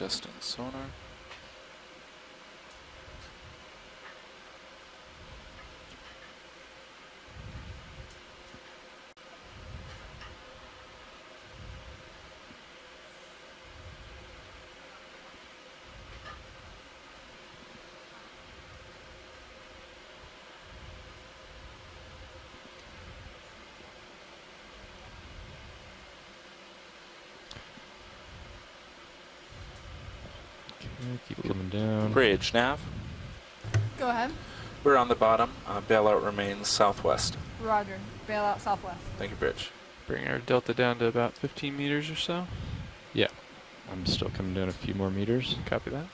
Adjusting sonar. Keep coming down. Bridge, nav. Go ahead. We're on the bottom. Bailout remains southwest. Roger. Bailout southwest. Thank you, bridge. Bring our delta down to about 15 meters or so. Yeah, I'm still coming down a few more meters. Copy that.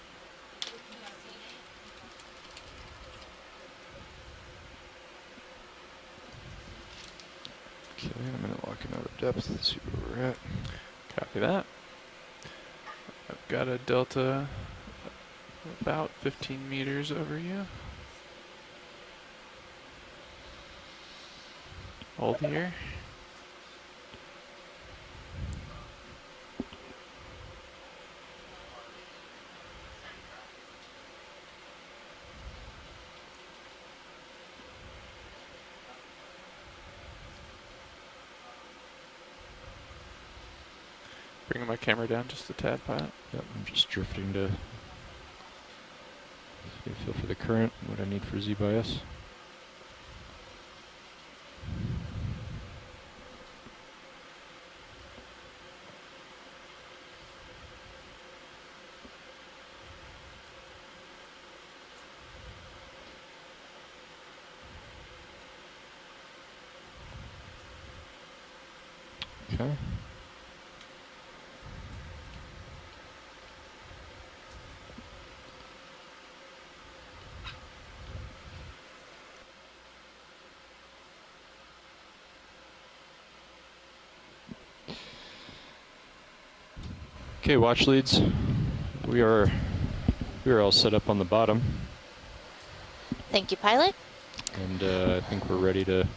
Okay, I'm gonna lock another depth. Let's see where we're at. Copy that. I've got a delta about 15 meters over you. Hold here. Bringing my camera down just a tad, pilot. Yep, I'm just drifting to get a feel for the current, what I need for Z-bias. Okay. Okay, watch leads. We are all set up on the bottom, Thank you, pilot. and I think we're ready to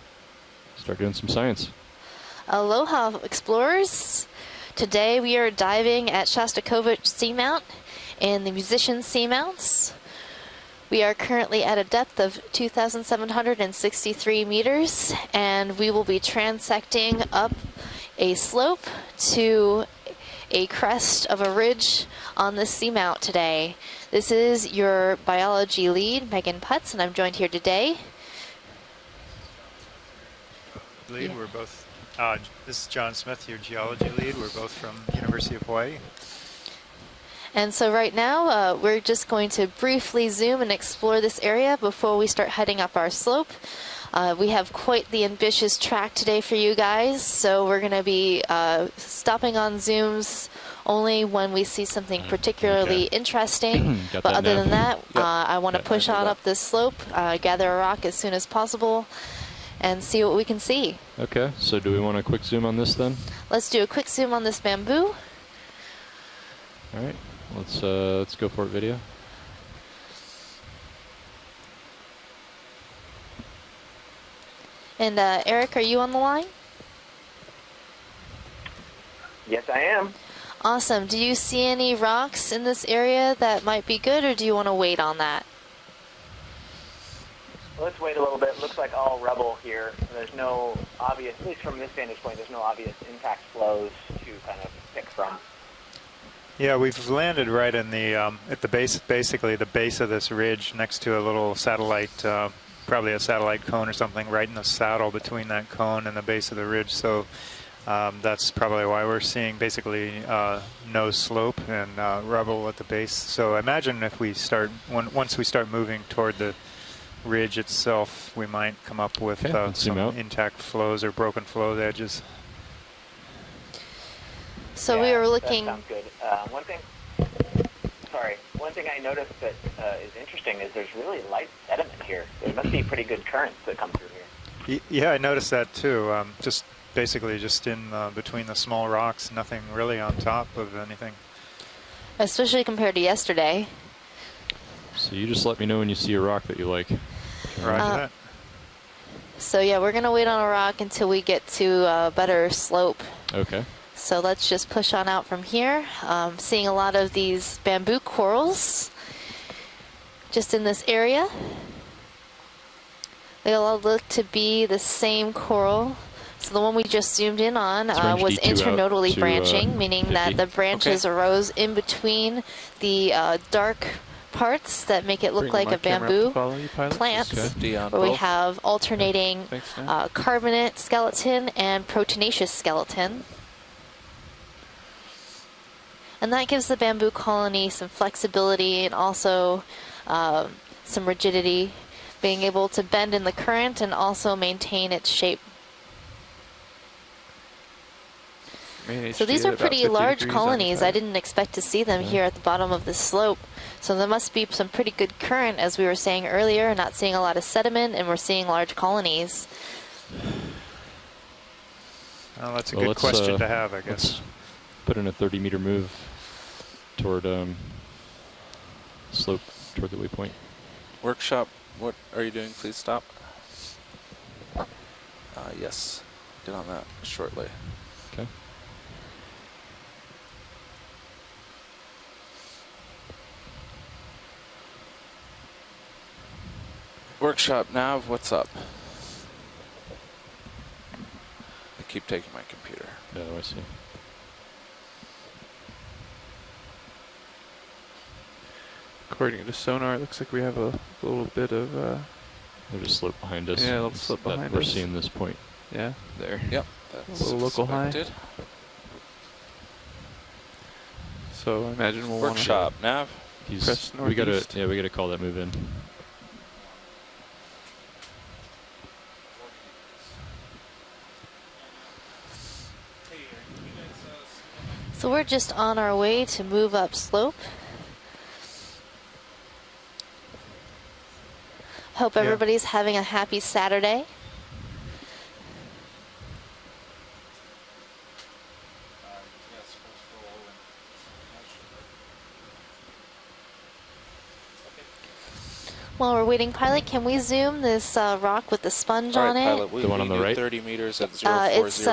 start doing some science. Aloha, explorers. Today we are diving at Shostakovich Seamount and the Musician Seamounts. We are currently at a depth of 2,763 meters, and we will be transecting up a slope to a crest of a ridge on the seamount today. This is your biology lead, Megan Putz, and I'm joined here today. Lead, we're both, this is John Smith, your geology lead. We're both from University of Hawaii. And so right now, we're just going to briefly zoom and explore this area before we start heading up our slope. We have quite the ambitious track today for you guys, so we're going to be stopping on zooms only when we see something particularly interesting. But other than that, I want to push on up this slope, gather a rock as soon as possible, and see what we can see. Okay, so do we want a quick zoom on this then? Let's do a quick zoom on this bamboo. All right, let's go for it, video. And Eric, are you on the line? Yes, I am. Awesome. Do you see any rocks in this area that might be good, or do you want to wait on that? Let's wait a little bit. Looks like all rubble here. There's no obvious, at least from this vantage point, there's no obvious impact flows to kind of pick from. Yeah, we've landed right in the, at the base, basically the base of this ridge next to a little satellite, probably a satellite cone or something, right in the saddle between that cone and the base of the ridge. So that's probably why we're seeing basically no slope and rubble at the base. So imagine if we start, once we start moving toward the ridge itself, we might come up with some intact flows or broken flow edges. So yeah, we were looking. That sounds good. One thing I noticed that is interesting is there's really light sediment here. There must be pretty good currents that come through here. Yeah, I noticed that too. Just basically just in between the small rocks, nothing really on top of anything. Especially compared to yesterday. So you just let me know when you see a rock that you like. Roger that. So yeah, we're gonna wait on a rock until we get to a better slope. Okay. So let's just push on out from here. Seeing a lot of these bamboo corals just in this area. They all look to be the same coral. So the one we just zoomed in on was D2 out internodally to, branching, meaning 50. that the branches arose in between the dark parts that make it look Bring like my a camera up to bamboo follow you, pilot. plants, 50 on where we both. have alternating Thanks, Dan. carbonate skeleton and proteinaceous skeleton. And that gives the bamboo colony some flexibility and also some rigidity, being able to bend in the current and also maintain its shape. Main So HG these at are about pretty 50 large degrees on the colonies. I side. didn't expect to see them here at the bottom of the slope. So there must be some pretty good current, as we were saying earlier, not seeing a lot of sediment, and we're seeing large colonies. Well, that's a Well, good let's, question to have, I guess. Let's put in a 30-meter move toward slope toward the waypoint. Workshop, what are you doing? Please stop. Yes, get on that shortly. Okay. Workshop nav, what's up? I keep taking my computer. Yeah, I see. According to sonar, it looks like we have a little bit of, There's a slope behind us. Yeah, a little It's slope that behind we're us. seeing this point yeah. there. Yep, that's little local high. expected. So I imagine we'll want to Workshop nav. press We gotta, northeast. yeah, we gotta call that move in. So we're just on our way to move up slope. Hope Yeah. everybody's having a happy Saturday. While we're waiting, pilot, can we zoom this rock with the sponge All on right, it? pilot, we The one on the do right? 30 meters at 040. It's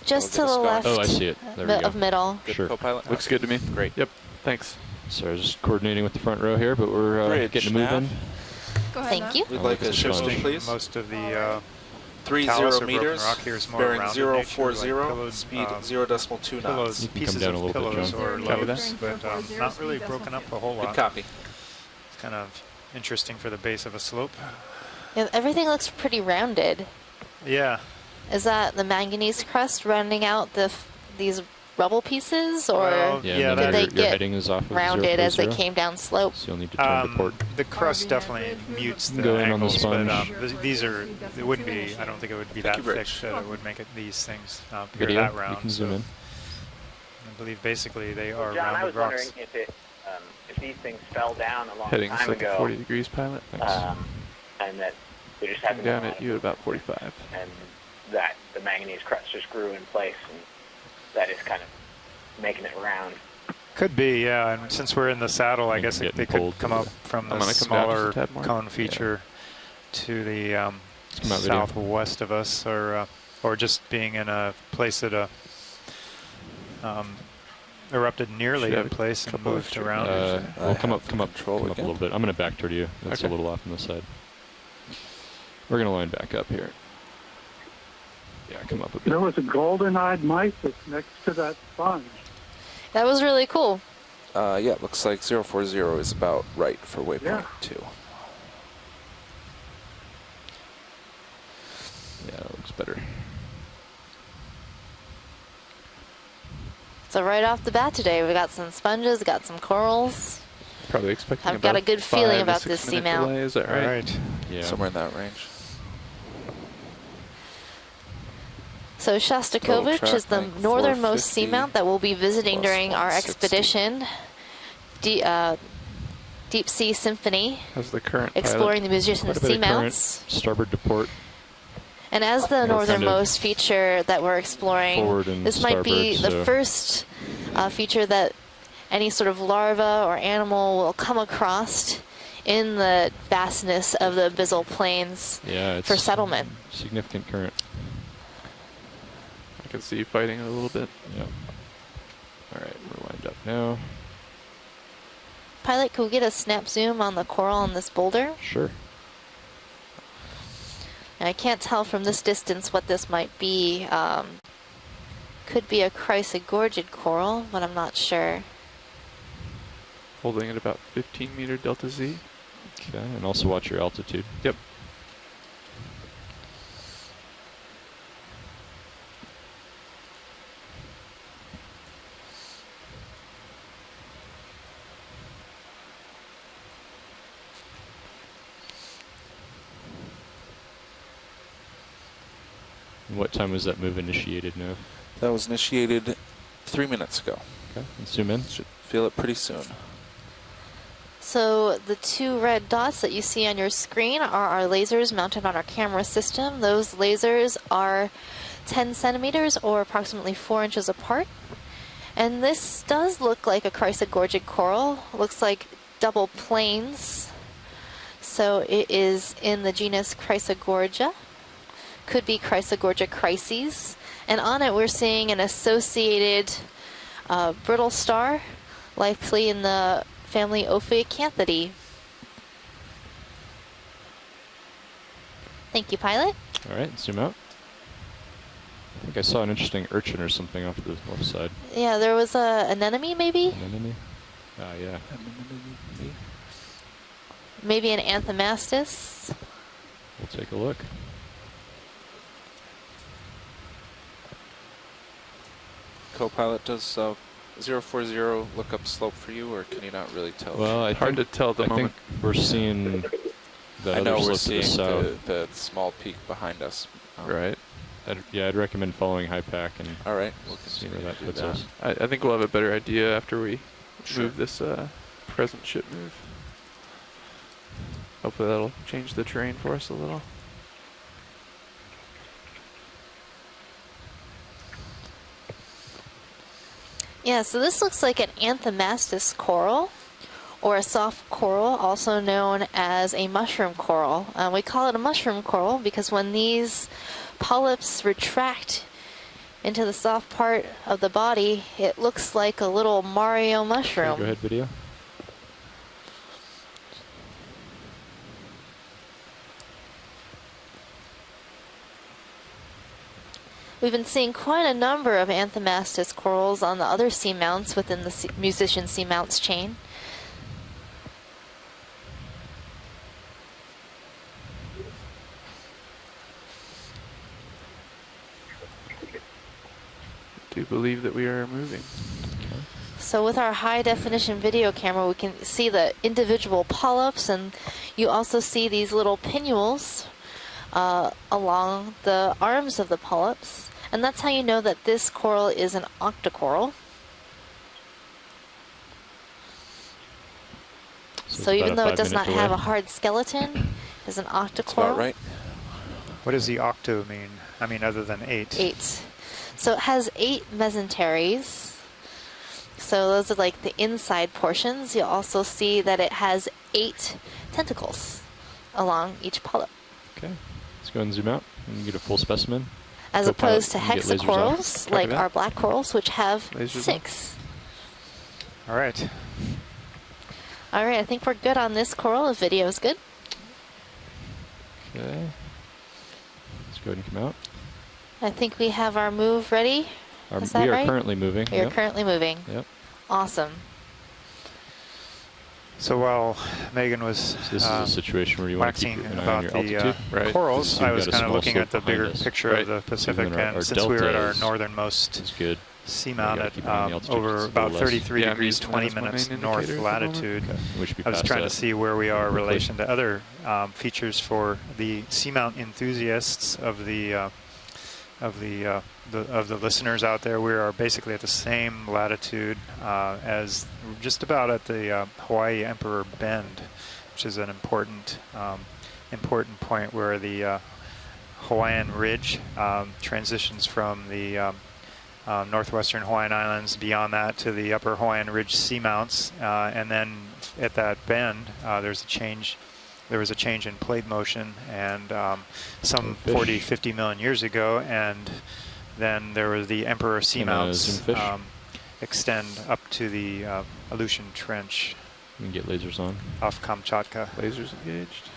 just to That'll the get us left going. Oh, I see it. There we of go. middle. Good, Sure. co-pilot. Looks good to me. Great. Yep. Thanks. So just coordinating with the front row here, but we're Bridge getting a move nav. in. Go ahead. Thank Matt. you. We'd Oh, like it's a a shift sponge. move, please. Most of the Alright. 30 talus or broken meters, rock here is more bearing rounded 040, nature, like pillowed, speed 0.2 knots. pillows, You can come pieces down a of little bit, pillows John. or Copy lobes, that. but not really broken up a whole Good lot. copy. It's kind of interesting for the base of a slope. Yeah, everything looks pretty rounded. Yeah, Is that the manganese crust rounding out these rubble pieces, or Well, Yeah, Yeah, and that- then Did they your get heading is off of rounded as they 040, came down slope? So you'll need to turn to port. the crust being definitely airfield. mutes You the can go in on the angles, but sponge. these are, it wouldn't be, I don't think it would be Thank that you, thick Rich. that it would make it these things appear Video, that you round. can So zoom in. I believe basically they are John, I rounded was wondering rocks. if these things fell down a long Heading's time like at ago, 40 degrees, pilot. and that they just Coming haven't down been at you at about 45. and that the manganese crust just grew in place, and that is kind of making it round. Could be, yeah. And since we're in the saddle, I Yeah, guess getting they could pulled. come up from I'm the gonna come down just a smaller tad more. cone feature to the come out video. southwest of us, or just being in a place that erupted nearly Should have in a place and couple moved extra around. Well, come up control a again. little bit. I'm going to back toward you. That's Okay. a little off on the side. We're going to line back up here. Yeah, come up a bit. There was a golden-eyed mysis next to that sponge. That was really cool. Yeah, it looks like 040 is about right for waypoint Yeah. 2. Yeah, that looks better. So right off the bat today, we got some sponges, we got some corals. Probably expecting I've got about a good feeling 5 to about 6 this minute seamount. delay, is that All right? right. Yeah. Somewhere in that range. So Shostakovich track is the length, northernmost 450 seamount that we'll be visiting plus during our 160. expedition. Deep Sea Symphony, How's the current exploring the musician Quite a bit of current. seamounts. Starboard to port. And as the kind of northernmost feature that we're exploring, forward and this might be starboard, the so- first feature that any sort of larva or animal will come across in the vastness of the abyssal plains Yeah, it's for settlement. significant current. can see you fighting it a little bit. Yep. All right, we're lined up now. Pilot, could we get a snap zoom on the coral on this boulder? Sure. And I can't tell from this distance what this might be. Could be a chrysogorgid coral, but I'm not sure. Holding at about 15-meter delta Z. Okay, and also watch your altitude. Yep. And what time was that move initiated now? That was initiated 3 minutes ago. Okay, and zoom in. Should feel it pretty soon. So the two red dots that you see on your screen are our lasers mounted on our camera system. Those lasers are 10 centimeters or approximately 4 inches apart. And this does look like a chrysogorgid coral. Looks like double planes. So it is in the genus Chrysogorgia. Could be Chrysogorgia chryses. And on it we're seeing an associated brittle star, likely in the family Ophiocanthidae. Thank you, pilot. All right, zoom out. I think I saw an interesting urchin or something off the left side. Yeah, there was a anemone, maybe? Anemone? Ah, yeah. Maybe an anthomastus. We'll take a look. Co-pilot, does 040 look up slope for you, or can you not really tell? Well, I Hard to think, tell at the I moment. think we're seeing the I know other we're slope to seeing the south. the small peak behind us. Right. I'd recommend following high pack and All right, we'll see continue where to that do puts that. us. I think we'll have a better idea after we Sure. move this present ship move. Hopefully that'll change the terrain for us a little. Yeah, so this looks like an anthomastus coral, or a soft coral, also known as a mushroom coral. We call it a mushroom coral because when these polyps retract into the soft part of the body, it looks like a little Mario mushroom. Okay, go ahead, video. We've been seeing quite a number of anthomastus corals on the other seamounts within the musician seamounts chain. Do believe that we are moving. So with our high definition video camera, we can see the individual polyps, and you also see these little pinnules along the arms of the polyps. And that's how you know that this coral is an octocoral. So it's even about though a it does 5-minute not have a delay. hard skeleton, it's an octocoral. That's about right. What does the octo mean? I mean, other than 8. 8. So it has 8 mesenteries. So those are like the inside portions. You'll also see that it has 8 tentacles along each polyp, Okay, let's go and zoom out and get a full specimen. as Co-pilot, opposed to you can get lasers hexacorals, Copy like that. our black corals, which have Lasers on. 6. All right. All right, I think we're good on this coral. The video is good. Okay. Let's go ahead and come out. I think we have our move ready. Is that We are right? currently moving. We are Yep. currently moving. Yep. Awesome. So while Megan was So this is a situation where you want to keep waxing an eye on about your the altitude. Right. corals, You've I was got a kind of small looking slope at the behind bigger us. picture Right. of the Pacific, Even our and since we were at our delta is northernmost good. seamount gotta at keep an eye on the altitude 'cause over it's a about little less. 33 Yeah, I'm degrees using that 20 as my minutes main north indicator at the moment. latitude. Okay. We should be I was past trying that. to see where we are in quickly. relation to other features for the seamount enthusiasts of the listeners out there. We are basically at the same latitude as just about at the Hawaii Emperor Bend, which is an important point where the Hawaiian Ridge transitions from the northwestern Hawaiian Islands, beyond that to the upper Hawaiian Ridge seamounts, and then at that bend there was a change in plate motion, and some Fish. 40-50 million years ago, and then there was the Emperor seamounts zoom fish. extend up to the Aleutian Trench We can get lasers on. off Kamchatka. Lasers engaged.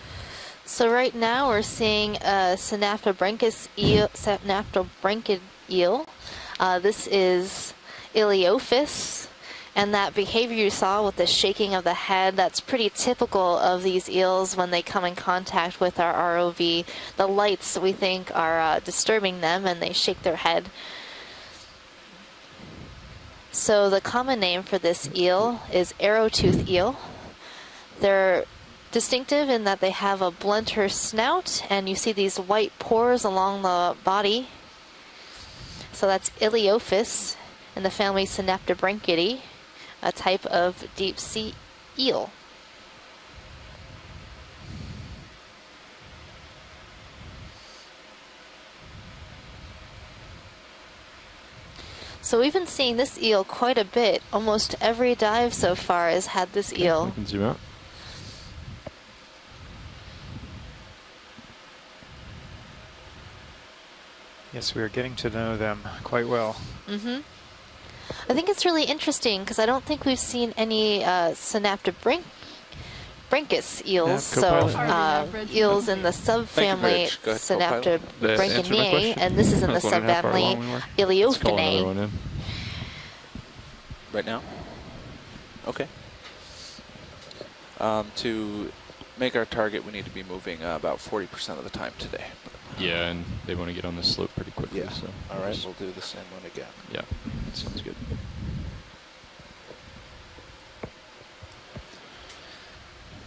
So right now we're seeing a synaptobranchid eel. This is Iliophis, and that behavior you saw with the shaking of the head, that's pretty typical of these eels when they come in contact with our ROV. The lights, we think, are disturbing them, and they shake their head. So the common name for this eel is arrowtooth eel. They're distinctive in that they have a blunter snout, and you see these white pores along the body. So that's Iliophis in the family Synaptobranchidae, a type of deep sea eel. So we've been seeing this eel quite a bit. Almost every dive so far has had this eel. We can zoom out. Yes, we are getting to know them quite well. Mm-hmm. I think it's really interesting because I don't think we've seen any Synaptobranchus eels, Yeah, so co-pilot. eels in the subfamily Bridge. Go ahead, co-pilot. Answer my Synaptobranchinae, question. and this is in I the was wondering how far along we subfamily were. Let's call another Iliophinae. one in. Right now? Okay. To make our target, we need to be moving about 40% of the time today. Yeah, and they want to get on this slope pretty quickly. Yeah. So All right, we'll do the same one again. yeah, sounds good.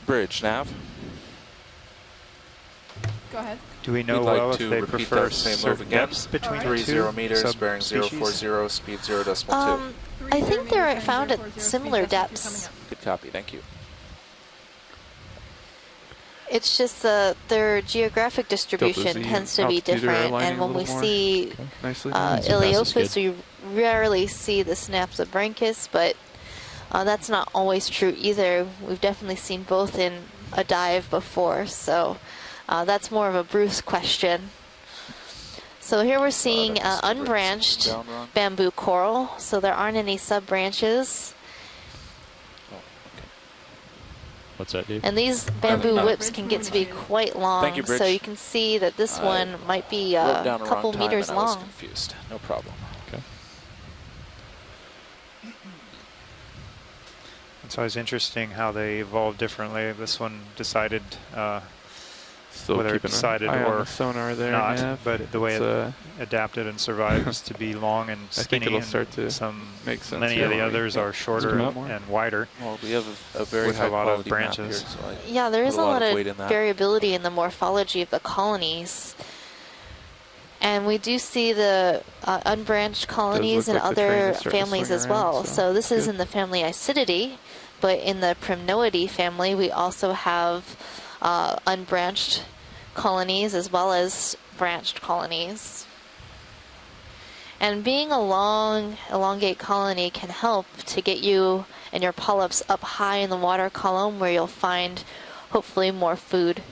Bridge, nav. Go ahead. Do we know We'd like well to if they repeat prefer that same move certain again. depths between Alright. the two 30 meters, bearing subspecies? 040, speed 0.2. I think they're found at similar depths. Good copy, thank you. It's just their geographic distribution the tends to be altitude are different, aligning and a when we little more. see Nicely. Iliophis, we rarely see the Synaptobranchus, but that's not always true either. We've definitely seen both in a dive before, so that's more of a Bruce question. So here we're seeing that's unbranched down wrong. bamboo coral, so there aren't any sub-branches. Oh, okay. What's that, Dave? And these bamboo no. whips can get to be quite long, Thank you, Bridge. so you can see that this I one might be Wrote a down the couple wrong time meters and I was long. confused. No problem. Okay. It's always interesting how they evolve differently. This one decided Still whether it keeping decided an eye on or the sonar there. not, Nav. but the way It's, it adapted and survived is to be long and I think skinny. it'll and start to some make sense many here of the when we others are shorter come out and wider. Well, we have a very With a high lot of quality map here, branches. so I Yeah, there is put a lot weight in of that. variability in the morphology of the colonies. And we do see the unbranched colonies in look like the other trains are starting to families swing as around, well. so So this is good. in the family Isididae, but in the Primnoidae family, we also have unbranched colonies as well as branched colonies. And being a long, elongate colony can help to get you and your polyps up high in the water column where you'll find hopefully more food.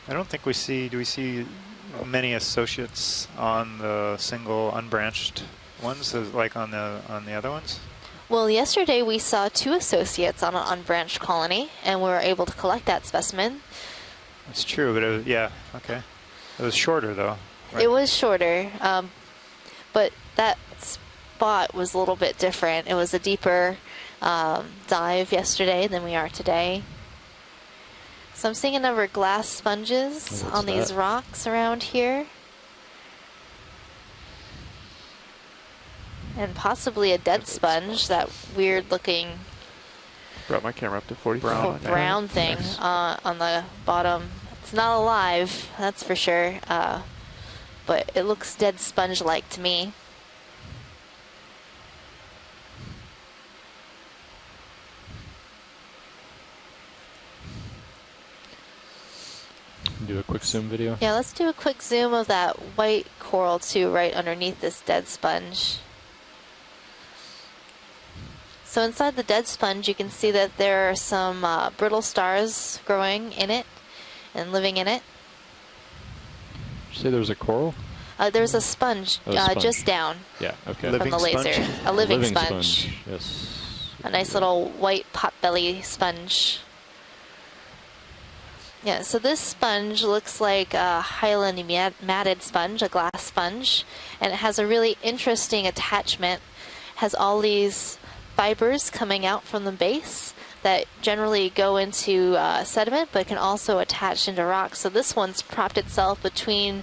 I don't think we see. Do we see many associates on the single unbranched ones, like on the other ones? Well, yesterday we saw 2 associates on an unbranched colony, and we were able to collect that specimen. It's true, but it was, yeah, okay. It was shorter though. Right? It was shorter, but that spot was a little bit different. It was a deeper dive yesterday than we are today. So I'm seeing a number of glass sponges Oh, what's on these that? rocks around here. And possibly a dead sponge, that weird looking Brought my camera up to 45. brown thing Nice. on the bottom. It's not alive, that's for sure, but it looks dead sponge-like to me. Do a quick zoom video. Yeah, let's do a quick zoom of that white coral too, right underneath this dead sponge. So inside the dead sponge, you can see that there are some brittle stars growing in it and living in it. Did you say there was a coral? There's a sponge, Oh, sponge. just down Yeah, okay. Living from the laser. sponge? A living sponge. Yes. A nice little white potbelly sponge. Yeah, so this sponge looks like a Highland matted sponge, a glass sponge, and it has a really interesting attachment. It has all these fibers coming out from the base that generally go into sediment, but can also attach into rocks. So this one's propped itself between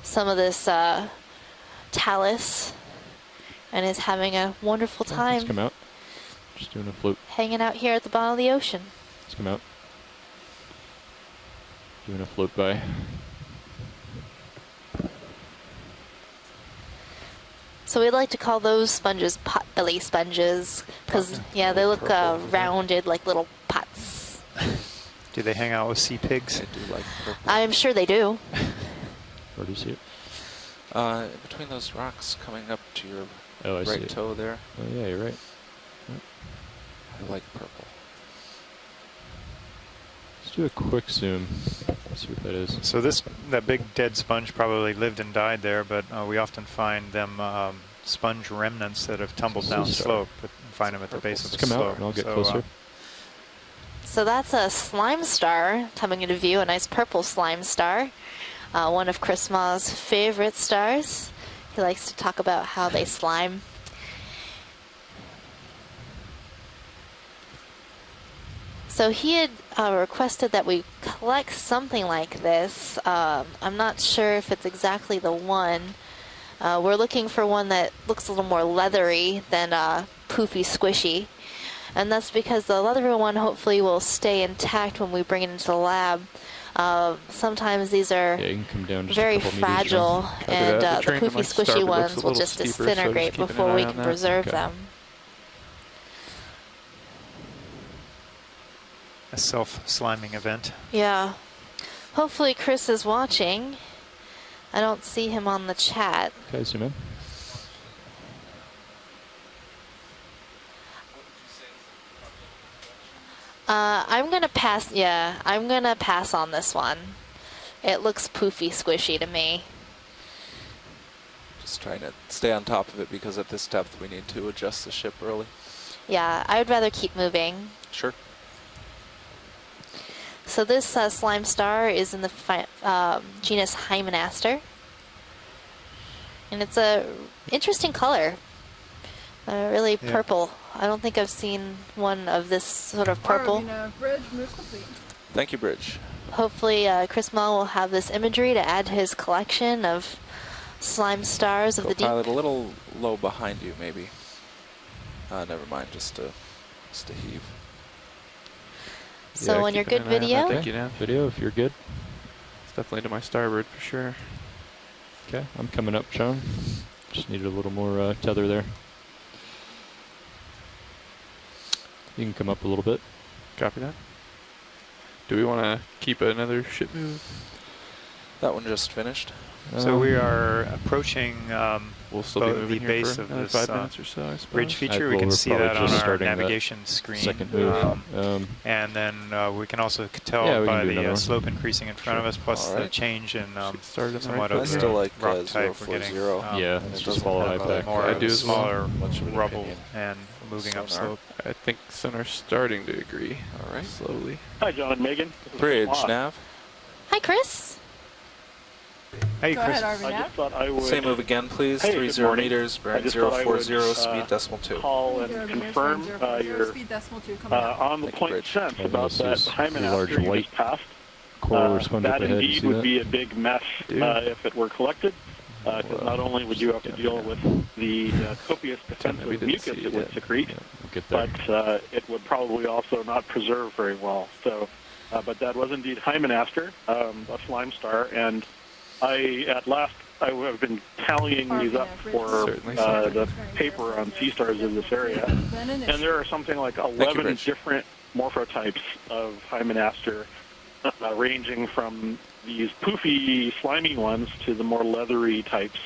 some of this talus and is having a wonderful time. Let's come out. Just doing a float. Hanging out here at the bottom of the ocean. Let's come out. Doing a float by. So we like to call those sponges potbelly sponges because, yeah, they look rounded like little pots. Do they hang out with sea pigs? I do like purple. I'm sure they do. Where do you see it? Between those rocks coming up to your Oh, I see right it. toe there. Oh, yeah, you're right. I like purple. Let's do a quick zoom. See what that is. So that big dead sponge probably lived and died there, but we often find them sponge remnants that have tumbled down slope. But find them at the base of the Let's come slope. out and I'll get So, closer. So that's a slime star coming into view, a nice purple slime star. One of Chris Ma's favorite stars. He likes to talk about how they slime. So he had requested that we collect something like this. I'm not sure if it's exactly the one. We're looking for one that looks a little more leathery than poofy squishy. And that's because the leathery one hopefully will stay intact when we bring it into the lab. Sometimes these are Yeah, you can come down just very a couple fragile, meters. and The the train to poofy my squishy starboard looks ones a will little just steeper, so I'm just disintegrate keeping an before eye we on can that. preserve Okay. them. a self-sliming event. Yeah. Hopefully Chris is watching. I don't see him on the chat. Okay, zoom in. I'm gonna pass. Yeah, I'm gonna pass on this one. It looks poofy squishy to me. Just trying to stay on top of it because at this depth we need to adjust the ship early. Yeah, I would rather keep moving. Sure. So this slime star is in the genus Hymenaster. And it's a interesting color. Really Yeah. purple. I don't think I've seen one of this sort of purple. Bridge move complete. Thank you, Bridge. Hopefully Chris Mull will have this imagery to add to his collection of slime stars of the deep. Co-pilot, a little low behind you, maybe. Never mind, just to heave. So Yeah, on your keeping good an eye on that. video, Thank you, Dan. Video, if you're good. It's definitely to my starboard for sure. Okay, I'm coming up, Sean. Just needed a little more tether there. You can come up a little bit. Copy that. Do we want to keep another ship move? That one just finished. So we are approaching We'll still be the moving here base for of another this 5 minutes or so, I suppose. bridge feature. We well, can we're see probably that on just our starting that navigation screen. Second move. And then we can also tell Yeah, we by can do another the one. slope increasing in front of us, plus All the right. change in Should start in the somewhat right I of place. still the like rock type. We're 040. getting Yeah, and let's it just doesn't follow have high a- back. more I do as well. smaller Much of an rubble opinion. and moving up Sonar. slope. I think sonar's starting to agree. All right. Slowly. Hi, John and Megan. This is Bridge, Bob. nav. hi Chris. Hey, Go Chris. ahead, RV I Nav. just thought I would Same move again, please. Hey, good 30 morning. meters, I bearing just thought I would, 040, speed decimal 2. call and confirm your speed decimal 2 coming up. on the Thank you, point Bridge. sense Oh, about this that is Hyman a large after you light just passed. Coral or sponge up That ahead. You indeed see would that? be a big mess Dude. if it were collected. Because not only would you have to deal with the copious defensive we didn't mucus see it it would yet. secrete, We'll get there. but it would probably also not preserve very well. So, but that was indeed Hymenaster, a slime star, and I have been tallying these up for Certainly. the paper on sea stars in this area, Been an and issue. there are something like you, 11 Rich. different morphotypes of Hymenaster, ranging from these poofy, slimy ones to the more leathery types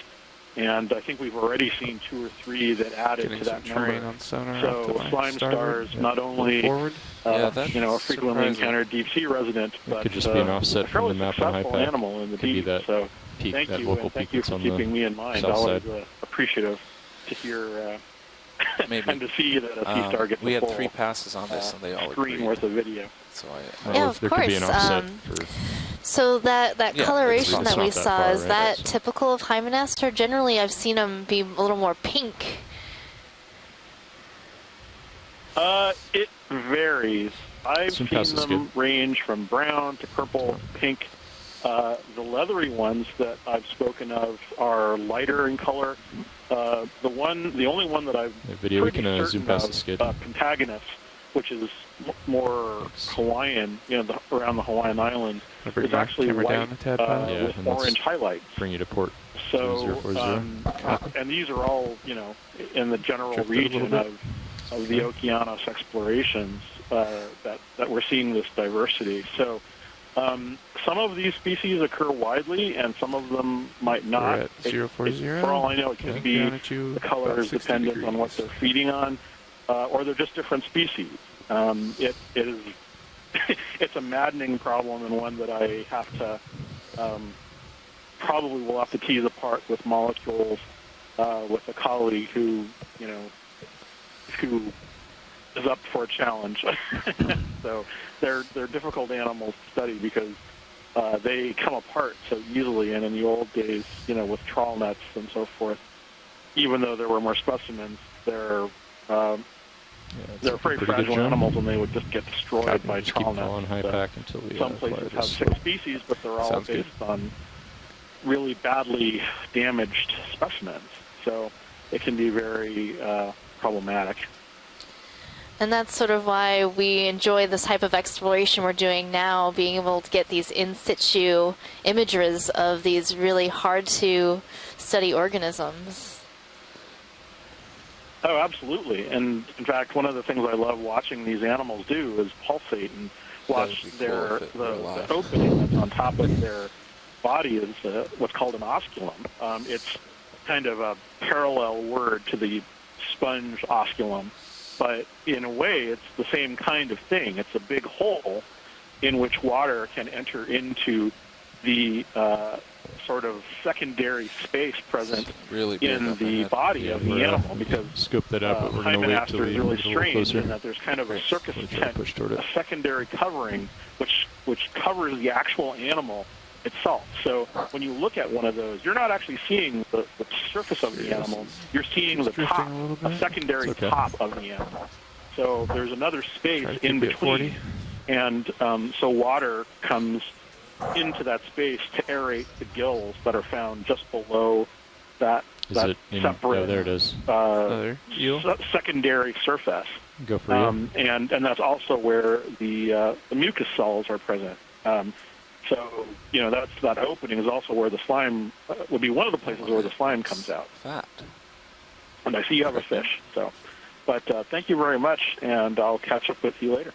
and I think we've already seen 2 or 3 that added Getting to some that terrain number. on sonar. So off to my slime starboard. stars not only Forward. Yeah, that's a frequently surprising. encountered deep sea resident, but could just be an a offset from fairly the map on successful HiPac. animal in the Could be deep. that So peak, thank that you, local and thank peak you that's for on keeping the me in mind. south Always side. appreciative to hear Maybe. and to see that a sea star gets We a had full 3 passes on this, and they all screen agreed. worth of video. So Well, Yeah, of there could be an course, offset for So that Yeah, coloration it's that not we that saw, far, is right? that So- typical of Hymenaster? Generally, I've seen them be a little more pink. It varies. I've Some seen passes them good. range from brown to purple, pink. The leathery ones that I've spoken of are lighter in color. The only one that I've The video, we pretty can zoom certain past of, the skid. Pentagonus, which is more Thanks. Hawaiian, around the Hawaiian Islands, I'll bring is my actually camera white down a tad, Pilot. Yeah, with and let's orange highlights. Bring you to port. So, 040. and these are all, in the general Drifted a little region bit. of the Okeanos explorations that we're seeing this diversity. So, some of these species occur widely, and some of them might not. We're at 040. For all I know, it could Looking be down at you the color about is 60 dependent on what degrees. they're feeding on, or they're just different species. It is it's a maddening problem, and one that I have to probably will have to tease apart with molecules with a colleague who is up for a challenge. So they're difficult animals to study because they come apart so easily, and in the old days, with trawl nets and so forth, even though there were more specimens, they're very pretty good fragile jump. animals, and they would just get destroyed by Just keep trawl following nets. HiPac until we Some fly places have this 6 slope. species, but they're all Sounds good. based on really badly damaged specimens. So it can be very problematic. And that's sort of why we enjoy this type of exploration we're doing now, being able to get these in situ images of these really hard to study organisms. Oh, absolutely. And in fact, one of the things I love watching these animals do is pulsate and watch That would be cool if it were the alive. opening that's on top of their body is what's called an osculum. It's kind of a parallel word to the sponge osculum, but in a way, it's the same kind of thing. It's a big hole in which water can enter into the sort of secondary space present Really big in up my the head. body Yeah, of the we're, animal, because scope that out, but we're going to wait till Hymenaster we is get really a little strange closer. in that there's kind of a circus We'll try to tent, push toward it. a secondary covering, which covers the actual animal itself. So when you look at one of those, you're not actually seeing the surface of the animal. You're seeing the Drifting top, a little a bit. secondary It's okay. top of the animal. So there's another space Try to in keep it at 40. between, and so water comes into that space to aerate the gills that are found just below that Is that it in? separate Oh, there it is. Another eel. secondary surface. Go for you. And that's also where the mucus cells are present. So that opening is also where the slime would be one of the places where the slime comes out. Fat. And I see you have a fish. So, but thank you very much, and I'll catch up with you later.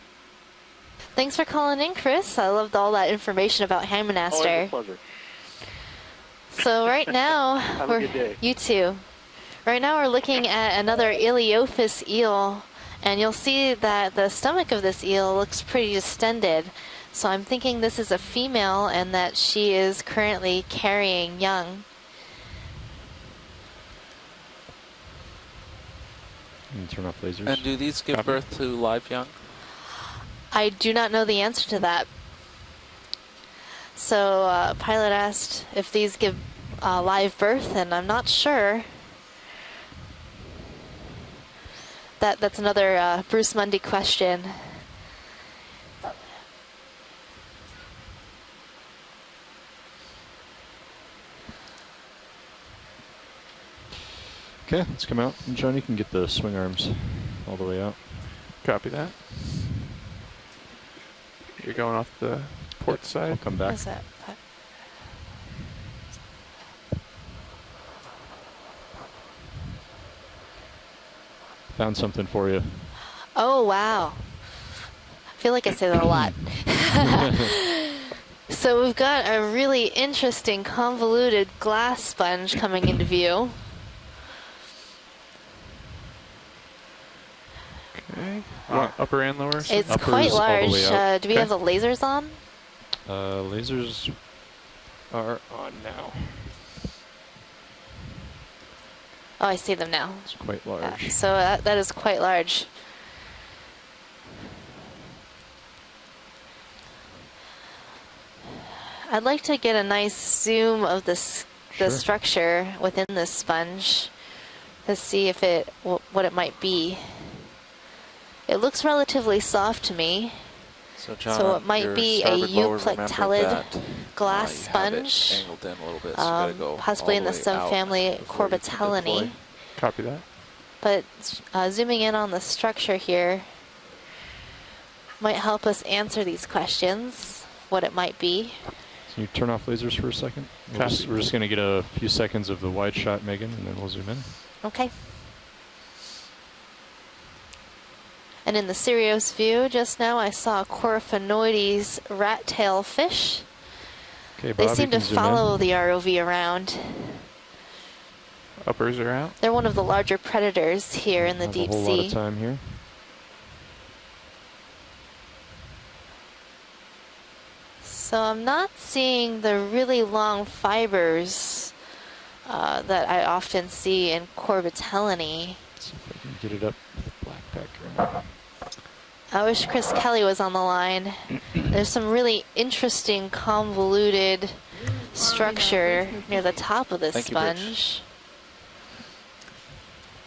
Thanks for calling in, Chris. I loved all that information about Always a Hymenaster. pleasure. So right now, Have a good day. You too. Right now we're looking at another Iliophis eel, and you'll see that the stomach of this eel looks pretty distended. So I'm thinking this is a female and that she is currently carrying young. And turn off lasers. And do these give Copy. birth to live young? I do not know the answer to that. So Pilot asked if these give live birth, and I'm not sure. That's another Bruce Mundy question. Okay, let's come out. And John, you can get the swing arms all the way out. Copy that. You're going off the port I'll side. come back. What's that? Found something for you. Oh, wow. I feel like I say that a lot. So we've got a really interesting convoluted glass sponge coming into view. Okay. Want upper and lower? It's Upper's quite all the large. way out. Do we have the lasers on? Lasers are on now. Oh, I see them now. It's quite large. So that is quite large. I'd like to get a nice zoom of this, the Sure. structure within this sponge to see if what it might be. It looks relatively soft to me. So John, So it might your be a starboard lower, remember euplectellid that, glass you have it sponge, angled in a little bit, so you gotta go possibly all in the way out subfamily before you can Corbitellinae. deploy. Copy that. But zooming in on the structure here might help us answer these questions, what it might be. Can you turn off lasers for a second? Copy. We're just going to get a few seconds of the wide shot, Megan, and then we'll zoom in. Okay. And in the Sirius view just now, I saw a Coryphonoides rat tail fish. Okay, Bob, They you seem to can zoom follow in. the ROV around. Uppers are out. They're one of the larger predators here in the Have deep a whole lot sea. of time here. So I'm not seeing the really long fibers that I often see in Corbitellinae. Let's see if I can get it up with black background. I wish Chris Kelly was on the line. There's some really interesting convoluted structure near the top of this Thank you, Rich. sponge.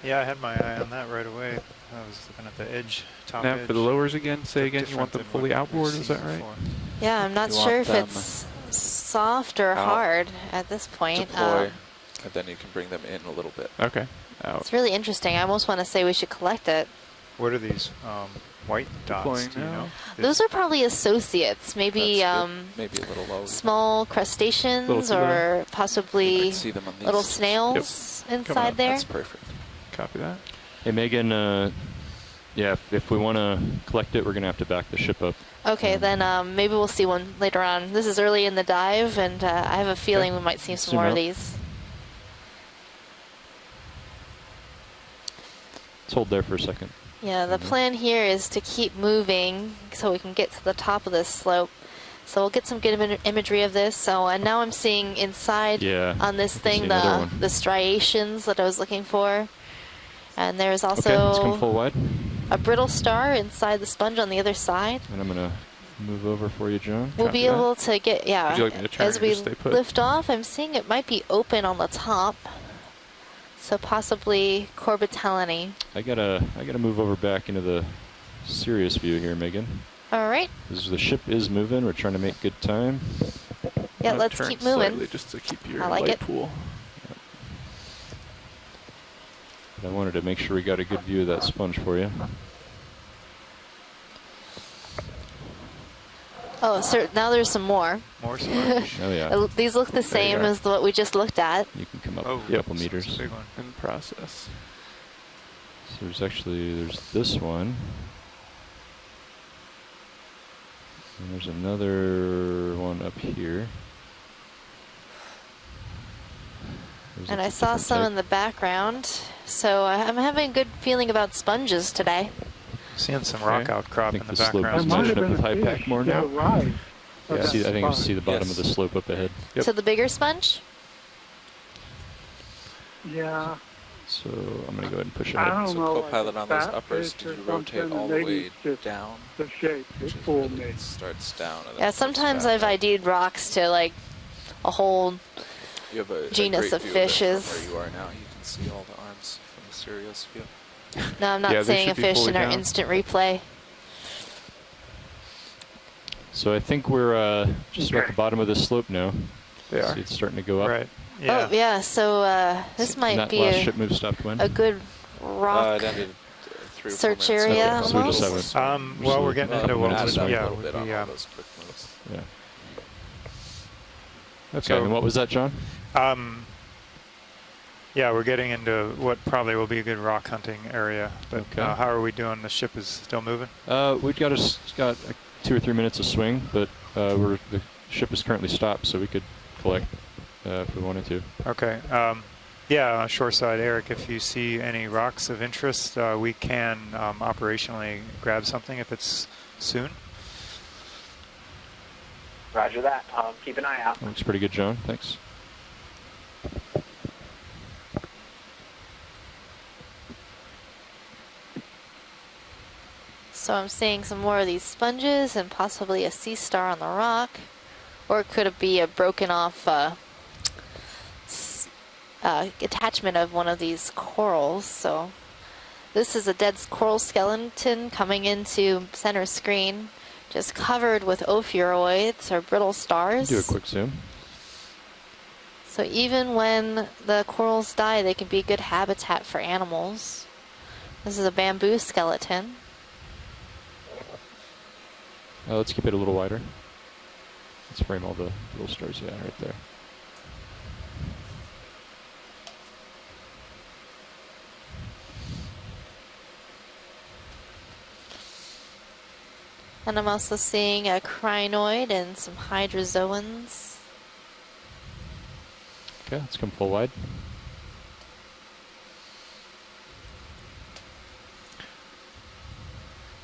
Yeah, I had my eye on that right away. I was looking at the edge, top Now edge. for the lowers again, say Look again, you want different them than fully what outboard, we've is that seen right? before. Yeah, I'm not You sure want if them it's soft or out, hard at this point. Deploy, and then you can bring them in a little bit. Okay. Out. It's really interesting. I almost want to say we should collect it. What are these white dots? Deploying Do you now. know? Those are probably associates, maybe That's good. Maybe a little low. small Little crustaceans to the- or You possibly might see them on these. little snails inside up. there. That's perfect. Copy that. Hey, Megan, yeah, if we want to collect it, we're going to have to back the ship up. Okay, then maybe we'll see one later on. This is early in the dive, and I have a feeling we might see some Zoom more of out. these. Let's hold there for a second. Yeah, the plan here is to keep moving so we can get to the top of this slope. So we'll get some good imagery of this. So and now I'm seeing inside Yeah, on this I can see thing another one. the striations that I was looking for. And there's Okay, let's come also full wide. a brittle star inside the sponge on the other side. And I'm going to move over for you, John. We'll Copy be that. able to get, yeah, Would you like me to turn as or we just stay put? lift off, I'm seeing it might be open on the top. So possibly Corbitellinae. I gotta move over back into the Sirius view here, Megan. All right. The ship is moving. We're trying to make good time. Yeah, I'm gonna let's turn keep moving. slightly just to keep your I like light it. pool. But I wanted to make sure we got a good view of that sponge for you. Oh, so now there's some more. More sponge. Oh yeah. These look the same are. as what we just looked at. You can come up Oh, a couple it's meters. a big one. In process. So there's this one. And there's another one up here. There's And a I saw different some type. in the background. So I'm having a good feeling about sponges today. Seeing some rock Okay. outcrop I in think the the slope There is background. might matching have up been with a high fish. pack more Yeah, now. right. Yeah. Okay, I think I fine. see the bottom Yes. of the slope up ahead. Yep. So the bigger sponge? Yeah, So I'm gonna go ahead and push I ahead. don't So know. co-pilot like on those fat uppers, fish did or you rotate something, all the maybe way it's just down? the shape. It Which is fooled really- me. it starts down. And then Yeah, flips sometimes back I've up. ID'd rocks to like a whole You have a genus great of view fishes. From where you are now, you can see all the arms from the Sirius view. No, I'm not Yeah, they seeing a should be fish fully in our down. instant replay. So I think we're just about the bottom of this slope now. They are. See, it's starting to go up. Right. Yeah. Oh, yeah, so this And might that be last ship move stopped when? a good rock. It ended 3 or 4 search minutes ago. area Okay, so we just almost? have Well, we're getting Well, into what minutes was, this way. added up yeah, a little bit on the, all those quick moves. Yeah. Okay, So- and what was that, John? yeah, we're getting into what probably will be a good rock hunting area. But Okay. how are we doing? The ship is still moving? We've got 2 or 3 minutes of swing, but ship is currently stopped, so we could collect if we wanted to. Okay. Yeah, shoreside, Eric, if you see any rocks of interest, we can operationally grab something if it's soon. Roger that. Keep an eye out. Looks pretty good, Joan. Thanks. So I'm seeing some more of these sponges and possibly a sea star on the rock. Or could it be a broken off attachment of one of these corals? So this is a dead coral skeleton coming into center screen, just covered with ophiuroids or brittle stars. Do a quick zoom. So even when the corals die, they can be good habitat for animals. This is a bamboo skeleton. Let's keep it a little wider. Let's frame all the little stars. Yeah, right there. And I'm also seeing a crinoid and some hydrozoans. Okay, let's come full wide.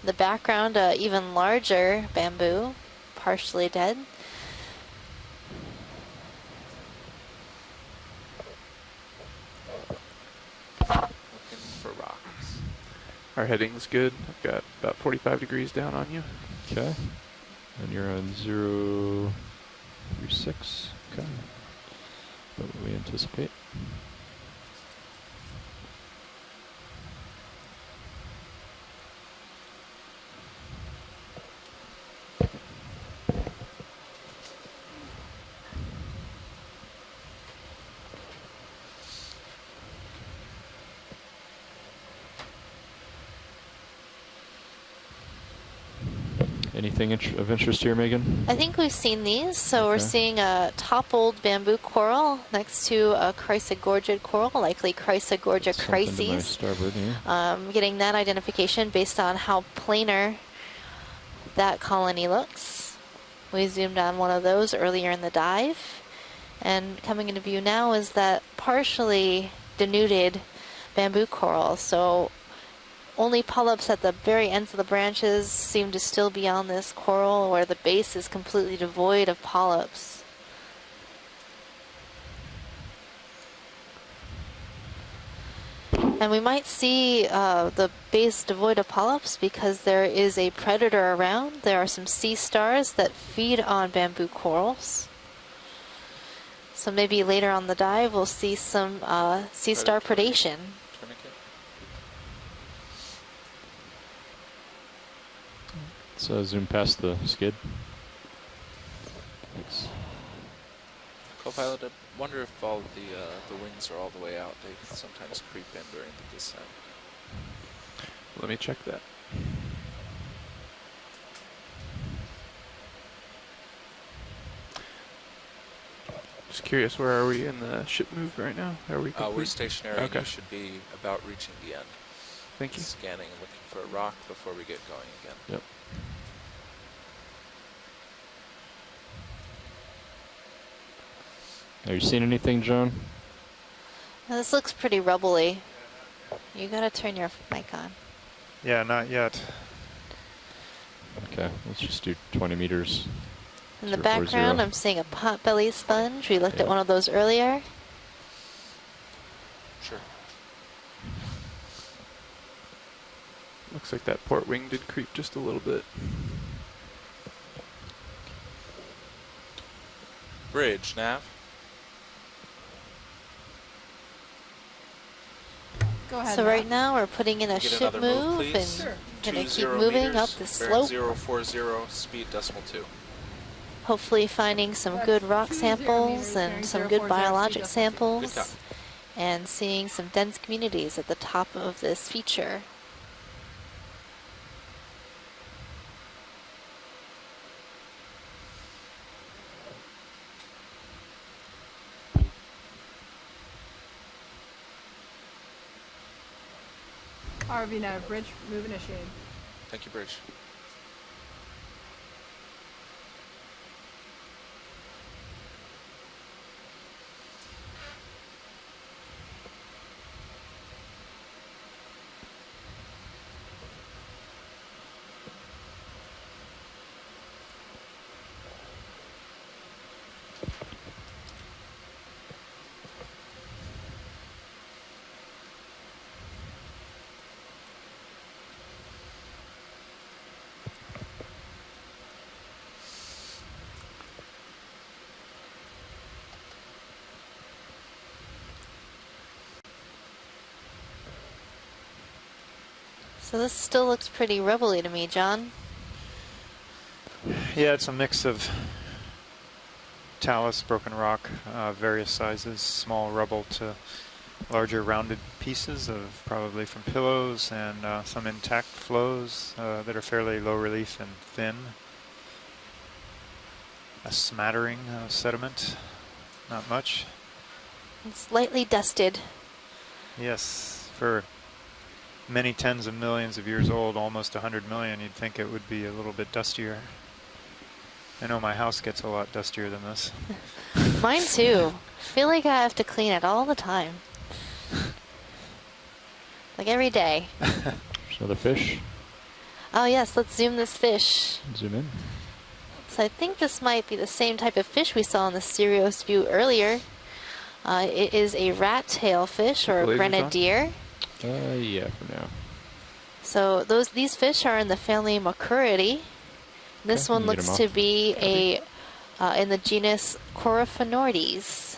The background, even larger bamboo, partially dead. Looking for rocks. Our heading's good. I've got about 45 degrees down on you. Okay. And you're on 036. Okay. What would we anticipate? Anything of interest here, Megan? I think we've seen these. So we're Okay. seeing a toppled bamboo coral next to a chrysogorgid coral, likely Chrysogorgia Something to my chryses. starboard here. Getting that identification based on how planar that colony looks. We zoomed on one of those earlier in the dive. And coming into view now is that partially denuded bamboo coral. So only polyps at the very ends of the branches seem to still be on this coral, where the base is completely devoid of polyps. And we might see the base devoid of polyps because there is a predator around. There are some sea stars that feed on bamboo corals. So maybe later on the dive we'll see some sea star predation. Tourniquet. Let's zoom past the skid. Thanks. Co-pilot, I wonder if all the wings are all the way out. They sometimes creep in during the descent. Let me check that. Just curious, where are we in the ship move right now? Are we complete? We're stationary. Okay. And you should be about reaching the end. Thank you. Scanning and looking for a rock before we get going again. Yep. Are you seeing anything, Joan? Now, this looks pretty rubbly. You gotta turn your mic on. Yeah, not yet. Okay, let's just do 20 meters. In the 040. background, I'm seeing a potbelly sponge. We looked at Yeah. one of those earlier. Sure. Looks like that port wing did creep just a little bit. Bridge, nav. Go ahead. So Matt. right now we're putting in a Get ship another move, move please. and Sure. gonna 20 keep moving up meters, the bearing slope. 040, speed decimal 2. Hopefully finding some That's good rock 20 samples meters, and bearing some good 040, biologic speed decimal 2. Good samples. copy. And seeing some dense communities at the top of this feature. RV nav, bridge, move initiated. Thank you, Bridge. So this still looks pretty rubbly to me, John. Yeah, it's a mix of talus, broken rock, various sizes, small rubble to larger rounded pieces of probably from pillows, and some intact flows that are fairly low relief and thin. A smattering of sediment, not much. It's lightly dusted. Yes, for many tens of millions of years old, almost 100 million, you'd think it would be a little bit dustier. I know my house gets a lot dustier than this. Mine too. I feel like I have to clean it all the time. Like every day. There's another fish. Oh yes, let's zoom this fish. Zoom in. So I think this might be the same type of fish we saw in the Sirius view earlier. It is a rat tail fish or a Lasers on? grenadier. Yeah, for now. So these fish are in the family Macuridae. This Okay, one you can get looks 'em to be in the genus Coryphanortes.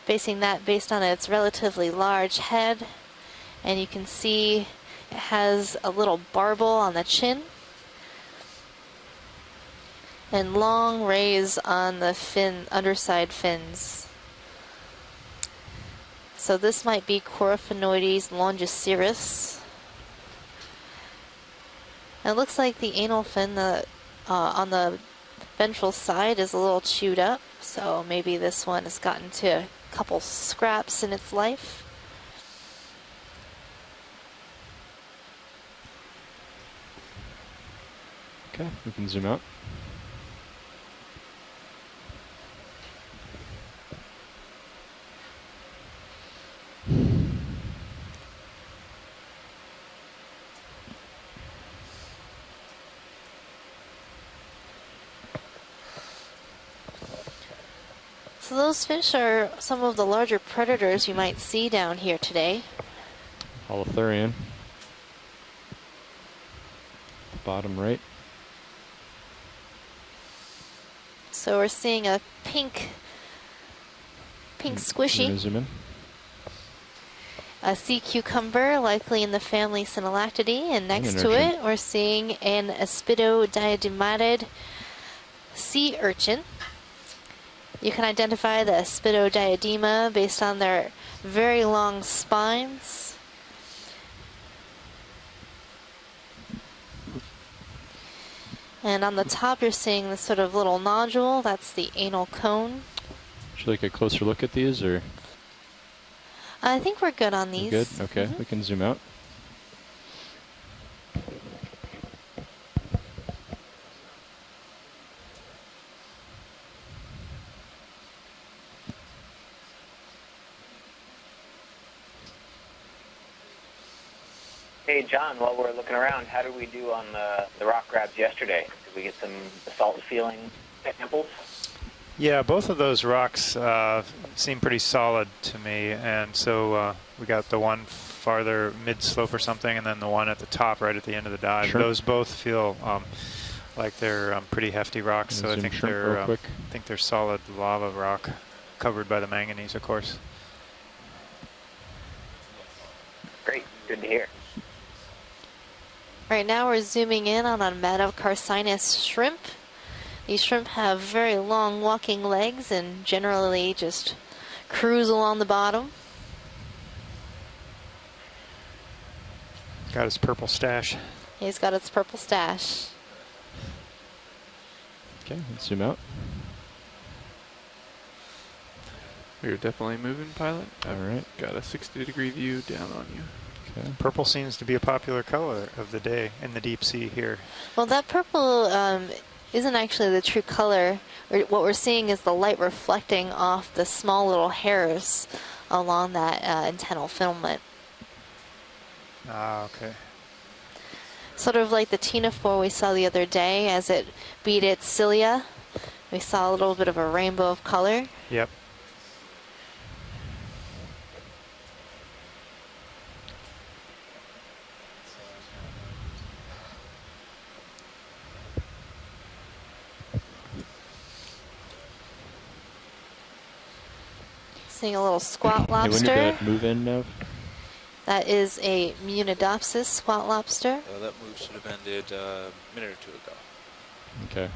Based on its relatively large head, and you can see it has a little barbel on the chin and long rays on the underside fins. So this might be Coryphanortes longiceros. It looks like the anal fin on the ventral side is a little chewed up, so maybe this one has gotten to a couple scraps in its life. Okay, we can zoom out. So those fish are some of the larger predators you might see down here today. Holothurian. Bottom right. So we're seeing a pink squishy, Zoom in. a sea cucumber, likely in the family Synallactidae, and next to urchin. it we're seeing an aspidodiadematid sea urchin. You can identify the aspidodiadema based on their very long spines. And on the top you're seeing this sort of little nodule, that's the anal cone. Should we take a closer look at these, or I think we're good on we're these. good? Okay, we can zoom out. Hey, John, while we're looking around, how did we do on the rock grabs yesterday? Did we get some basalt feeling samples? Yeah, both of those rocks seem pretty solid to me, and so we got the one farther mid-slope or something, and then the one at the top right at the end of the dive. Shrimp. Those both feel like they're pretty hefty rocks, so I Zoom think shrimp they're real quick. solid lava rock, covered by the manganese, of course. Great, good to hear. Right now we're zooming in on a metacarcinus shrimp. These shrimp have very long walking legs and generally just cruise along the bottom. Got his purple stash. He's got its purple stash. Okay, let's zoom out. You're definitely moving, pilot. All right. Got a 60-degree view down on you. Okay. Purple seems to be a popular color of the day in the deep sea here. Well, that purple isn't actually the true color. What we're seeing is the light reflecting off the small little hairs along that antennal filament. Ah, okay. Sort of like the ctenophore we saw the other day as it beat its cilia. We saw a little bit of a rainbow of color. Yep. Seeing a little squat Hey, when lobster. you're good, move in, Nev. That is a Munidopsis squat lobster. That move should have ended a minute or two ago. Okay.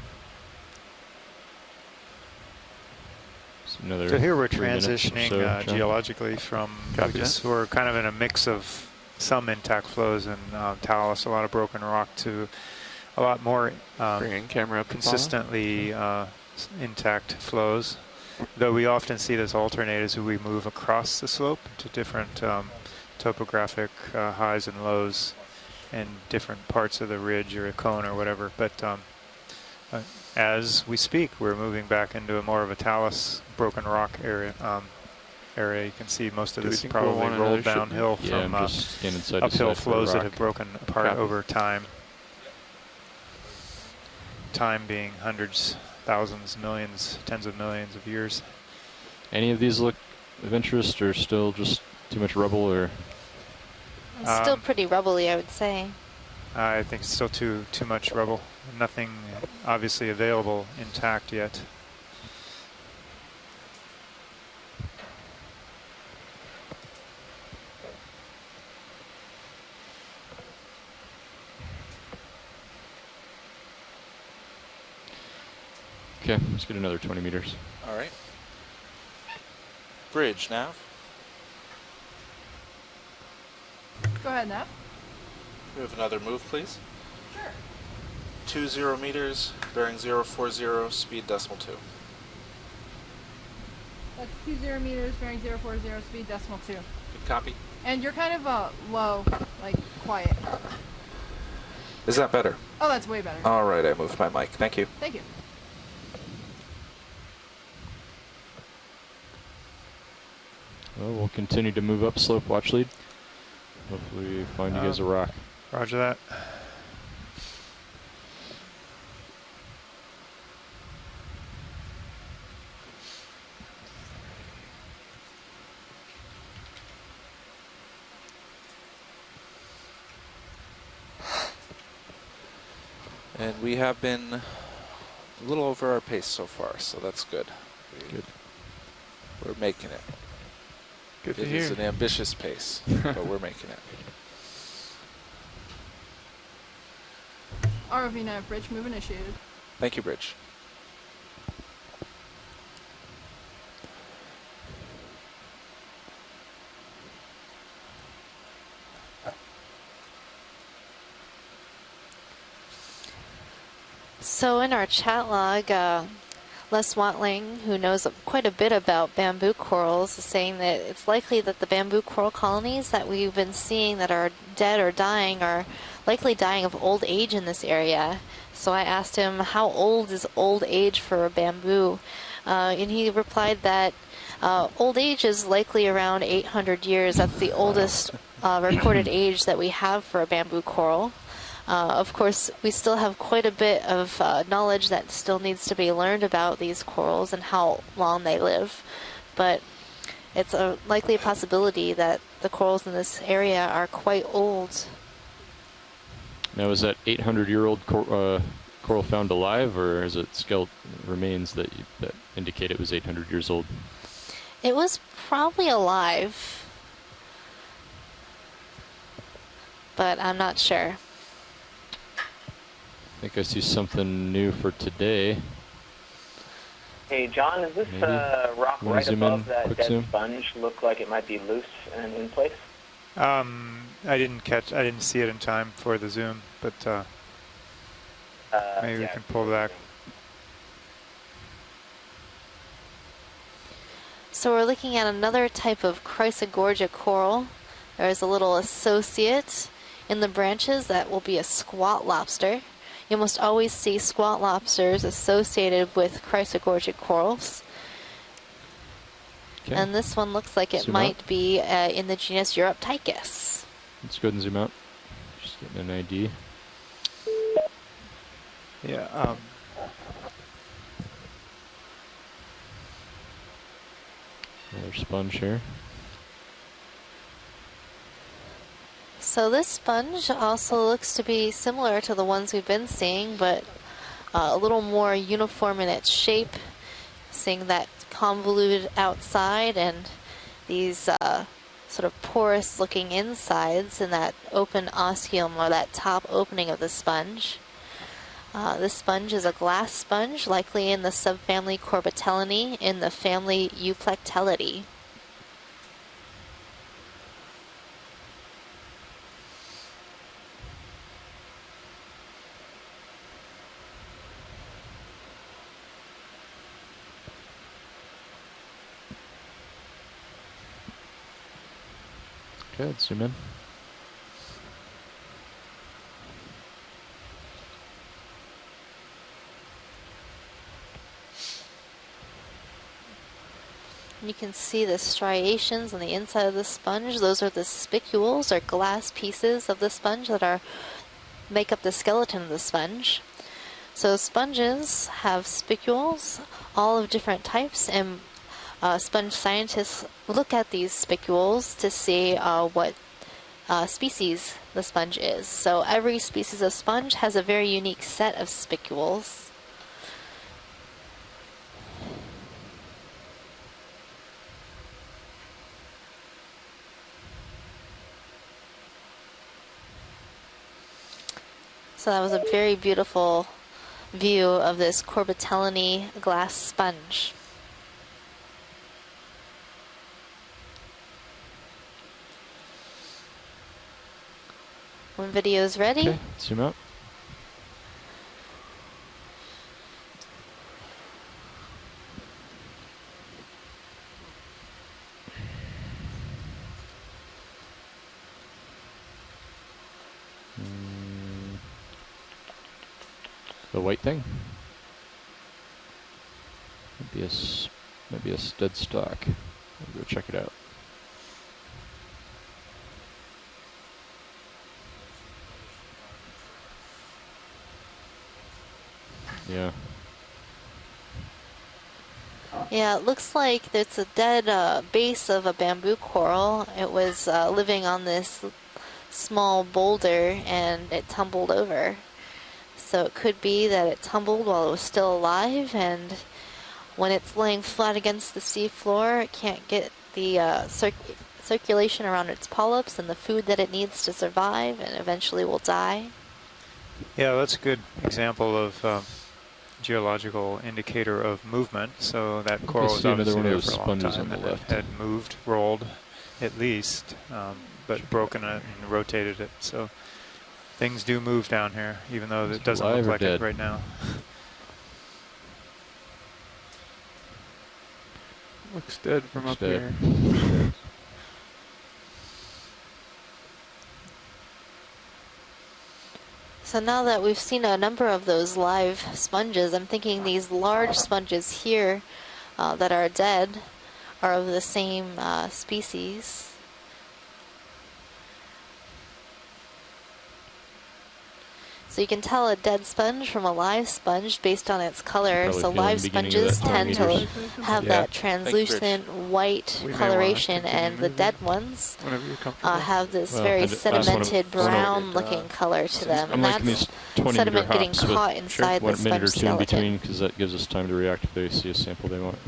Another So here we're 3 minutes or transitioning so, John. geologically from, Copy we're kind of in a mix of some intact flows and talus, a lot of broken rock, to a lot more Bringing camera up and follow. consistently intact flows. Though we often see this alternate as we move across the slope to different topographic highs and lows in different parts of the ridge or a cone or whatever. But as we speak, we're moving back into a more of a talus broken rock area. You can see most of Do we this think we'll probably want rolled another shipment? downhill Yeah, from I'm just standing side to uphill side for the flows that rock. have broken apart Copy. over time. Time being hundreds, thousands, millions, tens of millions of years. Any of these look of interest, or still just too much rubble, or? It's still pretty rubbly, I would say. I think it's still too much rubble. Nothing obviously available intact yet. Okay, let's get another 20 meters. All right. Bridge, nav. Go ahead, Nav. We have another move, please. Sure. 20 meters, bearing 040, speed decimal 2. That's 20 meters, bearing 040, speed decimal 2. Good copy. And you're kind of low, like quiet. Is that better? Oh, that's way better. All right, I moved my mic. Thank you. Thank you. Well, we'll continue to move up slope, watch lead. Hopefully we find you guys a rock. Roger that. And we have been a little over our pace so far, so that's good. Good. We're making it. Good to It is hear. an ambitious pace, but we're making it. ROV nav bridge move initiated. Thank you, Bridge. So in our chat log, Les Watling, who knows quite a bit about bamboo corals, is saying that it's likely that the bamboo coral colonies that we've been seeing that are dead or dying are likely dying of old age in this area. So I asked him, how old is old age for a bamboo? And he replied that old age is likely around 800 years. That's the oldest recorded age that we have for a bamboo coral. Of course, we still have quite a bit of knowledge that still needs to be learned about these corals and how long they live. But it's a likely possibility that the corals in this area are quite old. Now, is that 800-year-old coral found alive, or is it skeleton remains that indicate it was 800 years old? It was probably alive, but I'm not sure. I think I see something new for today. Hey, John, is this Maybe. rock You wanna right zoom in? above that Quick dead zoom? sponge look like it might be loose and in place? I didn't see it in time for the zoom, but maybe we Yeah. can pull back. So we're looking at another type of Chrysogorgia coral. There's a little associate in the branches that will be a squat lobster. You almost always see squat lobsters associated with Chrysogorgia corals. Okay, And this one looks like it Zoom might out. be in the genus Europtychus. let's go ahead and zoom out. Just getting an ID. Yeah. Another sponge here. So this sponge also looks to be similar to the ones we've been seeing, but a little more uniform in its shape. Seeing that convoluted outside and these sort of porous looking insides in that open osculum, or that top opening of the sponge. This sponge is a glass sponge, likely in the subfamily Corbitellinae in the family Euplectellidae. Okay, let's zoom in. You can see the striations on the inside of the sponge. Those are the spicules, or glass pieces of the sponge that make up the skeleton of the sponge. So sponges have spicules, all of different types, and sponge scientists look at these spicules to see what species the sponge is. So every species of sponge has a very unique set of spicules. So that was a very beautiful view of this Corbitellinae glass sponge. When video is ready, Okay, zoom out. The white thing? Maybe a stud stock. I'll go check it out. Yeah. yeah, it looks like it's a dead base of a bamboo coral. It was living on this small boulder and it tumbled over. So it could be that it tumbled while it was still alive, and when it's laying flat against the sea floor, it can't get the circulation around its polyps and the food that it needs to survive, and eventually will die. Yeah, that's a good example of geological indicator of movement. So that coral was see another obviously one of there those for a long sponges time, on the and it left. had moved, rolled, at least, but broken it and rotated it. So things do move down here, even though it doesn't alive look or like it dead? right now. Looks dead from Looks up dead. here. So now that we've seen a number of those live sponges, I'm thinking these large sponges here that are dead are of the same species. So you can tell a dead sponge from a live sponge based on its color. Probably So feeling live the beginning of sponges that 20 tend to meters. have Yeah. that translucent white We may wanna coloration, continue and the moving. dead ones Whenever you're comfortable. have this Well, very I just wanna- sedimented I wanna- brown-looking color to them, I'm and liking that's these 20-meter sediment getting hops with caught inside the 1 minute or sponge two in skeleton. between, because that gives us time to react if they see a sample they want.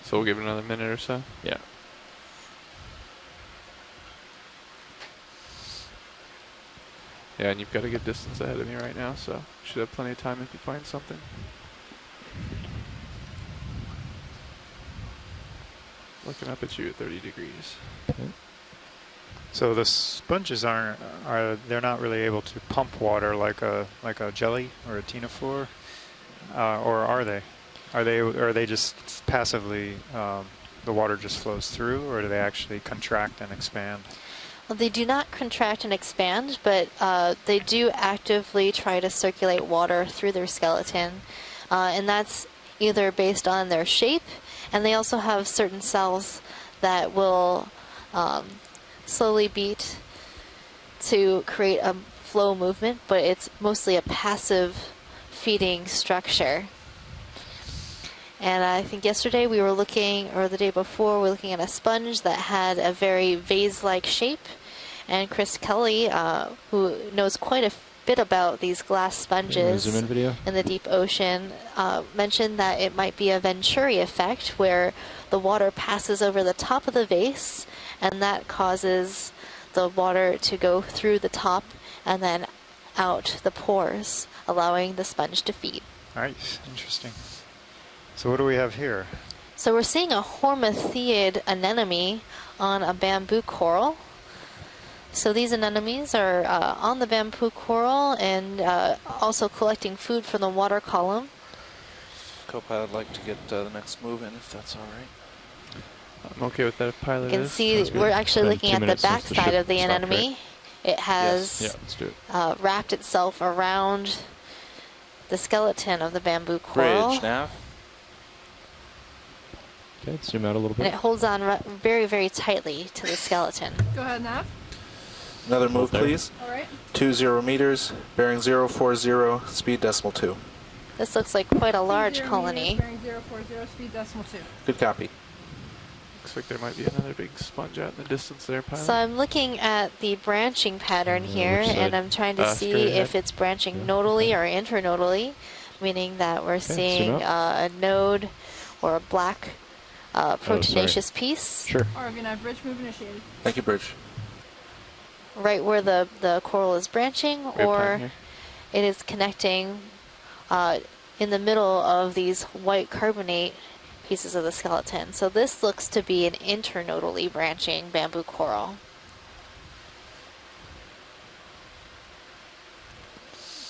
So we'll give it another minute or so. Yeah. Yeah, and you've got a good distance ahead of me right now, so should have plenty of time if you find something. Looking up at you at 30 degrees. So the sponges they're not really able to pump water like a jelly or a ctenophore, or are they? Are they just passively the water just flows through, or do they actually contract and expand? Well, they do not contract and expand, but they do actively try to circulate water through their skeleton, and that's either based on their shape, and they also have certain cells that will slowly beat to create a flow movement, but it's mostly a passive feeding structure. And I think yesterday we were looking, or the day before, we were looking at a sponge that had a very vase-like shape. And Chris Kelly, who knows quite bit about these glass sponges zoom in video. in the deep ocean, mentioned that it might be a Venturi effect where the water passes over the top of the vase and that causes the water to go through the top and then out the pores, allowing the sponge to feed. Nice, interesting. So what do we have here? So we're seeing a hormathiid anemone on a bamboo coral. So these anemones are on the bamboo coral and also collecting food from the water column. Co-pilot would like to get the next move in, if that's all right. I'm okay with that if pilot You can is. see Sounds good. we're actually Then looking 2 at the minutes since the backside ship of the stopped, anemone. right? It has Yeah, let's do it. wrapped itself around the skeleton of the bamboo coral. Bridge, nav. Okay, let's zoom out a little And it bit. holds on very, very tightly to the skeleton. Go ahead, Nav. Another move, there. please. All right. 20 meters, bearing 040, speed decimal 2. This looks like quite a large 0 colony. meters, bearing 040, speed decimal 2. Good copy. Looks like there might be another big sponge out in the distance there, pilot. So I'm looking at the branching pattern here, which side? and I'm trying to see straight if ahead. it's branching Yeah. nodally or internodally, meaning that we're zoom seeing a node or a black proteinaceous piece Sure. ROV nav bridge move initiated. Thank you, Bridge. right where the coral is branching, Great plan or here. it is connecting in the middle of these white carbonate pieces of the skeleton. So this looks to be an internodally branching bamboo coral.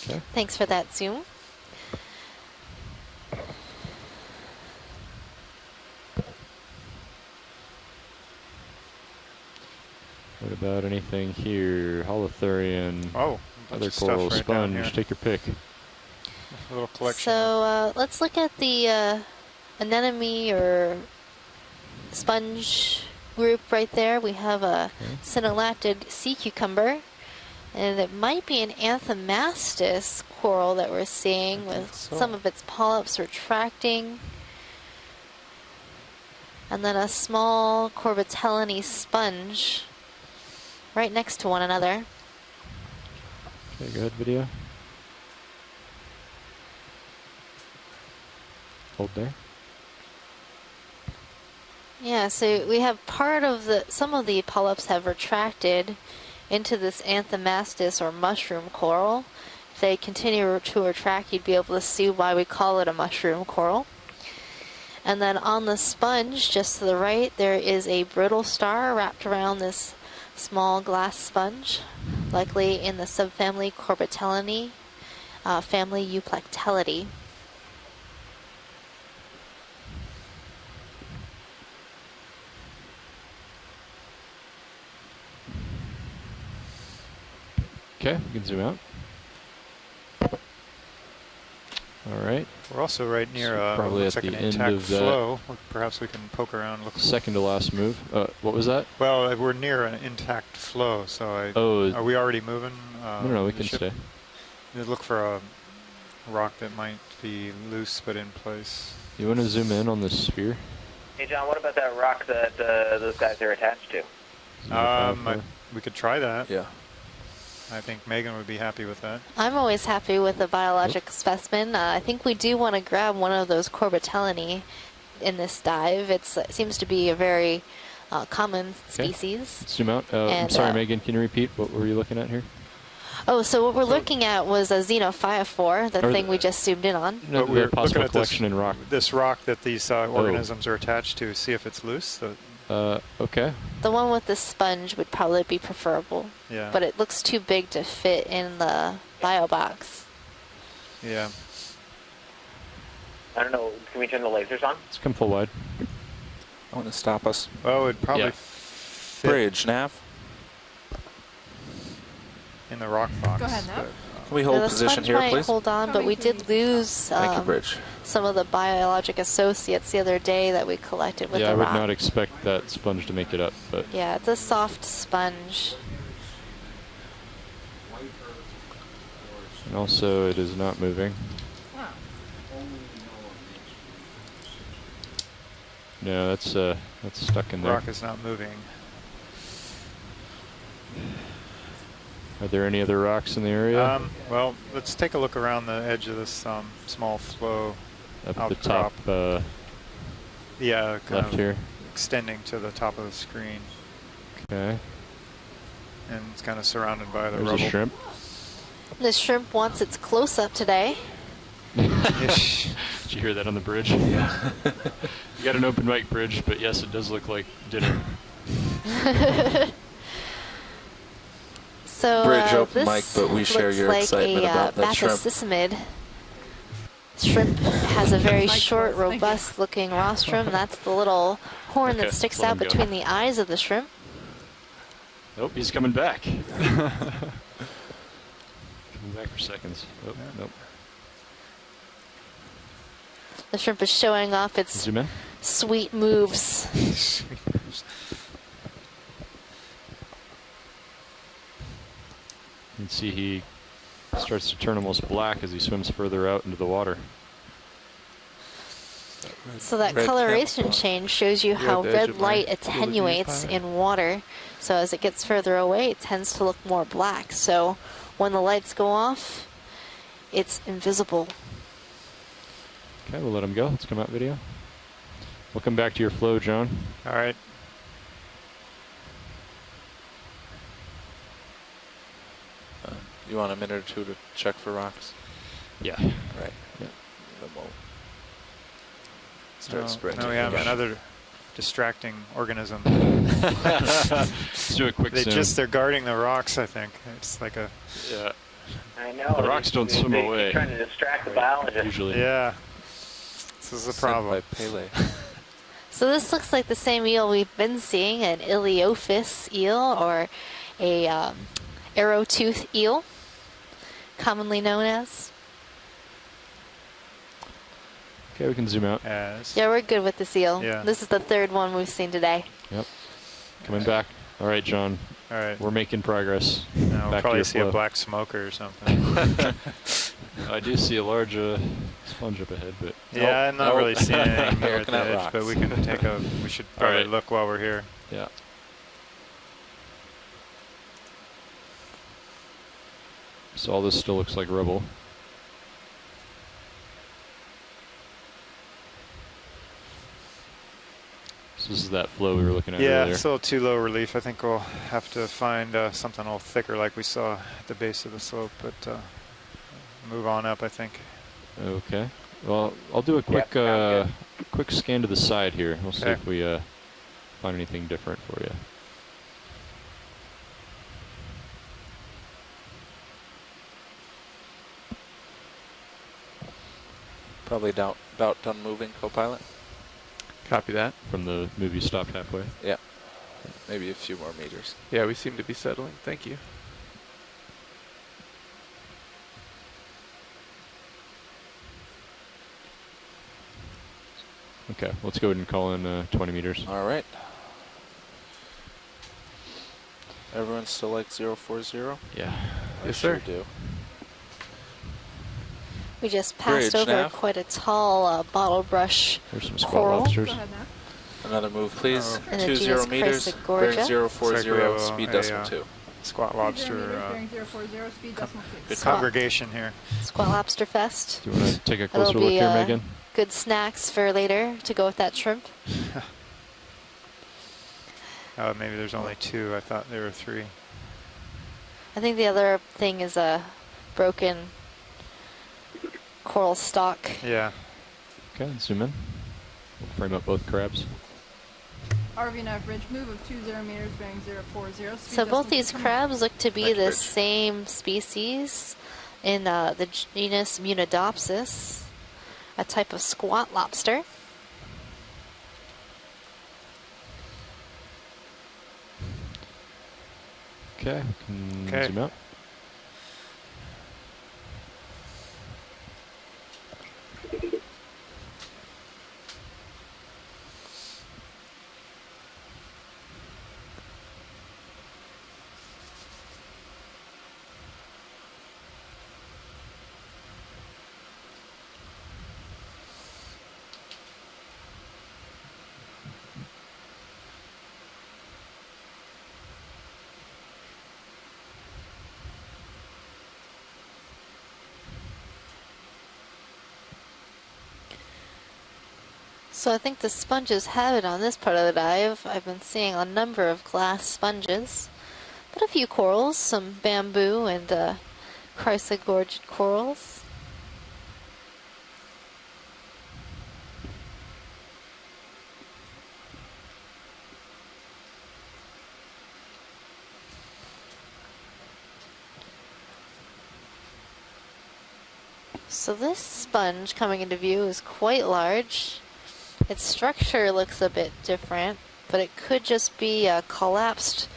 Okay. Thanks for that zoom. What about anything here? Holothurian, Oh, a bunch other of stuff coral, right down sponge. here. Take your pick. A little collection. So let's look at the anemone or sponge group right there. We have a synallactid sea cucumber, and it might be an anthomastus coral that we're seeing with so. some of its polyps retracting. And then a small corbitellinae sponge right next to one another. Okay, go ahead, video. Hold there. Yeah, so we have some of the polyps have retracted into this anthomastus or mushroom coral. If they continue to retract, you'd be able to see why we call it a mushroom coral. And then on the sponge, just to the right, there is a brittle star wrapped around this small glass sponge, likely in the subfamily Corbitellinae, family Euplectellidae. Okay, you can zoom out. All right. We're also right near So probably looks at like the an end intact of that. flow. Perhaps we can poke around. Look. Second to last move. What was that? Well, we're near an intact flow, so Oh, are we already moving? no, we the can ship? stay. Just look for a rock that might be loose but in place. You want to zoom in on this sphere? Hey, John, what about that rock that those guys are attached to? We could try that. Yeah. I think Megan would be happy with that. I'm always happy with a biologic specimen. I think we do want to grab one of those Corbitellinae in this dive. It seems to be a very common species. Let's zoom out. I'm And, sorry, Megan, can you repeat? What were you looking at here? Oh, so what we're looking at was a Xenophyophore, the Or thing the- we just zoomed in on. No, But we're the possible looking at collection in rock. this rock that these organisms are attached to. See if it's loose. So, Okay. The one with the sponge would probably be preferable, yeah. but it looks too big to fit in the bio box. Yeah. I don't know. Can we turn the lasers on? Let's come full wide. I want to stop us. Well, it'd probably Yeah. fit Bridge, nav. in the rock box. Go ahead, Nav. but, Can we Now, hold the position sponge here, might please? hold on, but Coming we for did you. lose Thank you, Bridge. some of the biologic associates the other day that we collected with Yeah, the I would rock. not expect that sponge to make it up, but Yeah, it's a soft sponge. and also it is not moving. Wow. No, that's stuck in there. rock is not moving. Are there any other rocks in the area? Well, let's take a look around the edge of this small flow Up at outcrop. the top Yeah, kind left of here. extending to the top of the screen. Okay. And it's kind of surrounded by the There's rubble. a shrimp. The shrimp wants its close-up today. Did you hear that on the bridge? Yeah. You got an open mic bridge, but yes, it does look like dinner. So Bridge open this mic, but we share looks your like excitement about that shrimp. Bacchusissimid. Shrimp has a very Nice short, choice, thank you. robust-looking rostrum. That's the little horn Okay, that sticks let out him go. between the eyes of the shrimp. Nope, he's coming back. Coming back for seconds. Oh, nope. The shrimp is showing off its Zoom in. sweet moves. You can see he starts to turn almost black as he swims further out into the water. So that Red coloration camouflage. change shows you how the edge red of my light field of view attenuates pilot. in water. So as it gets further away, it tends to look more black. So when the lights go off, it's invisible. Okay, we'll let him go. Let's come out video. We'll come back to your flow, John. All right. You want a minute or two to check for rocks? Yeah. Right. Yeah. Then we'll start sprinting. Now we have again. another distracting organism. Let's do a quick zoom. They're guarding the rocks, I think. It's like a, Yeah. I know. The rocks don't swim they keep away. trying to distract the biologist. Usually. yeah. This is a Sent problem. by Pele. So this looks like the same eel we've been seeing, an Iliophis eel or a arrow-tooth eel, commonly known as. Okay, we can zoom out. Yes. Yeah, we're good with this eel. Yeah. This is the third one we've seen today. Yep. Coming back. All right, John. All right. We're making progress. Now back we'll to probably your see flow. a black smoker or something. I do see a large sponge up ahead, but Yeah, I'm not Nope. really seeing anything here at Looking the at edge, but rocks. we can take a. We should All probably right. look while we're here. yeah. So all this still looks like rubble. So this is that flow we were looking at Yeah, earlier. it's a little too low relief. I think we'll have to find something a little thicker, like we saw at the base of the slope. But move on up, I think. Okay. Well, I'll do a quick sounds quick scan to the side here. We'll see Okay. if we find anything different for you. Probably about done moving, co-pilot. Copy that. From the movie stopped halfway. Yeah. Maybe a few more meters. Yeah, we seem to be settling. Thank you. Okay, let's go ahead and call in 20 meters. All right. Everyone still like 040? Yeah. I Yes, sure sir. do. We just Bridge, passed over Nav. quite a tall bottle brush. There's some squat Coral. lobsters. Go ahead now. Another move, please. And the 20 genus meters. Chrysogorgia. Bearing 040, Looks like we have speed a, decimal 2. Squat 20 lobster meters, bearing 040, speed decimal 2. Good Squat. congregation here. Squat Lobster Fest. Do you want to take a That'll closer look be here, Megan? good snacks for later to go with that shrimp. Maybe there's only 2. I thought there were 3. I think the other thing is a broken coral stalk. Yeah. Okay, zoom in. We'll frame up both crabs. RV nav bridge move of 20 meters, bearing 040. Speed So both decimal these 2. crabs look to be Thank you, the Bridge. same species in the genus Munidopsis, a type of squat lobster. Okay, we can Okay. zoom out. So I think the sponges have it on this part of the dive. I've been seeing a number of glass sponges, but a few corals, some bamboo and chrysogorgid corals. So this sponge coming into view is quite large. Its structure looks a bit different, but it could just be collapsed.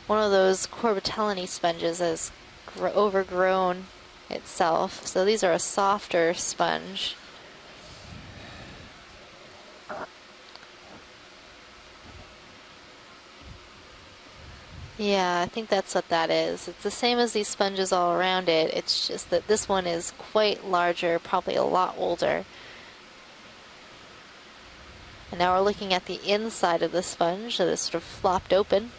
One of those Corbitellinae sponges has overgrown itself. So these are a softer sponge. Yeah, I think that's what that is. It's the same as these sponges all around it. It's just that this one is quite larger, probably a lot older. And now we're looking at the inside of the sponge that is sort of flopped open.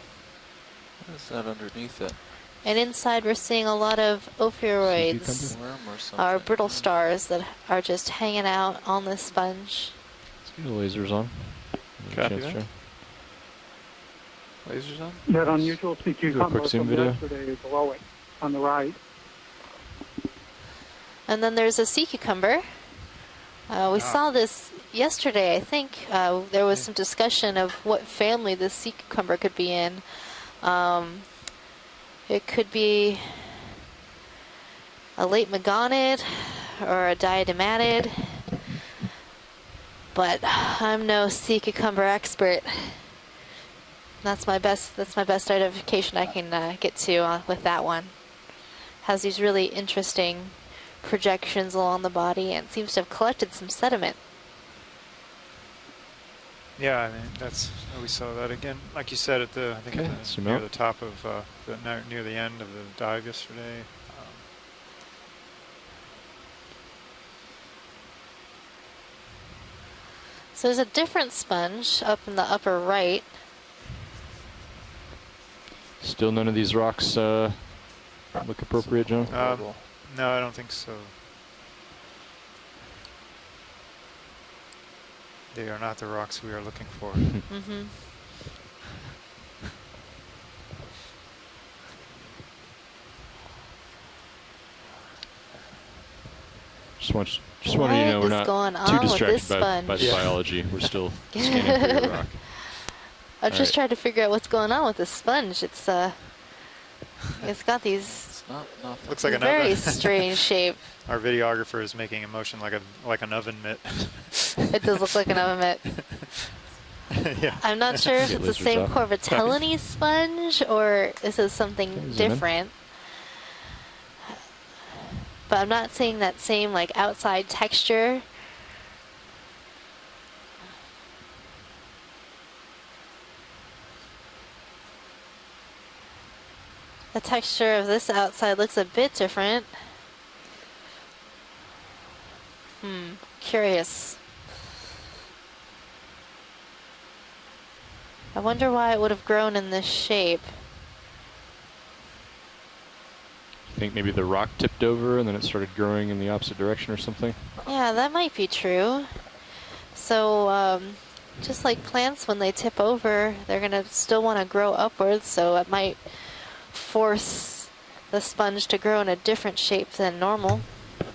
What is that underneath it? And inside we're seeing a lot of ophiuroids, Worm or something? or brittle stars that are just hanging out on this sponge. Let's get the lasers on. Copy Chance, that. Joe. Lasers on? That unusual sea Do a quick cucumber zoom from video. yesterday is below it on the right. And then there's a sea cucumber. We saw this yesterday, I think. There was some discussion of what family this sea cucumber could be in. It could be a late megonid or a diadematid, but I'm no sea cucumber expert. That's my best identification I can get to with that one. Has these really interesting projections along the body and seems to have collected some sediment. Yeah, I mean that's we saw that again, like you said, at the I think Okay, at the, zoom near out. the top of near the end of the dive yesterday. So there's a different sponge up in the upper right. Still none of these rocks look appropriate, John? No, I don't think so. They are not the rocks we are looking for. Mm-hmm. Just wanted you to know we're What is not going too on with distracted this by the sponge? biology. We're still scanning for your rock. I'm All just right. trying to figure out what's going on with this sponge. It's got these It's not nothing. Looks like an very oven. strange shape. Our videographer is making a motion like an oven mitt. It does look like an oven mitt. Yeah. I'm not sure if Get it's the lasers same off. Corbitellinae sponge or this is something zoom in. different. But I'm not seeing that same like outside texture. The texture of this outside looks a bit different. Curious. I wonder why it would have grown in this shape. You think maybe the rock tipped over and then it started growing in the opposite direction or something? Yeah, that might be true. So, just like plants, when they tip over, they're going to still want to grow upwards, so it might force the sponge to grow in a different shape than normal.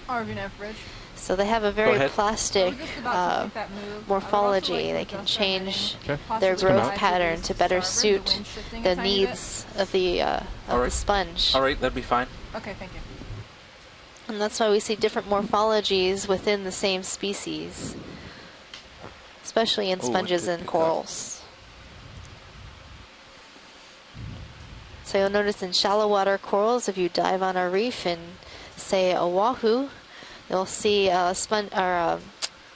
RVNF Bridge. So they have a very ahead. plastic We're just about to make that move. I would also morphology. like to They can adjust change that Okay. their possibly growth rise pattern with to the better starboard, the suit wind shifting the a tiny bit. needs of the Alright. sponge. All right, that'd be fine. Okay, thank you. And that's why we see different morphologies within the same species, especially in Oh, it sponges did and pick up. corals. So you'll notice in shallow water corals, if you dive on a reef in, say, Oahu, you'll see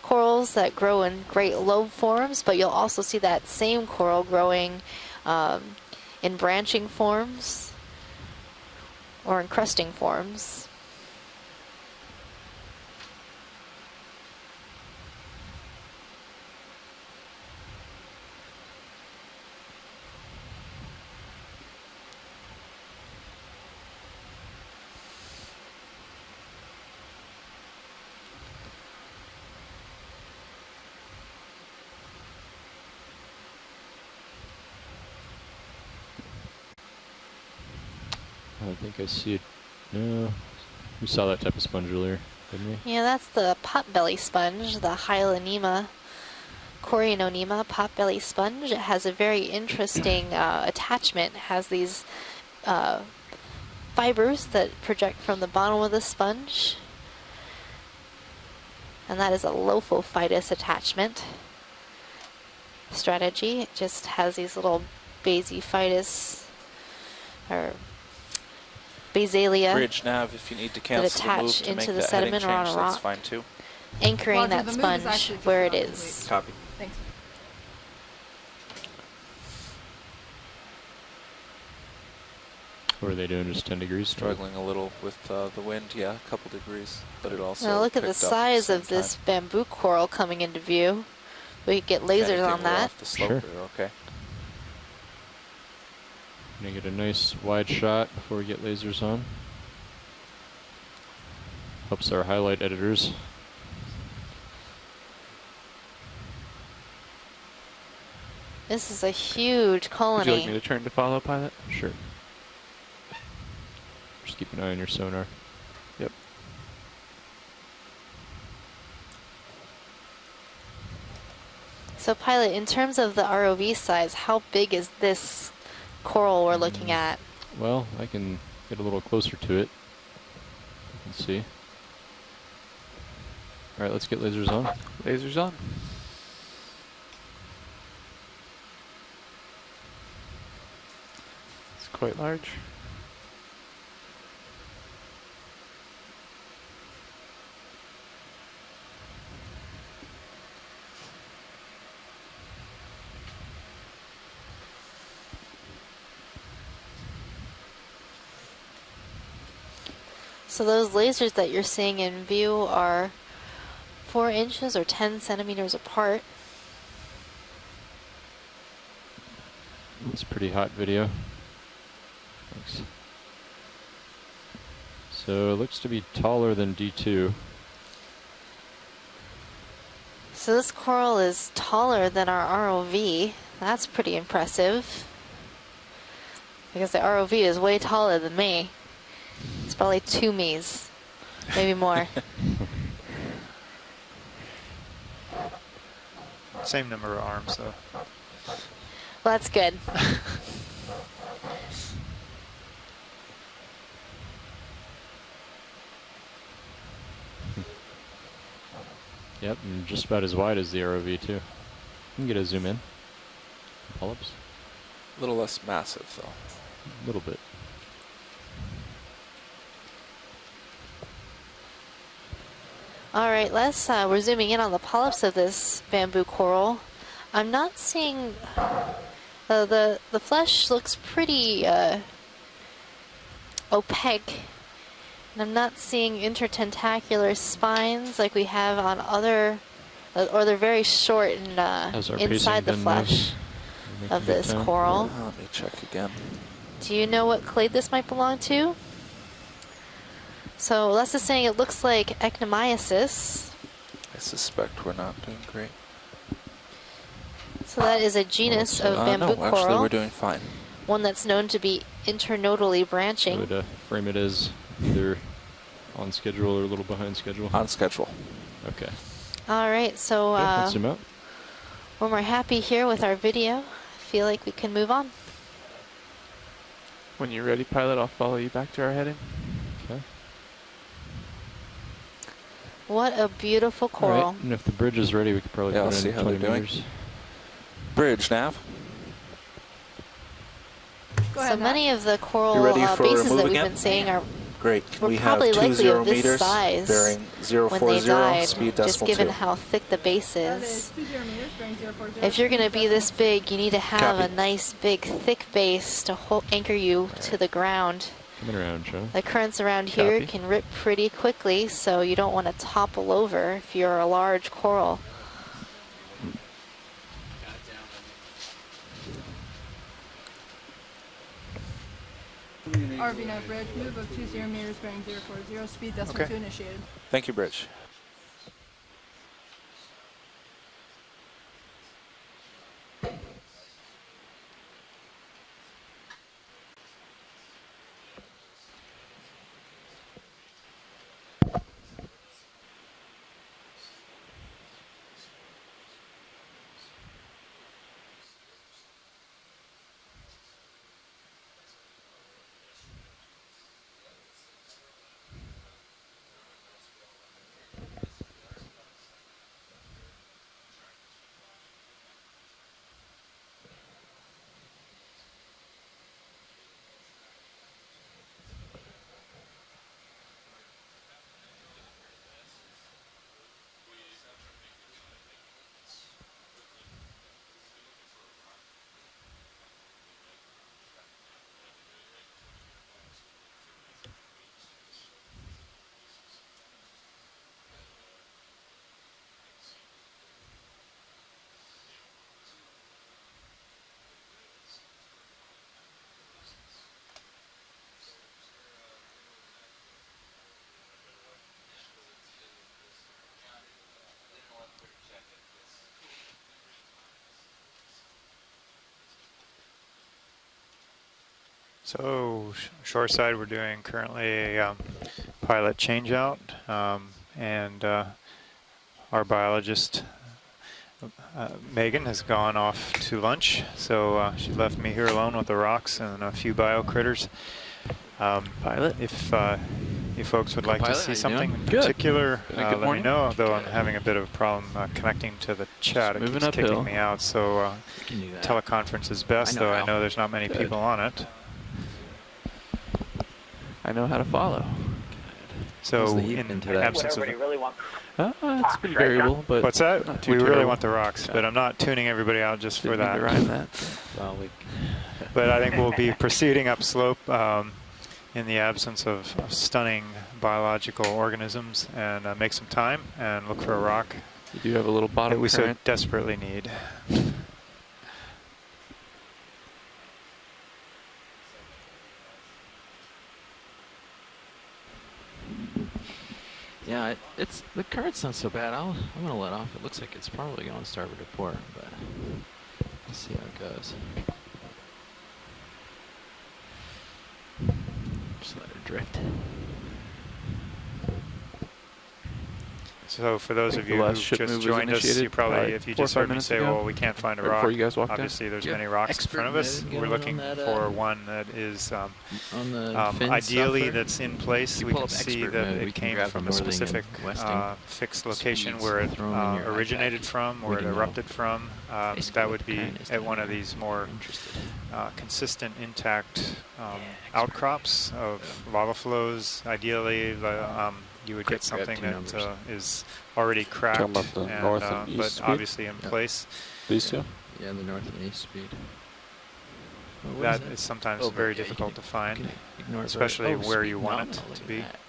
corals that grow in great lobe forms, but you'll also see that same coral growing in branching forms or encrusting forms. I think I see it. No, we saw that type of sponge earlier, didn't we? Yeah, that's the potbelly sponge, the Hyalonema, Coriononema potbelly sponge. It has a very interesting attachment. It has these fibers that project from the bottom of the sponge. And that is a lophophytus attachment strategy. It just has these little basophytus or basalia Bridge nav, if you need to cancel the move attach to make into the that heading sediment or on change, a that's rock, fine too. anchoring Roger, that the move is sponge actually just where it about is. Copy. Thanks. What are they doing? Just 10 degrees? Struggling a little with the wind, yeah, a couple degrees, but it also Now look at the picked up size the of same this time. bamboo coral coming into view. We could get If lasers anything, on we're that. off the slope, Sure. we're okay. Gonna get a nice wide shot before we get lasers on. Helps our highlight editors. This is a huge Would colony. you like me to turn to follow, pilot? Sure. Just keep an eye on your sonar. Yep. So pilot, in terms of the ROV size, how big is this coral we're looking at? Well, I can get a little closer to it. You can see. All right, let's get lasers on. Lasers on. It's quite large. So those lasers that you're seeing in view are 4 inches or 10 centimeters apart. It's a pretty hot video. Thanks. So it looks to be taller than D2. So this coral is taller than our ROV. That's pretty impressive. Because the ROV is way taller than me. It's probably 2 me's, maybe more. Same number of arms, though. Well, that's good. Yep, and just about as wide as the ROV too. You can get a zoom in. Polyps. A little less massive though. A little bit. All right, we're zooming in on the polyps of this bamboo coral. I'm not seeing, the flesh looks pretty opaque. And I'm not seeing intertentacular spines like we have on other, or they're very short and How's our pacing inside the been, flesh Making of good this time? coral. Let me check again. Do you know what clade this might belong to? So Les is saying it looks like Ecnomyces. I suspect we're not doing great. So that is a genus of bamboo no, coral. actually we're doing fine. One that's known to be internodally I branching. would frame it as either on schedule or a little behind schedule. On schedule. Okay. All right, so Yeah, let's zoom out. when we're happy here with our video, I feel like we can move on. When you're ready, pilot, I'll follow you back to our heading. Okay. What a beautiful All coral. right, and if the bridge is ready, we could probably Yeah, put I'll in see how 20 they're doing. meters. Bridge nav. Go So ahead, Matt. many of the coral You ready for a bases move that we've again? been seeing are Great. We're we have probably 20 likely of this meters size bearing when they 040, died, speed just decimal given 2. how thick the base That is. is 20 meters, bearing 040. If you're going to be this big, you need to have Copy. a nice, big, thick base to anchor you to the ground. Coming around, Joe. The currents around here Copy. can rip pretty quickly, so you don't want to topple over if you're a large coral. RV nav bridge, move of 20 meters, bearing 040, speed decimal Okay. 2 initiated. Thank you, Bridge. So shoreside, we're doing currently a pilot changeout, and our biologist Megan has gone off to lunch, so she left me here alone with the rocks and a few bio critters. Pilot? If you folks would like Pilot, to how see you something doing? in Good. particular, Good let me morning. know, though I'm having a bit of a problem connecting to the chat. It moving keeps uphill. kicking me out, so Can do that. teleconference is best, I know though I how. know there's not many Good. people on it. I know how to follow. So How's the heat in been today? What absence of... everybody really wants. It's been Right, variable, but What's that? not too We really terrible. want the rocks, but I'm not tuning everybody out just for Didn't mean that. to rhyme that. Well, we But I think we'll be proceeding upslope in the absence of stunning biological organisms, and make some time and look for a rock You do have a little that bottom we so current. desperately need. Yeah, it's the current's not so bad. I'm gonna let off. It looks like it's probably going starboard to port, but we'll see how it goes. Just let it drift. So for those of The you who last ship just move was joined us, initiated you probably, probably if you 4 or just 5 heard me minutes say, ago. well, we can't find a Right rock, before you guys walked obviously there's Do you many have rocks in expert front of us. mode We're going looking on that, for one that is On the fin ideally stuffer? that's in place. You We pull can up see expert that mode, we it can came grab from a northing and specific westing fixed location speeds, where it throw 'em in your originated iPad. from, We where it can know erupted from. basically That what would the be current is at down one of there. these more Interested. consistent, intact expert. outcrops of lava flows. Ideally, you would Quick, get grab something two that numbers. Is already cracked, Talking about the and, north and east but speed? obviously in Yep. place. These two? Yeah, the north and east speed. Well, what That that? is sometimes Oh, very yeah, you difficult can- to find, you can ignore it. especially Oh, where speed you want it nominal, to look be. at that.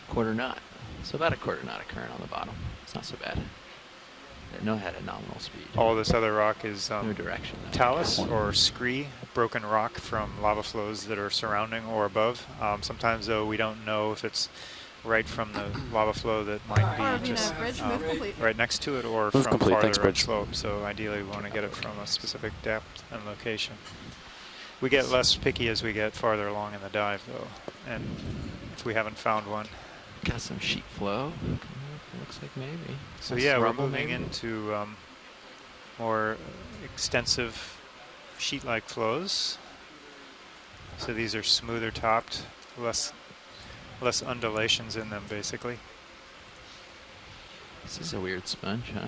Quarter knot. So about a quarter knot of current on the bottom. It's not so bad. I didn't know it had a nominal speed. All this other rock is no direction. though. talus or scree, broken rock from lava flows that are surrounding or above. Sometimes, though, we don't know if it's right from the lava flow that might ROV be just bridge, move complete. right next to it, or Move from complete, farther thanks, Bridge. upslope. So ideally, we want to get it from a specific depth and location. We get less picky as we get farther along in the dive, though, and if we haven't found one. Got some sheet flow. Looks like maybe. So Less yeah, we're rubble, moving maybe? into more extensive sheet-like flows. So these are smoother topped, less undulations in them, basically. This is a weird sponge, huh?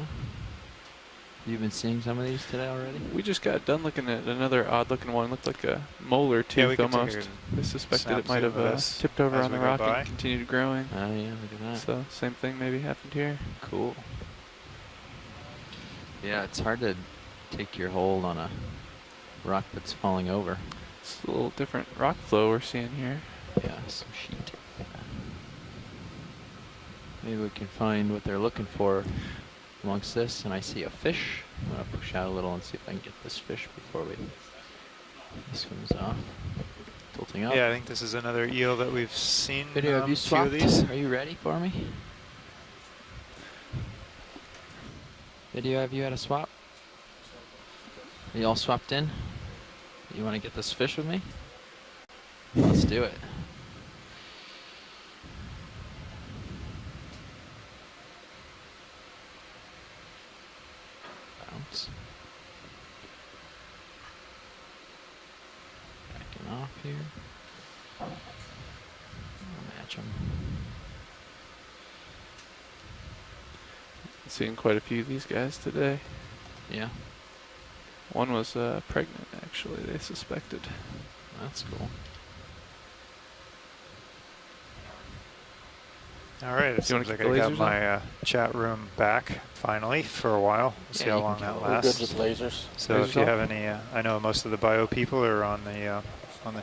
You've been seeing some of these today already? We just got done looking at another odd-looking one. Looked like a molar Yeah, tooth we can take almost. a They suspected snap it might have zoom of this tipped over as on we the go rock by. and continued growing. Oh yeah, look at that. So same thing maybe happened here. Cool. Yeah, it's hard to take your hold on a rock that's falling over. It's a little different rock flow we're seeing here. Yeah, some sheet. Maybe we can find what they're looking for amongst this. And I see a fish. I'm gonna push out a little and see if I can get this fish before he swims off. Tilting up. Yeah, I think this is another eel that we've seen. Video, have you a few of swapped? these. Are you ready for me? Video, have you had a swap? Are you all swapped in? You want to get this fish with me? Let's do it. Bounce. Backing off here. I'll match them. Seeing quite a few of these guys today. Yeah, One was pregnant, actually, they suspected. that's cool. All right, it You seems wanna like keep the I got lasers my chat room back finally for a while. We'll see Yeah, how you long can that keep- We're good lasts. with lasers. So Lasers if you off? have any, I know most of the bio people are on the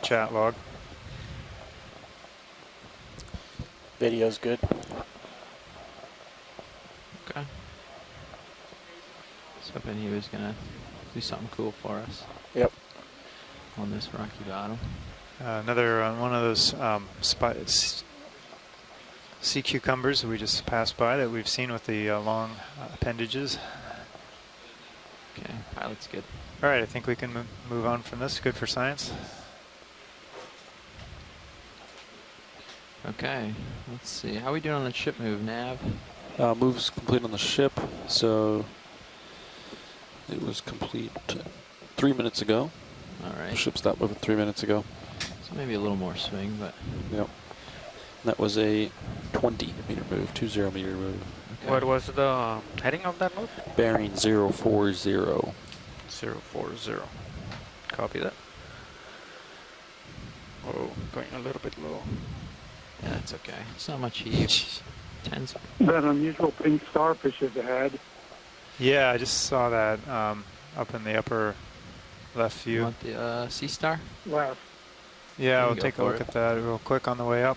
chat log. Video's good. Okay. So hoping he was gonna do something cool for us Yep. on this rocky bottom. Another one of those sea cucumbers we just passed by that we've seen with the long appendages. Okay, pilot's good. All right, I think we can move on from this. Good for science. Okay, let's see. How are we doing on the ship move, Nav? Move's complete on the ship, so it was complete 3 minutes ago. All right. The ship stopped moving 3 minutes ago. So maybe a little more swing, but... Yep. That was a 20 meter move, 20 meter move. Okay. What was the heading of that move? Bearing 040. 040. Copy that. Oh, going a little bit low. Yeah, that's okay. It's not much heave. 10's... That unusual pink starfish is ahead. Yeah, I just saw that up in the upper left You view. want the Sea Star? Left. Yeah, You we'll can go take a for look it. at that real quick on the way up.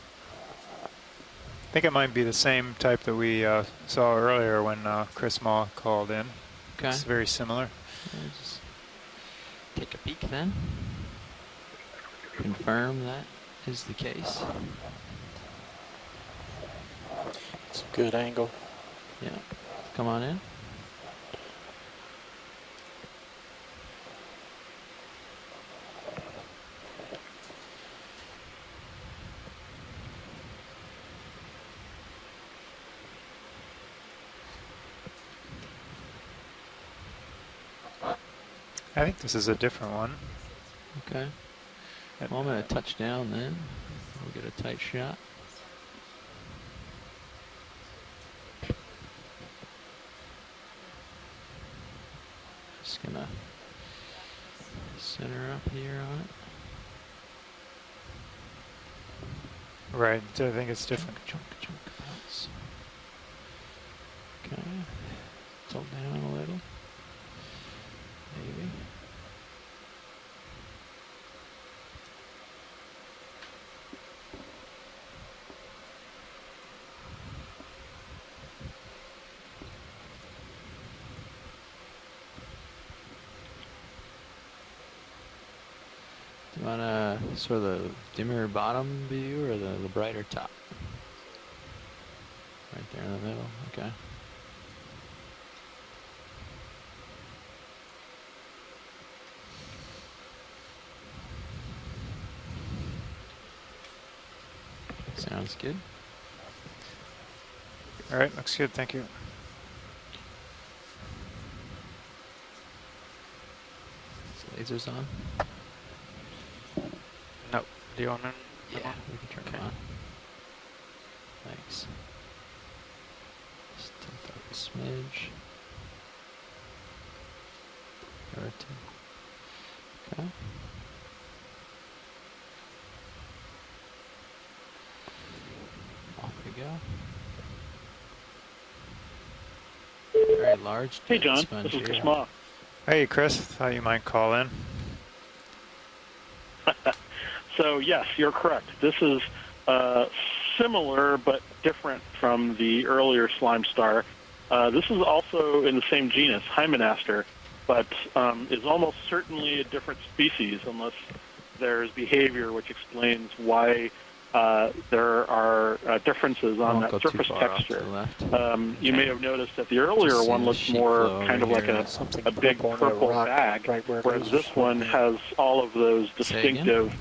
I think it might be the same type that we saw earlier when Chris Maw called in. Okay. It's very similar. We'll just take a peek then. Confirm that is the case. It's a good angle. Yeah. Come on in. I think this is a different one. Okay. Well, I'm going to touch down then. We'll get a tight shot. Just going to center up here on it. Right, so I think it's different. Chunk, bounce. Okay. Tilt down a little. Maybe. Do you want sort of the dimmer bottom view or the brighter top? Right there in the middle, okay. Sounds good. All right, looks good, thank you. Is lasers on? No, the on and Yeah, we can turn them on. Thanks. Just tilt up a smidge. Or two. Okay. Off we go. Very large. Hey, jet John. sponge This is here. Chris Maw. Hey, Chris, thought you might call in. So, yes, you're correct. This is similar but different from the earlier slime star. This is also in the same genus, Hymenaster, but is almost certainly a different species unless there's behavior which explains why there are differences on Won't go that too surface far off to texture. the left. You may have noticed that the earlier Just see one the looked sheet more flow kind of over like here. a big purple bag, whereas this one has all of those Say again? distinctive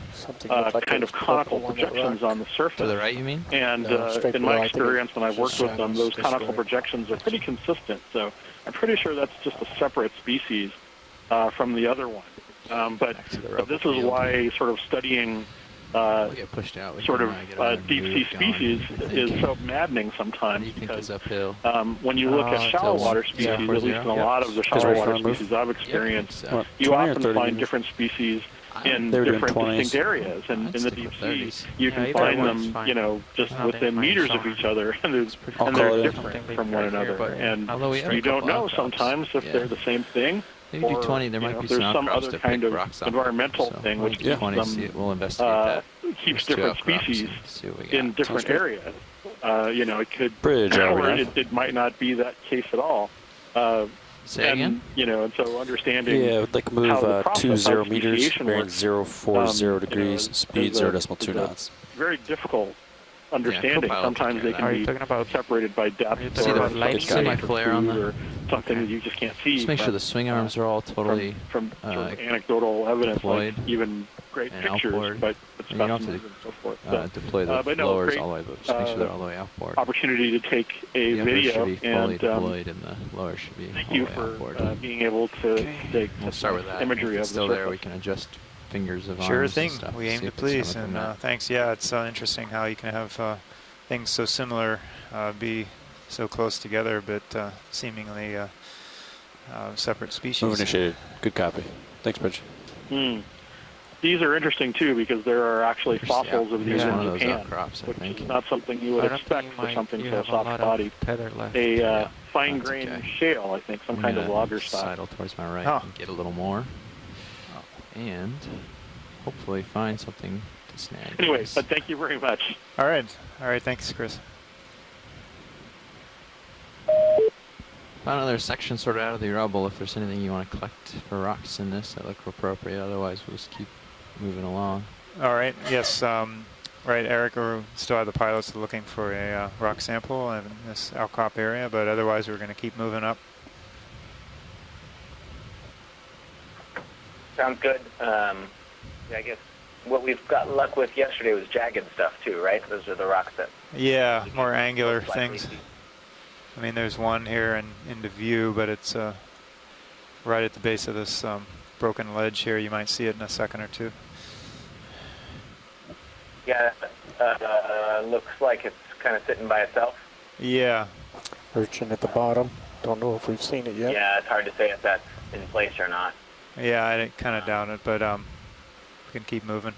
like kind of conical projections on the surface. To the right, you mean? And straight in below, I my think experience, when I've worked just with them, those shadows conical destroy. projections are pretty consistent. So I'm pretty sure that's just a separate species from the other one. But Back to the this rubber is field. why sort of studying We'll get pushed out. We sort can, of get our deep sea move going, species I think. is so maddening What sometimes do you think because is uphill? when you look at shallow Tilts. water species, Yeah, at least in a 40. lot of the Because shallow we're water trying to move. species I've Yeah, I think experienced, so. What, you 20 or often 30 find meters? different species in They were doing different 20s. distinct areas. And I'd in the stick deep with sea, 30s. you Yeah, can either find one's them, fine. you know, just Well, within they meters might of each sound- other, and I'll they're call it in. different from one Right here, another. but- And Although we have you a don't couple know outcrops. sometimes if Yeah. they're the same thing. Maybe do or, 20. There you might know, be there's some some outcrops other to kind pick of rocks off. environmental So thing we'll which do keeps 20, them, see it. We'll investigate that. keeps There's two different outcrops species and see what we got. in different good. areas. You know, it could, Bridge, or ROV. it might not be that case at all. Say and, again? You know, and so understanding Yeah, would like move how the process, 20 how meters, speciation bearing works, 040 degrees, is speed a- 0.2 is a knots. very difficult understanding. Copilot Sometimes took they care Are can you be talking about? separated by Are you depth talking See or the about lighting? see my for flare on food the. or something Okay. that you just can't see. Just make sure from, the swing arms are all totally. from sort uh, of anecdotal evidence, deployed like even great and pictures, outboard. but And you don't have specimens to, and so forth. deploy the but no, blowers great, all the way, but just make sure they're all the way outboard. Opportunity to take a The video, should be fully and deployed, and the blower should be thank all you the way for outboard. being able to take We'll start with that. imagery If of it's the still there, surface. we can adjust fingers of Sure arms thing. and stuff. We to aim see to if it's gonna please, look and like that. thanks. Yeah, it's interesting how you can have things so similar be so close together, but seemingly separate species. Move initiated. Good copy. Thanks, Bridge. These are interesting too because there are actually fossils of these Here's in one of those Japan, outcrops, I which think. is not something you would I don't expect think for something you so have a lot soft-bodied. of tether left. A fine That's grain okay. shale, I think, some I'm kind of gonna logger style. sidle towards my right Oh. and get a little more, and hopefully find something to snag. Anyway, Yes. but thank you very much. All right. Thanks, Chris. Found another section sorted out of the rubble. If there's anything you want to collect for rocks in this that look appropriate, otherwise we'll just keep moving along. All right. Yes. Right, Eric. We still have the pilots looking for a rock sample in this outcrop area, but otherwise we're going to keep moving up. Sounds good. I guess what we've got luck with yesterday was jagged stuff too, right? Those are the rocks that. Yeah, more angular most likely things. see. I mean, there's one here into view, but it's right at the base of this broken ledge here. You might see it in a second or two. Yeah, looks like it's kind of sitting by itself. Yeah. Urchin at the bottom. Don't know if we've seen it yet. Yeah, it's hard to say if that's in place or not. Yeah, I kind of doubt it, but we can keep moving.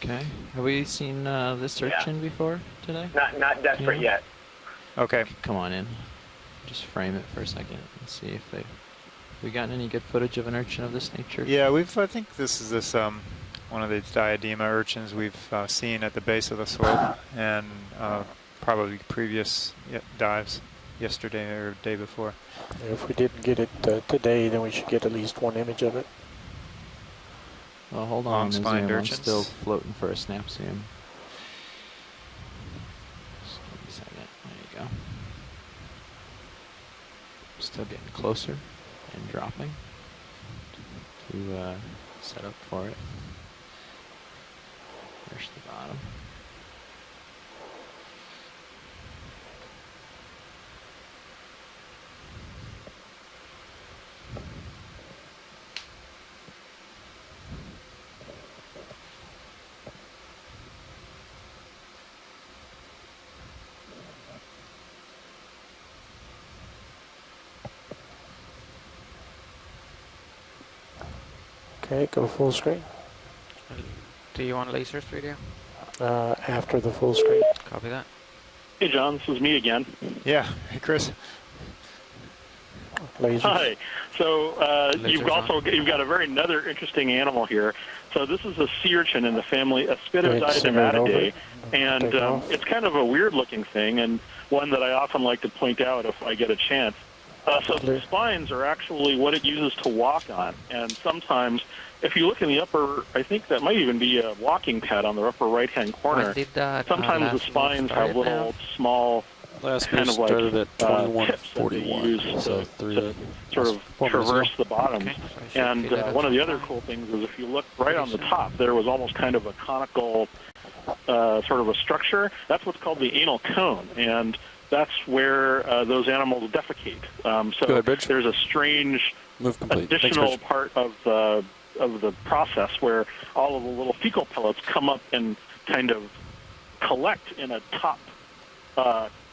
Okay. Have we seen this urchin before today? Not desperate yet. Okay. Come on in. Just frame it for a second and see if they. We gotten any good footage of an urchin of this nature? Yeah, I think this is one of the diadema urchins we've seen at the base of the slope, and probably previous dives yesterday or day before. If we didn't get it today, then we should get at least one image of it. Well, hold on. Long spined I'm urchins. still floating for a snap zoom. Just give me a second. There you go. Still getting closer and dropping to set up for it. There's the bottom. Okay, go full screen. Do you want lasers video? After the full screen. Copy that. Hey, John, this is me again. Yeah, hey, Chris. Lasers. Hi. So you've Lasers got a very another interesting animal here. So this is a sea urchin in the family Go ahead, simmer it over. Aspididae, and Take off. it's kind of a weird-looking thing, and one that I often like to point out if I get a chance. So the spines are actually what it uses to walk on, and sometimes, if you look in the upper, I think that might even be a walking pad on the upper right-hand corner. When did that Sometimes the last spines move have start little now? small Last kind move of started like at tips that they 21:41. use So to sort of 4 minutes ago. traverse the bottoms. Okay, so I should And feel it one of the at other the cool things is if you look right on the Pretty top, there was almost kind of a conical sort of a structure. That's what's called the anal cone, and that's where those animals defecate. So Go ahead, Bridge. there's a strange Move complete. Thanks, additional Bridge. part of the process where all of the little fecal pellets come up and kind of collect in a top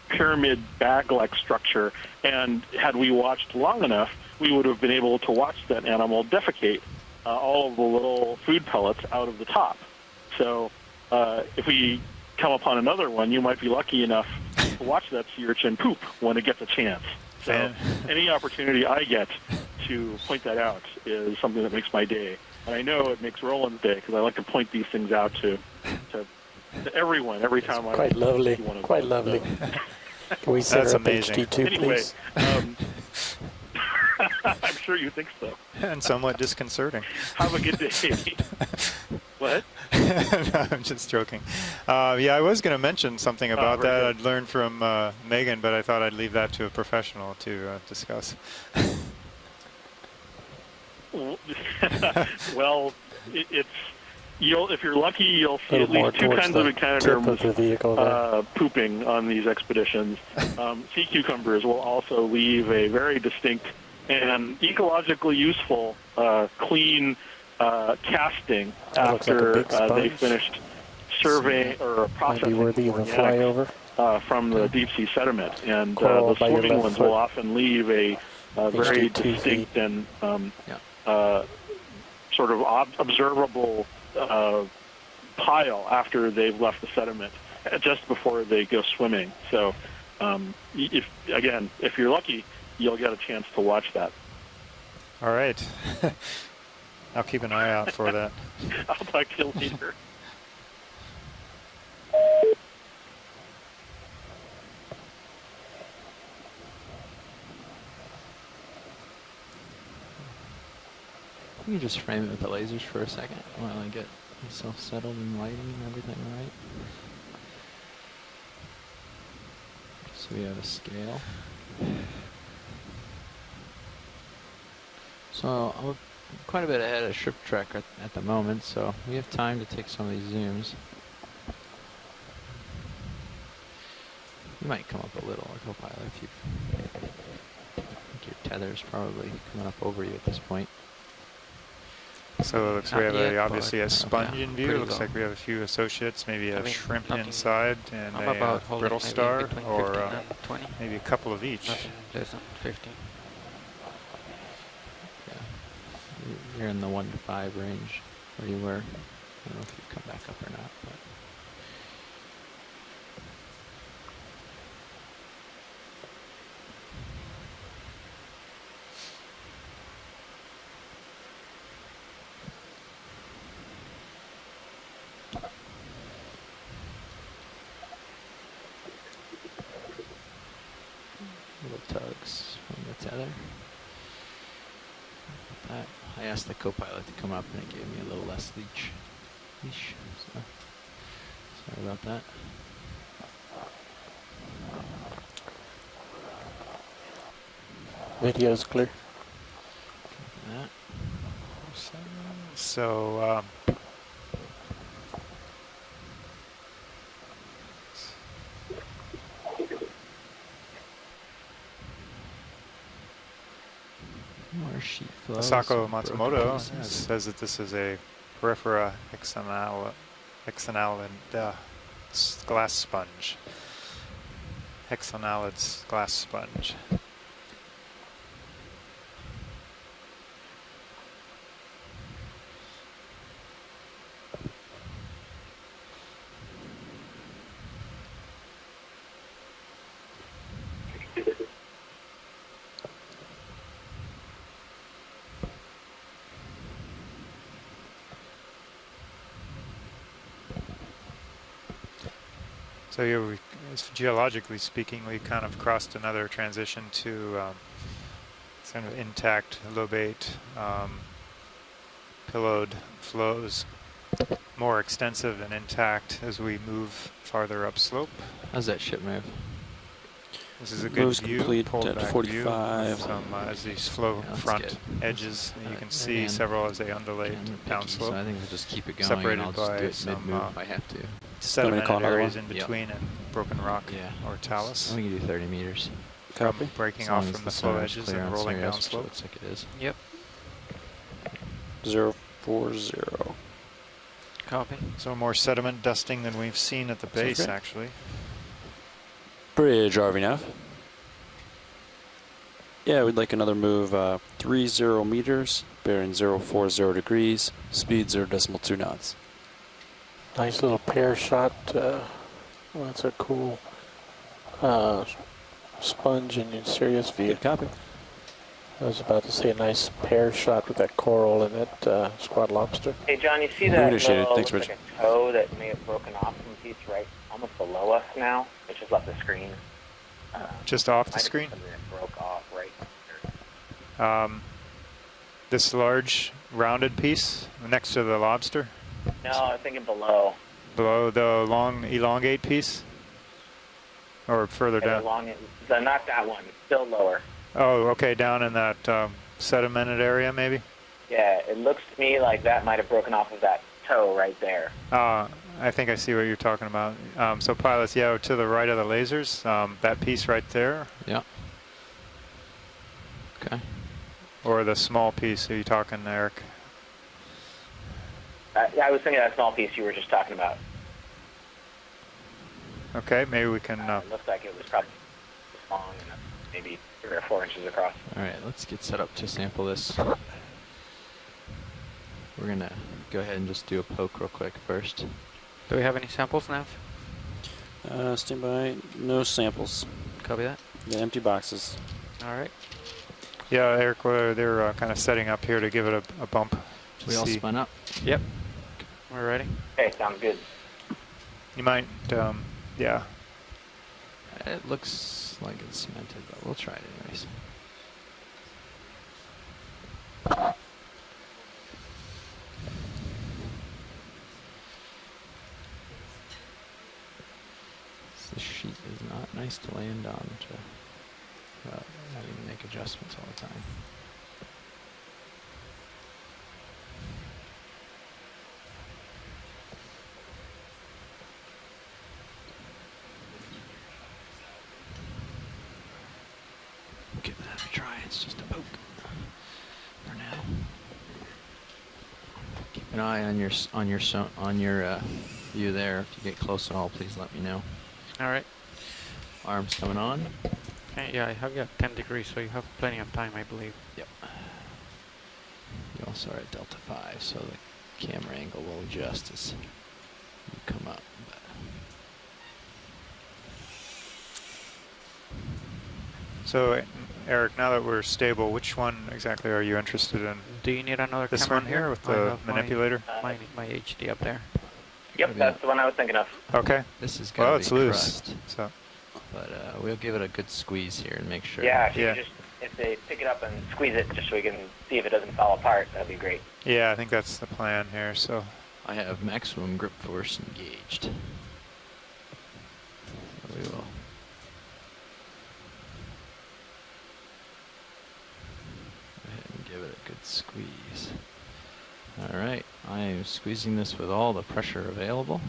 pyramid bag-like structure. And had we watched long enough, we would have been able to watch that animal defecate all of the little food pellets out of the top. So if we come upon another one, you might be lucky enough to watch that sea urchin poop when it gets a chance. So any opportunity I get to point that out is something that makes my day. And I know it makes Roland's day because I like to point these things out to everyone every time I Quite lovely. see one of Quite those. lovely. Can we set That's her up amazing. HD2, Anyway, please? I'm sure you think so. And somewhat disconcerting. Have a good day. What? No, I'm just joking. Yeah, I was going to mention something about very that good. I'd learned from Megan, but I thought I'd leave that to a professional to discuss. Well, it's if you're lucky, you'll see A at little more least two towards kinds of the tip echinoderms of the vehicle there. pooping on these expeditions. Sea cucumbers will also leave a very distinct and ecologically useful, clean casting That looks like a after big they sponge. finished survey or Might be processing worthy of a organics flyover. from the deep sea sediment. And Coral the by your swimming left ones foot. will often leave a very 2 distinct feet. and sort of observable pile after they've left the sediment just before they go swimming. So if you're lucky, you'll get a chance to watch that. All right. I'll keep an eye out for that. I'll talk to you later. You can just frame it with the lasers for a second while I get myself settled and lighting and everything right. So we have a scale. So I'm quite a bit ahead of Ship Trek at the moment, so we have time to take some of these zooms. You might come up a little, or co-pilot, if you I think your tether's probably coming up over you at this point. So it looks we have yet, obviously a but, sponge yeah, in view. pretty Looks low. like we have a few associates, maybe a I mean, shrimp nothing- inside and I'm a about holding brittle maybe star, between or 15 and 20. maybe a couple of each. Nothing less than 15. Yeah. You're in the 1 to 5 range where you were. I don't know if you've come back up or not, but. Little tugs from the tether. That. I asked the co-pilot to come up and it gave me a little less leash. So sorry about that. Video's clear. That. So More sheet flow. Asako some broken Matsumoto pieces. says that this is a Porifera hexanallid glass sponge. Hexanallid glass sponge. So yeah, geologically speaking, we kind of crossed another transition to kind of intact lobate pillowed flows, more extensive and intact as we move farther upslope. How's that ship move? This is a good Moves view, complete pulled at back 45. view. Some, as these flow Yeah, that's front good. edges, you can Alright, see again, several as they undulate Again, picky, downslope. so I think we'll just keep it going Separated and I'll just by do it some, mid-move if I have to. Sedimented call another areas one? in Yep. between and broken rock Yeah. or talus. We can do 30 meters. Copy. From breaking As long off as from the center flow is edges clear and on rolling Sirius, down which it slope. looks like it is. Yep. 040. Copy. So more sediment dusting than we've seen at the base, great. actually. Bridge, RV nav. Yeah, we'd like another move 30 meters, bearing 040 degrees, speed 0.2 knots. Nice little pair shot. Well, that's a cool sponge in your Sirius view. Good copy. I was about to say a nice pair shot with that coral and that squat lobster. Hey, John, you see We that initiated. little, Thanks, looks Rich. like a toe that may have broken off from a piece right almost below us now? It just left the screen. Just off the Might have screen. been something that broke off right there. This large rounded piece next to the lobster, No, I'm thinking below. below the long elongate piece, or further down. Not that one. Still lower. Oh, okay, down in that sedimented area, maybe. Yeah, it looks to me like that might have broken off of that toe right there. I think I see what you're talking about. So pilots, yeah, to the right of the lasers, that piece right there. Yeah. Okay. Or the small piece. Are you talking, Eric? I was thinking that small piece you were just talking about. Okay, maybe we can. It looks like it was probably this long and maybe 3 or 4 inches across. All right, let's get set up to sample this. We're gonna go ahead and just do a poke real quick first. Do we have any samples now? Stand by. No samples. Copy that. Yeah, empty boxes. All right. Yeah, Eric, they're kind of setting up here to give it a bump. We all spun up? Yep. We're ready. Okay, sounds good. You might, yeah. It looks like it's cemented, but we'll try it anyways. This sheet is not nice to land on without having to make adjustments all the time. Give that a try. It's just a poke for now. Keep an eye on your view there. If you get close at all, please let me know. All right. Arms coming on. Okay, yeah, I have got 10 degrees, so you have plenty of time, I believe. Yep. You also are at Delta 5, so the camera angle will adjust as you come up. But So, Eric, now that we're stable, which one exactly are you interested in? Do you need another This camera one here with I the have manipulator? My HD up there. Yep, that's the one I was thinking of. Okay. this is gonna Well, be it's loose. crust, So, but we'll give it a good squeeze here and make sure. Yeah, Yeah. if they pick it up and squeeze it just so we can see if it doesn't fall apart, that'd be great. yeah, I think that's the plan here. So, I have maximum grip force engaged. So we will. Go ahead and give it a good squeeze. All right, I am squeezing this with all the pressure available.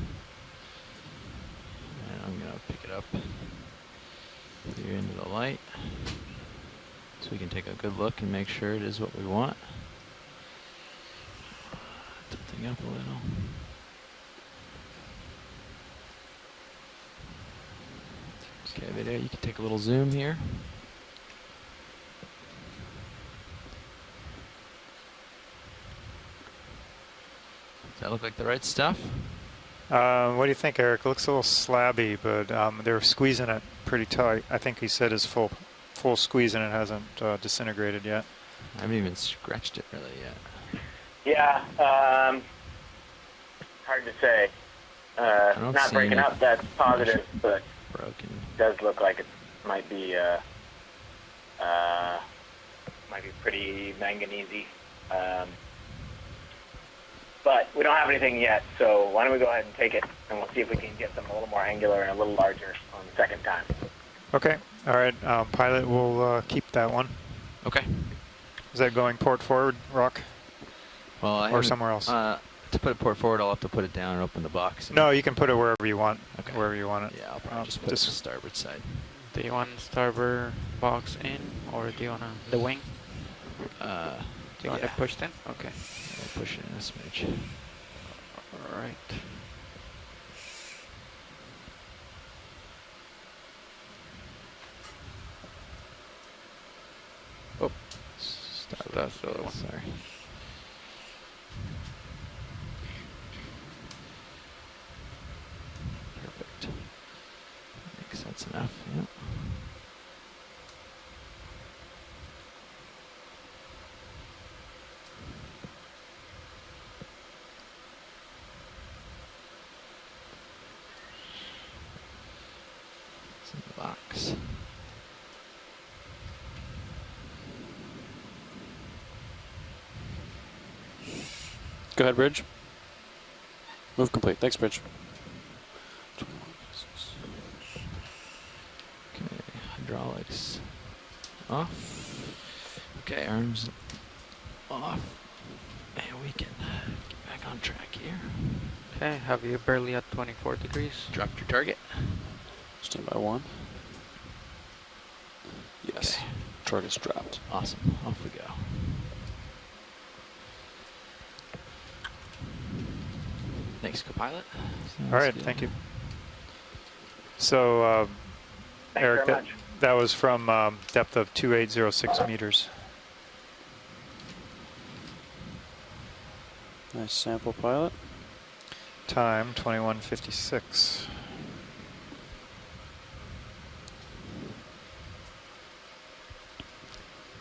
And I'm gonna pick it up here into the light so we can take a good look and make sure it is what we want. Tilting up a little. Okay, video, you can take a little zoom here. Does that look like the right stuff? what do you think, Eric? It looks a little slabby, but they're squeezing it pretty tight. I think he said his full squeeze and it hasn't disintegrated yet. I haven't even scratched it really yet. Yeah, hard to say. don't Not see breaking any up, that's positive, but Broken. it does look like it might be pretty manganese-y. But we don't have anything yet, so why don't we go ahead and take it, and we'll see if we can get them a little more angular and a little larger on the second time. Okay. All right. Pilot, we'll keep that one. Okay. Is that going port forward, Rock? Well, I Or haven't- somewhere else? To put it port forward, I'll have to put it down and open the box. No, you can put it wherever you want. Okay. Wherever you want it. Yeah, I'll probably just put it to the starboard side. Do you want starboard box in, or do you want the wing? Do you want it pushed in? Okay. I'll push it in a smidge. All right. Oh, Starboard. that's the other one. Sorry. Perfect. Makes sense enough. Yeah. It's in the box. Go ahead, Bridge. Move complete. Thanks, Bridge. Okay, hydraulics off. Okay, arms off. And we can get back back on track here. Okay, have you barely at 24 degrees? Dropped your target. Stand by 1. Yes. Okay. Target's dropped. Awesome. Off we go. Thanks, co-pilot. All right, thank you. So, Thanks Eric, very much. that was from depth of 2806 meters. Nice sample, pilot. Time 21:56.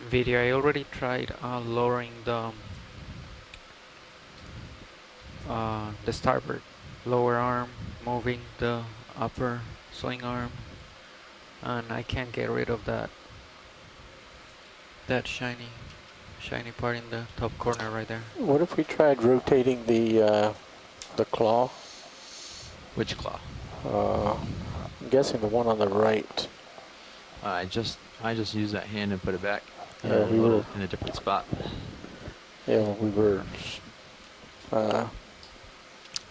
Video, I already tried lowering the starboard lower arm, moving the upper swing arm, and I can't get rid of that shiny part in the top corner right there. What if we tried rotating the claw? Which claw? I'm guessing the one on the right. I just used that hand and put it back Yeah, we were in a different spot. Yeah, when we were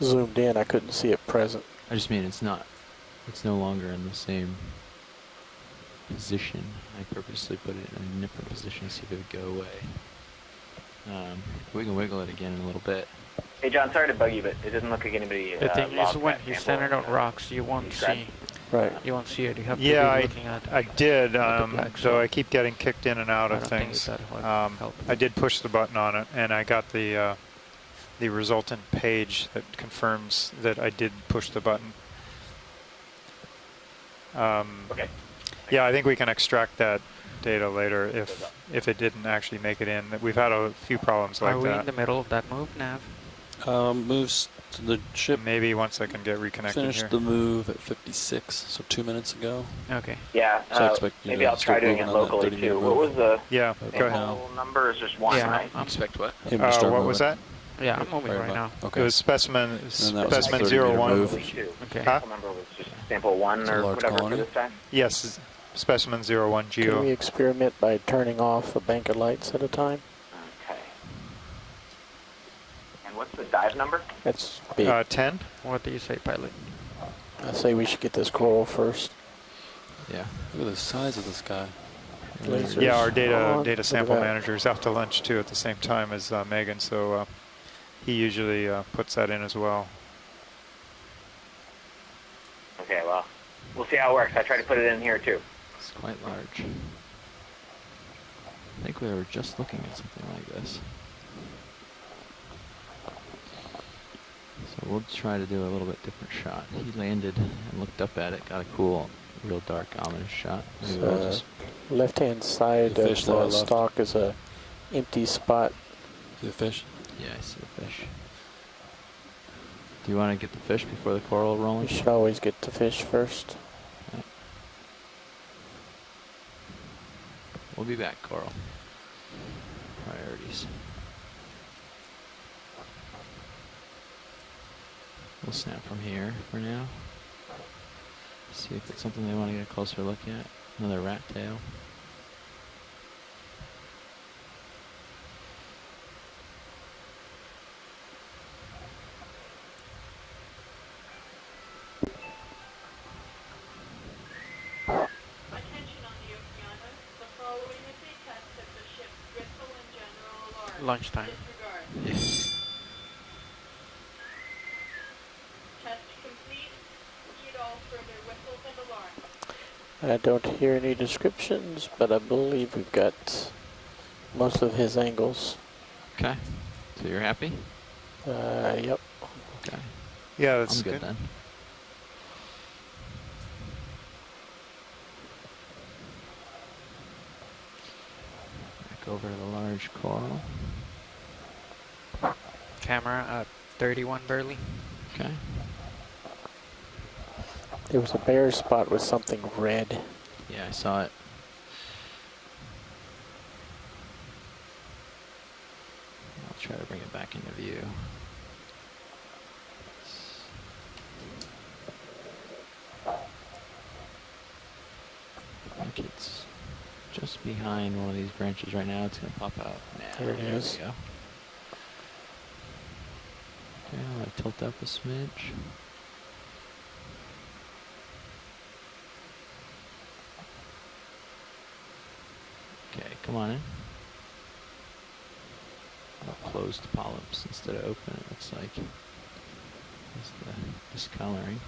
zoomed in, I couldn't see it present. I just mean it's no longer in the same position. I purposely put it in a different position to see if it would go away. We can wiggle it again in a little bit. Hey, John, sorry to bug you, but it doesn't look like anybody. The thing is, logged when that he's sample standing on in, rocks, you won't describe. see. Right. You won't see it. You have to Yeah, be looking at. I did, black so zone. I keep getting kicked in and out I of don't think things. that would help. I did push the button on it, and I got the resultant page that confirms that I did push the button. Okay. Yeah, I think we can extract that data later if it didn't actually make it in. We've had a few problems like Are we that. in the middle of that move, Nav? Moves to the ship. Maybe once I can get reconnected Finished here. the move at 56, so 2 minutes ago. Okay. Yeah, So I expect you maybe to I'll try start doing it moving on that locally 30-meter too. What move. was the Yeah, go ahead. sample number? Is just one, Yeah, right? Expect what? Him to start What moving. was that? Yeah, I'm moving right now. Okay. It was specimen And that was a specimen 30-meter 01. move. Two. Okay. Huh? Sample number was just sample 1 It's a or large whatever colony. for this time. Yes, specimen 01 Can we geo. experiment by turning off a bank of lights at a time? Okay. And what's the dive number? That's big. 10. What do you say, pilot? I say we should get this coral first. Yeah. Look at the size of this guy. Lasers Yeah, our on. data Look at sample that. manager is out to lunch too at the same time as Megan, so he usually puts that in as well. Okay, well, we'll see how it works. I tried to put it in here too. It's quite large. I think we were just looking at something like this. So we'll try to do a little bit different shot. He landed and looked up at it, got a cool, real dark, ominous shot. Maybe we'll just Left-hand side The of fish the there left. stalk is a empty spot. See the fish? yeah, I see the fish. Do you want to get the fish before the coral We rolling? should always get the fish first. We'll be back, coral. Priorities. We'll snap from here for now. See if it's something they want to get a closer look at. Another rat tail. Attention on the Okeanos. The following is a test of the ship's whistle and general alarm. Lunchtime. Disregard. Yeah. Test complete. Proceed all further whistles and alarms. I don't hear any descriptions, but I believe we've got most of his angles. Okay. So you're happy? Yep. Okay. Yeah, that's I'm good then. Back over to the large coral. Camera at 31 barely. Okay. There was a bare spot with something red. Yeah, I saw it. I'll try to bring it back into view. I think it's just behind one of these branches right now. It's going to pop out now. There it is. we go. tilt up a smidge. Okay, come on in. I'll close the polyps instead of open, it looks like. That's the discoloring.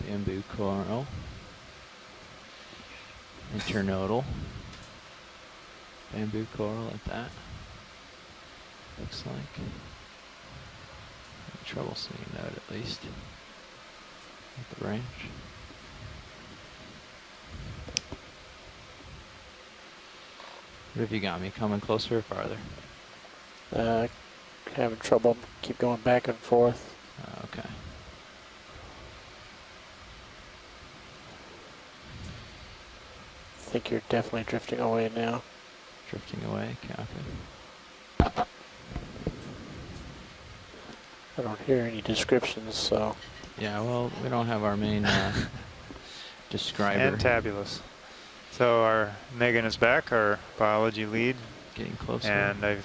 Bamboo coral. Internodal. Bamboo coral like that. Looks like. Having trouble seeing a node at least. At the branch. What have you got me coming closer or farther? Having trouble. Keep going back and forth. Okay. I think you're definitely drifting away now. Drifting away, copy. I don't hear any descriptions, so. Yeah, well, we don't have our main describer. Fantabulous. So our Megan is back, our biology lead. Getting closer. And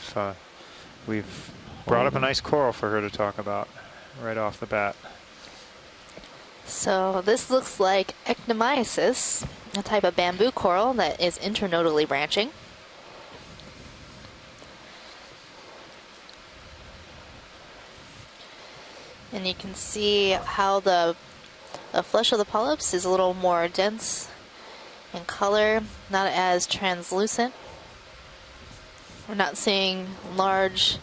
we've brought up a nice coral for her to talk about right off the bat. So this looks like Ectomyces, a type of bamboo coral that is internodally branching. And you can see how the flesh of the polyps is a little more dense in color, not as translucent. We're not seeing large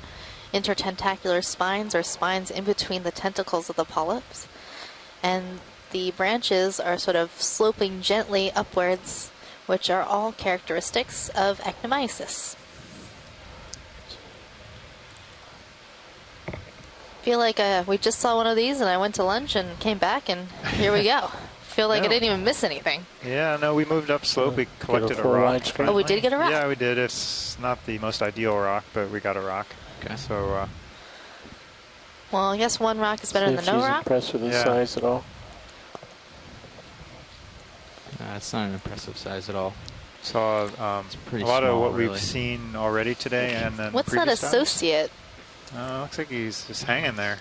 intertentacular spines or spines in between the tentacles of the polyps. And the branches are sort of sloping gently upwards, which are all characteristics of Ectomyces. Feel like we just saw one of these and I went to lunch and came back and here we go. Feel like I didn't even miss anything. Yeah, no, we moved up slope. We collected a rock. Oh, we did get a rock? Yeah, we did. It's not the most ideal rock, but we got a rock. Okay. So, well, I guess one rock is better than no she's rock. Impressed with the size at all. It's not an impressive size at all. Saw it's pretty a lot small, of what really. we've seen already today, and then What's that previous times. associate? Looks like he's just hanging there.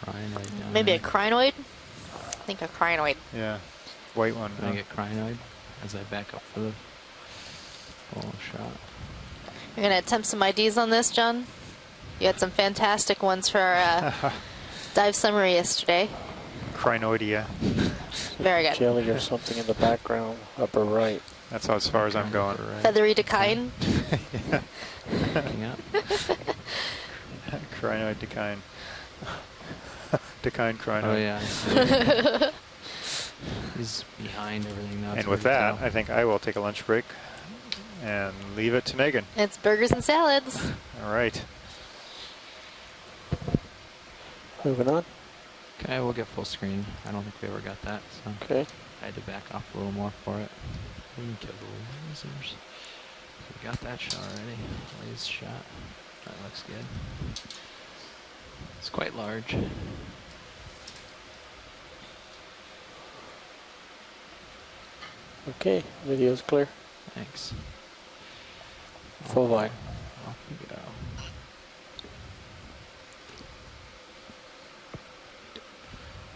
Crinoid down Maybe there. a crinoid? I think a crinoid. Yeah, white one. Can I get crinoid as I back up for the full shot? You're going to attempt some IDs on this, John? You had some fantastic ones for our dive summary yesterday. Crinoidea. Very good. Jelly or something in the background, upper right. That's as far as I'm going. Feathery decline. Backing up. Crinoid decline. Decline crinoid. Oh yeah. He's behind everything now. And with that, I think I will take a lunch break and leave it to Megan. It's burgers and salads. All right. Moving on. Okay, we'll get full screen. I don't think we ever got that, so Okay. I had to back off a little more for it. We can kill the lasers. We got that shot already. Laser shot. That looks good. It's quite large. Okay, video's clear. Thanks. Full line. Off we go.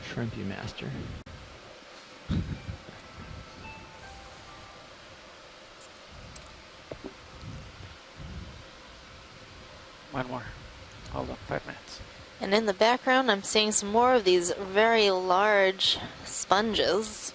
Shrimpy master. One more. Hold on, 5 minutes. And in the background, I'm seeing some more of these very large sponges.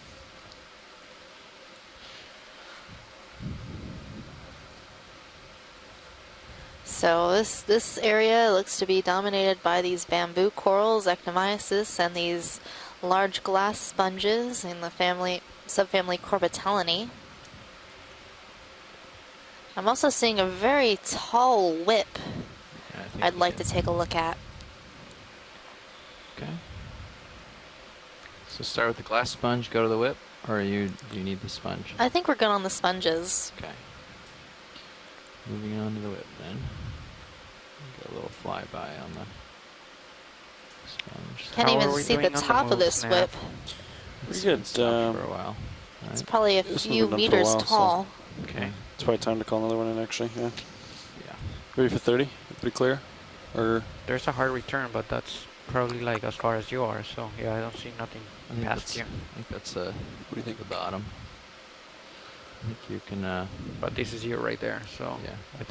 So this area looks to be dominated by these bamboo corals, Ectomyces, and these large glass sponges in the subfamily Corbitellinae. I'm also seeing a very tall whip I'd like to take a look at. Okay. So start with the glass sponge, go to the whip, or do you need the sponge? I think we're good on the sponges. Okay. Moving on to the whip then. Get a little flyby on the sponge. Can't How are even we see the doing on the top of moves this now? whip. Pretty good. Been stopped for a while. It's Right? probably a This few one's been done for a meters while, so- tall. Okay. It's probably time to call another one in, actually. Yeah. Yeah. Ready for 30? Pretty clear? Or There's a hard return, but that's probably like as far as you are. So yeah, I don't see nothing I think past you. I think that's what do you think? The bottom. I think you can. But this is you right there. So Yeah. I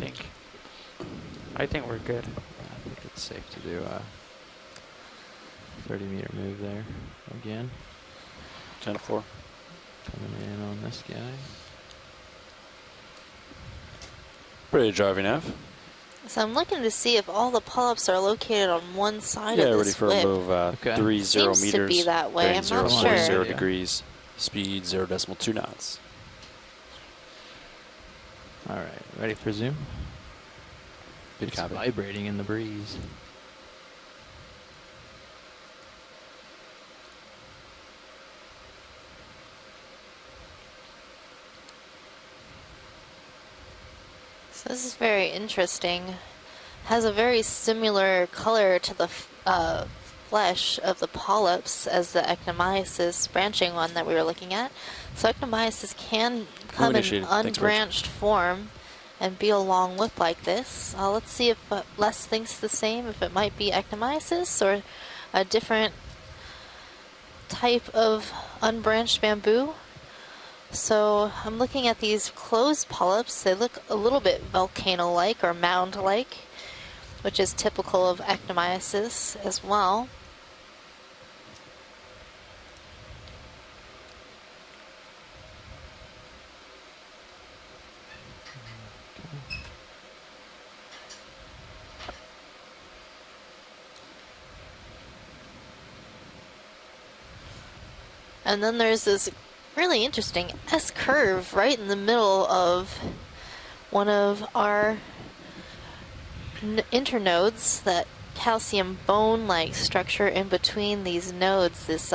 think we're good. I think it's safe to do a 30-meter move there again. 10-4. Coming in on this guy. Ready to drive nav? So I'm looking to see if all the polyps are located on one side Yeah, of ready this for whip. a move. 30 Seems meters. to be that way. Bearing I'm 0, not 40, sure. 0 Yeah. degrees. Speed 0.2 knots. All right, ready for zoom? Good It's copy. vibrating in the breeze. So this is very interesting. Has a very similar color to the flesh of the polyps as the actinomyces branching one that we were looking at. So actinomyces can come in initiated. Thanks, Rich. unbranched form and be a long whip like this. Let's see if Les thinks the same, if it might be actinomyces or a different type of unbranched bamboo. So I'm looking at these closed polyps. They look a little bit volcano-like or mound-like, which is typical of actinomyces as well. And then there's this really interesting S-curve right in the middle of one of our internodes, that calcium bone-like structure in between these nodes, this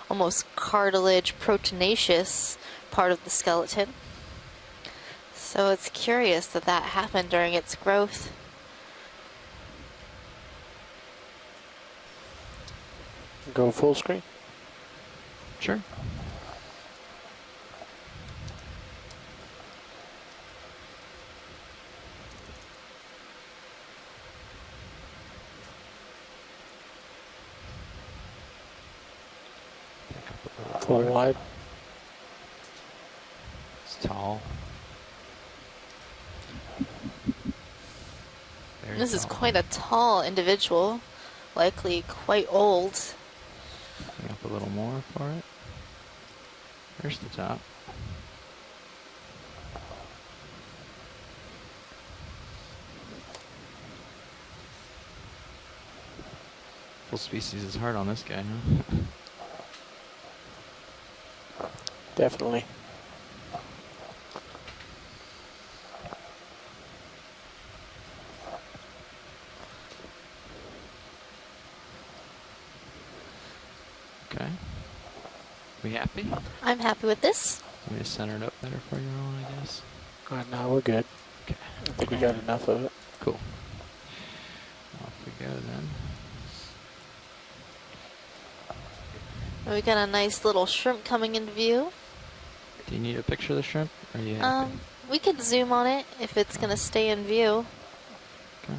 almost cartilage proteinaceous part of the skeleton. So it's curious that that happened during its growth. Go full screen. Sure. Full wide. It's tall. Very This is tall. quite a tall individual, likely quite old. Bring up a little more for it. There's the top. Full species is hard on this guy, huh? Definitely. Okay. We happy? I'm happy with this. Let me just center it up better for you, Rowan, I guess. Now we're good. Okay. I think we got enough of it. Cool. Off we go then. We got a nice little shrimp coming into view. Do you need a picture of the shrimp? Or are you happy? We could zoom on it if it's gonna stay in view. Okay.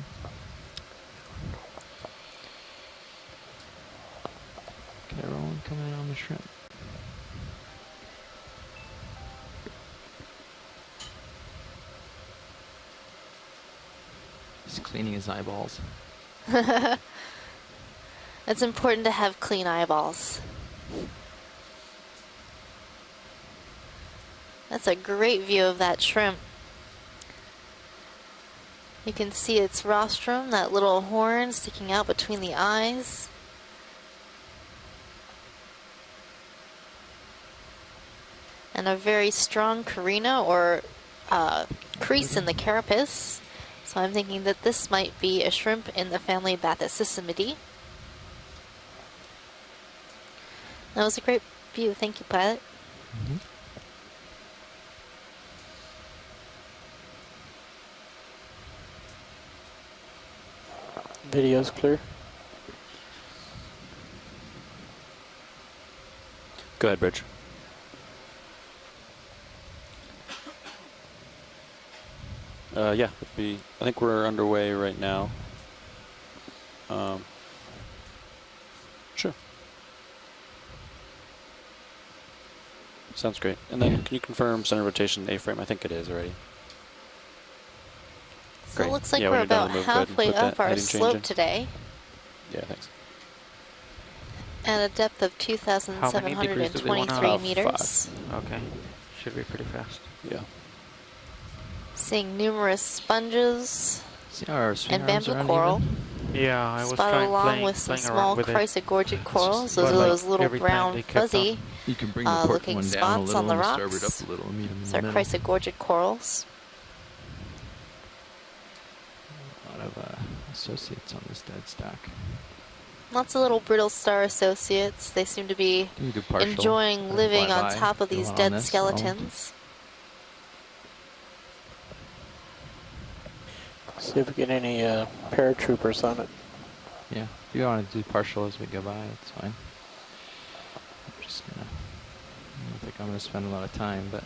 Okay, Rowan, coming in on the shrimp. He's cleaning his eyeballs. It's important to have clean eyeballs. That's a great view of that shrimp. You can see its rostrum, that little horn sticking out between the eyes. And a very strong carina or crease in the carapace. So I'm thinking that this might be a shrimp in the family Bathysissimidae. That was a great view. Thank you, pilot. Mm-hmm. Video's clear. Go ahead, Bridge. Yeah, I think we're underway right now. Sounds great. And then can you confirm center rotation A-frame? I think it is already. So Great. it looks like Yeah, we're when you're done about with the move, go ahead and halfway put that up our heading change slope in. today Yeah, thanks. at a depth of How many degrees do they want 2,723 to meters. Okay. Should be pretty fast. Yeah. Seeing numerous sponges See how our swing and arms bamboo are coral. uneven? Yeah, I was Spotted trying along with some playing small around with it. chrysogorgic corals. Those But are like those little every time brown, they kept on- fuzzy You can bring the port looking one down a spots little on the and starboard rocks. up a little and meet them in These the are middle. chrysogorgic corals. A lot of associates on this dead stock. Lots of little brittle star associates. They seem to be You can do partial enjoying and living fly on by. top of Do these one on dead this, skeletons. See if we get any paratroopers on it. Yeah, if you want to do partial as we go by, it's fine. I'm just gonna. I don't think I'm gonna spend a lot of time, but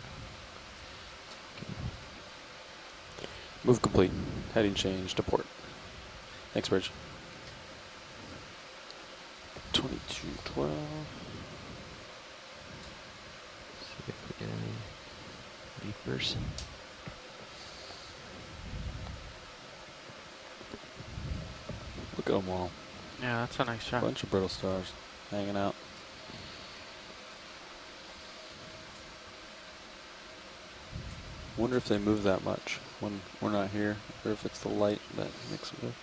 Move complete. Heading change to port. Thanks, Bridge. 2212. see if we get any leapers. Look at them all. Yeah, that's a nice shot. Bunch of brittle stars hanging out. Wonder if they move that much when we're not here, or if it's the light that makes it move.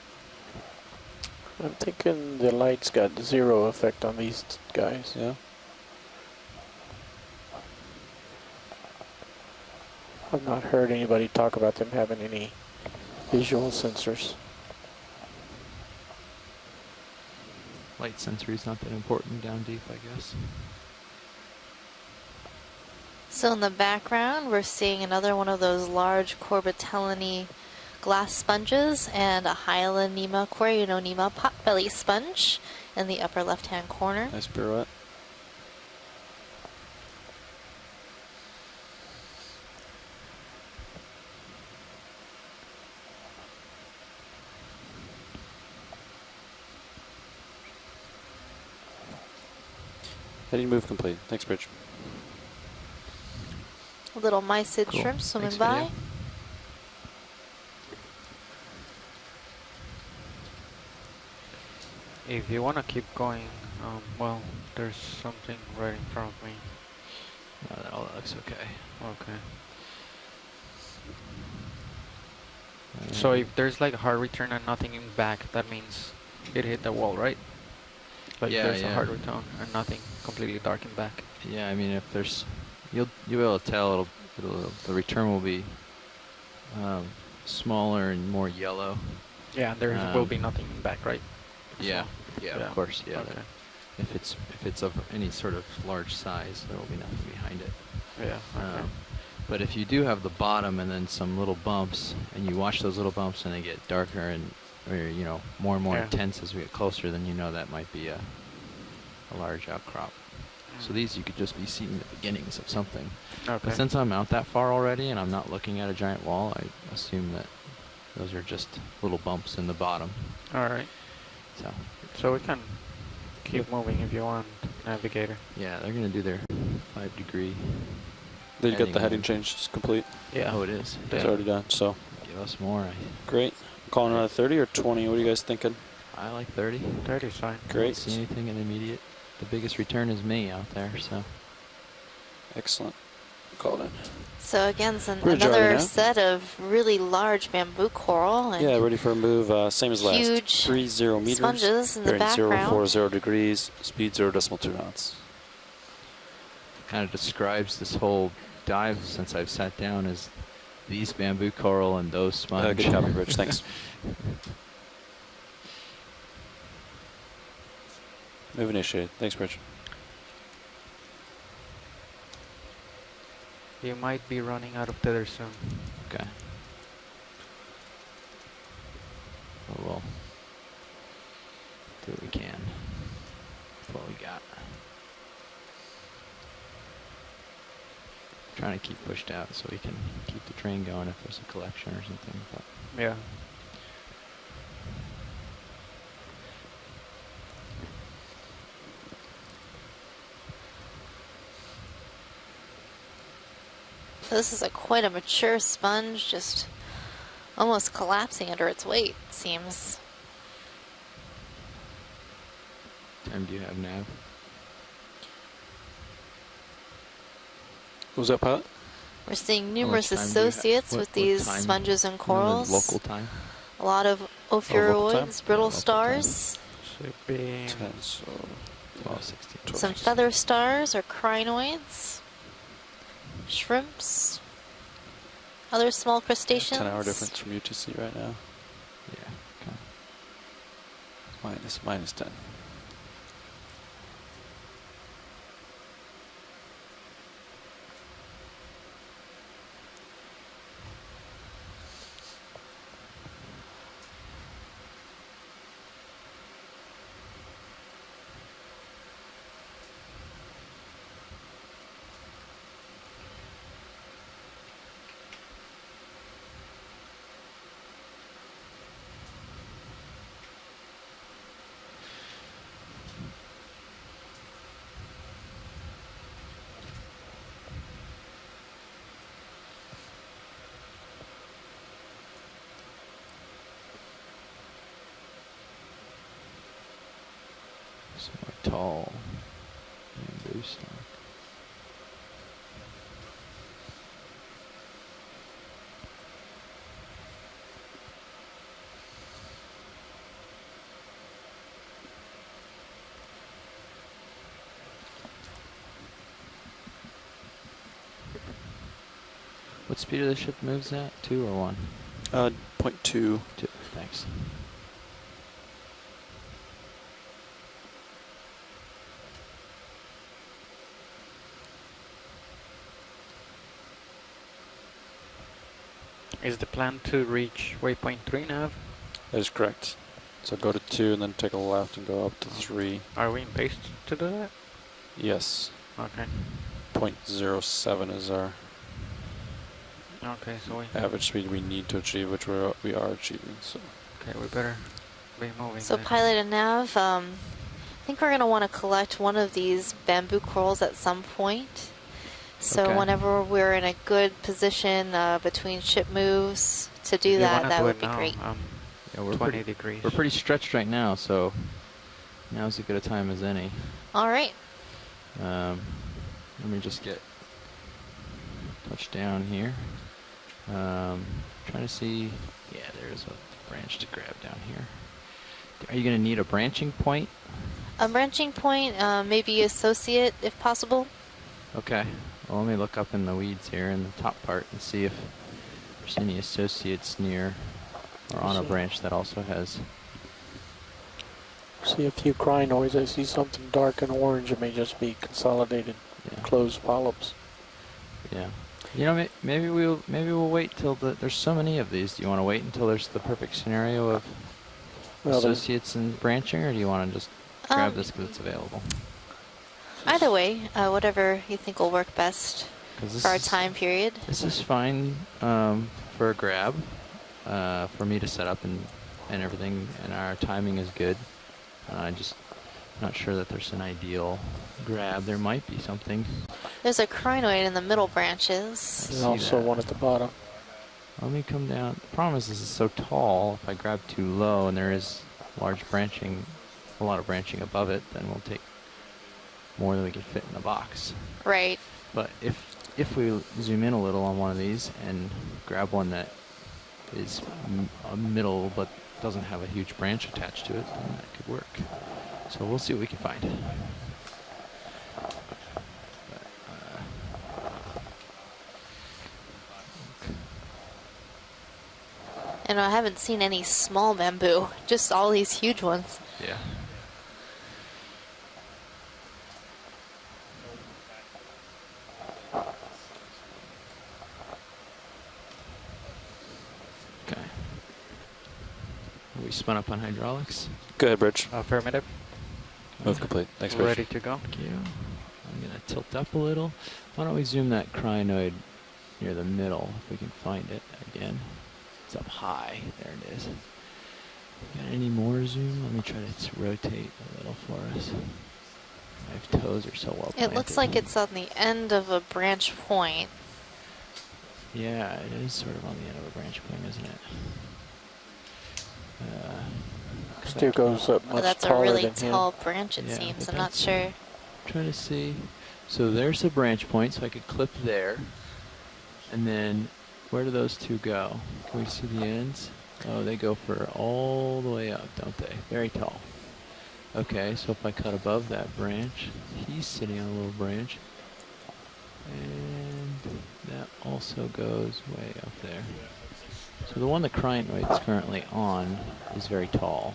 I'm thinking the light's got zero effect on these guys. Yeah. I've not heard anybody talk about them having any visual sensors. Light sensory is not that important down deep, I guess. So in the background, we're seeing another one of those large Corbitellini glass sponges and a Hyalonema Corionema potbelly sponge in the upper left-hand corner. Nice pirouette. Heading move complete. Thanks, Bridge. Little mysid Cool. shrimp swimming Thanks, by. video. If you want to keep going, well, there's something right in front of me. No, that all looks okay. Okay. So if there's like a hard return and nothing in back, that means it hit the wall, right? Like Yeah, there's a yeah. hard return and nothing completely dark in back. Yeah, I mean, if there's, you'll be able to tell. The return will be smaller and more yellow. Yeah, and there will be nothing in back, right? Yeah, So, yeah, of course, yeah. Okay. If it's of any sort of large size, there will be nothing behind it. Yeah. Okay. But if you do have the bottom and then some little bumps, and you watch those little bumps and they get darker and, or you know, more and more Yeah. intense as we get closer, then you know that might be a large outcrop. So these you could just be seeing the beginnings of something. Okay. But since I'm out that far already and I'm not looking at a giant wall, I assume that those are just little bumps in the bottom. All right. So we can keep moving if you want, navigator. yeah, they're gonna do their 5-degree. Did you get the heading heading change complete? Yeah. Oh, it is. It's already done, so. Give us more. Great. Calling another 30 or 20? What are you guys thinking? I like 30. 30 is fine. I Great. don't see anything in immediate. The biggest return is me out there, so. Excellent. Call it in. So again, We're driving another now. set of really large bamboo coral and Yeah, ready for a move. Same as last. huge 30 meters. sponges in the Bearing background. 040 degrees. Speed 0.2 knots. Kind of describes this whole dive since I've sat down as these bamboo coral and those sponge. Good copy, Rich. Thanks. Move initiated. Thanks, Rich. You might be running out of tether soon. Okay. Oh, well, do what we can. That's what we got. Trying to keep pushed out so we can keep the train going if there's a collection or something. But Yeah. This is quite a mature sponge, just almost collapsing under its weight, seems. Time do you have now? What was that, Pat? We're seeing How numerous much time do you associates what with these time? sponges and You know, the corals. local time. A lot of local time? ophiuroids, brittle Yeah, local time. stars, Should be 10, so 12, 16. 12, some 16. feather stars or crinoids, shrimps, other small crustaceans. 10-hour difference from UTC right now. Yeah. Okay. Minus 10. Some more tall bamboo stock. What speed of the ship moves at? 2 or 1? 0.2. 2. Thanks. Is the plan to reach waypoint 3 nav? That is correct. So go to 2 and then take a left and go up to 3. Are we in pace to do that? Yes. Okay. 0.07 is our Okay, so we average speed we need to achieve, which we are achieving. So. okay, we better be moving. So then. pilot and nav, I think we're going to want to collect one of these bamboo corals at some point. So Okay. whenever we're in a good position between ship moves to do You that, wanna that do would it be now, great. Yeah, we're 20 pretty, degrees. we're pretty stretched right now, so now's as good a time as any. All right. Let me just get touchdown here. Trying to see. Yeah, there's a branch to grab down here. Are you going to need a branching point? A branching point, maybe associate if possible. Okay. Well, let me look up in the weeds here in the top part and see if there's any associates near or on a branch that also has. See a few crinoids. I see something dark and orange. It may just be consolidated closed polyps. Yeah. You know, maybe we'll wait till there's so many of these. Do you want to wait until there's the perfect scenario of associates and branching, or do you want to just grab this because it's available? Either way, whatever you think will work best for our time period. This is fine for a grab, for me to set up and everything, and our timing is good. Just not sure that there's an ideal grab. There might be something. There's a crinoid in the middle branches. And also one at the bottom. Let me come down. The problem is this is so tall. If I grab too low and there is large branching, a lot of branching above it, then we'll take more than we can fit in the box. Right. But if we zoom in a little on one of these and grab one that is a middle but doesn't have a huge branch attached to it, then that could work. So we'll see what we can find. And I haven't seen any small bamboo, just all these huge ones. Yeah. Okay. Are we spun up on hydraulics? Go ahead, Bridge. Affirmative. Move complete. Thanks, We're Bridge. ready to go. Thank you. I'm going to tilt up a little. Why don't we zoom that crinoid near the middle, if we can find it again. It's up high. There it is. Got any more zoom? Let me try to rotate a little for us. My toes are so well planted. It looks like it's on the end of a branch point. Yeah, it is sort of on the end of a branch point, isn't it? Still goes up much That's a taller really than tall him. branch, it Yeah, seems. but I'm not that's- sure. Trying to see. So there's a branch point, so I could clip there. And then where do those two go? Can we see the ends? Oh, they go for all the way up, don't they? Very tall. Okay, so if I cut above that branch, he's sitting on a little branch. And that also goes way up there. So the one the crinoid's currently on is very tall.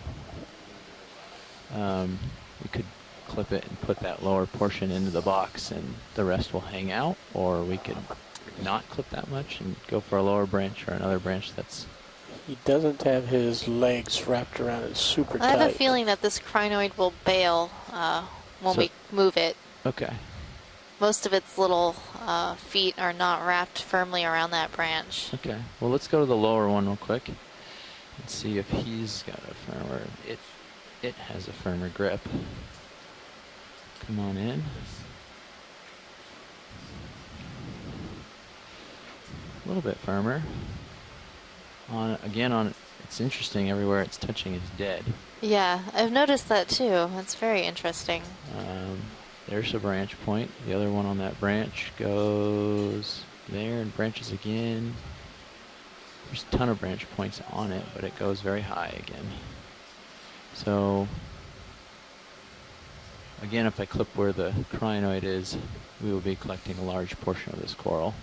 We could clip it and put that lower portion into the box and the rest will hang out, or we could not clip that much and go for a lower branch or another branch that's... He doesn't have his legs wrapped around it super I tight. have a feeling that this crinoid will bail when we move it. Okay. Most of its little feet are not wrapped firmly around that branch. Okay. Well, let's go to the lower one real quick and see if he's got a firmer... It has a firmer grip. Come on in. A little bit firmer. It's interesting, everywhere it's touching is dead. Yeah, I've noticed that too. That's very interesting. There's a branch point. The other one on that branch goes there and branches again. There's a ton of branch points on it, but it goes very high again. So, again, if I clip where the crinoid is, we will be collecting a large portion of this coral.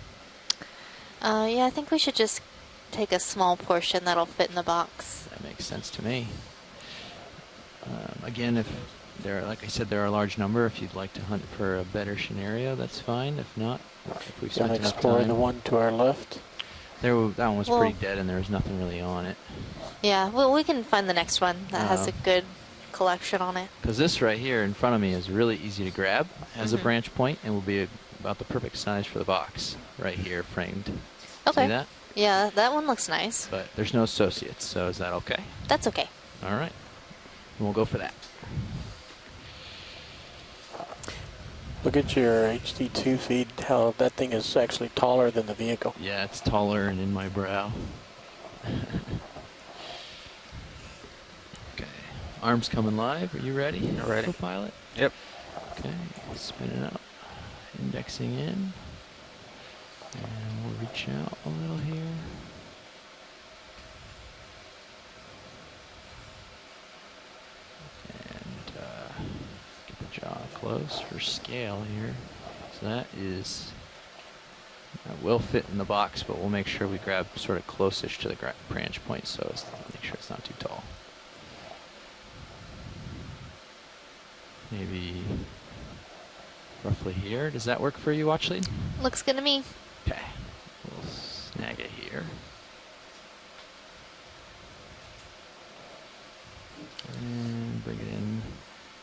Yeah, I think we should just take a small portion that'll fit in the box. That makes sense to me. Again, if there, like I said, there are a large number. If you'd like to hunt for a better scenario, that's fine. If not, if we've spent enough explore time. the one to our left. That one was pretty dead, and there was nothing really on it. Yeah, well, we can find the next one that has a good collection on it. Because this right here in front of me is really easy to grab. Has a branch point and will be about the perfect size for the box. Right here, framed. Okay. See that? Yeah, that one looks nice. But there's no associates, so is that okay? That's okay. All right. And we'll go for that. Look at your HD2 feed, how that thing is actually taller than the vehicle. Yeah, it's taller and in my brow. Okay. Arms coming live. Are you ready? Ready. Co-pilot? Yep. Okay. Spinning up. Indexing in. And we'll reach out a little here. And get the jaw close for scale here. So that will fit in the box, but we'll make sure we grab sort of close-ish to the branch point so as to make sure it's not too tall. Maybe roughly here. Does that work for you, watch lead? Looks good to me. Okay. We'll snag it here. And bring it in.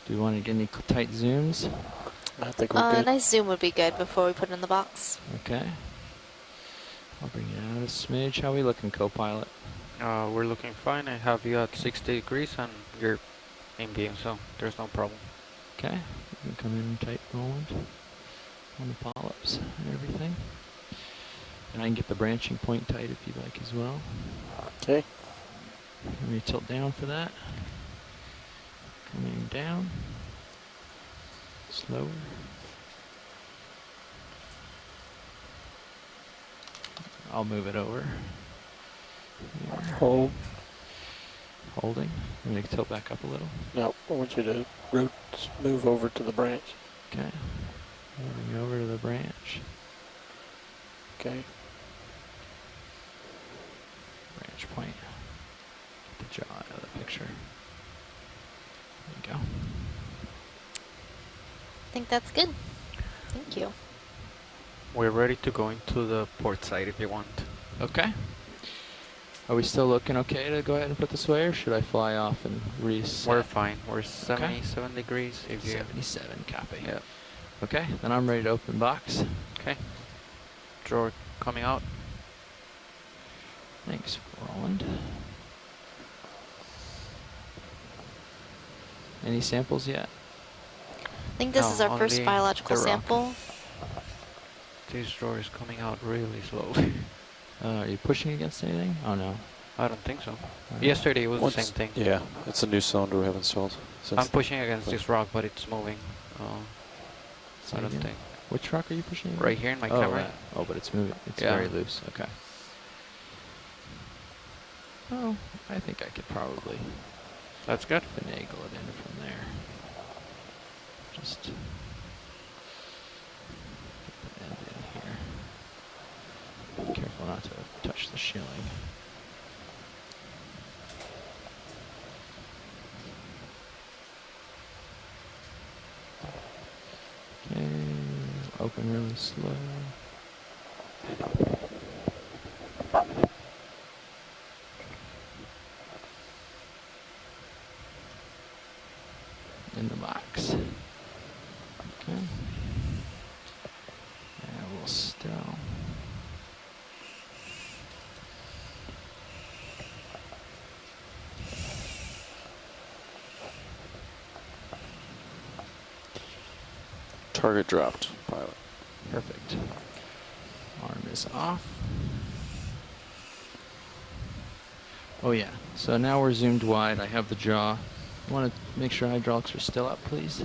Do we want to get any tight zooms? I think we're A good. nice zoom would be good before we put it in the box. Okay. I'll bring it out a smidge. How are we looking, co-pilot? We're looking fine. I have you at 60 degrees and you're in beam, so there's no problem. Okay. You can come in tight moment on the polyps and everything. And I can get the branching point tight if you'd like as well. Okay. Let me tilt down for that. Coming down. Slower. I'll move it over. Here. Hold. Holding. I'm going to tilt back up a little. No, I want you to move over to the branch. Okay. Moving over to the branch. Okay. Branch point. Get the jaw out of the picture. There you go. I think that's good. Thank you. We're ready to go into the port side if you want. Okay. Are we still looking okay to go ahead and put this away, or should I fly off and reset? We're fine. We're 77 degrees. If you 77, copy. Yeah. Okay, then I'm ready to open box. Okay. Drawer coming out. Thanks, Roland. Any samples yet? I think this is our first only biological the rock. sample. This drawer is coming out really slowly. Are you pushing against anything? Oh no. I don't think so. Alright. Yesterday it was Once- the same thing. Yeah, it's a new cylinder we have installed. Since I'm pushing against this rock, but it's moving. Say I don't again? think. Which rock are you pushing? against? Right here in my oh, camera. that. Oh, but it's moving. It's Yeah. very loose. Okay. Oh, I think I could probably That's good. finagle it in from there. Just put the end in here. Be careful not to touch the shilling. Okay, open really slow. In the box. Okay. And we'll still. Target dropped, pilot. Perfect. Arm is off. Oh yeah, so now we're zoomed wide. I have the jaw. I want to make sure hydraulics are still up, please.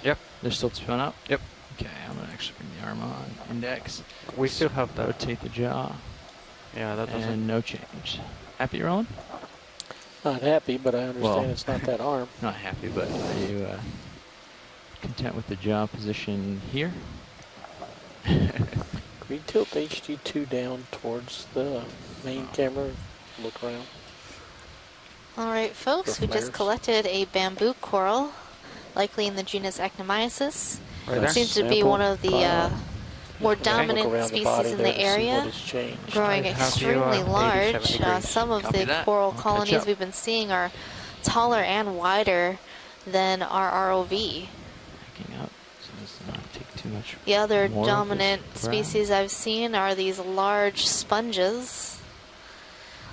Yep. They're still spun up? Yep. Okay, I'm going to actually bring the arm on. Index. We still have that. Rotate the jaw. Yeah, that doesn't. And no change. Happy, Roland? Not happy, but I understand Well, it's not that arm. Not happy, but are you content with the jaw position here? Can we tilt HD2 down towards the main camera? Look around. All right, folks, For we just flares. collected a bamboo coral, likely in the genus Ectomyces. Right It there. seems to be one of the more Look dominant around the species body in there the to see area, what has changed. growing I have you, extremely 87 large. degrees. Some of Copy the that. coral I'll catch colonies up. we've been seeing are taller and wider than our ROV. Backing up so as to not take too much. The other more of dominant this ground. species I've seen are these large sponges,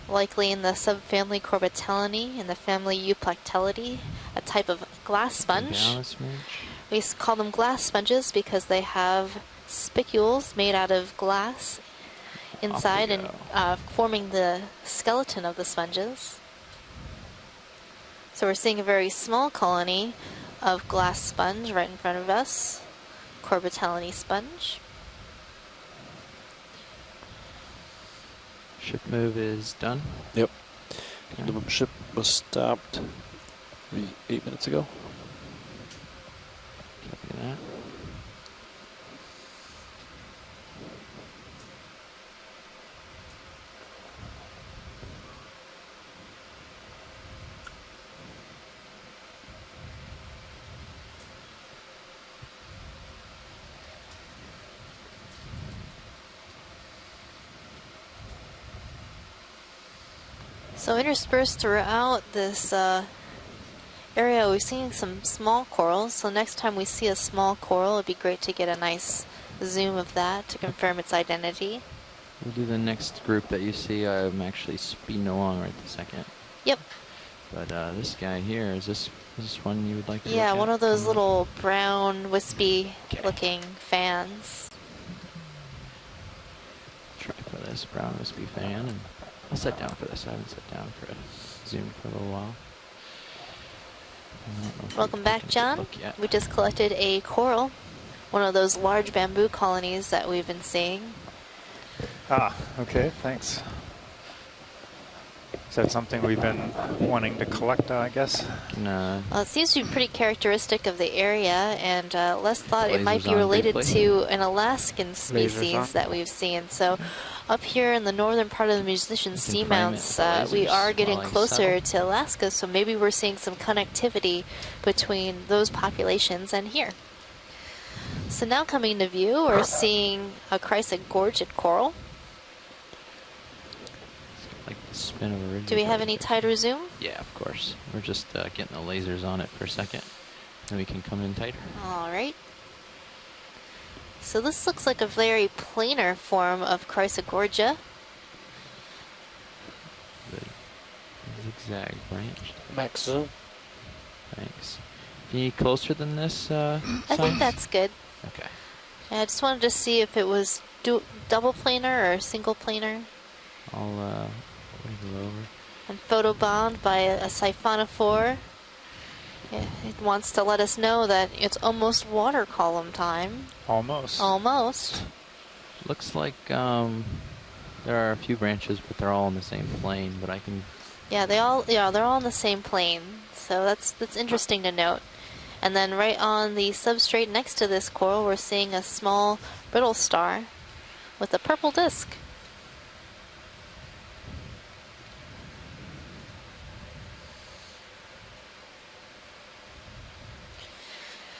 likely in the subfamily Corbitellinae in the family Euplectellidae, a type of glass sponge. Down a smidge. We call them glass sponges because they have spicules made out of glass inside and forming the skeleton of the sponges. So we're seeing a very small colony of glass sponge right in front of us, Corbitellinae sponge. Ship move is done. Yep. Okay. The ship was stopped maybe 8 minutes ago. Copy that. So interspersed throughout this area, we're seeing some small corals. So next time we see a small coral, it'd be great to get a nice zoom of that to confirm its identity. We'll do the next group that you see. I'm actually speeding along right this second. Yep. But this guy here, is this one you would like to look Yeah, at? one of those Mhm. little brown, wispy-looking fans. Try for this brown wispy fan, and I'll sit down for this. I haven't sat down for a zoom for a little while. I don't know if Welcome we've back, taken a good John. look yet. We just collected a coral, one of those large bamboo colonies that we've been seeing. Ah, okay, thanks. Is that something we've been wanting to collect, I guess? No. Well, it seems to be pretty characteristic of the area, and Les thought it might Lasers be on related briefly. to an Alaskan on. species that we've seen. So up here in the northern part of the Musician frame it Seamounts, with the we lasers are getting while I closer settle. to Alaska, so maybe we're seeing some connectivity between those populations and here. So now coming to view, we're seeing a Chrysogorgid coral. Like the spin of a ridge. Do we have any tighter zoom? Yeah, of course. We're just getting the lasers on it for a second, and we can come in tighter. All right. So this looks like a very planar form of Chrysogorgia. The zigzag branch. Max zoom. Thanks. Any closer than this? I think that's good. Okay. I just wanted to see if it was double planar or single planar? I'll wave it over. And photobombed by a siphonophore. Yeah, it wants to let us know that it's almost water column time. Almost. Almost. Looks like there are a few branches, but they're all in the same plane. But I can. Yeah, they're all in the same plane. So that's interesting to note. And then right on the substrate next to this coral, we're seeing a small brittle star with a purple disk.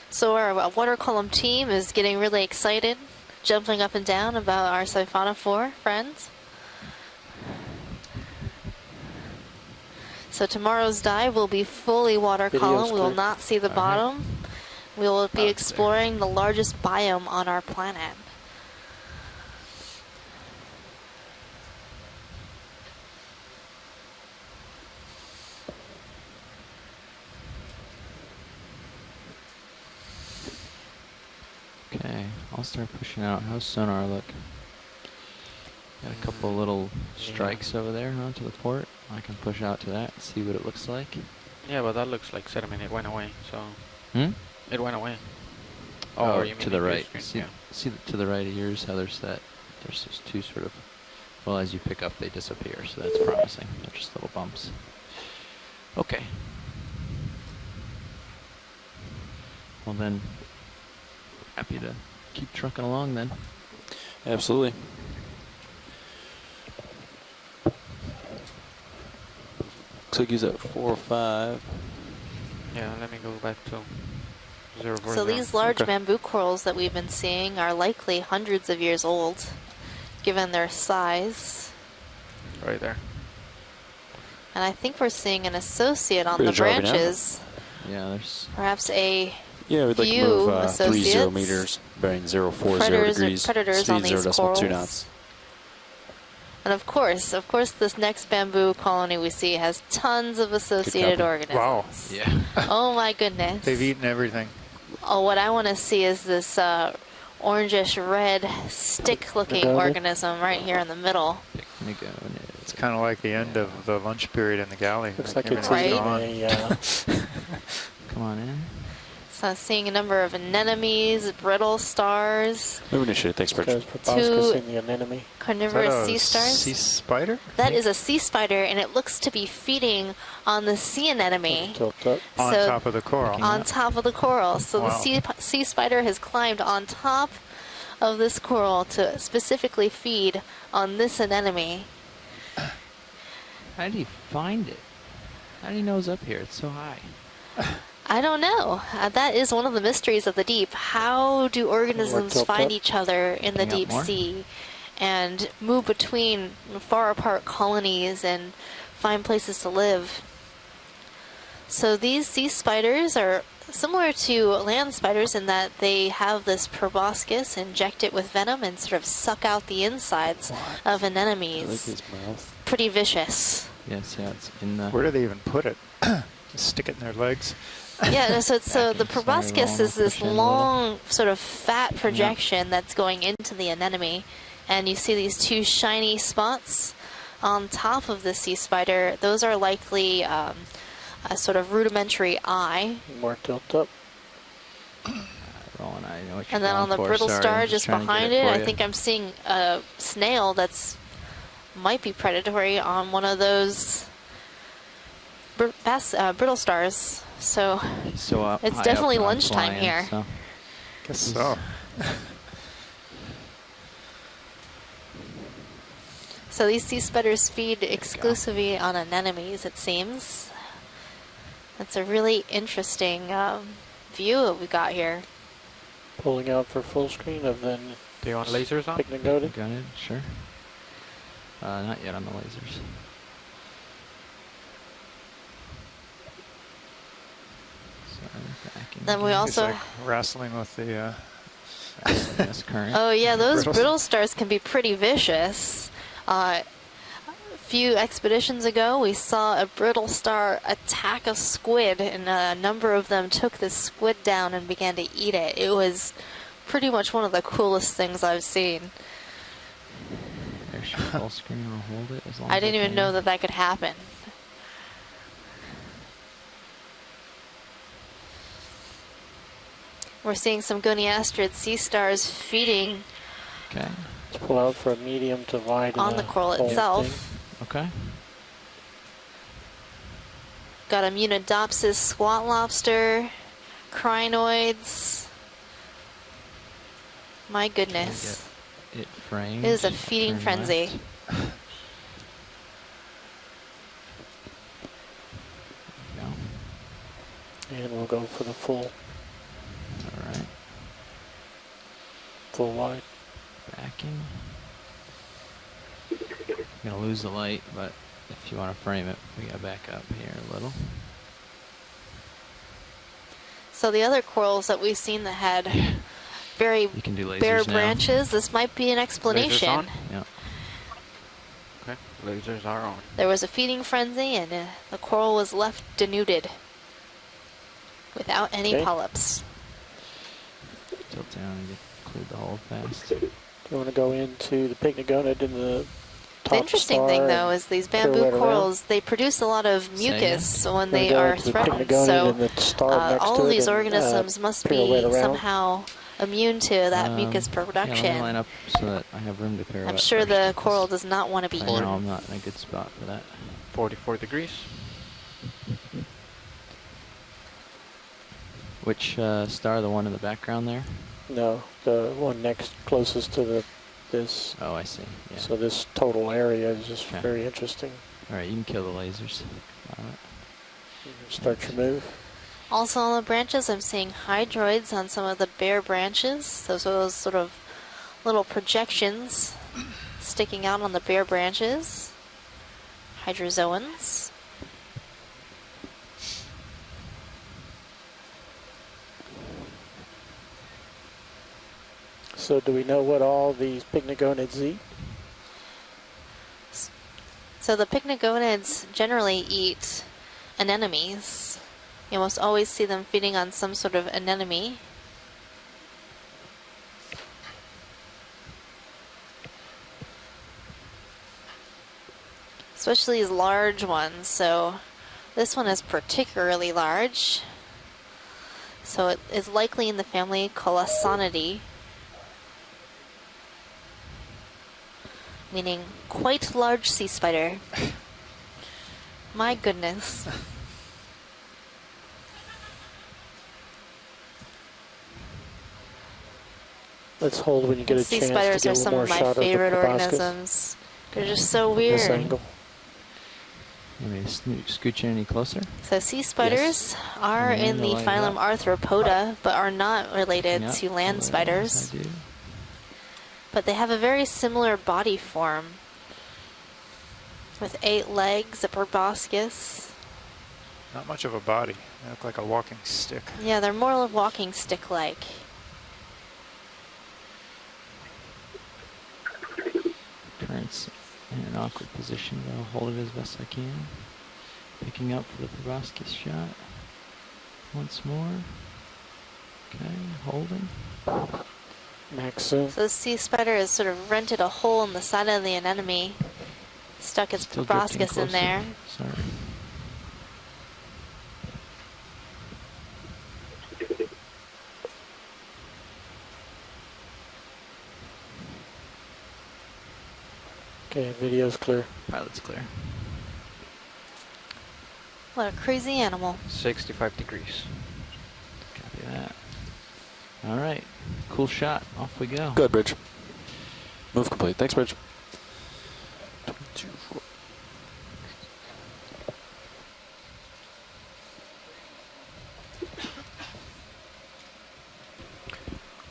So our water column team is getting really excited, jumping up and down about our siphonophore friends. So tomorrow's dive will be fully water column. We will not see the bottom. We will be exploring the largest biome on our planet. Okay, I'll start pushing out. How's sonar look? Got a couple little strikes over there onto the port. I can push out to that and see what it looks like. Yeah, but that looks like sediment. It went away, so... It went away. Oh, you mean to the right. Screen? See to the right of yours how they're set? There's just two sort of... Well, as you pick up, they disappear, so that's promising. They're just little bumps. Okay. Well then, happy to keep trucking along then. Absolutely. Looks like he's at 4 or 5. Yeah, let me go back to 040. So these large bamboo corals that we've been seeing are likely hundreds of years old, given their size. Right there. And I think we're seeing an associate on the Bridge driving out. branches. Yeah, there's... Perhaps a Yeah, we'd like to few move 30 associates. meters, bearing 040 Predators- degrees, predators on speed these 0.2 corals. knots. And of course, this next bamboo colony we see has tons of associated organisms. Wow. Yeah. Oh my goodness. They've eaten everything. Oh, what I want to see is this orangish red stick-looking Pagoda? organism right here in the middle. It's kind of like the end of the lunch period in the galley. Looks like it's Right. eating a... Come on in. So seeing a number of anemones, brittle stars, Move initiative. Thanks, Bridge. Two in the anemone. carnivorous sea stars. Sea spider? That is a sea spider, and it looks to be feeding on the sea anemone. On So- top of the coral. On top of the coral. So Wow. the sea spider has climbed on top of this coral to specifically feed on this anemone. How did he find it? How did he know it's up here? It's so high. I don't know. That is one of the mysteries of the deep. How do organisms tilt find up? each other in the Bring up deep more? sea and move between far apart colonies and find places to live? So these sea spiders are similar to land spiders in that they have this proboscis, inject it with venom, and sort of suck out the insides of anemones. I like his mouth. Pretty vicious. Yes, yeah, it's in the... Where do they even put it? Just stick it in their legs? Yeah, no, so the proboscis is this push in a long sort of fat projection that's going into the anemone, and you see these two shiny spots on top of the sea spider. Those are likely a sort of rudimentary eye. More tilt up. Roland, I know what you're And then on the going for. brittle Sorry, star I'm just trying to get behind it, for I you. think I'm seeing a snail that's might be predatory on one of those brittle stars. So it's high definitely up, I'm lunchtime flying, here. So. Guess so. So these sea spiders feed exclusively on anemones, it seems. That's a really interesting view that we got here. Pulling out for full screen of then. Do you want lasers on? Picnic goated? Got it, sure. Not yet on the lasers. Then we also... It's like wrestling with the this current. Oh yeah, those Brittle- brittle stars can be pretty vicious. A few expeditions ago, we saw a brittle star attack a squid, and a number of them took this squid down and began to eat it. It was pretty much one of the coolest things I've seen. refresh full screen. I'll hold it as long I as didn't even can. know that that could happen. We're seeing some goniastrid sea stars feeding Okay. Let's pull out for a medium to wide. on the coral whole itself. thing. Okay. Got a Munidopsis squat lobster, crinoids. My goodness. It framed. It is a feeding turn frenzy. left. There we And we'll go for the full go. All right. full wide. Backing. I'm gonna lose the light, but if you want to frame it, we gotta back up here a little. So the other corals that we've seen that had very You can do lasers bare now. branches, this might be an explanation. on? Yeah. Okay, lasers are on. There was a feeding frenzy and the coral was left denuded without any Okay. polyps. Tilt down and include the hole fast. Do you want to go into the pycnogonid in the top The interesting star thing, though, and is these curl bamboo right around? corals, they produce a lot of Say mucus when Gonna they go are into the threatened. pycnogonid So and the star next all to of it these and, organisms must curl be right around. somehow immune to that mucus Yeah, let production. me line up so that I have room to pirouette. I'm sure first, the because coral does not want to be I eaten. know I'm not in a good spot for that. 44 degrees. Which star? The one in the background there? No, the one next closest to this. Oh, I see. Yeah. So this total area is just Okay. very interesting. All right, you can kill the lasers. All right. Start your move. Also on the branches, I'm seeing hydroids on some of the bare branches. Those sort of little projections sticking out on the bare branches. Hydrozoans. So do we know what all these pycnogonids eat? So the pycnogonids generally eat anemones. You almost always see them feeding on some sort of anemone. Especially these large ones. So this one is particularly large. So it is likely in the family Colossonidae, meaning quite large sea spider. My goodness. Let's hold when you get a Sea chance spiders to are get one some more of my shot favorite of the proboscis. organisms. They're just so This weird. angle. You want me to scooch in any closer? So sea spiders are And in the the light phylum up. Arthropoda, but are not related Yeah, to well, land yes, spiders. I do. But they have a very similar body form, with 8 legs, a proboscis. Not much of a body. They look like a walking stick. Yeah, they're more walking stick-like. Current's in an awkward position, but I'll hold it as best I can. Picking up for the proboscis shot. Once more. Okay, holding. Max zoom. So the sea spider has sort of rented a hole in the side of the anemone, stuck its Still drifting proboscis in closer. there. Sorry. Okay, video's clear. Pilot's clear. What a crazy animal. 65 degrees. Copy that. All right. Cool shot. Off we go. Good, Bridge. Move complete. Thanks, Bridge. 22, 4.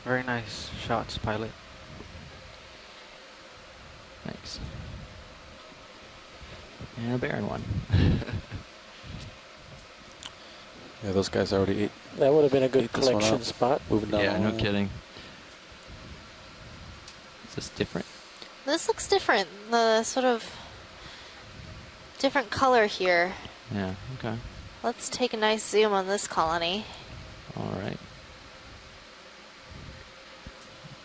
Very nice shots, pilot. Thanks. And a barren one. Yeah, those guys already ate. That would have been a good Ate this one collection up. spot. Moving down. Yeah, the no line. kidding. Is this different? This looks different. The sort of different color here. Yeah, okay. Let's take a nice zoom on this colony. All right.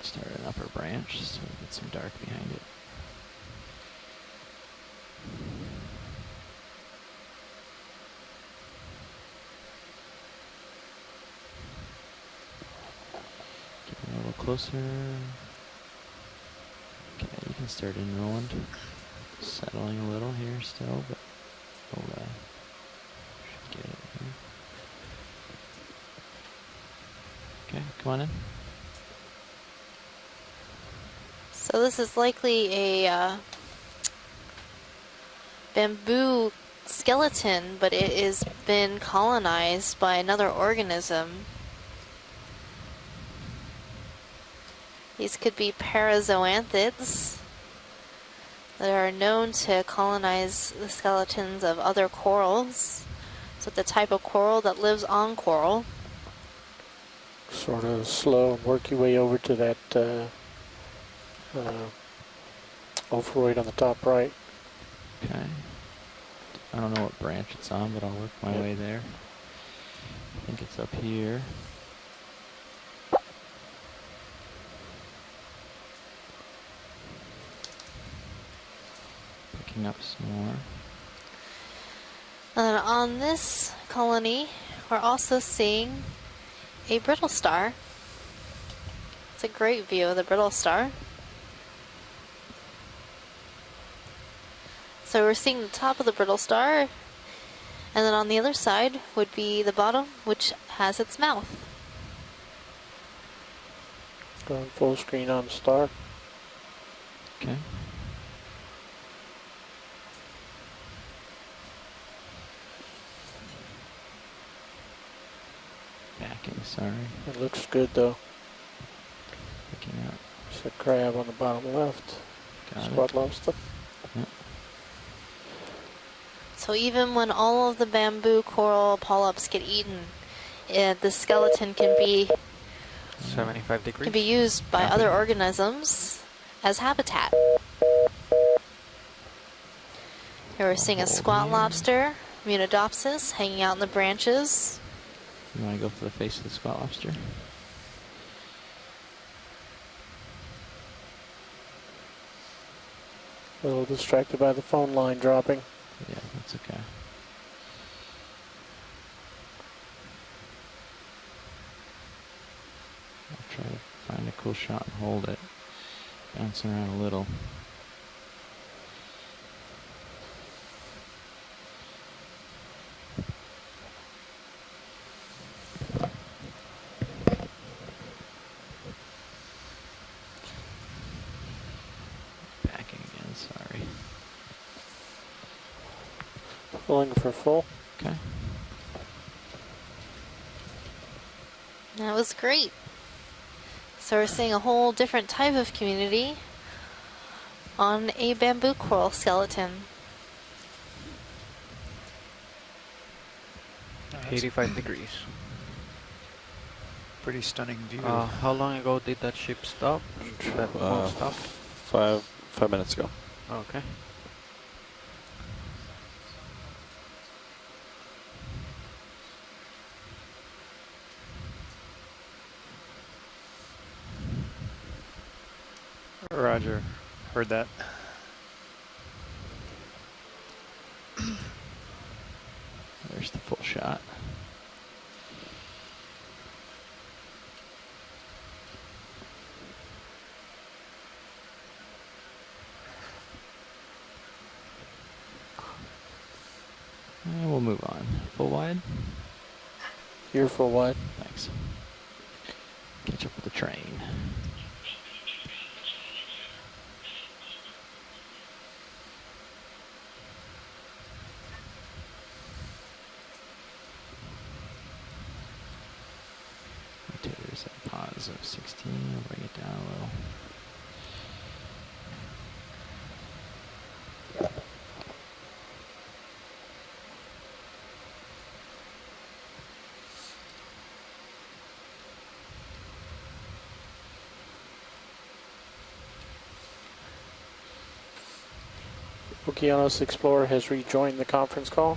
Start an upper branch so we get some dark behind it. closer. Okay, you can start enrolling. Settling a little here still, but we'll should get it here. Okay, come on in. So this is likely a bamboo skeleton, but it has been colonized by another organism. These could be parazoanthids that are known to colonize the skeletons of other corals. So the type of coral that lives on coral. Sort of slow and work your way over to that ovoid on the top right. Okay. I don't know what branch it's on, but I'll work my way there. I think it's up here. Picking up some more. And on this colony, we're also seeing a brittle star. It's a great view of the brittle star. So we're seeing the top of the brittle star, and then on the other side would be the bottom, which has its mouth. Going full screen on the star. Okay. Backing, sorry. It looks good though. Picking up. There's a crab on the bottom left. Got Squat it. lobster. Yep. So even when all of the bamboo coral polyps get eaten, the skeleton can be 75 degrees. can be used by other organisms as habitat. Here we're seeing a squat lobster, Munidopsis, hanging out in the branches. You want to go for the face of the squat lobster? A little distracted by the phone line dropping. Yeah, that's okay. I'll try to find a cool shot and hold it. Bouncing around a little. Backing again, sorry. Pulling for full. Okay. That was great. So we're seeing a whole different type of community on a bamboo coral skeleton. 85 degrees. Pretty stunning view. How long ago did that ship stop? That boat stop? 5 minutes ago. Okay. Roger. Heard that. There's the full shot. And we'll move on. Full wide? Here full wide. Thanks. Catch up with the train. Rotators at positive 16. I'll bring it down a little. Okeanos Explorer has rejoined the conference call.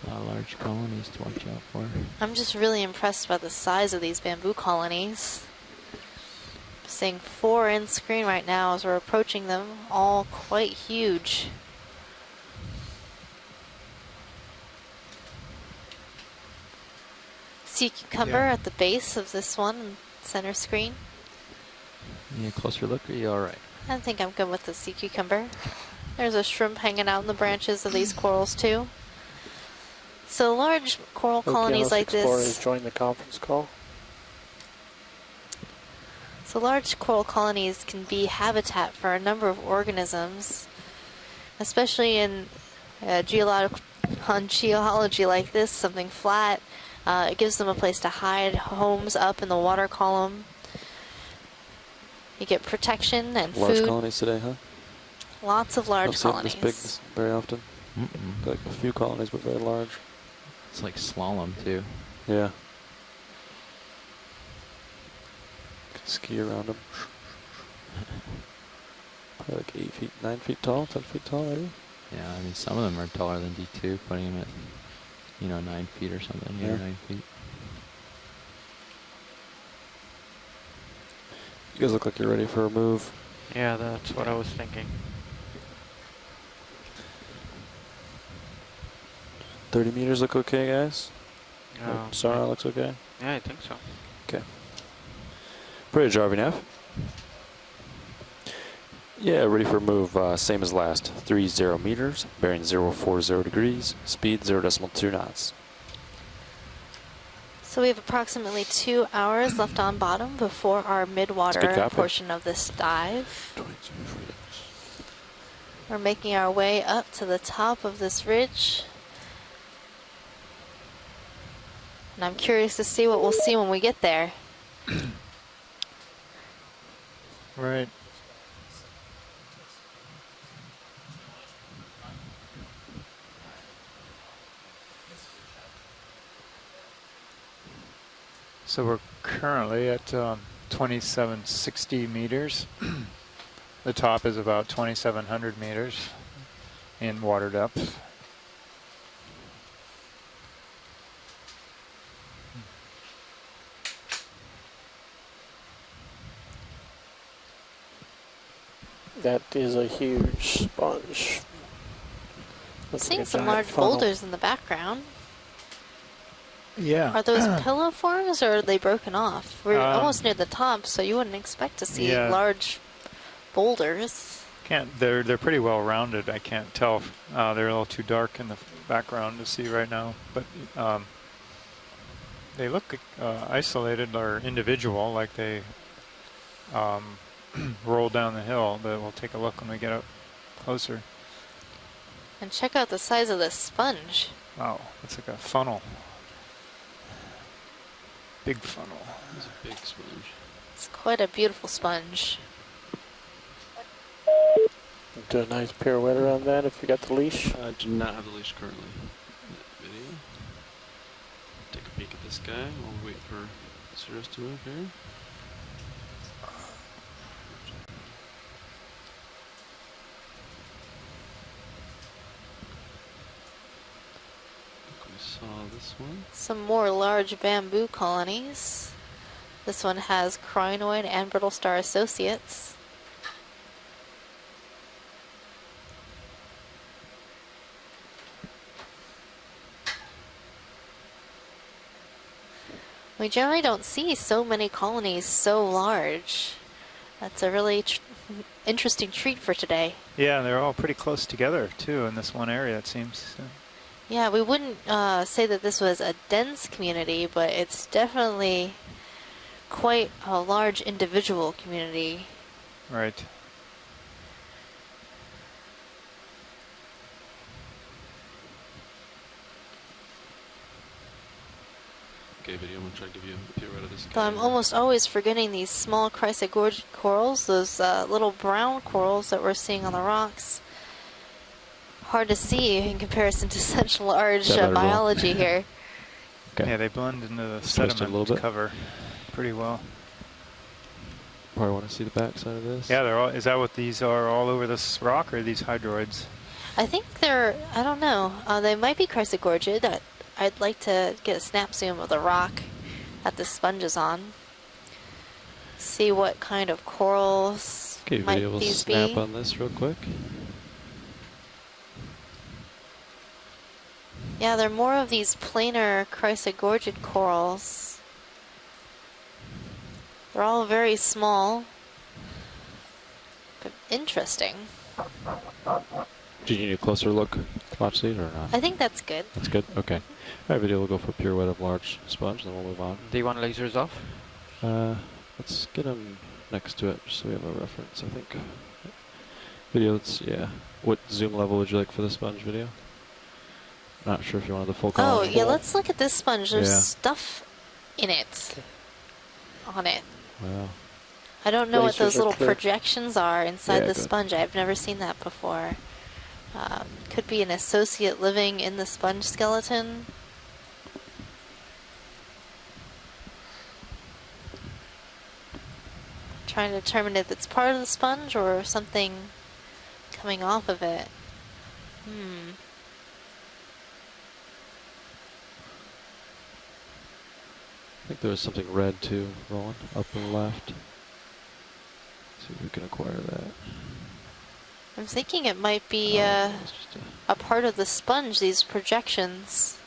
A lot of large colonies to watch out for. I'm just really impressed by the size of these bamboo colonies. Seeing 4 in screen right now as we're approaching them, all quite huge. Sea cucumber at the base of this one, center screen. Yeah, closer look, are you alright? I think I'm good with the sea cucumber. There's a shrimp hanging out in the branches of these corals too. So large coral colonies Okeanos like Explorers this. join the conference call. So large coral colonies can be habitat for a number of organisms, especially in geology like this, something flat. It gives them a place to hide, homes up in the water column. You get protection and Large food. colonies today, huh? Lots of large Don't colonies. see them this big very often. Like a few colonies, but very large. It's like slalom too. Yeah. Can ski around them. Probably like 8 feet, 9 feet tall, 10 feet tall, maybe. Yeah, I mean some of them are taller than D2, putting them at 9 feet or something. 8 or 9 feet. You guys look like you're ready for a move. Yeah, that's what I was thinking. 30 meters look okay, guys? Sarah looks okay? Yeah, I think so. Okay. Bridge, RVNF. Yeah, ready for a move, same as last. 30 meters, bearing 040 degrees, speed 0.2 knots. So we have approximately 2 hours left on bottom before our mid-water portion of this dive. We're making our way up to the top of this ridge. And I'm curious to see what we'll see when we get there. Right. So we're currently at 2760 meters. The top is about 2700 meters in water depth. That is a huge sponge. Seeing some large boulders in the background. Yeah. Are those pillow forms or are they broken off? We're almost near the top, so you wouldn't expect to see large boulders. They're pretty well rounded. I can't tell. They're a little too dark in the background to see right now, but they look isolated or individual, like they roll down the hill. But we'll take a look when we get up closer. And check out the size of this sponge. Wow, it's like a funnel. Big funnel. It's a big sponge. It's quite a beautiful sponge. Do a nice pirouette around that if you got the leash. I do not have the leash currently. Video. Take a peek at this guy while we wait for Cirrus to move here. This one. Some more large bamboo colonies. This one has crinoid and brittle star associates. We generally don't see so many colonies so large. That's a really interesting treat for today. Yeah, they're all pretty close together too in this one area, it seems. So. Yeah, we wouldn't say that this was a dense community, but it's definitely quite a large individual community. Right. Okay, video, I'm going to try to give you a pirouette of this guy. Though I'm almost always forgetting these small chrysogorgid corals, those little brown corals that we're seeing on the rocks. Hard to see in comparison to such large biology here. Okay. Yeah, they blend into the sediment cover pretty well. Probably want to see the back side of this. Yeah, they're all. Is that what these are all over this rock, or are these hydroids? I think they're. I don't know. They might be chrysogorgid. I'd like to get a snap zoom of the rock that the sponge is on. see what kind of corals Okay, might video will these snap be. on this real quick. Yeah, they're more of these planar chrysogorgid corals. They're all very small, but interesting. Do you need a closer look, watch these, or not? I think that's good. That's good? Okay. Alright, video will go for pirouette of large sponge, then we'll move on. Do you want lasers off? Let's get them next to it, just so we have a reference, I think. Video, let's, yeah. What zoom level would you like for the sponge video? Not sure if you wanted the full Oh, column. yeah, let's look at this sponge. There's Yeah. stuff in it. On it. Wow. I don't know what Lasers those are little clear. projections are inside Yeah, the good. sponge. I've never seen that before. Could be an associate living in the sponge skeleton. Trying to determine if it's part of the sponge or something coming off of it. I think there was something red too, Roland, up and left. See if we can acquire that. I'm thinking it might be It's just a part of the sponge, these projections.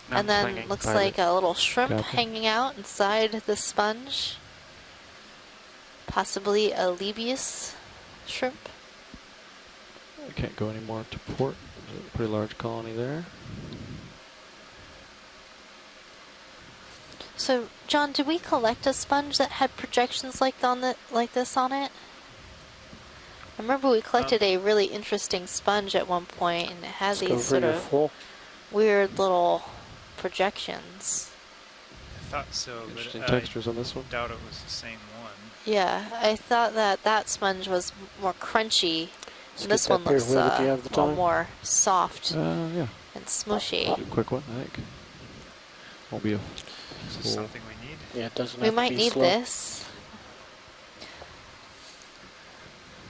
And then looks like a little shrimp Gotcha. hanging out inside the sponge. Possibly a Lebius shrimp. I can't go any more to port. There's a pretty large colony there. So, John, did we collect a sponge that had projections like this on it? I remember we collected a really interesting sponge at one point, and it had these sort of weird little projections. I thought so, but Interesting I textures on this one. doubt it was the same one. Yeah, I thought that sponge was more crunchy. Let's And this get one that there. looks Will, do you have the a little time? more soft Yeah. and smushy. A quick one, I think. Won't be a Is this full. something we need? Yeah, it doesn't We have to might be need slow. this.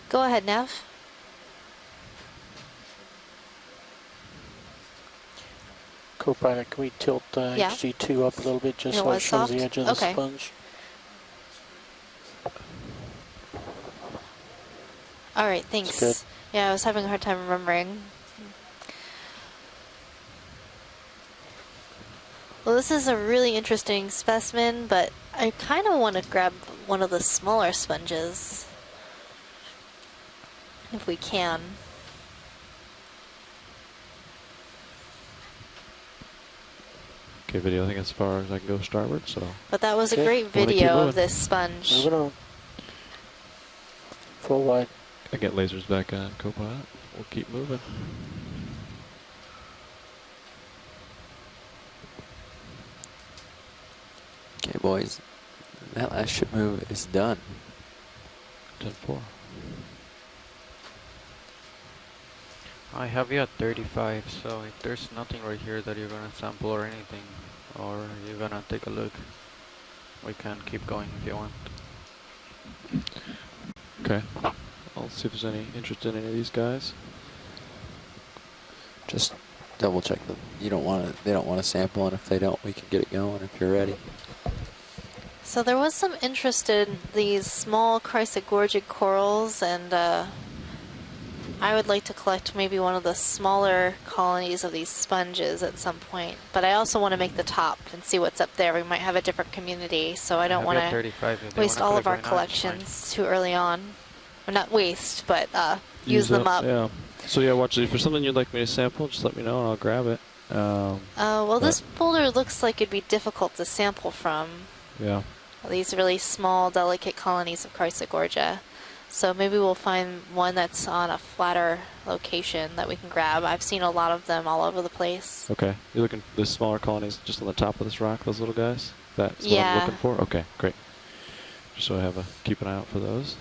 Go ahead, Nev. Co-pilot, can we tilt Yeah. HD2 up a little bit just You so want it shows the soft? edge of the Okay. sponge? All right, thanks. good. Yeah, I was having a hard time remembering. Well, this is a really interesting specimen, but I kind of want to grab one of the smaller sponges. If we can. Okay, video, I think as far as I can go starboard, so. But that was a Okay. great Wanna keep video moving? of this sponge. Moving on. Full wide. I get lasers back on Copilot. We'll keep moving. Okay, boys. That last ship move is done. 10-4. I have you at 35, so if there's nothing right here that you're gonna sample or anything, or you're gonna take a look, we can keep going if you want. Okay. I'll see if there's any interest in any of these guys. Just double check them. You don't want to. They don't want to sample, and if they don't, we can get it going if you're ready. So there was some interest in these small chrysogorgid corals, and I would like to collect maybe one of the smaller colonies of these sponges at some point. But I also want to make the top and see what's up there. We might have a different community, so I don't have you want at to 35 if they waste wanna all of collect our right now, it's fine. collections too early on. Or not waste, but use them up. Yeah. So yeah, watch it. If there's something you'd like me to sample, just let me know and I'll grab it. Well, this boulder looks like it'd be difficult to sample from. Yeah. These really small, delicate colonies of Chrysogorgia. So maybe we'll find one that's on a flatter location that we can grab. I've seen a lot of them all over the place. Okay. You're looking for the smaller colonies just on the top of this rock, those little guys? That's what Yeah. I'm looking for? Okay, great. Just so I have keep an eye out for those.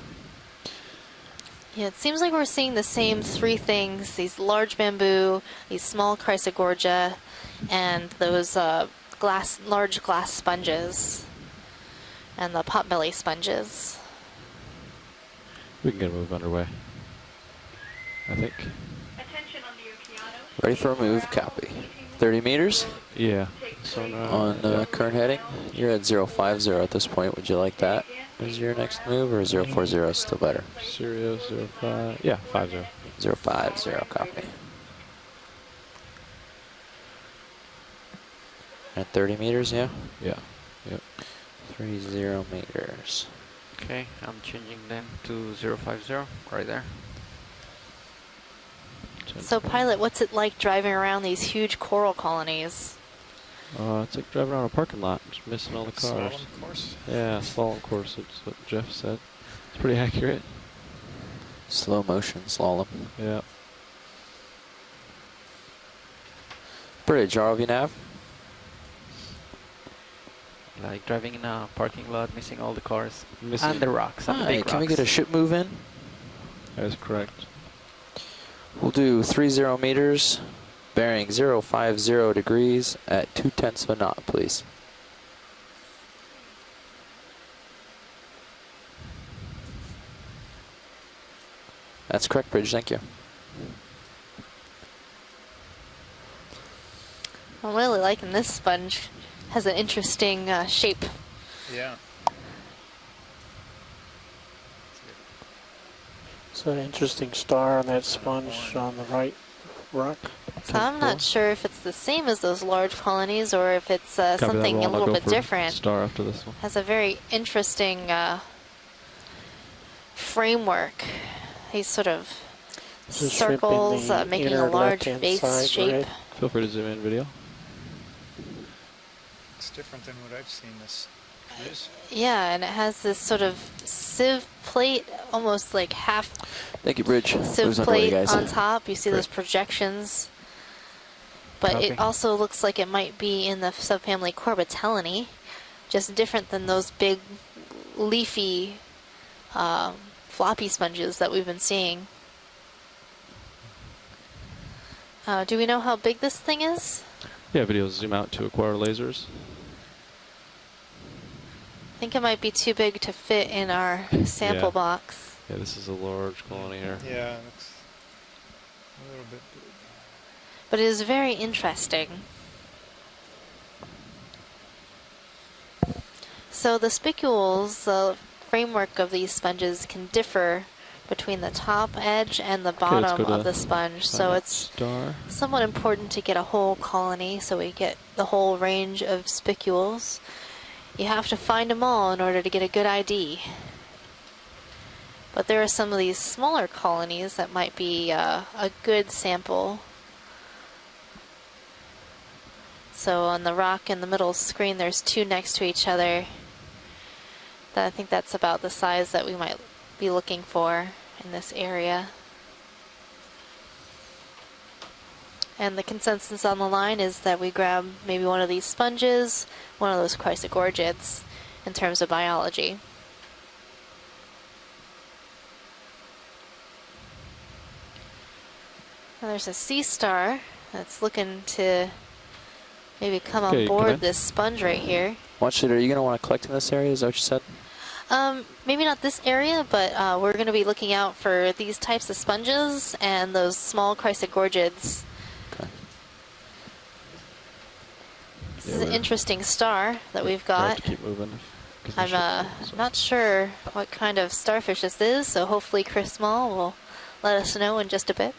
Yeah, it seems like we're seeing the same three things: these large bamboo, these small Chrysogorgia, and those large glass sponges, and the potbelly sponges. We can get a move underway, I think. Attention on the Okeanos. Ready for a move, copy. Heating 30 meters Yeah. So on current heading. You're at 050 at this point. Would you like that as your next move, or 040 is still better? Syria 05. Yeah, 50. 050, copy. At 30 meters, yeah? Yeah. Yep. 30 meters. Okay, I'm changing them to 050 right there. So, pilot, what's it like driving around these huge coral colonies? It's like driving around a parking lot, just missing all the cars. Slalom course? Yeah, slalom course. That's what Jeff said. It's pretty accurate. Slow motion slalom. Yeah. Bridge, ROV nav. Like driving in a parking lot, missing all the cars. Missing And the rocks, and the Alright, big can we rocks. get a ship move in? That is correct. We'll do 30 meters, bearing 050 degrees at 0.2 of a knot, please. That's correct, Bridge, thank you. I'm really liking this sponge. Has an interesting shape. Yeah. So an interesting star on that sponge on the right rock. So I'm not sure if it's the same as those large colonies or if it's Copy that, something a Roland. I'll little go bit for different. Star after this one. Has a very interesting framework. These sort of There's shrimp in circles the making inner a large left-hand base side, shape. right? Feel free to zoom in video. It's different than what I've seen this cruise. Yeah, and it has this sort of sieve plate, almost like half Thank you, Bridge. sieve Moves underway, plate guys. on top. You see Great. those projections. But Copy. it also looks like it might be in the subfamily Corbitellinae, just different than those big leafy floppy sponges that we've been seeing. Do we know how big this thing is? Yeah, videos zoom out to acquire lasers. I think it might be too big to fit in our sample Yeah. box. Yeah, this is a large colony here. Yeah, it looks a little bit big. But it is very interesting. So the spicules, the framework of these sponges can differ between the top edge and the Okay, let's bottom go of to the sponge. So that it's star. somewhat important to get a whole colony so we get the whole range of spicules. You have to find them all in order to get a good ID. But there are some of these smaller colonies that might be a good sample. So on the rock in the middle screen, there's two next to each other. I think that's about the size that we might be looking for in this area. And the consensus on the line is that we grab maybe one of these sponges, one of those chrysogorgids in terms of biology. Now there's a sea star that's looking to maybe come Okay, on come board in. this sponge right here. Watch it. Are you going to want to collect in this area? Is that what you said? Maybe not this area, but we're going to be looking out for these types of sponges and those small chrysogorgids. Okay. This is an interesting star that we've got. To keep moving. I'm not sure what kind of starfish this is, so hopefully Chris Small will let us know in just a bit.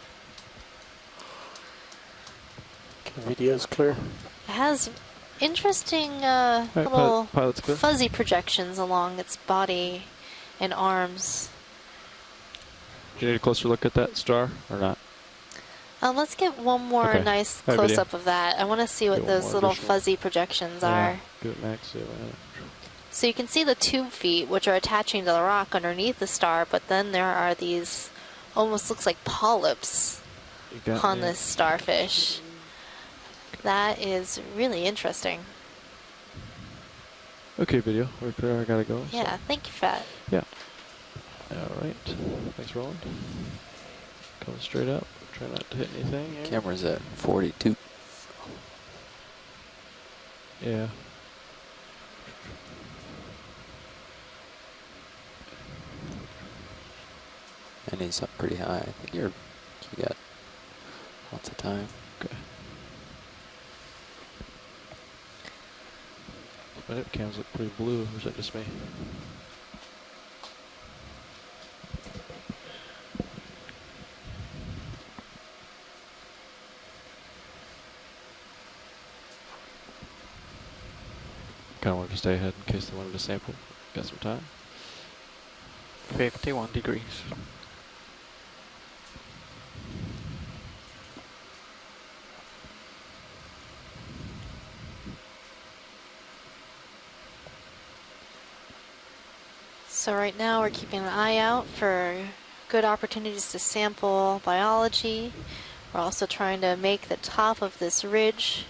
Okay, video's clear. It has interesting pilot's little clear. fuzzy projections along its body and arms. Do you need a closer look at that star or not? Let's get one more Okay. nice All right, video. close-up of that. I want to see what Get one those more little additional. fuzzy projections are. Give it max. Yeah, So you can see the tube feet, which are attaching to the rock underneath the star, but then there are these, almost looks like polyps you got on me. this starfish. That is really interesting. Okay, video. We're clear. I gotta go. so- Yeah, thank you for that. Yeah. All right. Thanks, Roland. Coming straight up. Try not to hit anything. Yeah. Camera's at 42. Yeah. And he's up pretty high. I think you got lots of time. Okay. edit cams look pretty blue, or is that just me? Kind of wanted to stay ahead in case they wanted to sample. Got some time. 51 degrees. So right now we're keeping an eye out for good opportunities to sample biology. We're also trying to make the top of this ridge.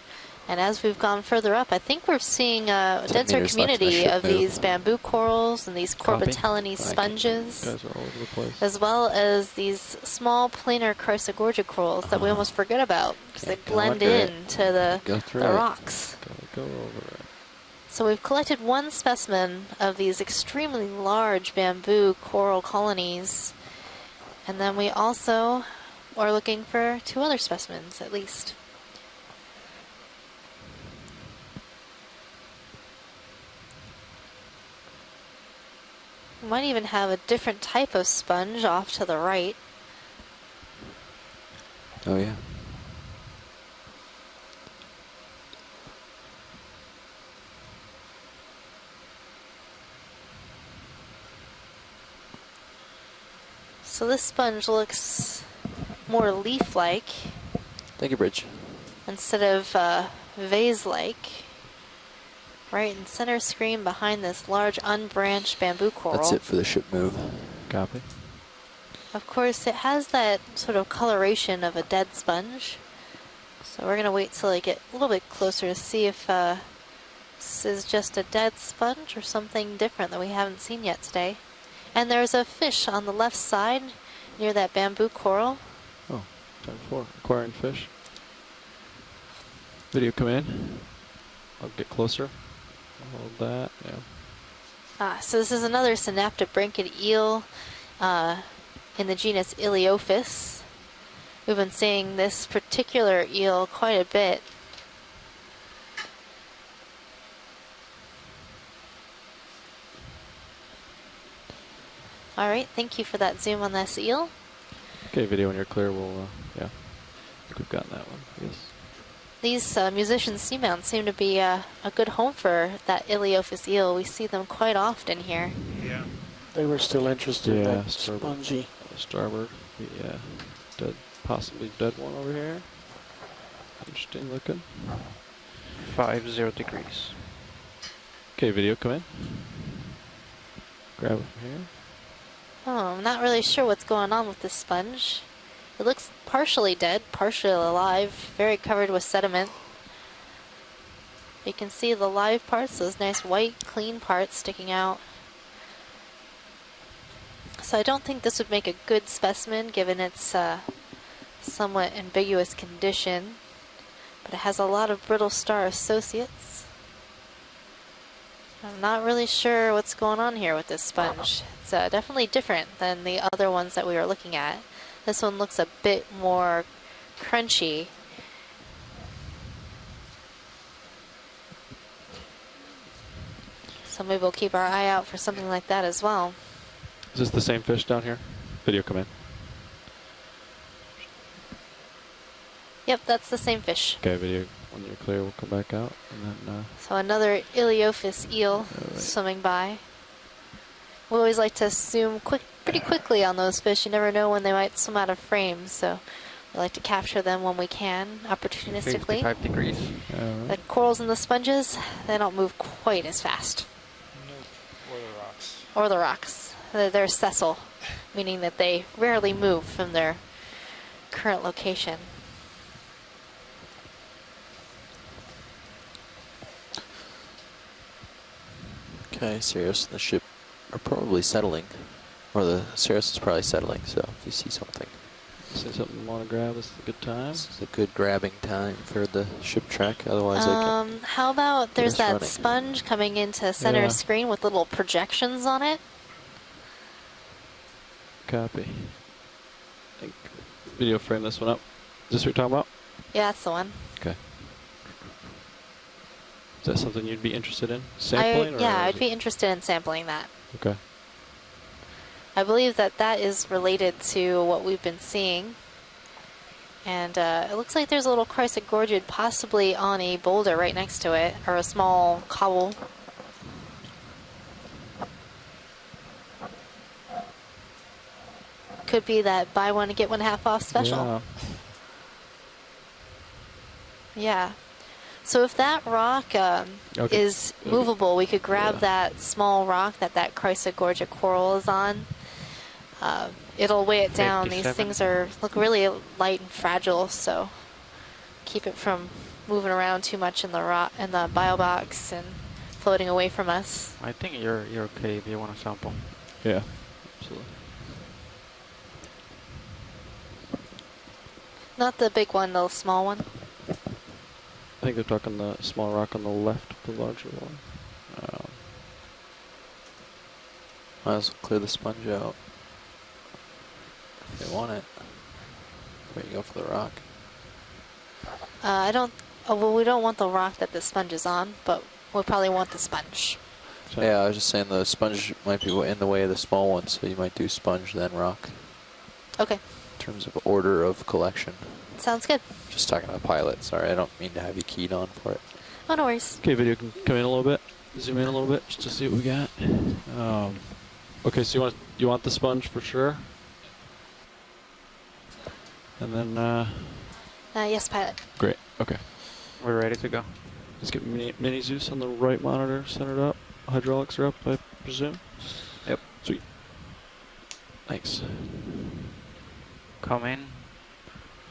And as we've gone further up, I think we're seeing a denser community of these bamboo corals and these corbitellinae sponges, Guys are all over the place. as well as these small planar chrysogorgia corals that we almost forget about because they blend into the rocks. Gotta go over it. So we've collected one specimen of these extremely large bamboo coral colonies, and then we also are looking for 2 other specimens at least. We might even have a different type of sponge off to the right. Oh yeah. So this sponge looks more leaf-like Thank you, Bridge. instead of vase-like. Right in center screen behind this large unbranched bamboo coral. That's it for the ship move. Copy. Of course, it has that sort of coloration of a dead sponge. So we're going to wait till I get a little bit closer to see if this is just a dead sponge or something different that we haven't seen yet today. And there's a fish on the left side near that bamboo coral. Oh, time for acquiring fish. Video come in. I'll get closer. Hold that, yeah. So this is another synaptobranchid eel in the genus Iliophis. We've been seeing this particular eel quite a bit. All right, thank you for that zoom on this eel. Okay, video when you're clear, we'll, yeah. I think we've gotten that one, yes. These musician seamounts seem to be a good home for that Iliophis eel. We see them quite often here. Yeah. They were still interested in Yeah, that starboard. spongy. Starboard, yeah. Dead, possibly dead one over here. Interesting looking. 50 degrees. Okay, video come in. Grab it from here. Oh, I'm not really sure what's going on with this sponge. It looks partially dead, partially alive, very covered with sediment. You can see the live parts, those nice white, clean parts sticking out. So I don't think this would make a good specimen given its somewhat ambiguous condition, but it has a lot of brittle star associates. I'm not really sure what's going on here with this sponge. It's definitely different than the other ones that we were looking at. This one looks a bit more crunchy. So maybe we'll keep our eye out for something like that as well. Is this the same fish down here? Video come in. Yep, that's the same fish. Okay, video when you're clear, we'll come back out. And then, So another Iliophis eel swimming by. We always like to zoom pretty quickly on those fish. You never know when they might swim out of frame, so we like to capture them when we can, opportunistically. 55 degrees. The corals and the sponges, they don't move quite as fast. Nope. Or the rocks. Or the rocks. They're sessile, meaning that they rarely move from their current location. Okay, Sirius and the ship are probably settling. Or the Sirius is probably settling, so if you see something. see something you want to grab, this is a good time. This is a good grabbing time for the ship track, otherwise I can... How about there's us that running. sponge coming into center screen with little projections on it? Copy. I think video frame this one up. Is this what you're talking about? Yeah, that's the one. Okay. that something you'd be interested in sampling? Yeah, or I'd be interested in sampling that. Okay. I believe that that is related to what we've been seeing. And it looks like there's a little chrysogorgid possibly on a boulder right next to it, or a small cobble. Could be that buy one get one half off special. Yeah. Yeah. So if that rock is movable, we could grab that small rock that chrysogorgid coral is on. It'll weigh it down. 57. These things look really light and fragile, so keep it from moving around too much in the rock and the bio box and floating away from us. I think you're okay if you want to sample. Yeah, absolutely. Not the big one, the small one. I think they're talking the small rock on the left of the larger one. Might as well clear the sponge out. If they want it. Where you go for the rock. I don't. Oh, well, we don't want the rock that the sponge is on, but we'll probably want the sponge. So Yeah, I was just saying the sponge might be in the way of the small one, so you might do sponge then rock. Okay, In terms of order of collection. sounds good. Just talking to the pilot. Sorry, I don't mean to have you keyed on for it. Oh, no worries. Okay, video can come in a little bit. Zoom in a little bit just to see what we got. Okay, so you want the sponge for sure? And then Yes, pilot. great. Okay. We're ready to go. Let's get mini Zeus on the right monitor centered up. Hydraulics are up, I presume. Yep. Sweet. Thanks. Come in.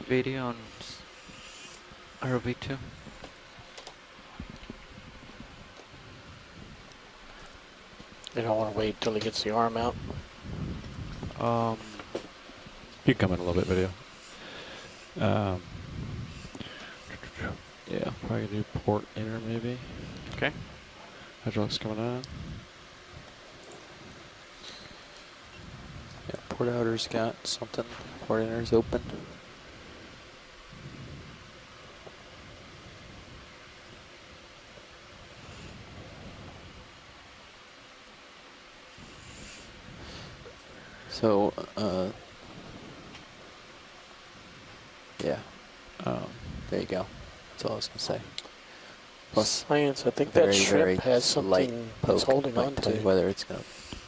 Video on ROV2. You don't want to wait till he gets the arm out. You can come in a little bit, video. Yeah, probably gonna do port inner maybe. Okay. Hydraulics coming on. Yeah, port outer's got something. Port inner's open. So, yeah, there you go. That's all I was gonna say. Plus, Science, I think very, that very shrimp has light something poke it's holding might on tell you to. whether it's gonna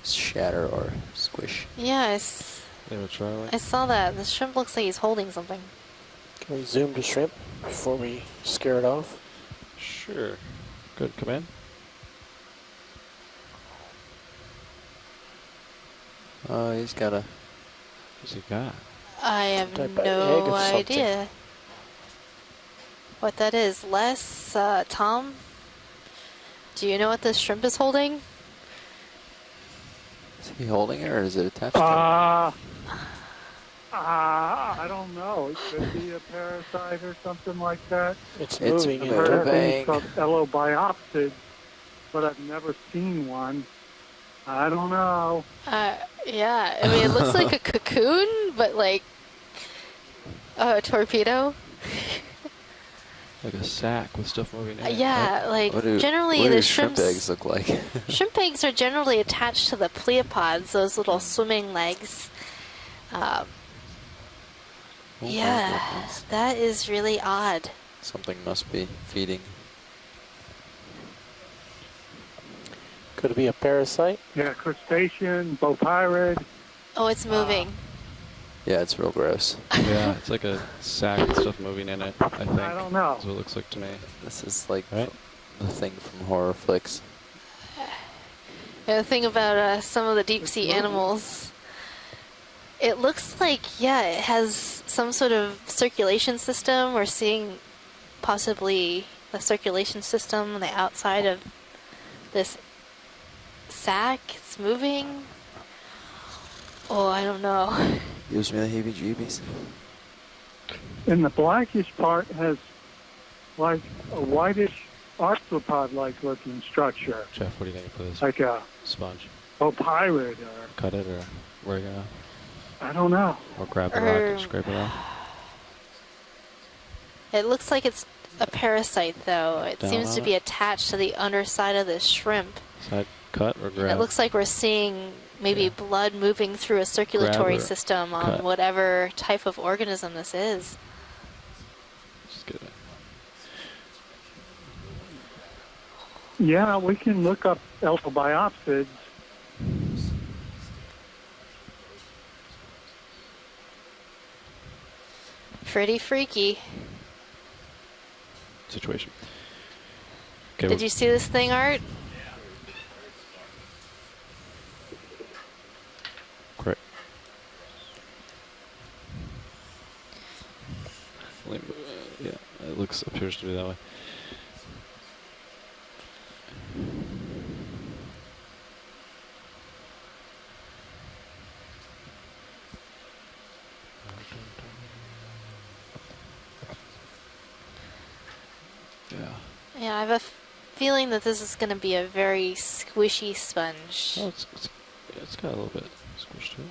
shatter or squish. Yeah, They have a try light. I saw that. The shrimp looks like he's holding something. Can we zoom to shrimp before we scare it off? Sure. Good, come in. He's got a. What's he got? I have Type of egg no or something. idea what that is. Les, Tom, do you know what this shrimp is holding? Is he holding it or is it attached to him? I don't know. It could be a parasite or something like that. It's It's moving. moving. and Heard of Bang. things called Elobiopsid, but I've never seen one. I don't know. Yeah, I mean, it looks like a cocoon, but like a torpedo. Like a sack with stuff moving in it. Yeah, like What do generally what the do shrimp shrimps. eggs look like? Shrimp eggs are generally attached to the pleopods, those little swimming legs. Oh my Yeah, goodness. that is really odd. Something must be feeding. Could it be a parasite? Yeah, crustacean, bopyrid. Oh, it's moving. Yeah, it's real gross. Yeah, it's like a sack with stuff moving in it, I think. I don't know. That's what it looks like to me. This is like Right? the thing from horror flicks. And the thing about some of the deep sea animals, it looks like, yeah, it has some sort of circulation system. We're seeing possibly the circulation system on the outside of this sack. It's moving. Oh, I don't know. Gives me the heebie-jeebies. And the blackish part has like a whitish arthropod-like looking structure, Jeff, what do you think for this like a sponge? bopyrid or Cut it or where are you gonna? I don't know. Or grab the rock and scrape it off? It looks like it's a parasite, though. It Down seems on to be attached to the underside of the shrimp. Side cut or And grab? it looks like we're seeing maybe Yeah. blood moving through a circulatory Grab or system on cut. whatever type of organism this is. Just get it. Yeah, we can look up alpha biopsids. Pretty freaky. Situation. Okay, Did you see this thing, Art? Correct. Yeah, it appears to be that way. Yeah. Yeah, I have a feeling that this is going to be a very squishy sponge. Oh, it's got a little bit squish to it.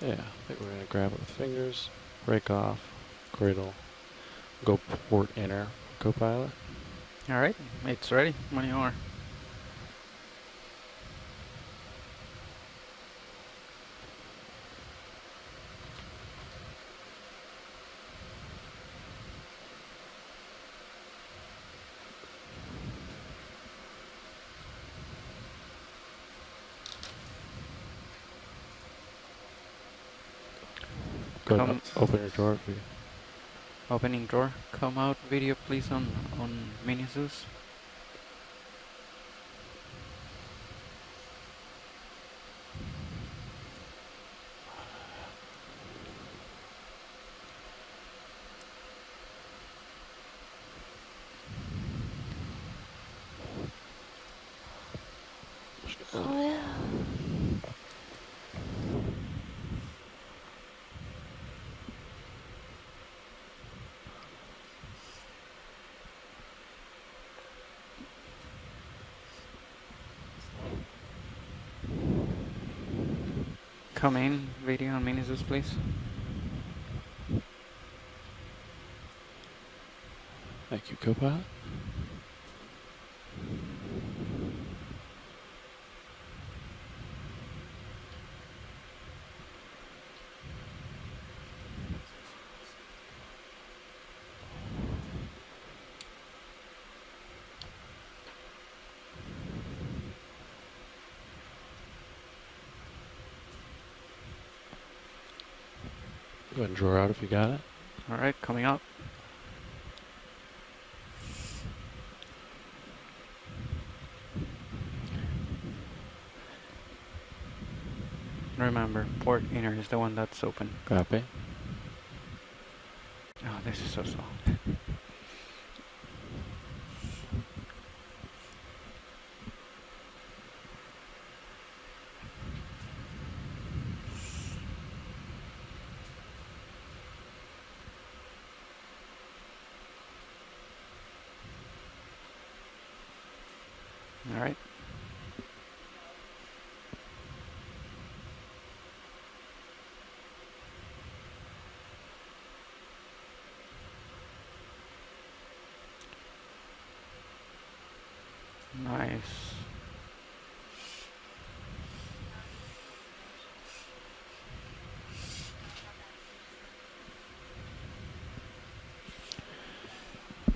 Yeah, I think we're going to grab it with fingers, break off, cradle, go port inner, co-pilot. Alright, it's ready when you are. Go ahead, open your drawer for you. Opening drawer. Come out video please on Mini Zeus. Oh, yeah. Come in video on Mini Zeus please. Thank you, co-pilot. Go ahead and draw out if you got it. Alright, coming up. Remember, port inner is the one that's open. Copy. Oh, this is so soft. Alright. Nice.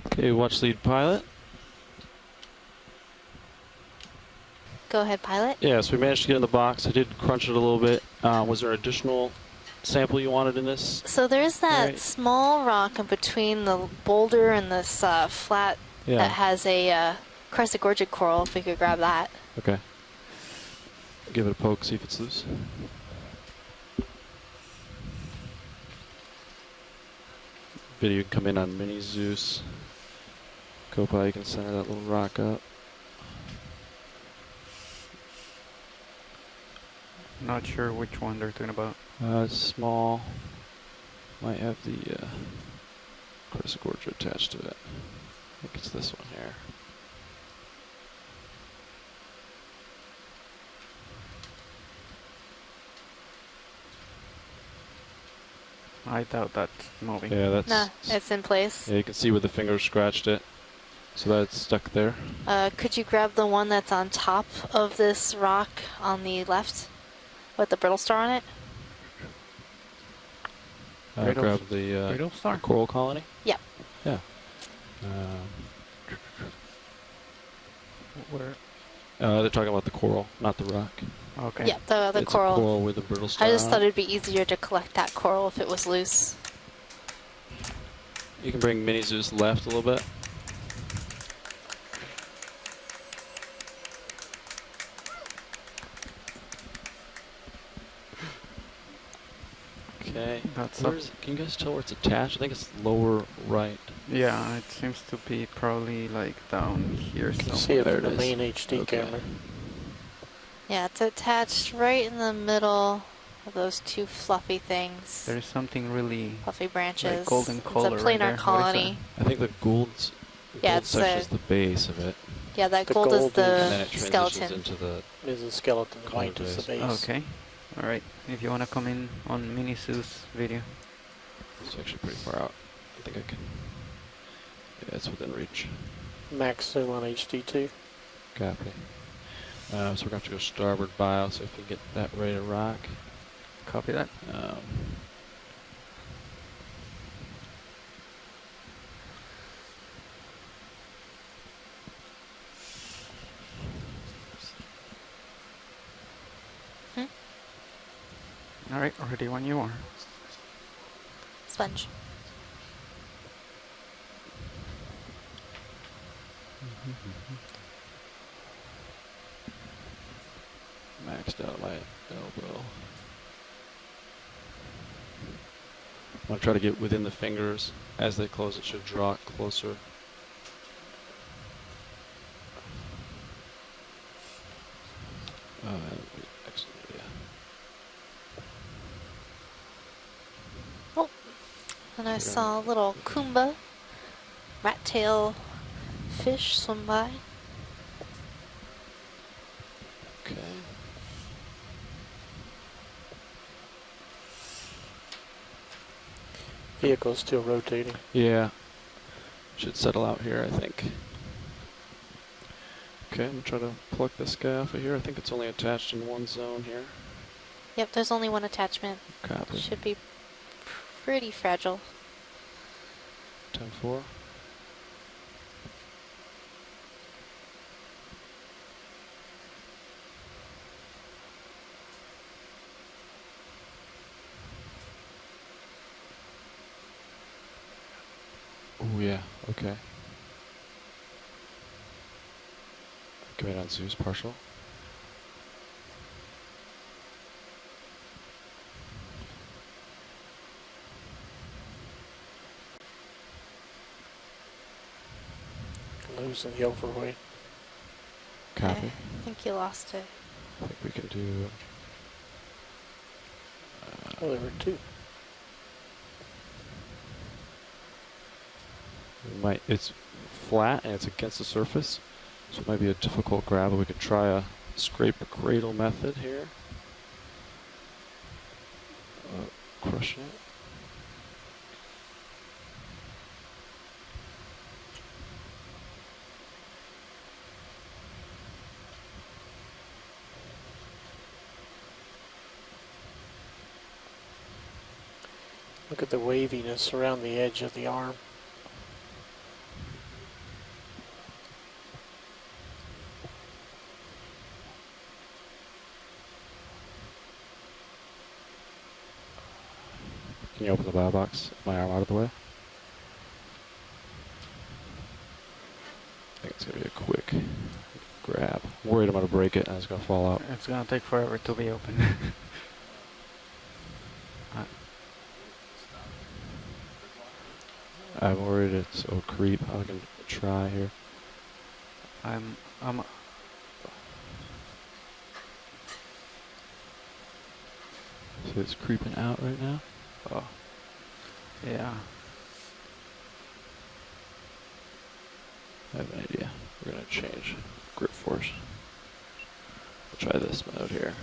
Okay, watch lead pilot. Go ahead, pilot. Yeah, so we managed to get in the box. I did crunch it a little bit. Was there additional sample you wanted in this? So there's that Right. small rock in between the boulder and this flat that has a chrysogorgic coral, if we could grab that. Okay. Give it a poke, see if it's loose. Video can come in on Mini Zeus. Copilot, you can center that little rock up. not sure which one they're talking about. Small. Might have the Chris Gorge attached to it. I think it's this one here. I doubt that's moving. Yeah, that's. No, it's in place. Yeah, you can see where the finger scratched it. So that's stuck there. Could you grab the one that's on top of this rock on the left with the brittle star on it? Grab the Brittle star? coral colony? Yep. Yeah. Where? They're talking about the coral, not the rock. Okay. Yep, the It's coral. a coral with a brittle star I just on thought it. it'd be easier to collect that coral if it was loose. You can bring Mini Zeus left a little bit. Okay. That's Where up. is it? Can you guys tell where it's attached? I think it's lower right. Yeah, it seems to be probably like down here You can somewhere. see it There from it the is. main HD Okay. camera. Yeah, it's attached right in the middle of those two fluffy things. There's something really Fluffy branches. like golden color It's a right planar there. What is colony. I think the gold's Yeah, gold it's section the- is the base of it. Yeah, that The gold is gold the And then it transitions skeleton. into the Is the skeleton, the Color white is the base. base. Okay. Alright. If you wanna come in on Mini Sue's video. It's actually pretty far out. I think I can. Yeah, it's within reach. Max zoom on HD2. Copy. So we're gonna have to go starboard bio, so if we get that ready to rock. Copy that. Alright, ready when you are. Sponge. Maxed out my elbow. I want to try to get within the fingers. As they close, it should draw it closer. That would be excellent, yeah. Oh, and I saw a little Kumba rat tail fish swim by. Okay. Vehicle's still rotating. Yeah. Should settle out here, I think. Okay, I'm gonna try to pluck this guy off of here. I think it's only attached in one zone here. Yep, there's only one attachment. Copy. Should be pretty fragile. 10-4. Oh yeah, okay. Commit on Zeus partial. Losing the overweight. Copy. I think you lost it. I think we can do. Oh, there were two. It's flat and it's against the surface, so it might be a difficult grab. But we could try a scrape cradle method here. Crushing it. Look at the waviness around the edge of the arm. Can you open the bio box? My arm out of the way. I think it's gonna be a quick grab. I'm worried I'm gonna break it and it's gonna fall out. It's gonna take forever to be open. I'm worried it's a creep. I can try here. I'm it's creeping out right now. Oh. Yeah. I have an idea. We're gonna change grip force. We'll try this mode here.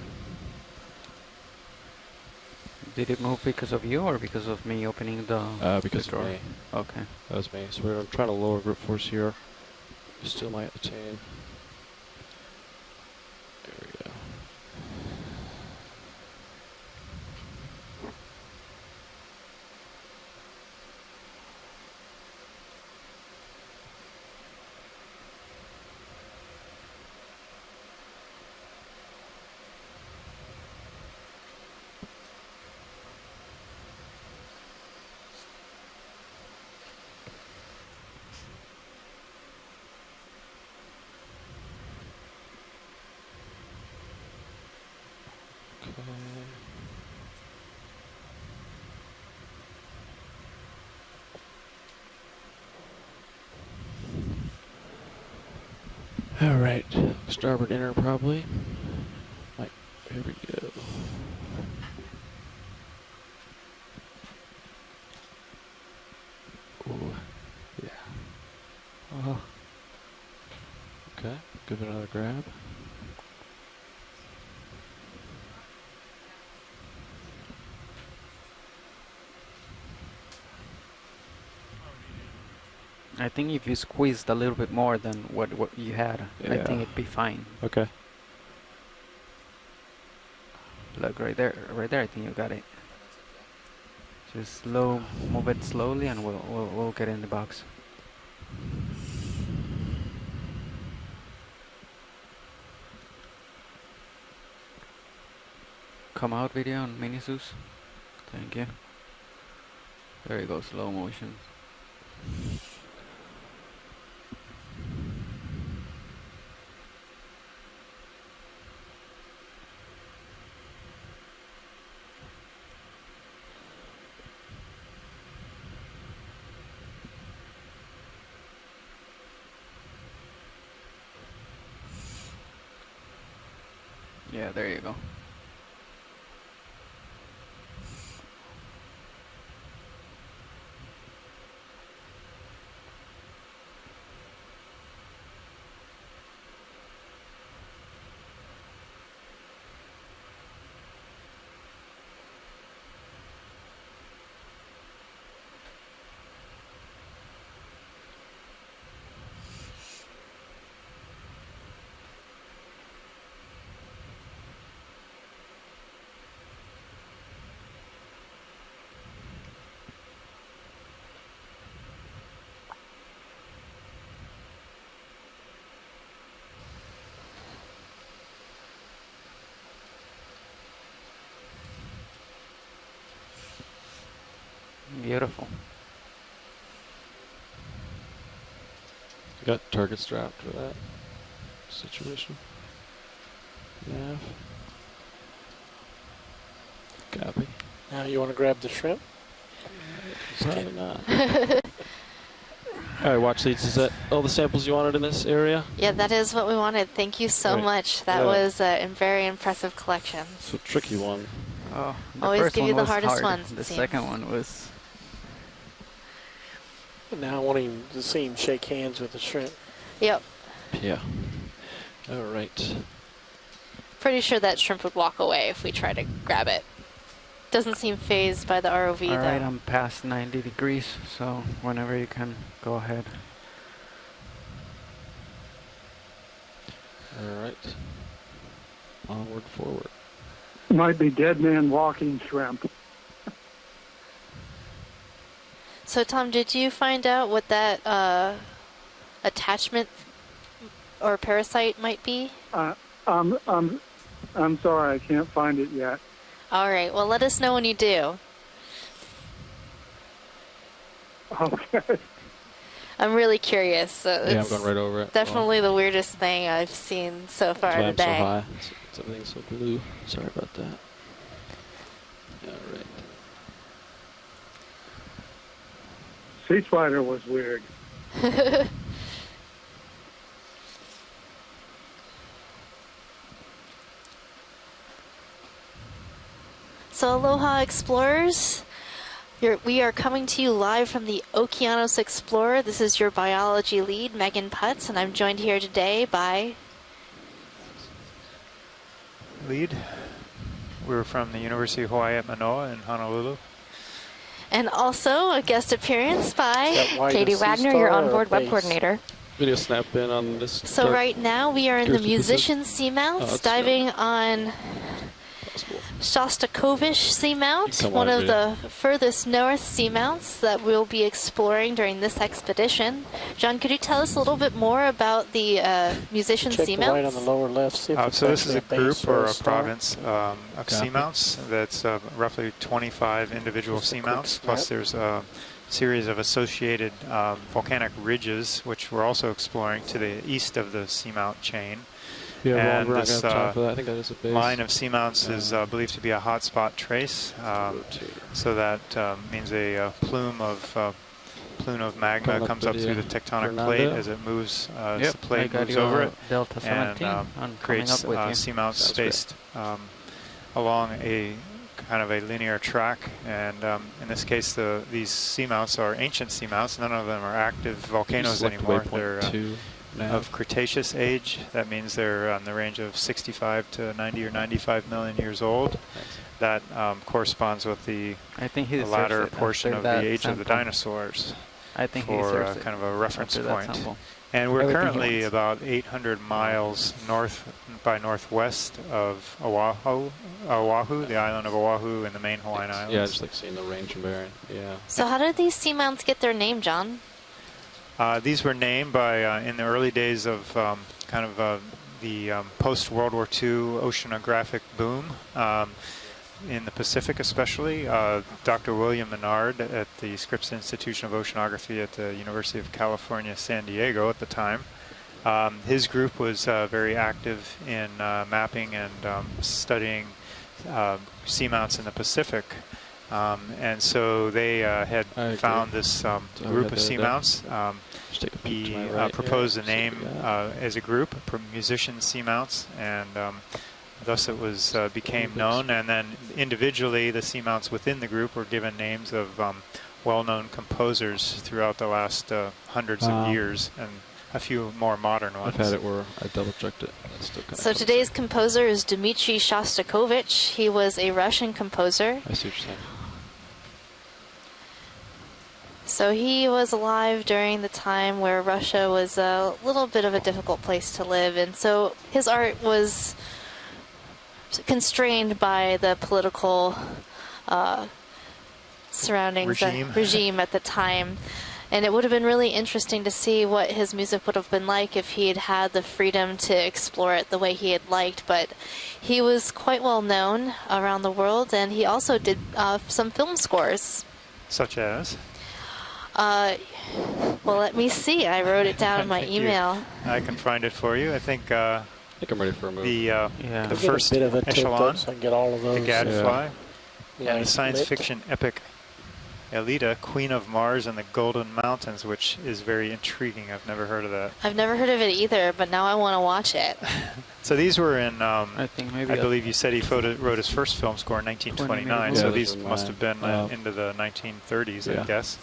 Did it move because of you or because of me opening the Because the of door? me. Okay. That was me. So we're trying to lower grip force here. We still might attain. There we go. All right, starboard inner probably. Right, here we go. Ooh, yeah. Okay, give it another grab. I think if you squeezed a little bit more than what you had, I think it'd be fine. Okay. Look right there, I think you got it. Just move it slowly, and we'll get in the box. Come out video on Minisus. Thank you. There you go, slow motion. Yeah, there you go. Beautiful. You got target strapped for that situation. Nav. Copy. Now you want to grab the shrimp? Probably not. All right, watch leads. Is that all the samples you wanted in this area? Yeah, that is what we wanted. Thank you so Right. much. That was a very impressive collection. It's a tricky one. Oh, the Always first give one you the was hardest hard. ones, it The seems. second one was. Now I want him to see him shake hands with the shrimp. Yep. Yeah. All right. Pretty sure that shrimp would walk away if we try to grab it. Doesn't seem phased by the ROV All right, though. I'm past 90 degrees, so whenever you can, go ahead. All right. Onward, forward. Might be dead man walking shrimp. So Tom, did you find out what that attachment or parasite might be? I'm sorry, I can't find it yet. All right. Well, let us know when you do. Okay. I'm really curious. So Yeah, I'm it's going right over it. definitely the weirdest thing I've seen so far That's why today. I'm so high. Everything's so blue. Sorry about that. All right. Sea Spider was weird. So aloha explorers, we are coming to you live from the Okeanos Explorer. This is your biology lead, Megan Putz, and I'm joined here today by... Lead. We're from the University of Hawaii at Manoa in Honolulu. And also a guest appearance by... Katie Wagner, your onboard web coordinator. Video snap in on this. So right now we are in the musician seamounts, diving on Shostakovich Seamount, one of the furthest north seamounts that we'll be exploring during this expedition. John, could you tell us a little bit more about the musician Check seamounts? the light on the lower left. See if it's So this is a base group or a star. province of seamounts that's roughly 25 individual seamounts, plus there's a series of associated volcanic ridges, which we're also exploring to the east of the seamount chain. Yeah, And we're not this gonna have time for that. I think that is a base. line of seamounts is believed to be a hotspot trace. So that means a plume of magma comes up through the tectonic plate as it moves, as the plate moves over it, Delta 17. and creates seamounts spaced along a kind of a linear track. And in this case, these seamounts are ancient seamounts. None of them are active volcanoes anymore. They're of Cretaceous age. That means they're on the range of 65 to 90 or 95 million years old. That corresponds with the latter portion of the age of the dinosaurs. I think for kind of a reference point. And we're currently about 800 miles north by northwest of Oahu, the island of Oahu in the main Hawaiian Islands. Yeah, just like seeing the range and bearing. Yeah. So how did these seamounts get their name, John? These were named by, in the early days of the post-World War II oceanographic boom, in the Pacific especially. Dr. William Menard at the Scripps Institution of Oceanography at the University of California, San Diego at the time. His group was very active in mapping and studying seamounts in the Pacific. And so they had found this group of seamounts. He proposed a name as a group, musician seamounts, and thus it was became known. And then individually, the seamounts within the group were given names of well-known composers throughout the last hundreds of years, and a few more modern ones. I've had it where I double-checked it. That's still kind of So today's composer is Dmitry Shostakovich. He was a Russian composer. I see what you're saying. So he was alive during the time where Russia was a little bit of a difficult place to live, and so his art was constrained by the political surroundings, regime at the time. And it would have been really interesting to see what his music would have been like if he had had the freedom to explore it the way he had liked. But he was quite well known around the world, and he also did some film scores. Such as? Well, let me see. I wrote it down in my email. I can find it for you. I think I'm ready for a move. The first bit of a echelon, so I can get all of those. the Gadfly, Yeah. and the science fiction epic Elita, Queen of Mars and the Golden Mountains, which is very intriguing. I've never heard of that. I've never heard of it either, but now I want to watch it. So these were in, I believe you said he wrote his first film score in 1929, Yeah, so those these are must have been mine. into the 1930s, I guess.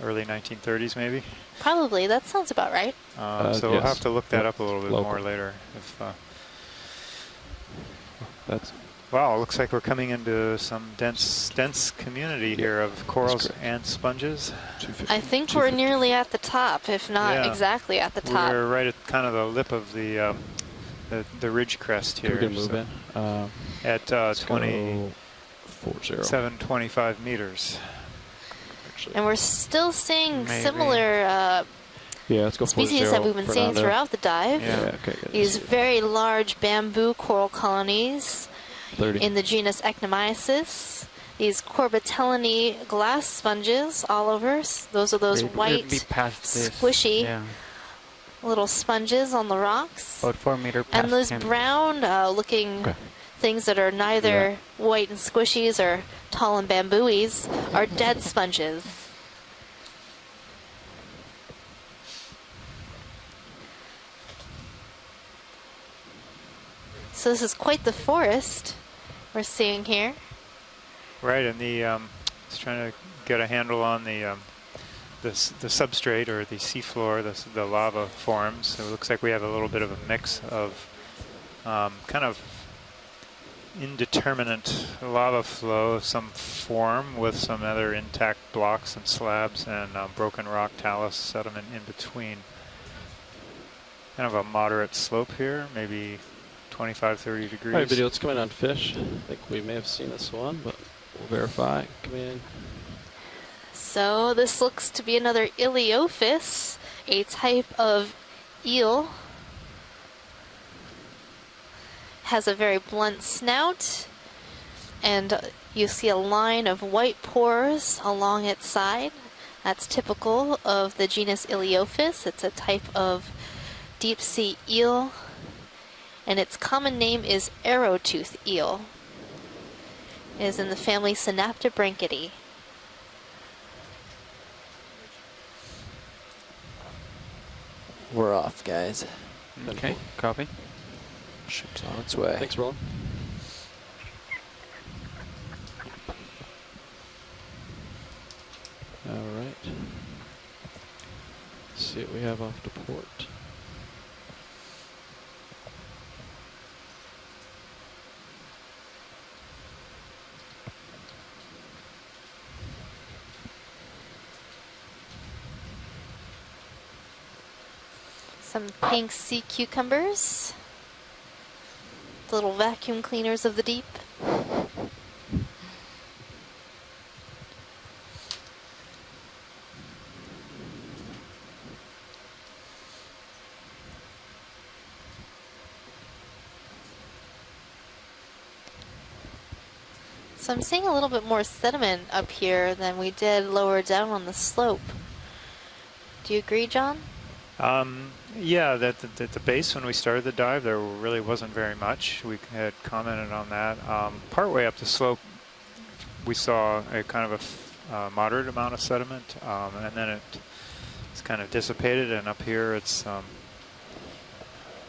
Early 1930s, maybe. Probably. That sounds about right. So we'll have to look that up a little bit Local. more later. If, That's wow, it looks like we're coming into some dense community here of corals and sponges. I think we're nearly at the top, if not exactly at the top. We're right at kind of the lip of the ridge crest here. Can we move in? At 2725 meters. And we're still seeing similar let's go species that we've been seeing throughout the dive. Yeah, okay, These very large bamboo coral colonies 30. in the genus Ectomyces. These Corbitellinae glass sponges all over. Those are those white, squishy little sponges on the rocks. About 4 meters past And those him. brown looking things that are neither white and squishies or tall and bambooies are dead sponges. So this is quite the forest we're seeing here. Right, and it's trying to get a handle on the substrate or the seafloor, the lava forms. So it looks like we have a little bit of a mix of kind of indeterminate lava flow of some form with some other intact blocks and slabs and broken rock talus sediment in between. Kind of a moderate slope here, maybe 25, 30 degrees. All right, video, let's come in on fish. I think we may have seen this one, but we'll verify. Come in. So this looks to be another Iliophis, a type of eel. Has a very blunt snout, and you see a line of white pores along its side. That's typical of the genus Iliophis. It's a type of deep sea eel, and its common name is arrowtooth eel. It is in the family Synaptobranchidae. We're off, guys. Okay, copy. Ship's on its way. Thanks, Roland. All right. Let's see what we have off to port. Some pink sea cucumbers. Little vacuum cleaners of the deep. So I'm seeing a little bit more sediment up here than we did lower down on the slope. Do you agree, John? Yeah, at the base when we started the dive, there really wasn't very much. We had commented on that. Partway up the slope, we saw a kind of a moderate amount of sediment, and then it's kind of dissipated, and up here it's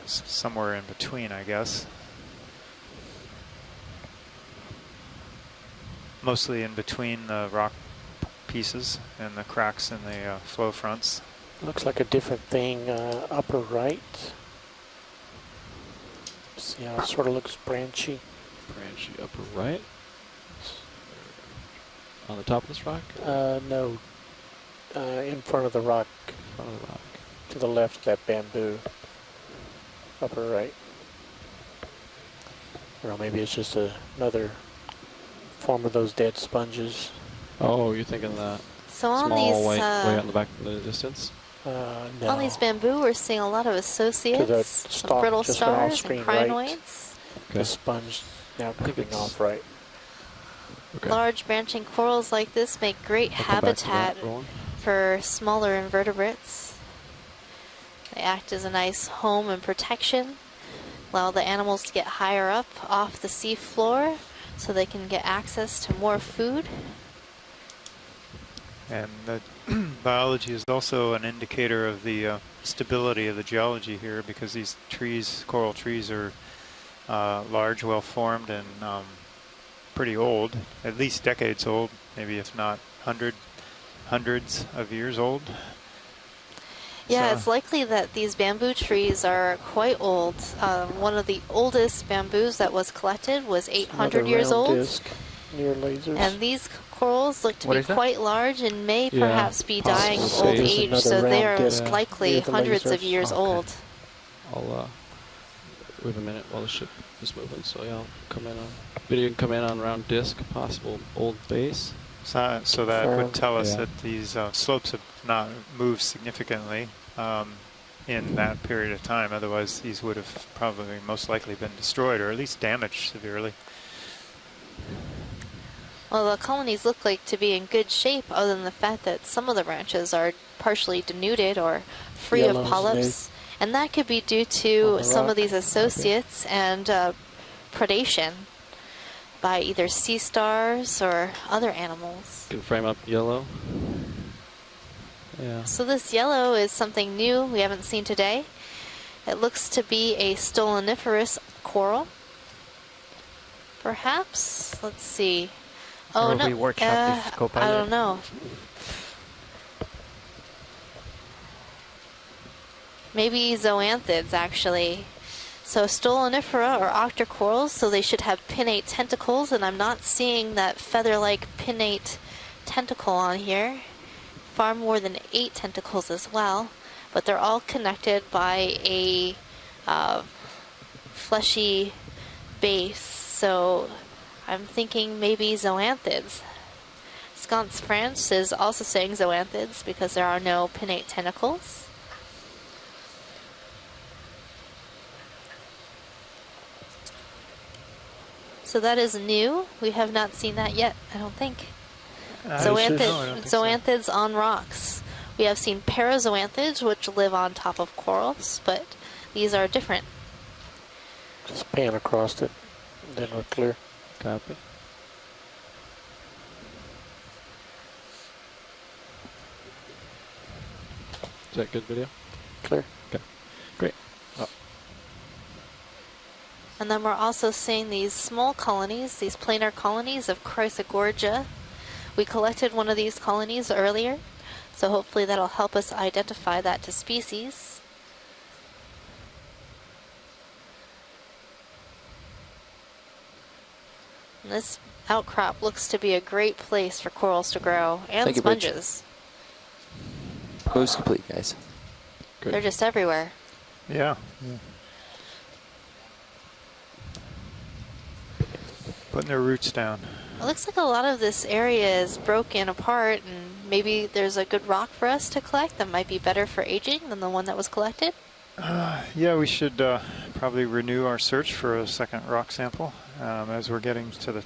somewhere in between, I guess. Mostly in between the rock pieces and the cracks in the flow fronts. Looks like a different thing upper right. See how it sort of looks branchy. Branchy upper right. On the top of this rock? No. In front of the rock. In front of the rock. To the left of that bamboo. Upper right. Or maybe it's just another form of those dead sponges. Oh, you're thinking that So on small these white way out in the back in the distance? No. on these bamboo, we're seeing a lot of associates, some stalk brittle just went off stars and screen right. crinoids. Okay. The sponge now coming off right. Okay. Large branching corals like this make great I'll come back to that, habitat Roland. for smaller invertebrates. They act as a nice home and protection, allow the animals to get higher up off the sea floor so they can get access to more food. And the biology is also an indicator of the stability of the geology here, because these trees, coral trees, are large, well-formed, and pretty old, at least decades old, maybe if not hundreds of years old. Yeah, So- it's likely that these bamboo trees are quite old. One of the oldest bamboos that was collected was 800 Another years round old. disc near lasers. And these corals look to What be is that? quite large and may Yeah, perhaps be dying of possible old phase. age, Another so they round are disc likely near the hundreds of lasers. years Okay. old. I'll wait a minute while the ship is moving, so yeah, I'll come in on video can come in on round disc, possible old base. So that would tell us Yeah. that these slopes have not moved significantly in that period of time. Otherwise, these would have probably most likely been destroyed, or at least damaged severely. Well, the colonies look like to be in good shape, other than the fact that some of the branches are partially denuded or free Yellows, of polyps. And that could be due to On the some rock. of these associates and predation by either sea stars or other animals. You can frame up yellow. Yeah. So this yellow is something new we haven't seen today. It looks to be a stoloniferous coral. Perhaps, let's see. Oh, ROV no. workshop with I Copilot? don't know. Maybe zoanthids, actually. So stolonifera are octocorals, so they should have pinnate tentacles, and I'm not seeing that feather-like pinnate tentacle on here. Far more than 8 tentacles as well, but they're all connected by a fleshy base, so I'm thinking maybe zoanthids. Sconce France is also saying zoanthids because there are no pinnate tentacles. So that is new. We have not seen that yet, I don't think. Zoanthids on rocks. We have seen parazoanthids, which live on top of corals, but these are different. Just pan across it, then we're clear. Copy. Is that good video? Clear. Okay. Great. Oh. And then we're also seeing these small colonies, these planar colonies of Chrysogorgia. We collected one of these colonies earlier, so hopefully that'll help us identify that to species. And this outcrop looks to be a great place for corals to grow, and Thank you, Bridge. sponges. Move's complete, guys. They're just everywhere. Yeah. Putting their roots down. It looks like a lot of this area is broken apart, and maybe there's a good rock for us to collect that might be better for aging than the one that was collected. Yeah, we should probably renew our search for a second rock sample as we're getting to the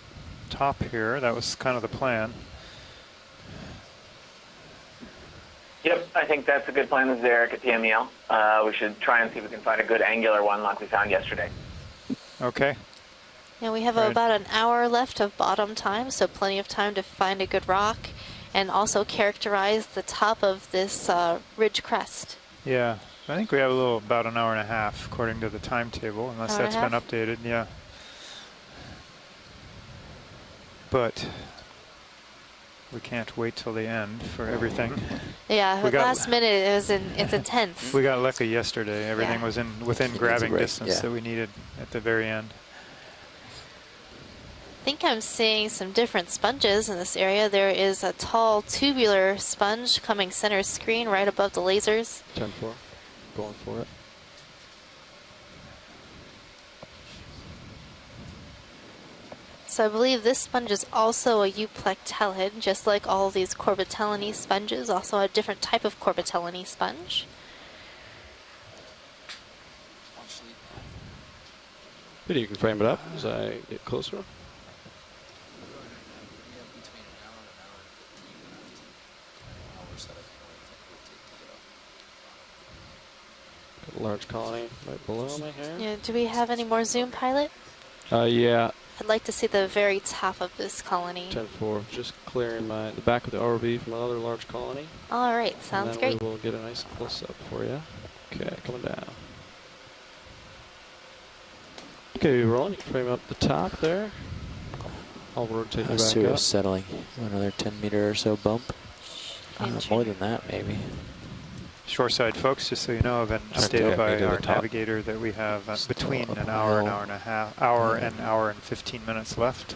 top here. That was kind of the plan. Yep, I think that's a good plan. This is Eric at TMEL. We should try and see if we can find a good angular one like we found yesterday. Okay. Yeah, we have Right. about an hour left of bottom time, so plenty of time to find a good rock and also characterize the top of this ridge crest. Yeah, I think we have about an hour and a half according to the timetable, unless Hour and that's a been half? updated, yeah. But we can't wait till the end for everything. Yeah, We got- last minute it's intense. We got lucky yesterday. Everything Yeah. was within grabbing break, distance yeah. that we needed at the very end. I think I'm seeing some different sponges in this area. There is a tall tubular sponge coming center screen right above the lasers. 10-4. Going for it. So I believe this sponge is also a euplectellid, just like all of these corbitellinae sponges, also a different type of corbitellinae sponge. Video, you can frame it up as I get closer. Got a large colony right below me here. Yeah, do we have any more zoom, pilot? Yeah. I'd like to see the very top of this colony. 10-4. Just clearing the back of the ROV from another large colony. All right, sounds and then great. we will get a nice close-up for you. Okay, coming down. Okay, rolling. You can frame up the top there. I'll rotate you back Serious up. settling. Another 10 meter or so bump. More than that, maybe. Shoreside folks, just so you know, have been updated by our navigator that we have between an hour and hour and 15 minutes left.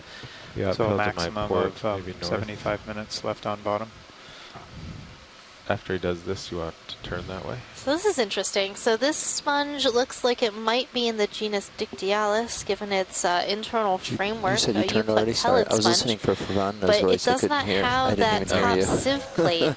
Yeah, so a built in my maximum port, of maybe north. 75 minutes left on bottom. After he does this, you want to turn that way. So this is interesting. So this sponge looks like it might be in the genus Dictyalis, given its internal framework. You said you a turned already? Sorry, I was sponge, listening for Ferrando's but it voice. I does couldn't not hear. I have didn't that even hear top you. sieve plate.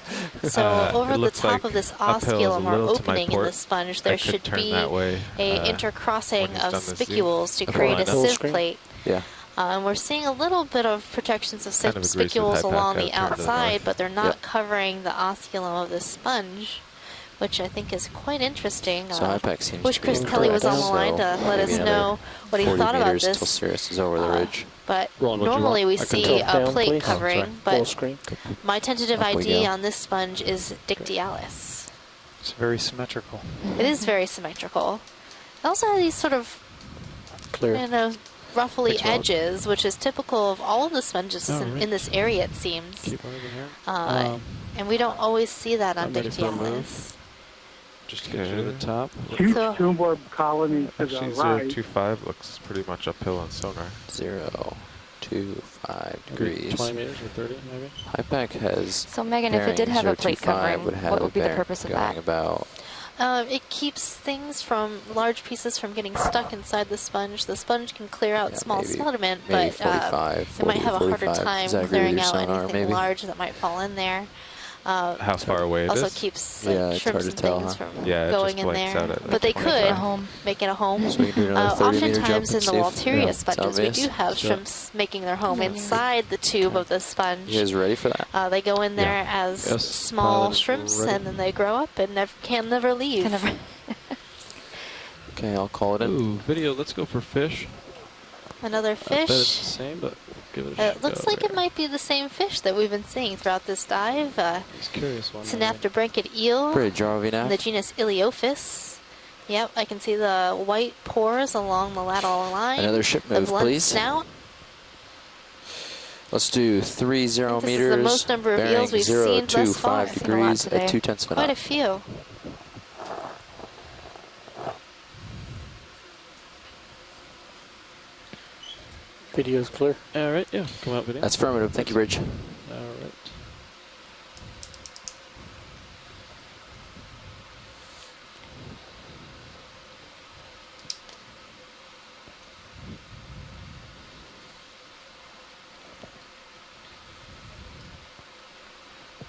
So over It the looks top like of this uphill is a osculum or little to my opening in port. the sponge, I there could should turn be that way, a when intercrossing he's of done the zoom. spicules to Okay. create a Full sieve screen? plate. Yeah. And we're seeing a little bit of projections of Kind of agrees with spicules Hypack. along I'd the turn to the outside, north. but they're not Yep. covering the osculum of the sponge, which I think is quite interesting. So Hypack seems Wish to be Chris Kelly was on the incorrect, line to so let us maybe know what he 40 thought about meters till this. Cirrus is over the ridge. But Ron, what'd you normally want? we I can see talk a down, plate please. covering, Full but screen. my tentative Up we ID go. on this sponge is Dictyalis. It's very symmetrical. It is very symmetrical. It also has these sort of, Clear. you know, ruffly Thanks, Rob. edges, which is typical of all of the sponges in this area, it seems. Keep moving here. And we don't always see that on I'm ready for a Dictyonis. move. Just to get you to the top. Huge So- tumor colony to Actually, the right. 025 looks pretty much uphill on sonar. 0.25 degrees. 20 meters or 30, maybe? Hypack has. So Megan, if it did have a plate 0.25 covering, would have what would be the bearing purpose of going that? about. It keeps things from large pieces from getting stuck inside the sponge. The sponge can clear out small maybe- sediment, maybe but 45, it might have a harder 45. time Does that agree with clearing your out sonar, anything maybe? large that might fall in there. How far away it also is? keeps Yeah, like, it's shrimps hard to and tell, things huh? from Yeah, it going just in blanks there. out at, like, But they 25. could make it a home. So we can do another 30-meter jump Oftentimes and in see the if- Walteria yeah, sponges, we it's do have obvious. shrimps making their home inside the tube of the sponge. You guys ready for that? They go in there as Yes, small pilot is shrimps, ready. and then they grow up and can never leave. Okay, I'll call it in. Ooh, video. Let's go for fish. Another I bet it's the fish. same, but give it a shot. It looks like it might be the same fish that we've been seeing throughout this dive. Just curious one. Synaptobranchid eel Bridge, ROV in now. the genus Iliophis. Yep, I can see the white pores along the lateral line. Another ship the move, blunt please. snout. Let's do 30 This meters. is the most number of bearing eels we've seen thus far. 0.25 degrees at 2/10 of a Quite a knot. few. Video's clear. All right, yeah. Come out, video. That's affirmative. Thank you, Bridge. All right.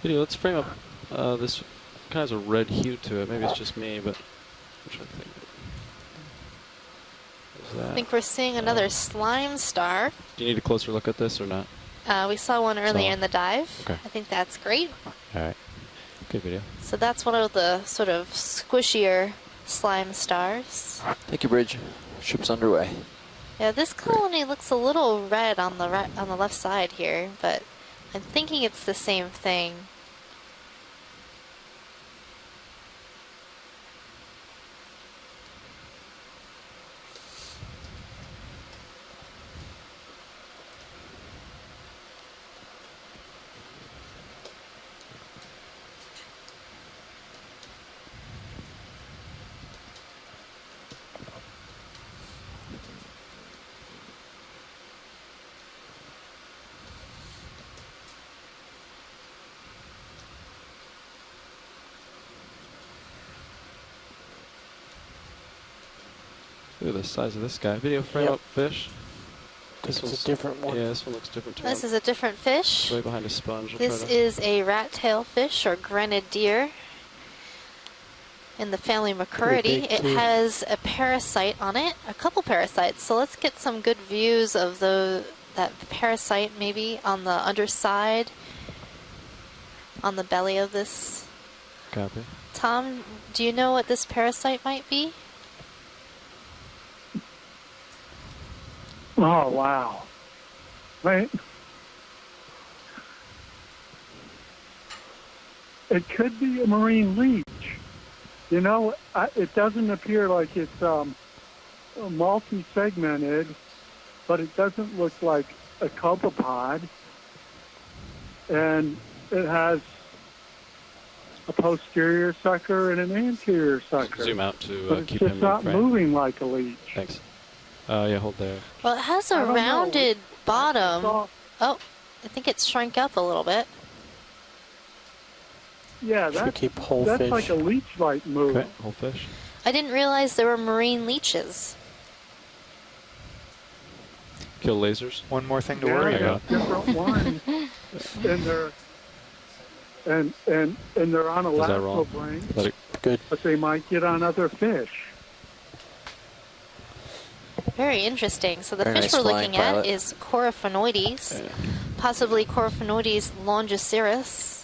Video, let's frame up this kind of has a red hue to it. Maybe it's just me, but I'm trying to think. Is I that? think we're seeing another slime star. Do you need a closer look at this or not? We saw one earlier Saw. in the dive. Okay. I think that's great. All right. Good video. So that's one of the sort of squishier slime stars. Thank you, Bridge. Ship's underway. Yeah, this colony looks a little red on the on the left side here, but I'm thinking it's the same thing. Look at the size of this guy. Video frame Yep. up fish. This is one's- a different one. Yeah, this one looks different too. This is a different fish. It's right behind a sponge. I'll This try to- is a rat tail fish or grenadier in the family Macuridae. Pretty big, It too. has a parasite on it, a couple parasites. So let's get some good views of that parasite maybe on the underside, on the belly of this. Copy. Tom, do you know what this parasite might be? Oh, wow. Right. It could be a marine leech. You know, it doesn't appear like it's multi-segmented, but it doesn't look like a copepod. And it has a posterior sucker and an anterior sucker. Zoom out to But it's keep just him not in frame. moving like a leech. Thanks. Yeah, hold there. Well, it has I a don't know. rounded bottom. saw- Oh, I think it's shrunk up a little bit. Yeah, Should keep whole that's fish. like a leech-like move. Okay, whole fish. I didn't realize there were marine leeches. Kill lasers. One more thing to Yeah, worry I about. got different ones, and they're on a Is that lateral wrong? brain, Let it. Good. but they might get on other fish. Very interesting. So the Very fish nice we're flying, looking at pilot. is Coryphonoides, possibly Coryphonoides longiceros.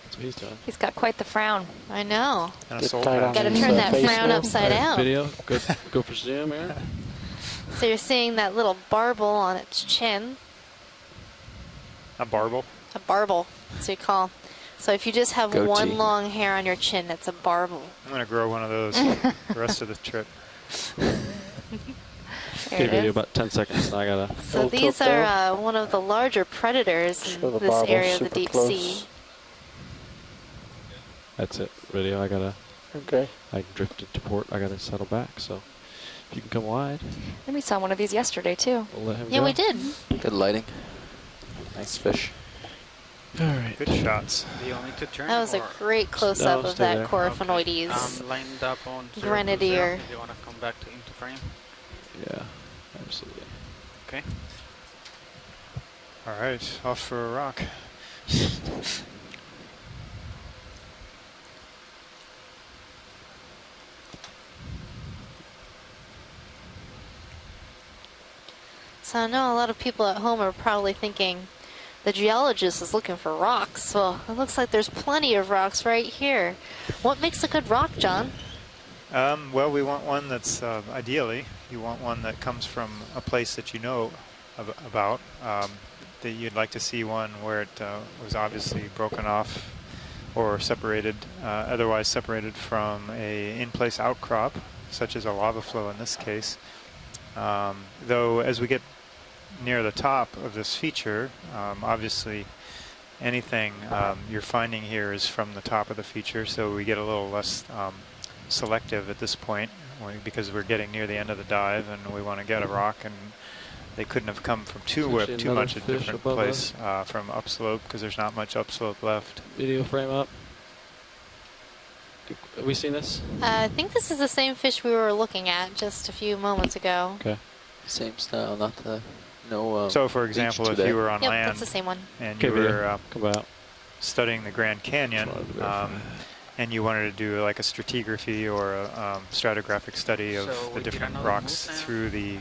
That's what he's doing. He's got quite the frown. I know. And a Get soul tight on patch. Got to his, turn that face frown now. upside out. Video. Good. Go for zoom here. So you're seeing that little barbel on its chin. A barbel. A barbel, that's what you call. So if you just have Goatee. one long hair on your chin, it's a barbel. I'm going to grow one of those the rest of the trip. There Okay, it video is. about 10 seconds. Now I gotta. So these are one of the larger predators Show in the this bottle area of the super deep close. sea. That's it. Video. I gotta. Okay. I drifted to port. I gotta settle back. So if you can come wide, And we saw one of these yesterday too. we'll let him Yeah, go. we did. Good lighting. Nice fish. All right. Good shots. Do you want me to turn? That was a or great close-up No, of stay that there. Coryphonoides. I'm lined up on 0 to Grenadier. 0. Do you want to come back to into frame? Yeah, absolutely. Okay. All right, off for a rock. So I know a lot of people at home are probably thinking, the geologist is looking for rocks. Well, it looks like there's plenty of rocks right here. What makes a good rock, John? Well, we want one that's, ideally, you want one that comes from a place that you know about. That you'd like to see one where it was obviously broken off or separated, otherwise separated from a in-place outcrop, such as a lava flow in this case. Though as we get near the top of this feature, obviously anything you're finding here is from the top of the feature, so we get a little less selective at this point because we're getting near the end of the dive and we want to get a rock, and they couldn't have come from too much a different place from upslope because there's not much upslope left. Video frame up. Have we seen this? I think this is the same fish we were looking at just a few moments ago. Okay. Same style, not the no. So, for example, if you were on Yep, land that's the same one. and Okay, you were come out. studying the Grand Canyon, and you wanted to do like a stratigraphy or a stratigraphic study of So the we did different another rocks move now? through the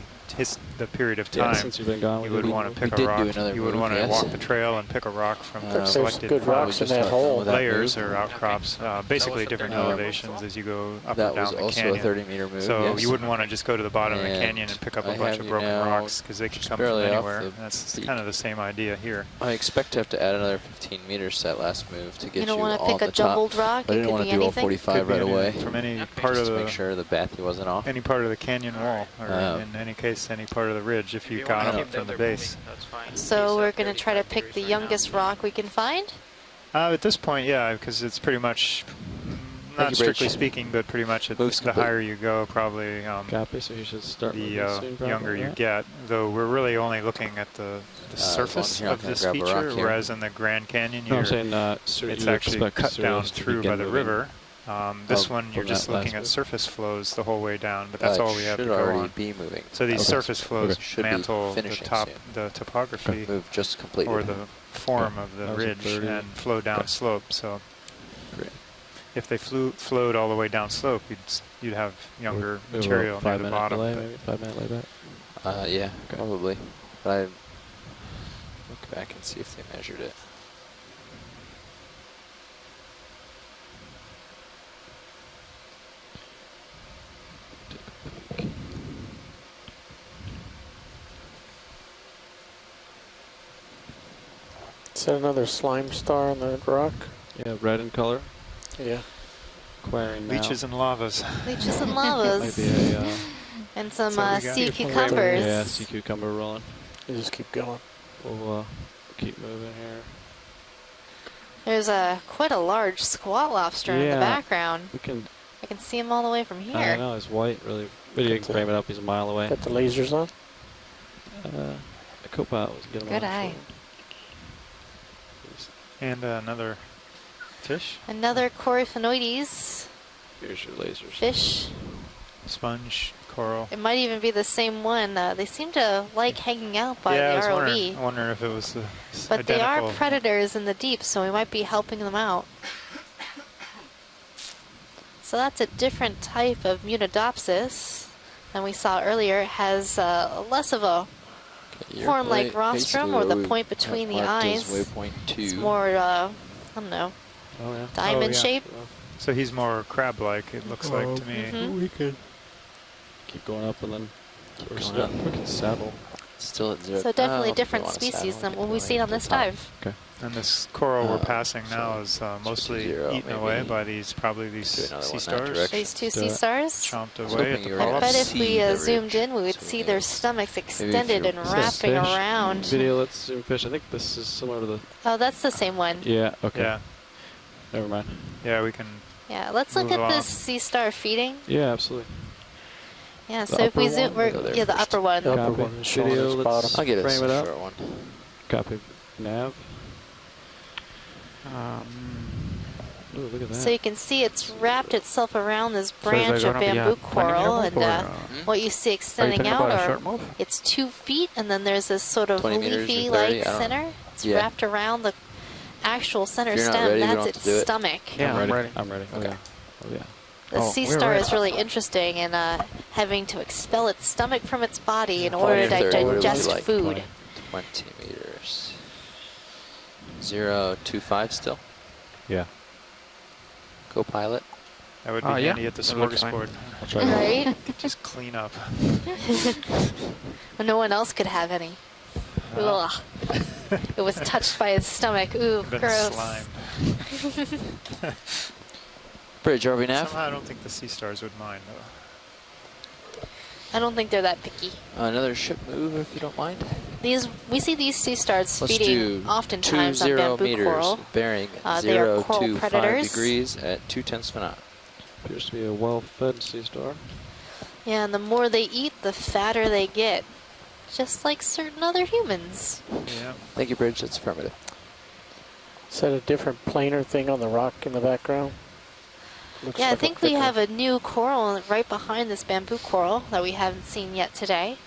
period of Yeah, time, since you've been gone, you we would did- want to pick we a did do rock. another You would move, want to yes. walk the trail and pick a rock from There's selected good rocks in that hole. layers or outcrops, basically was a different 30 meter elevations move. as you go up That and down was the also canyon. a 30-meter move. So yes. you wouldn't want to just go to the bottom of the And canyon and pick up a I bunch have of you broken now rocks because they could just come from barely off anywhere. the That's beat. kind of the same idea here. I expect to have to add another 15 meters to that last move to get You don't want want to to pick a jumbled rock? But I It didn't could want be to do all anything? 45 Could be right away. from any Okay. part Just of to make the sure the bathy wasn't off. any part of the canyon wall, or Um, in any case, any part of the ridge if you If got wanna up keep from them, the they're base. moving, that's fine. So He's we're at going to try to 35 pick the degrees right now. youngest rock we can find? At this point, yeah, because it's pretty much, not you, strictly Bridge. speaking, but pretty much Moves the complete. higher you go, probably Copy, so you should start the moving soon, probably, younger you yeah. get. Though we're really only looking at the as long surface as you're not of gonna this grab a rock feature, here. whereas in the Grand Canyon, No, I'm you're, saying it's you actually expect cut down Sirius to through by begin the moving. river. This Oh, one, you're from just that looking last at move. surface flows the whole way down, but that's all we have to should go already on. be moving. So these Okay. surface flows Okay. Should be mantle the finishing top, soon. the topography Move just completed. or the form Okay. of the That was a ridge 30. and flow down Okay. slope. So Great. if they flowed all the way down slope, you'd have younger material near the bottom. Delay, but- maybe 5-minute layback. Yeah, Okay. probably. But I look back and see if they measured it. Is that another slime star on that rock? Yeah, red in color. Yeah. Acquiring now. Leeches and lavas. Leeches and lavas. Might be a And some So we got- sea Beautiful cucumbers. yeah, sea cucumber rolling. You just keep going. We'll keep moving here. There's quite a large squat lobster in the Yeah. background. We can. I can see him all the way from I here. know it's white. Really. Video can frame it up. He's a mile away. Got the lasers on? The co-pilot was get him Good on eye. short. And another fish, Another Coryphonoides Here's your lasers. fish. sponge, coral. It might even be the same one. They seem to like hanging out by Yeah, I the was ROV. wondering if it was But they are identical. predators in the deep, so we might be helping them out. So that's a different type of Munidopsis than we saw earlier. It has less of a You're horn-like ba- rostrum, basically or the what we point between the have marked as eyes. Waypoint 2. It's more, I don't know, Oh yeah. diamond yeah. shape. So he's more crab-like, it looks like to me. Mhm. We could keep going up and then Keep or going step. up. We can saddle. Still at 0. So definitely Oh, a different we want a species than satellite what we've seen on this top. dive. Okay. And this coral we're passing so now is mostly 220 eaten away maybe. by these, probably these Do another sea one that stars. direction. These two Do sea it. stars. Chomped was away hoping at the you were gonna I polyps. bet if see we the zoomed ridge, in, we would so we see knew. their stomachs Maybe if extended you- and So wrapping fish. around. Video, let's zoom fish. I think this is similar to the... Oh, that's the same one. Yeah, okay. Yeah, Never mind. yeah, we can. Yeah, let's look Move at along. this sea star feeding. Yeah, absolutely. Yeah, The so if we upper zoom, one? Go there yeah, the first. upper one. The upper Copy. one is showing Video, its let's bottom. I'll get frame it a up. short one. Copy. Nav. Ooh, look at that. So you can see it's wrapped itself around this is branch there of gonna be a bamboo 20 meter coral, move and or, what you see extending thinking out about a are short move? it's 2 feet, and then there's this sort of 20 meters or 30, leafy-like I don't- center. It's Yeah. wrapped around the actual center If you're not stem. ready, we don't That's have its to do it. stomach. Yeah, I'm I'm ready. ready. I'm ready. Okay. Oh, yeah. The Oh, sea we're star ready. is really interesting in having to expel its stomach from its body in Oh, order to 30, what would it digest be like? food. 20 meters. 025 still. Yeah. Co-pilot. That would be Oh, yeah. handy at the That looks fine. smorgasbord. I'll try that. Right? Just clean up. When no one else could have any. Ugh. It was touched by his stomach. Ooh, Been gross. slimed. Bridge, RV nav. Somehow I don't think the sea stars would mind though. I don't think they're that picky. Another ship move, if you don't mind. We see these sea stars Let's feeding do oftentimes on 20 bamboo meters, coral. bearing They are coral 025 predators. degrees at 2/10 of an hour. Appears to be a well-fed sea star. Yeah, and the more they eat, the fatter they get. Just like certain other humans. Yeah. Thank you, Bridge. That's affirmative. Is that a different planar thing on the rock in the background? Looks Yeah, I like a think we thicker- have a new coral right behind this bamboo coral that we haven't seen yet today.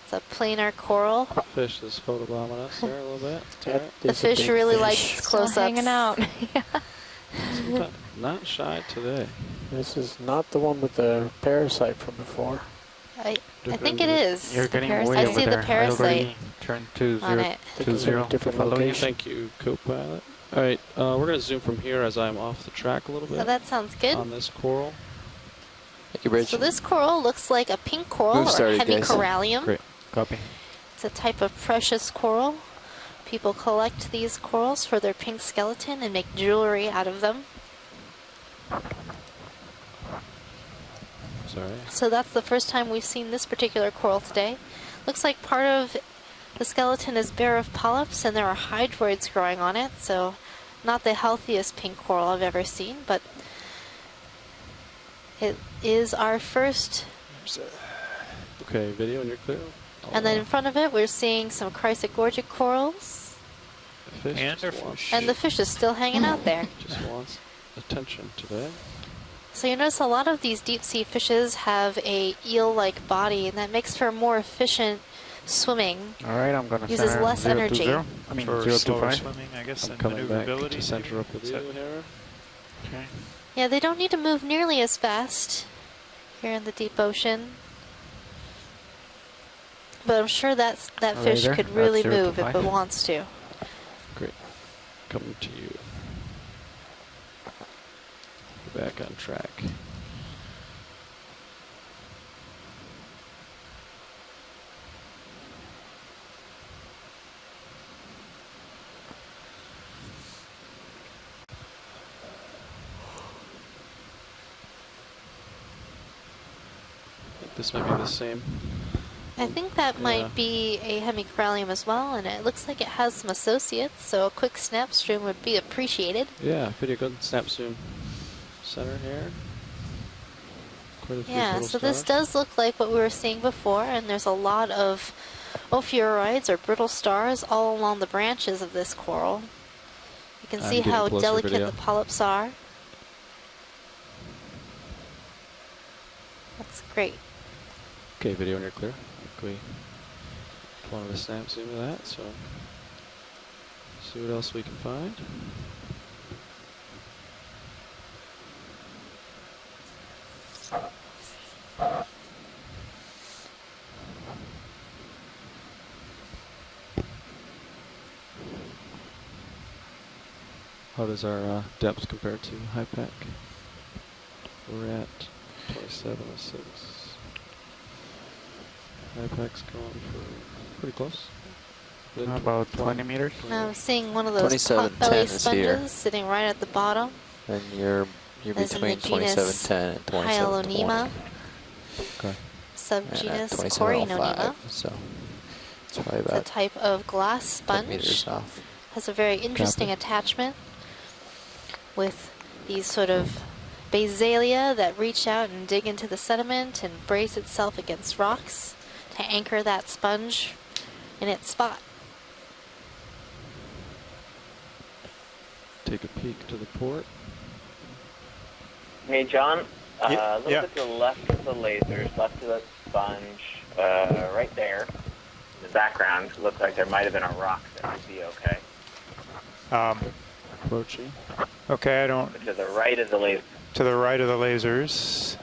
It's a planar coral. Fish is photobombing us there a little bit. It's all That right. The is a fish big really fish. likes its close-ups. hanging out. Sometimes not shy today. This is not the one with the parasite from before. I think it is. You're getting parasite. way I over see the there. I parasite already turned to on 0 it. think to it's in a 0 to different follow you. location. Thank you, co-pilot. All right, we're going to zoom from here as I'm off the track a little bit So that sounds good. on this coral. Thank you, Bridge. So this coral looks like a pink coral Move or started, guys. hemicorallium. Great. Copy. It's a type of precious coral. People collect these corals for their pink skeleton and make jewelry out of them. Sorry. So that's the first time we've seen this particular coral today. Looks like part of the skeleton is bare of polyps and there are hydroids growing on it, so not the healthiest pink coral I've ever seen, but it is our first. Okay, video, and you're clear. And then in front of it, we're seeing some chrysogorgic corals, Fish And just our wants- fish. and the fish is still hanging out there. just wants attention today. So you notice a lot of these deep sea fishes have a eel-like body, and that makes for more efficient swimming. All right, I'm gonna Uses center less 0 to energy. 0. I mean For 0 to slower 5. swimming, I guess, I'm and coming back maneuverability. to center up with Is you that- here. Okay. Yeah, they don't need to move nearly as fast here in the deep ocean. But I'm sure that Right fish there, could that's really 0 to move if 5. it wants to. Great. Coming to you. Back on track. I think this might be the same. I think that Yeah. might be a hemicorallium as well, and it looks like it has some associates, so a quick snap stream would be appreciated. Yeah, video good. Snap zoom. Center here. Quite a few Yeah, little so this stars. does look like what we were seeing before, and there's a lot of ophiurides or brittle stars all along the branches of this coral. You can I'm see getting how closer delicate video. the polyps are. That's great. Okay, video when you're clear. We wanted to snap zoom of that, so see what else we can find. How does our depth compare to high pack? We're at 2706. Apex going for pretty close. About 20 meters. Now I'm seeing one of those 2710 pot-belly is here. sponges sitting right at the bottom. And you're As in the between genus 2710 and 2720. Hyalonema, Okay. subgenus And at Corynonema. 2705, so it's probably It's a about type of glass 10 meters sponge. off. Has a very interesting Copy. attachment with these sort of basalia that reach out and dig into the sediment and brace itself against rocks to anchor that sponge in its spot. Take a peek to the port. Hey, John, Yeah, look yeah. at the left of the lasers, left of the sponge, right there. In the background, looks like there might have been a rock that would be okay. Approaching. Okay, I don't. But to the right of the laser, To the right of the lasers.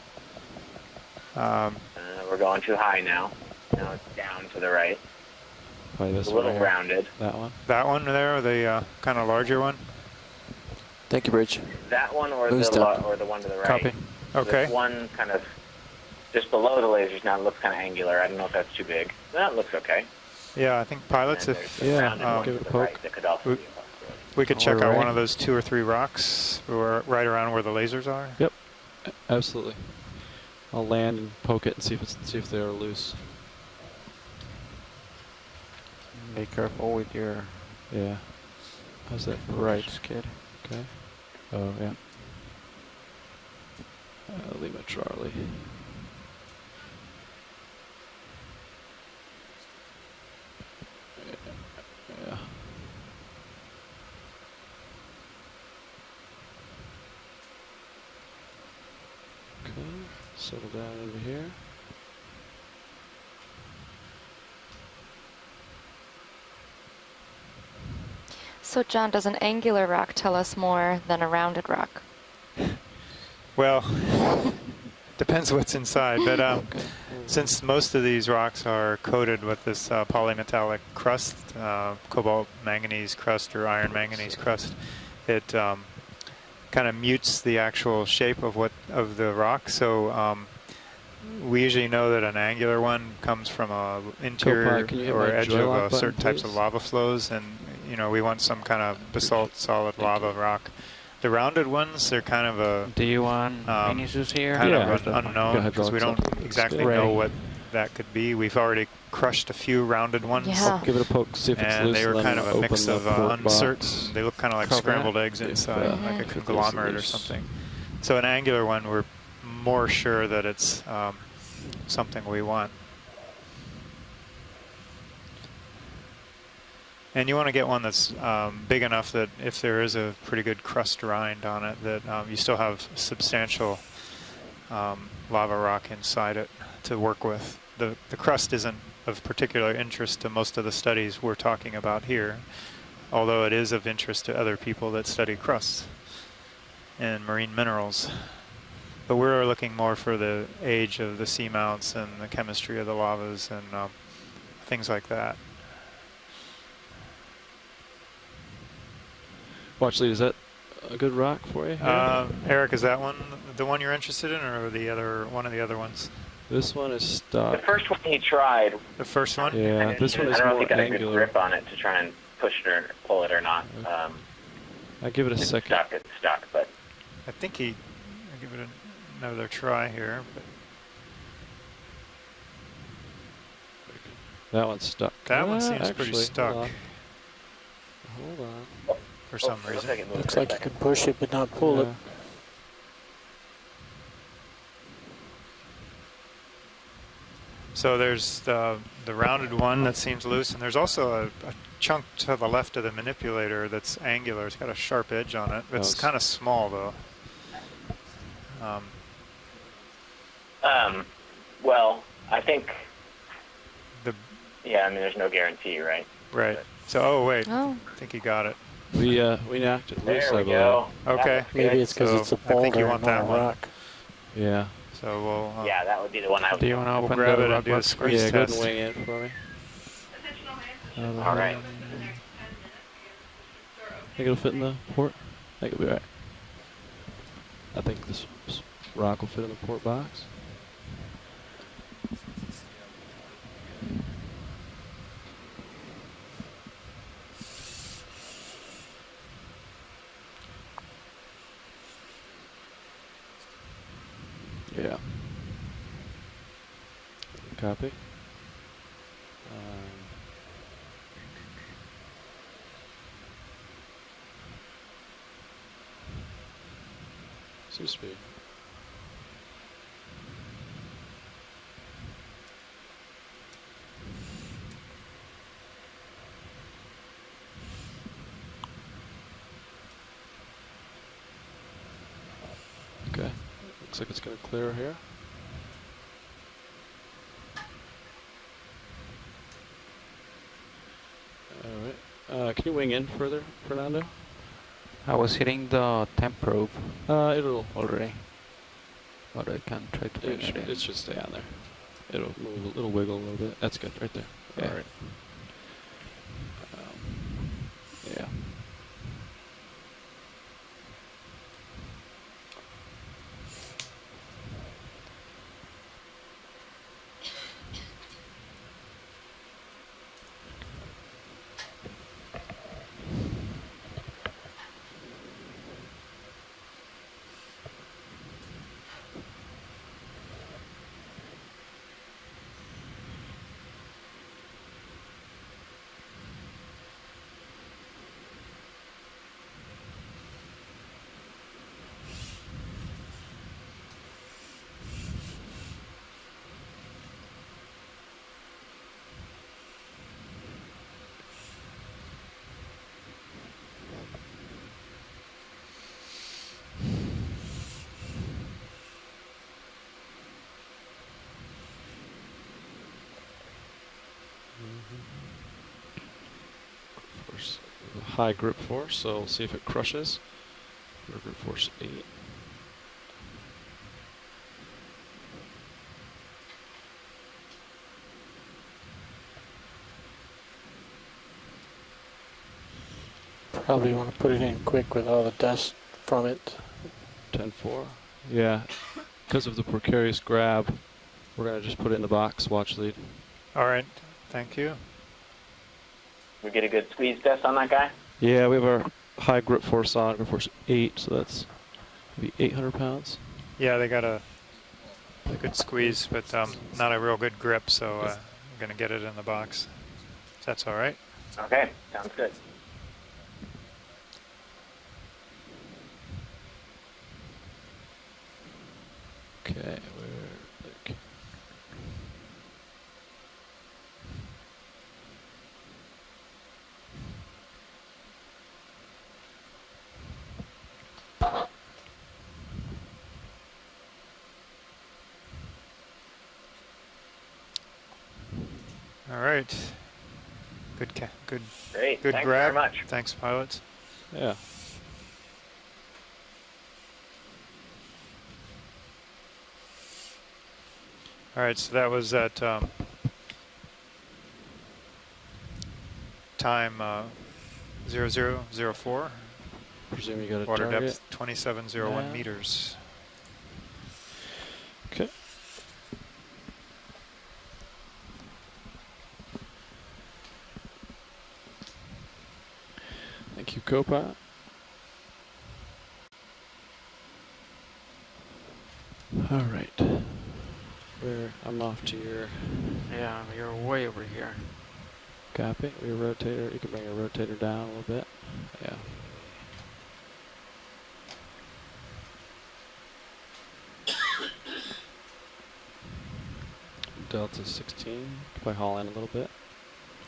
we're going too high now. Now it's down to the right. Probably this It's a one. little right here. rounded. That one. That one there, the kind of larger one. Thank you, Bridge. That one or Boost the up. or the one to the right. Copy. Okay. There's one kind of just below the lasers now. It looks kind of angular. I don't know if that's too big. That looks okay. Yeah, I think pilots, And if there's the rounded one give to it a the poke. right that could also We- be a possibility. we could check out Alright. one of those 2 or 3 rocks right around where the lasers are. Yep. Absolutely. I'll land and poke it and see if they are loose. Be careful with your Yeah. How's that? right skid. Okay. Oh yeah. Lima Charlie. Yeah. Okay. Settle down over here. So John, does an angular rock tell us more than a rounded rock? Well, depends what's inside, but since most of these rocks are coated with this polymetallic crust, cobalt manganese crust or iron manganese crust, it kind of mutes the actual shape of the rock. So we usually know that an angular one comes from a interior Can you hit or my edge joy of lock button, certain types of please? lava flows, and we want some kind of basalt solid lava rock. The rounded ones, they're kind of a Do you want Vinicius here? kind Yeah. of an unknown because we don't exactly Ready. know what that could be. We've already crushed a few rounded ones. Yeah. Give it a poke, see if it's And loose. they were and then kind of a open mix the of port uncertain. box. They look kind of like Cover scrambled it. eggs If, inside, like a if it is conglomerate or loose. something. So an angular one, we're more sure that it's something we want. And you want to get one that's big enough that if there is a pretty good crust rind on it, that you still have substantial lava rock inside it to work with. The crust isn't of particular interest to most of the studies we're talking about here, although it is of interest to other people that study crusts and marine minerals. But we're looking more for the age of the seamounts and the chemistry of the lavas and things like that. Watch lead, is that a good rock for you? here? Eric, is that one the one you're interested in, or the other one of the other ones? This one is The stuck. first one he tried. The first one? Yeah, this one I is don't know if more he got a good angular. grip on it to try and push it or pull it or not. I give it a It's second. stuck. It's stuck, but I think I'll give it another try here. But That one's stuck. that one seems actually, pretty hold stuck on. Hold on. for some it looks reason. like it moved Looks for a like you second. can push it but not pull it. Yeah. So there's the rounded one that seems loose, and there's also a chunk to the left of the manipulator that's angular. It's got a sharp edge on it. It's Oh, kind of small, though. Well, I think. The Yeah, I mean, there's no guarantee, right? right. So, oh wait, Oh. I think you got it. We knocked it loose, There we I believe. go. Okay. Maybe it's because So it's a I think boulder you and want not that a one. rock. Yeah. So we'll Yeah, that would be the one I would. Do you want to we'll open grab the it and rock do a box? squeeze Yeah, go ahead test. and wing it for me. All right. Think it'll fit in the port? I think it'll be alright. I think this rock will fit in the port box. Yeah. Copy. Seems to be. Okay. Looks like it's going to clear here. Alright. Can you wing in further, Fernando? I was hitting the temp probe It'll already. But I can try to bring it in. It should stay on there. It'll move, it'll wiggle a little bit. That's good, right there. Yeah. Alright. Yeah. Force, high grip force, so we'll see if it crushes. Grip force 8. Probably want to put it in quick with all the dust from it. 10-4. Yeah, because of the precarious grab, we're going to just put it in the box, watch lead. All right, thank you. We get a good squeeze test on that guy? Yeah, we have our high grip force on, grip force 8, so that's maybe 800 pounds. Yeah, they got a good squeeze, but not a real good grip, so I'm going to get it in the box. That's all right. Okay, sounds good. Okay, we're like. All right. Good, Great. good Thanks grab. very much. Thanks, pilots. Yeah. All right, so that was at time 0004. Presume you got a Water target. depth 2701 Yeah. meters. Okay. Thank you, Copilot. All right. I'm off to your. Yeah, you're way over here. Copy. Your rotator. You can bring your rotator down a little bit. Yeah. Delta 16. Probably haul in a little bit.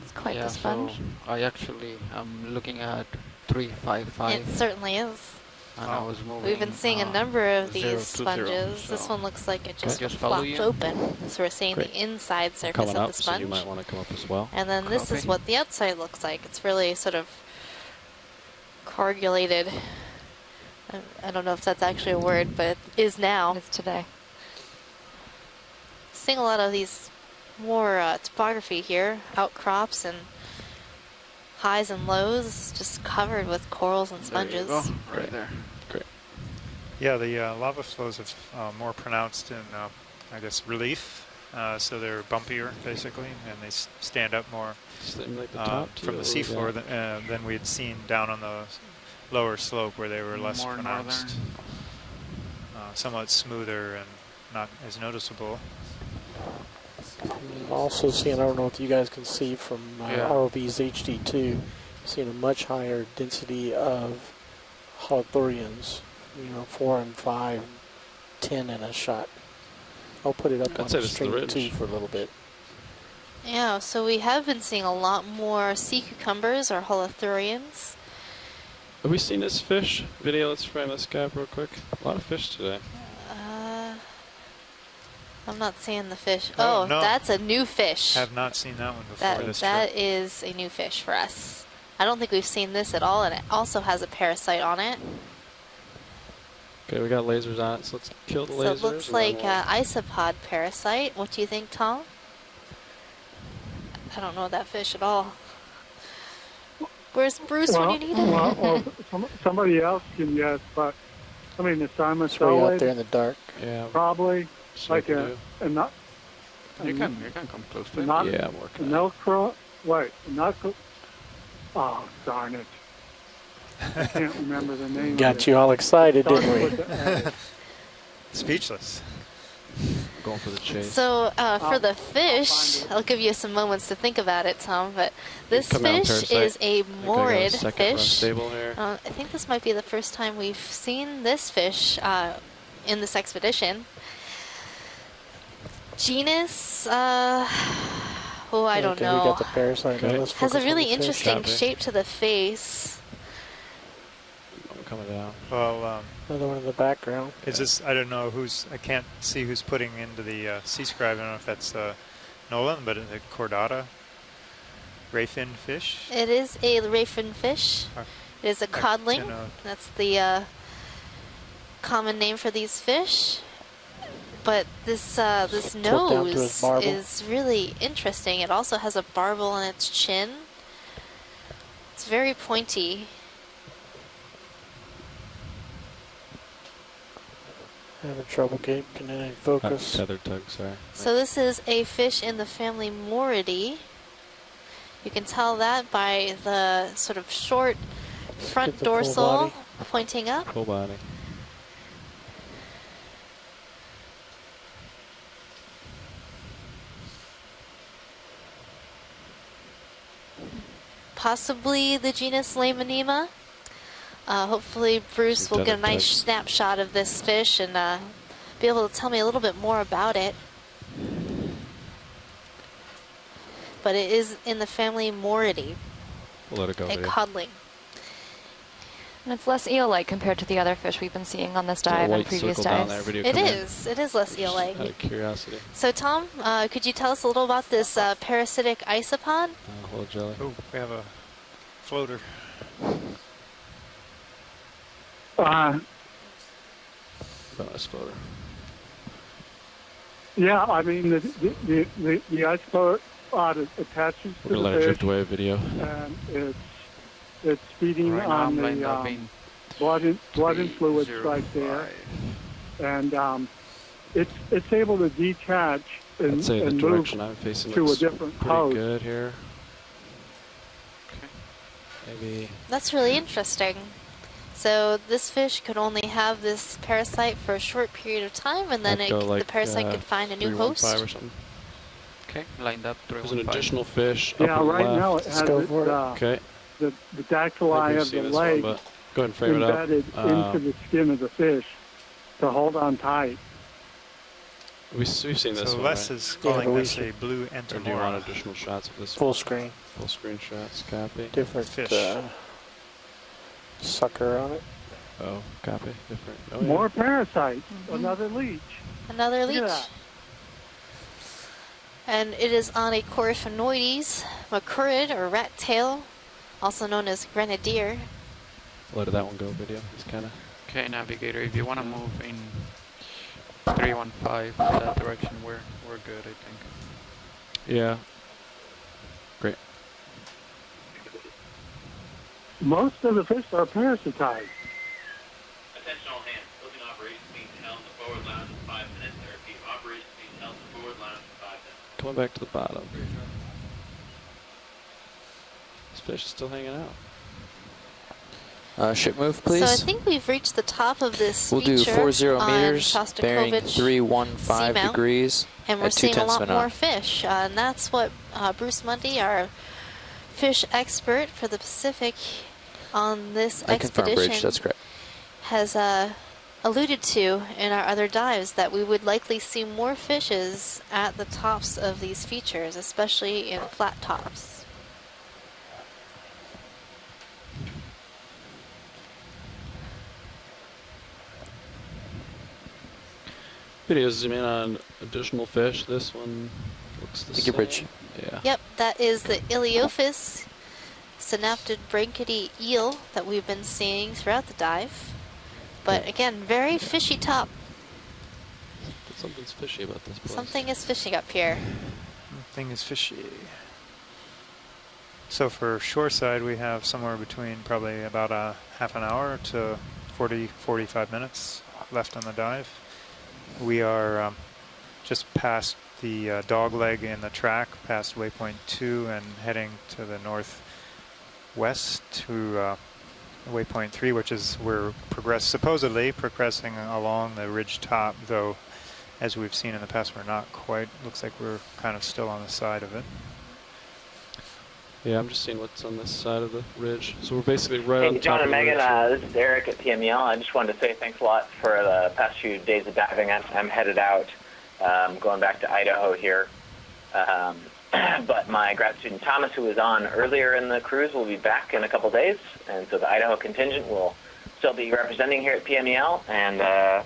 It's quite Yeah, the sponge. so I actually am looking at 355. It certainly is. And I was moving. We've been seeing a number of these 020, sponges. This so one looks like it just follow flopped you. open. So we're seeing Great. the inside surface Coming of up, the so sponge. you might want to come up as well. And then this is Copy. what the outside looks like. It's really sort of coagulated. I don't know if that's actually a word, but it is now. It's today. Seeing a lot of these more topography here, outcrops and highs and lows, just covered with corals and sponges. There you go, right there. Great. Yeah, the lava flows have more pronounced in, I guess, relief. So they're bumpier, basically, and they stand up more Like the top from the seafloor than we had seen down on the lower slope where they were less More pronounced. Somewhat smoother and not as noticeable. I'm also seeing, I don't know if you guys can see from ROV's HD2, seeing a much higher density of holothurians, 4 and 5, 10 in a shot. I'll put it up on the stream too for a little bit. Yeah, so we have been seeing a lot more sea cucumbers or holothurians. Have we seen this fish video? Let's frame this guy up real quick. A lot of fish today. I'm not seeing the fish. Oh, Oh, no. That's a new fish. Have not seen that one before this That trip. is a new fish for us. I don't think we've seen this at all, and it also has a parasite on it. Okay, we got lasers on it, so let's kill the lasers. So it looks like isopod parasite. What do you think, Tom? I don't know that fish at all. Where's Bruce when you need him? Well, somebody else can guess, but I mean, the It's way out there in the dark. Yeah. Probably like You can come close to it. Yeah, I'm working on it. Wait, oh, darn it. I can't remember the name of Got it. you all excited, didn't we? Speechless. Going for the chase. So for the fish, I'll give you some moments to think about it, Tom, but this fish is a morid fish. I think this might be the first time we've seen this fish in this expedition. Genus, I don't know. We got the parasite. Now let's Has a focus on really the fish. interesting shape to the face. I'm coming down. Well, another one in the background. is this? I don't know who's. I can't see who's putting into the sea scribe. I don't know if that's Nolan, but it's a chordata rayfin fish. It is a rayfin fish. It is a codling. That's the common name for these fish. But this this nose is really interesting. It also has a barbel on its chin. It's very pointy. Having trouble getting in focus. Tethered tug, sorry. So this is a fish in the family Moridae. You can tell that by the sort of short front dorsal pointing up. Full body. Possibly the genus Lamanema. Hopefully Bruce will get a nice snapshot of this fish and be able to tell me a little bit more about it. But it is in the family Moridae. We'll let it go. A codling. And it's less eel-like compared to the other fish we've been seeing on this dive and previous dives. It is less eel-like. Out of curiosity. So Tom, could you tell us a little about this parasitic isopod? Whole jelly. Oh, we have a floater. Bonus floater. Yeah, I mean the isopod attaches We're to gonna let the it fish, drift away video. and it's feeding Right now on I'm lined up the in blood and fluids right there, and it's able to detach and, I'd say the and direction move I'm facing to a looks different pretty pose. good here. Maybe. That's really interesting. So this fish could only have this parasite for a short period of time, and then the parasite could find a new host. 315 or something. Okay, lined up. There's an additional fish. Yeah, up right left. now it has Okay. the dactyli of the leg Go ahead and frame it up. embedded into the skin of the fish to hold on tight. We've seen this So one, Les right? is calling this a blue Or do you want entomora. additional shots of this? Full screen. Full screen shots. Copy. Different fish. Sucker on it. Oh, copy. Different. Oh, yeah. More parasites. Another leech. Another Look at leech. that. And it is on a Coryphonoides, macrurid or rat tail, also known as grenadier. Let that one go video. It's kind of. Okay, navigator, if you want to move in 315 that direction, we're good, I think. Yeah. Great. Most of the fish are parasitized. Attention all hands. Closing operations being held in the forward lounge in 5 minutes. I repeat, operations being held in the forward lounge in 5 minutes. Coming back to the bottom. This fish is still hanging out. Ship move, please. So I think we've reached the top of this We'll do feature 40 on meters, bearing Shostakovich 315 seamount, degrees and we're at 2 seeing a tenths of lot a more knot. fish. And that's what Bruce Mundy, our fish expert for the Pacific on this I confirm, expedition, Bridge, that's correct. has alluded to in our other dives, that we would likely see more fishes at the tops of these features, especially in flat tops. Videos zoom in on additional fish. This one looks the same. Bridge. Yeah. Yep, that is the Iliophis synaptid branchidae eel that we've been seeing throughout the dive. But again, very fishy top. Something's fishy about this place. Something is fishing up here. Something is fishy. So for shoreside, we have somewhere between probably about a half an hour to 45 minutes left on the dive. We are just past the dog leg in the track, past waypoint 2, and heading to the northwest to waypoint 3, which is we're supposedly progressing along the ridge top, though as we've seen in the past, we're not quite. Looks like we're kind of still on the side of it. Yeah, I'm just seeing what's on this side of the ridge. So we're basically right on Hey, top John of and the Megan, ridge. this is Eric at PMEL. I just wanted to say thanks a lot for the past few days of diving. I'm headed out, going back to Idaho here. But my grad student Thomas, who was on earlier in the cruise, will be back in a couple days. And so the Idaho contingent will still be representing here at PMEL, and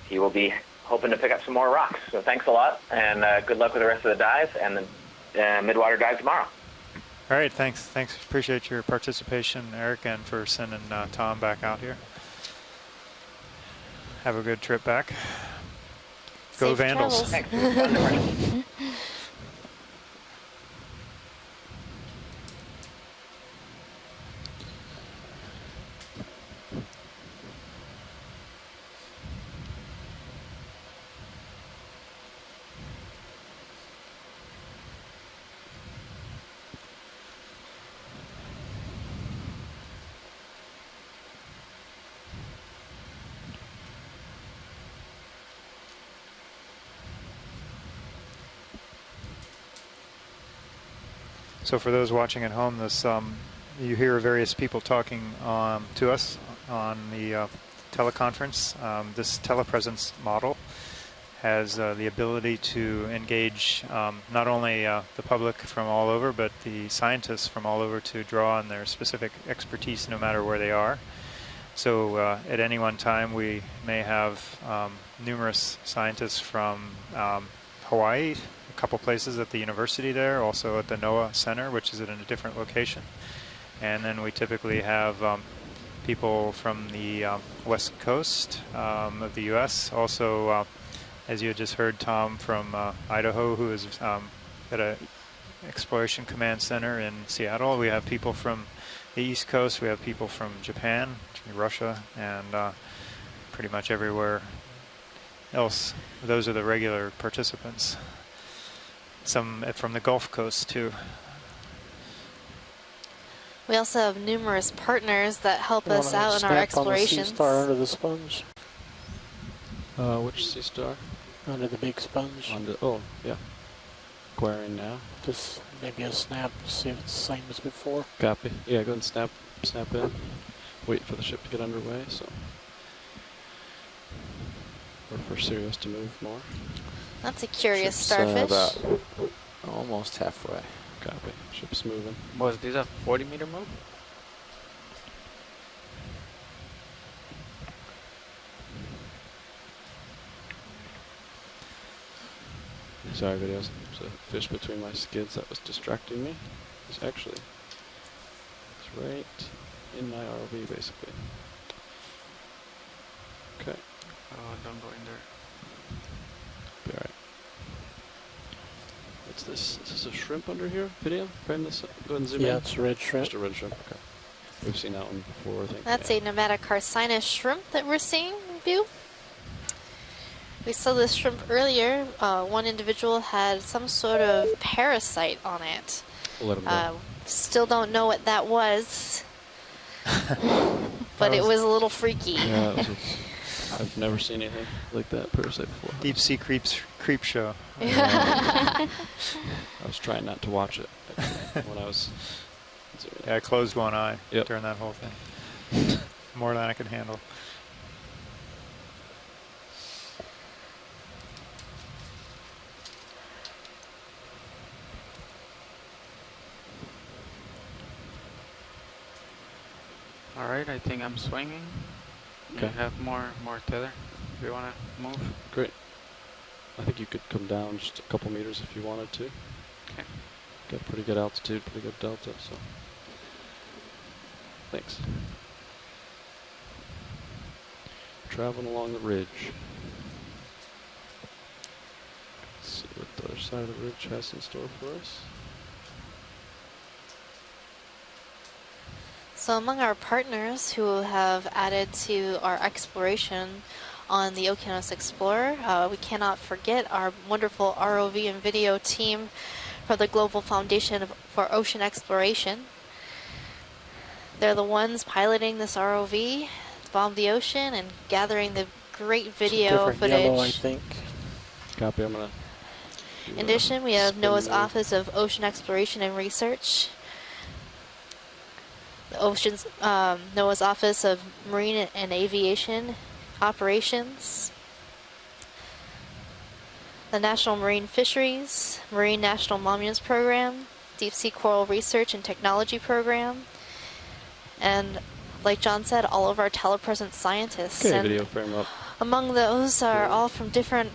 he will be hoping to pick up some more rocks. So thanks a lot, and good luck with the rest of the dive and the midwater dive tomorrow. All right, thanks. Appreciate your participation, Eric, and for sending Tom back out here. Have a good trip back. Go Safe Vandals. travels. So for those watching at home, this you hear various people talking to us on the teleconference. This telepresence model has the ability to engage not only the public from all over, but the scientists from all over to draw on their specific expertise no matter where they are. So at any one time, we may have numerous scientists from Hawaii, a couple places at the university there, also at the NOAA Center, which is in a different location. And then we typically have people from the west coast of the U.S. Also, as you had just heard, Tom from Idaho, who is at a Exploration Command Center in Seattle. We have people from the East Coast. We have people from Japan, Russia, and pretty much everywhere else. Those are the regular participants. Some from the Gulf Coast, too. We also have numerous partners that help us out in our explorations. Sea star under the sponge. Which sea star? Under the big sponge. Oh, yeah. Acquiring now. Just maybe a snap to see if it's the same as before. Copy. Yeah, go and snap in. Wait for the ship to get underway, so. Or for Sirius to move more. That's a curious Ship's, starfish. About almost halfway. Copy. Ship's moving. Was this a 40-meter move? Sorry, videos. There's a fish between my skids that was distracting me. It's actually, it's right in my ROV, basically. Okay. Don't go in there. Be alright. What's this? Is this a shrimp under here? Video? Frame this up. Go ahead and zoom in. Yeah, it's a red shrimp. Just a red shrimp. Okay. We've seen that one before, I think. That's a Nematocarcinus shrimp that we're seeing in view. We saw this shrimp earlier. One individual had some sort of parasite on it. We'll let him go. Still don't know what that was. but it was a little freaky. Yeah, I've never seen anything like that per se before. Deep sea creep show. I was trying not to watch it when I was. Yeah, I closed one eye Yep. during that whole thing. More than I could handle. All right, I think I'm swinging. Okay. You have more tether. If you want to move. Great. I think you could come down just a couple meters if you wanted to. Okay. Got pretty good altitude, pretty good delta, so. Thanks. Traveling along the ridge. Let's see what the other side of the ridge has in store for us. So among our partners who have added to our exploration on the Okeanos Explorer, we cannot forget our wonderful ROV and video team for the Global Foundation for Ocean Exploration. They're the ones piloting this ROV, bomb the ocean, and gathering the great video footage. Yellow, I think. Copy, I'm gonna. In addition, we have NOAA's Office of Ocean Exploration and Research, the NOAA's Office of Marine and Aviation Operations, the National Marine Fisheries, Marine National Monuments Program, Deep Sea Coral Research and Technology Program, and like John said, all of our telepresence scientists. Okay, and video frame up. among those are all from different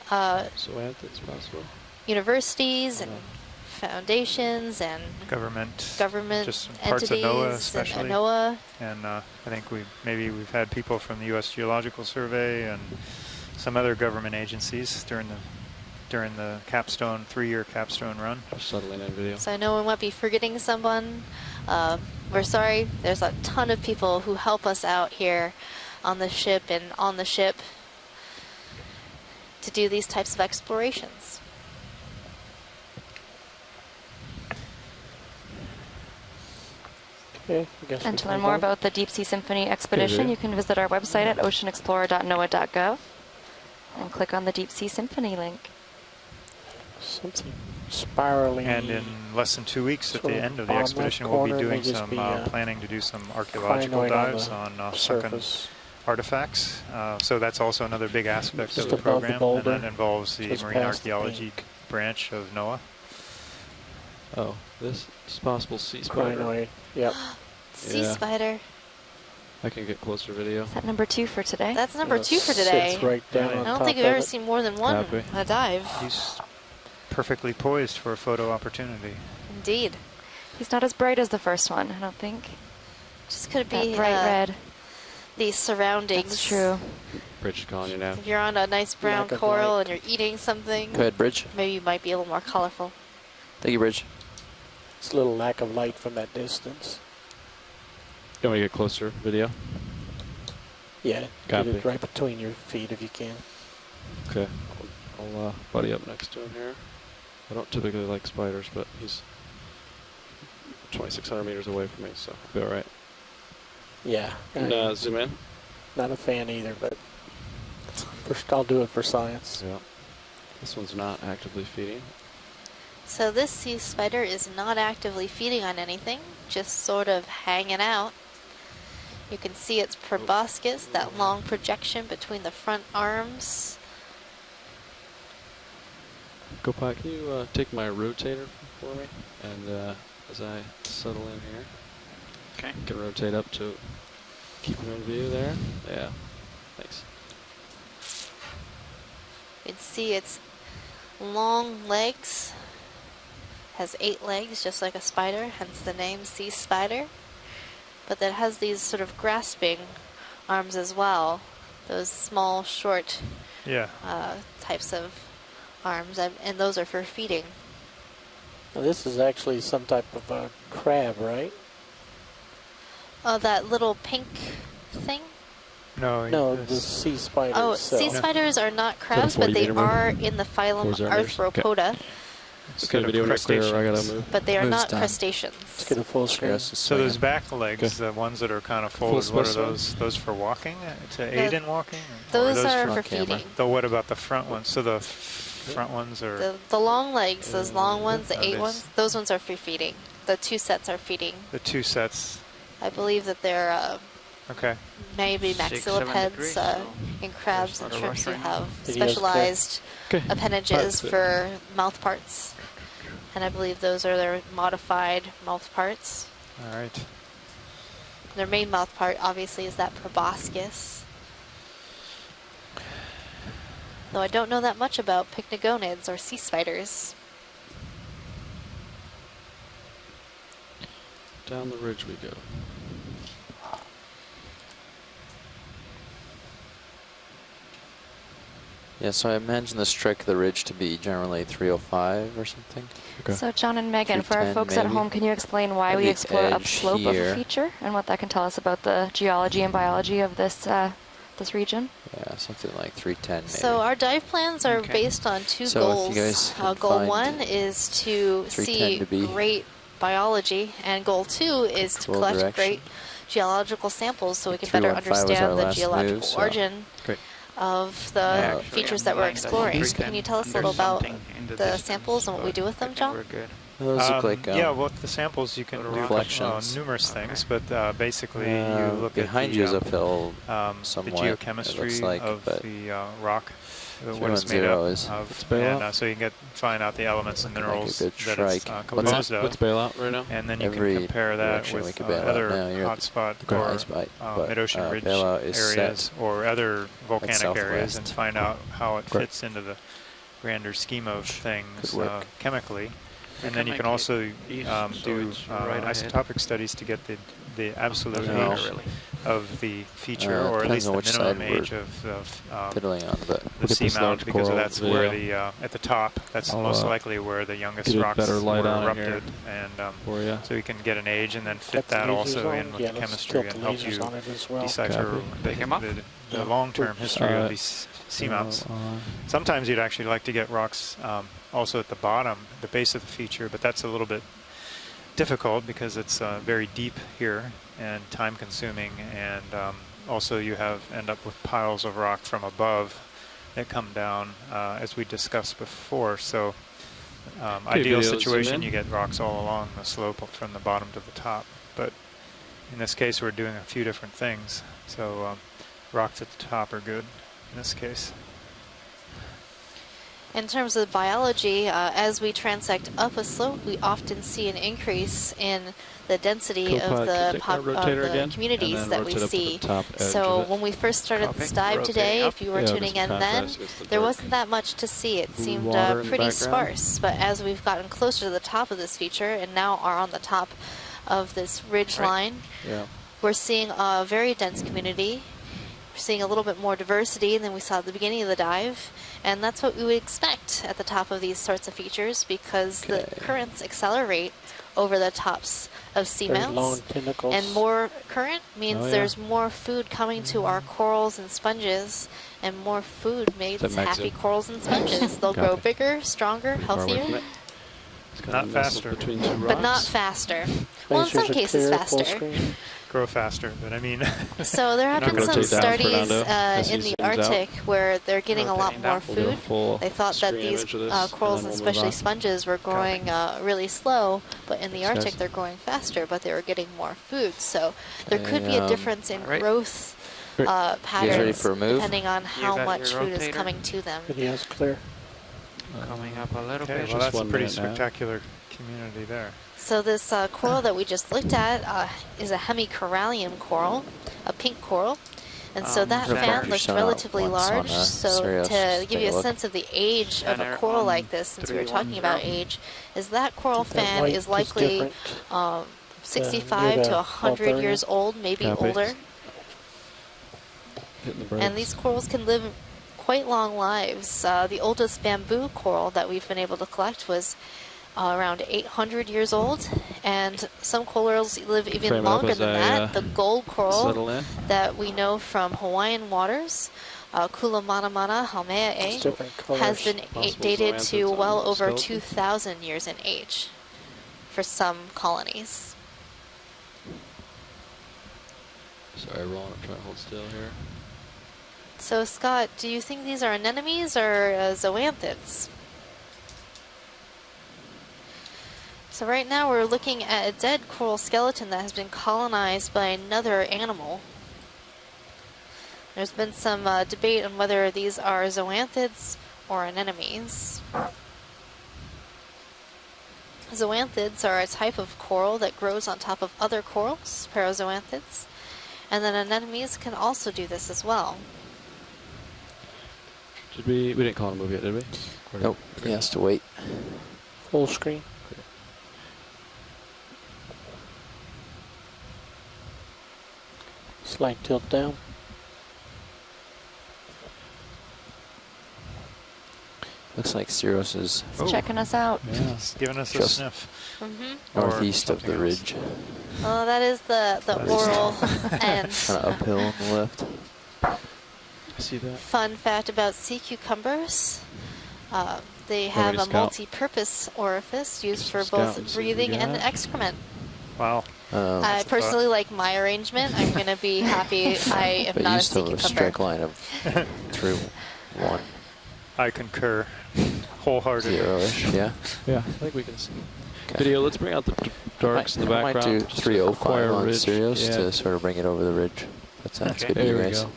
So it's possible. universities and foundations and government entities, just parts of NOAA especially. and NOAA. And I think we've had people from the U.S. Geological Survey and some other government agencies during the capstone 3-year capstone run. Settling in video. So I know we might be forgetting someone. We're sorry. There's a ton of people who help us out here on the ship and on the ship to do these types of explorations. Okay, I guess And to learn more about the Deep Sea Symphony expedition, you can visit our website at oceanexplorer.noaa.gov and click on the Deep Sea Symphony link. Something spiraling. And in less than 2 weeks at the end of the expedition, we'll be doing some planning to do some archaeological dives on sunken artifacts. So that's also another big aspect of the program, and that involves the marine archaeology branch of NOAA. Oh, this is possible sea spider. Crinoid, yep. Sea spider. I can get closer video. Is that number 2 for today? That's number 2 for today. Right down I on don't top think I've of ever it. seen more than one Copy. on a dive. He's perfectly poised for a photo opportunity. Indeed. He's not as bright as the first one, I don't think. Just could That be bright red. the surroundings. That's true. Bridge is calling you now. If you're on a nice brown Lack of coral light. and you're eating something, Go ahead, Bridge. maybe you might be a little more colorful. Thank you, Bridge. It's a little lack of light from that distance. You want me to get closer video? Yeah, Copy. get it right between your feet if you can. Okay. I'll buddy up next to him here. I don't typically like spiders, but he's 2,600 meters away from me, so I'll be all right. Yeah. And zoom in. Not a fan either, but first I'll do it for science. Yeah. This one's not actively feeding. So this sea spider is not actively feeding on anything, just sort of hanging out. You can see its proboscis, that long projection between the front arms. Gopak, can you take my rotator for me? And as I settle in here, Okay. you can rotate up to keep him in view there. Yeah, thanks. You can see its long legs. Has 8 legs, just like a spider, hence the name sea spider. But that has these sort of grasping arms as well. Those small, short types of arms, and those are for feeding. Now this is actually some type of a crab, right? Oh, that little pink thing? No, the sea spider Oh, itself. sea spiders are not crabs, but they are in the phylum Arthropoda. Instead video of real clear, or I gotta crustaceans. move. But they are Move's not done. crustaceans. Let's get a full screen. So those back legs, the ones that are kind of folded, what are specimen. those? Those for walking? To aid in walking? Or Those are for camera? feeding. Though what about the front ones? So the front ones are The long legs, those long ones, the Are 8 they ones, those ones are for feeding. The 2 sets are feeding. the 2 sets. I believe that they're Okay. maybe 6, 7 maxillipeds degrees, in crabs there's and not a shrimps rush who right now. have Video's clear. specialized Okay. appendages That's it. for mouth parts. And I believe those are their modified mouth parts. All right. Their main mouth part obviously is that proboscis. Though I don't know that much about pycnogonids or sea spiders. Down the ridge we go. Yeah, so I imagine the strike of the ridge to be generally 305 or something. Okay. So John and Megan, for our 310 folks at maybe. home, can you explain why At we the explore edge upslope of a here. feature and what that can tell us about the geology and biology of this this region? Yeah, something like 310 maybe. So our dive plans are Okay. based on 2 So if goals. you guys can Goal find 1 is to 310 see to be great biology, and goal 2 is to control collect direction. great geological samples so we can better 315 was our understand the last geological move, so- origin Great. of the actually, features I'm that we're blind, that's exploring. 310. Can you tell us a There's little about something in the distance, samples and what we but do with I them, think John? we're good. Those look like yeah, well, the samples you can Little do reflections. numerous things, but basically you look behind at you is the, uphill the somewhat, it geochemistry looks like, of but the rock, what it's made 310 up is- of, Let's bail and out. so you can find out the elements and Looking like a minerals good that it's strike. composed of. What's bailout right now? And then you Every can compare that direction we with could bail out. other Now you're at the hotspot Okay. or ice bite, but, mid-ocean ridge bailout is areas set or other volcanic areas southwest. and find out how it Great. fits into the grander scheme of things Good work. chemically. We And then you can can make also east, so do it's right ahead. isotopic studies to get the absolute No. age of the feature, or at depends least on the which minimum side we're age of fiddling on, but the Look at this seamount, large because coral that's where video. the at the top, that's I'll, most likely where the youngest get a rocks better light were on erupted, here and for ya. so you can get an age and then fit Got the that lasers also on? in with Yeah, the let's chemistry tilt and the help lasers you on it as well. decipher Copy. Take 'em up? the long-term history of these seamounts. Sometimes you'd actually like to get rocks also at the bottom, the base of the feature, but that's a little bit difficult because it's very deep here and time-consuming, and also you end up with piles of rock from above that come down, as we discussed before. So ideal video, zoom situation, in. you get rocks all along the slope from the bottom to the top, but in this case we're doing a few different things. So rocks at the top are good in this case. In terms of biology, as we transect up a slope, we often see an increase in the density of Copilot, the, take our rotator again, and communities then that we rotate up to the see. top edge So of it. when we first started Copy. this dive Rotating today, up. if you were Yeah, tuning just in then, contrast with the there dark wasn't that much to see. It blue seemed water in the pretty background. sparse. But as we've gotten closer to the top of this feature and now are on the top of this ridge line, Yeah. we're seeing a very dense community. We're seeing a little bit more diversity than we saw at the beginning of the dive. And that's what we would expect at the top of these sorts of features, because the currents accelerate over the tops of Very long seamounts. tentacles. And more current means Oh, yeah. there's more food coming to our corals and sponges, and more food makes That makes happy it. corals and sponges. They'll grow Copy. bigger, stronger, Far away from healthier, it. It's kind Not of nestled faster. between two rocks. but not faster. Well, in Lasers some are cases clear, full faster. screen. Grow faster, but I mean So there have Not been gonna some rotate down, studies Fernando, as he in the zooms out. Arctic where they're getting a lot Rotating more down. We'll do a food. full They thought that screen these image of this, corals and and then we'll move especially on. sponges were growing really slow, but in the Thanks, Arctic guys. they're growing faster, but they were getting more food. So there could be a difference in Alright. growth Great. patterns ready for a move? depending on how got much your food is rotator? coming to them. Video's clear. Coming up a little okay, bit. well that's a 1 pretty minute now. spectacular community there. So this coral that we just looked at is a hemicorallium coral, a pink coral. And so that Center. fan looks Shown out relatively once on large. So Sirius. to give Take you a a look. sense of the age of a Center coral on like this, since we were talking 310. about age, is that coral That fan white is likely different. 65 near to the 100 Altharian. years old, maybe Copy. older. Hitting the brakes. And these corals can live quite long lives. The oldest bamboo coral that we've been able to collect was around 800 years old, and some corals live even Frame it up longer as than I, that. The gold coral settle in. that we know from Hawaiian waters Kulamanamana It's Haumea different colors. has been Possible dated to zoanthids well on over skeleton. 2,000 years in age for some colonies. Sorry, rolling. I'm trying to hold still here. So Scott, do you think these are anemones or zoanthids? So right now we're looking at a dead coral skeleton that has been colonized by another animal. There's been some debate on whether these are zoanthids or anemones. Zoanthids are a type of coral that grows on top of other corals, parazoanthids, and then anemones can also do this as well. Did we didn't call it a move yet, did we? Or Nope, he has to wait. Full screen. Slight tilt down. Looks like Cirrus is Checking us out. Yeah. He's giving us a Just sniff. northeast of the ridge. Oh, that is the oral end. Kind of uphill on the left. See that? Fun fact about sea cucumbers. They have a scout? multi-purpose orifice used for Scout and both see what we breathing and got. excrement. Wow. I personally like my arrangement. I'm going to be happy I am But not you a still sea have a cucumber. strike line of through 1, I concur. Wholeheartedly. 0-ish, yeah. Yeah, I think we can see. Okay. Video, let's bring out the darks in the I background. might do just 305 acquire on ridge. Sirius Yeah. to sort of bring it over the ridge. That sounds good to There you we guys. go.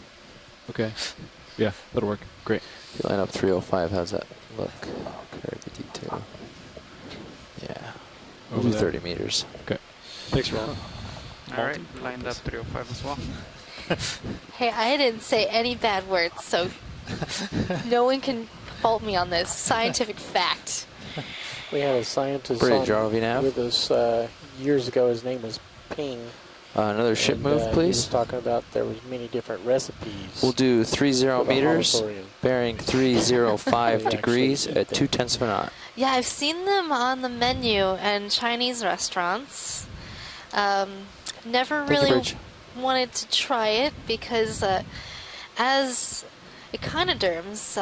Okay. Yeah, that'll work. Great. If you line up 305, how's that look? Curvy detail. Yeah. We'll Over do there. 30 meters. Okay. Thanks, Ron. Alright, lined up 305 as well. Hey, I didn't say any bad words, so no one can fault me on this. Scientific fact. We had a scientist Bridge, on ROV nav. with us years ago. His name was Ping. Another ship and, move, He was please. talking about there was many different recipes. We'll do 30 for the meters, holothorium. bearing 305 They degrees actually at eat them. 0.2 of a knot. Yeah, I've seen them on the menu in Chinese restaurants. Never Thank you, really Bridge. wanted to try it because as echinoderms,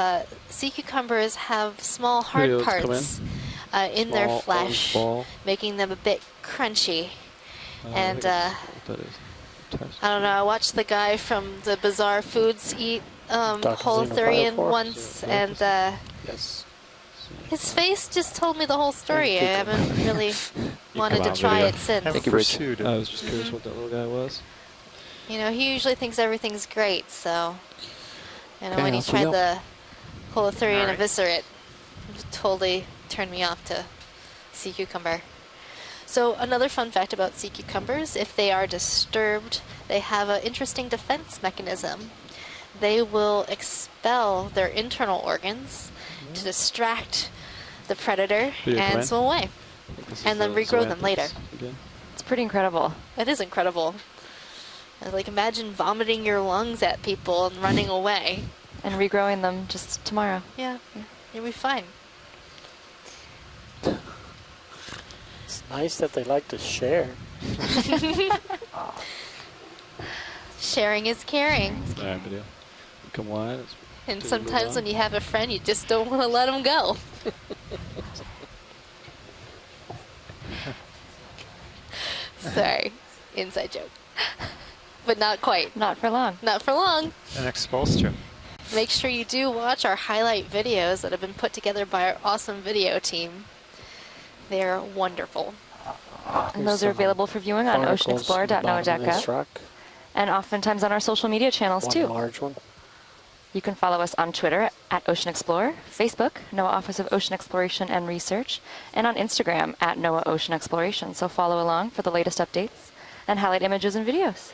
sea cucumbers have small hard Video, let's come parts in their Small flesh, ball. making them a bit crunchy. I And think I what that is. Test. I don't know, I watched the guy from the Bizarre Foods eat Dr. holothurian Xenophile once, Xenophile. and Yes. his face just told me the whole story. I haven't really wanted come to out try video. it since. Thank you, Bridge. Pursued it. I was just curious what that little guy was. You know, he usually thinks everything's great, so Okay, when he off we tried go. the holothurian Alright. eviscerate, it totally turned me off to sea cucumber. So another fun fact about sea cucumbers, if they are disturbed, they have an interesting defense mechanism. They will expel their internal organs to distract the predator Video and command. swim away, I think this is and then the regrow them zoanthids later. Again. It's pretty incredible. It is incredible. Like, imagine vomiting your lungs at people and running away. And regrowing them just tomorrow. Yeah, you'll be fine. It's nice that they like to share. Sharing is caring. All right, video. Come wide. Let's And do a sometimes move when on. you have a friend, you just don't want to let them go. Sorry, inside joke. But not quite. Not for long. Not for long. An expulsion. Make sure you do watch our highlight videos that have been put together by our awesome video team. They're wonderful. And those are available for viewing on Barnacles on the bottom of this oceanexplorer.noaa.gov. rock. And oftentimes on our social media channels, One too. large one. You can follow us on Twitter at Ocean Explorer, Facebook, NOAA Office of Ocean Exploration and Research, and on Instagram at NOAA Ocean Exploration. So follow along for the latest updates and highlight images and videos.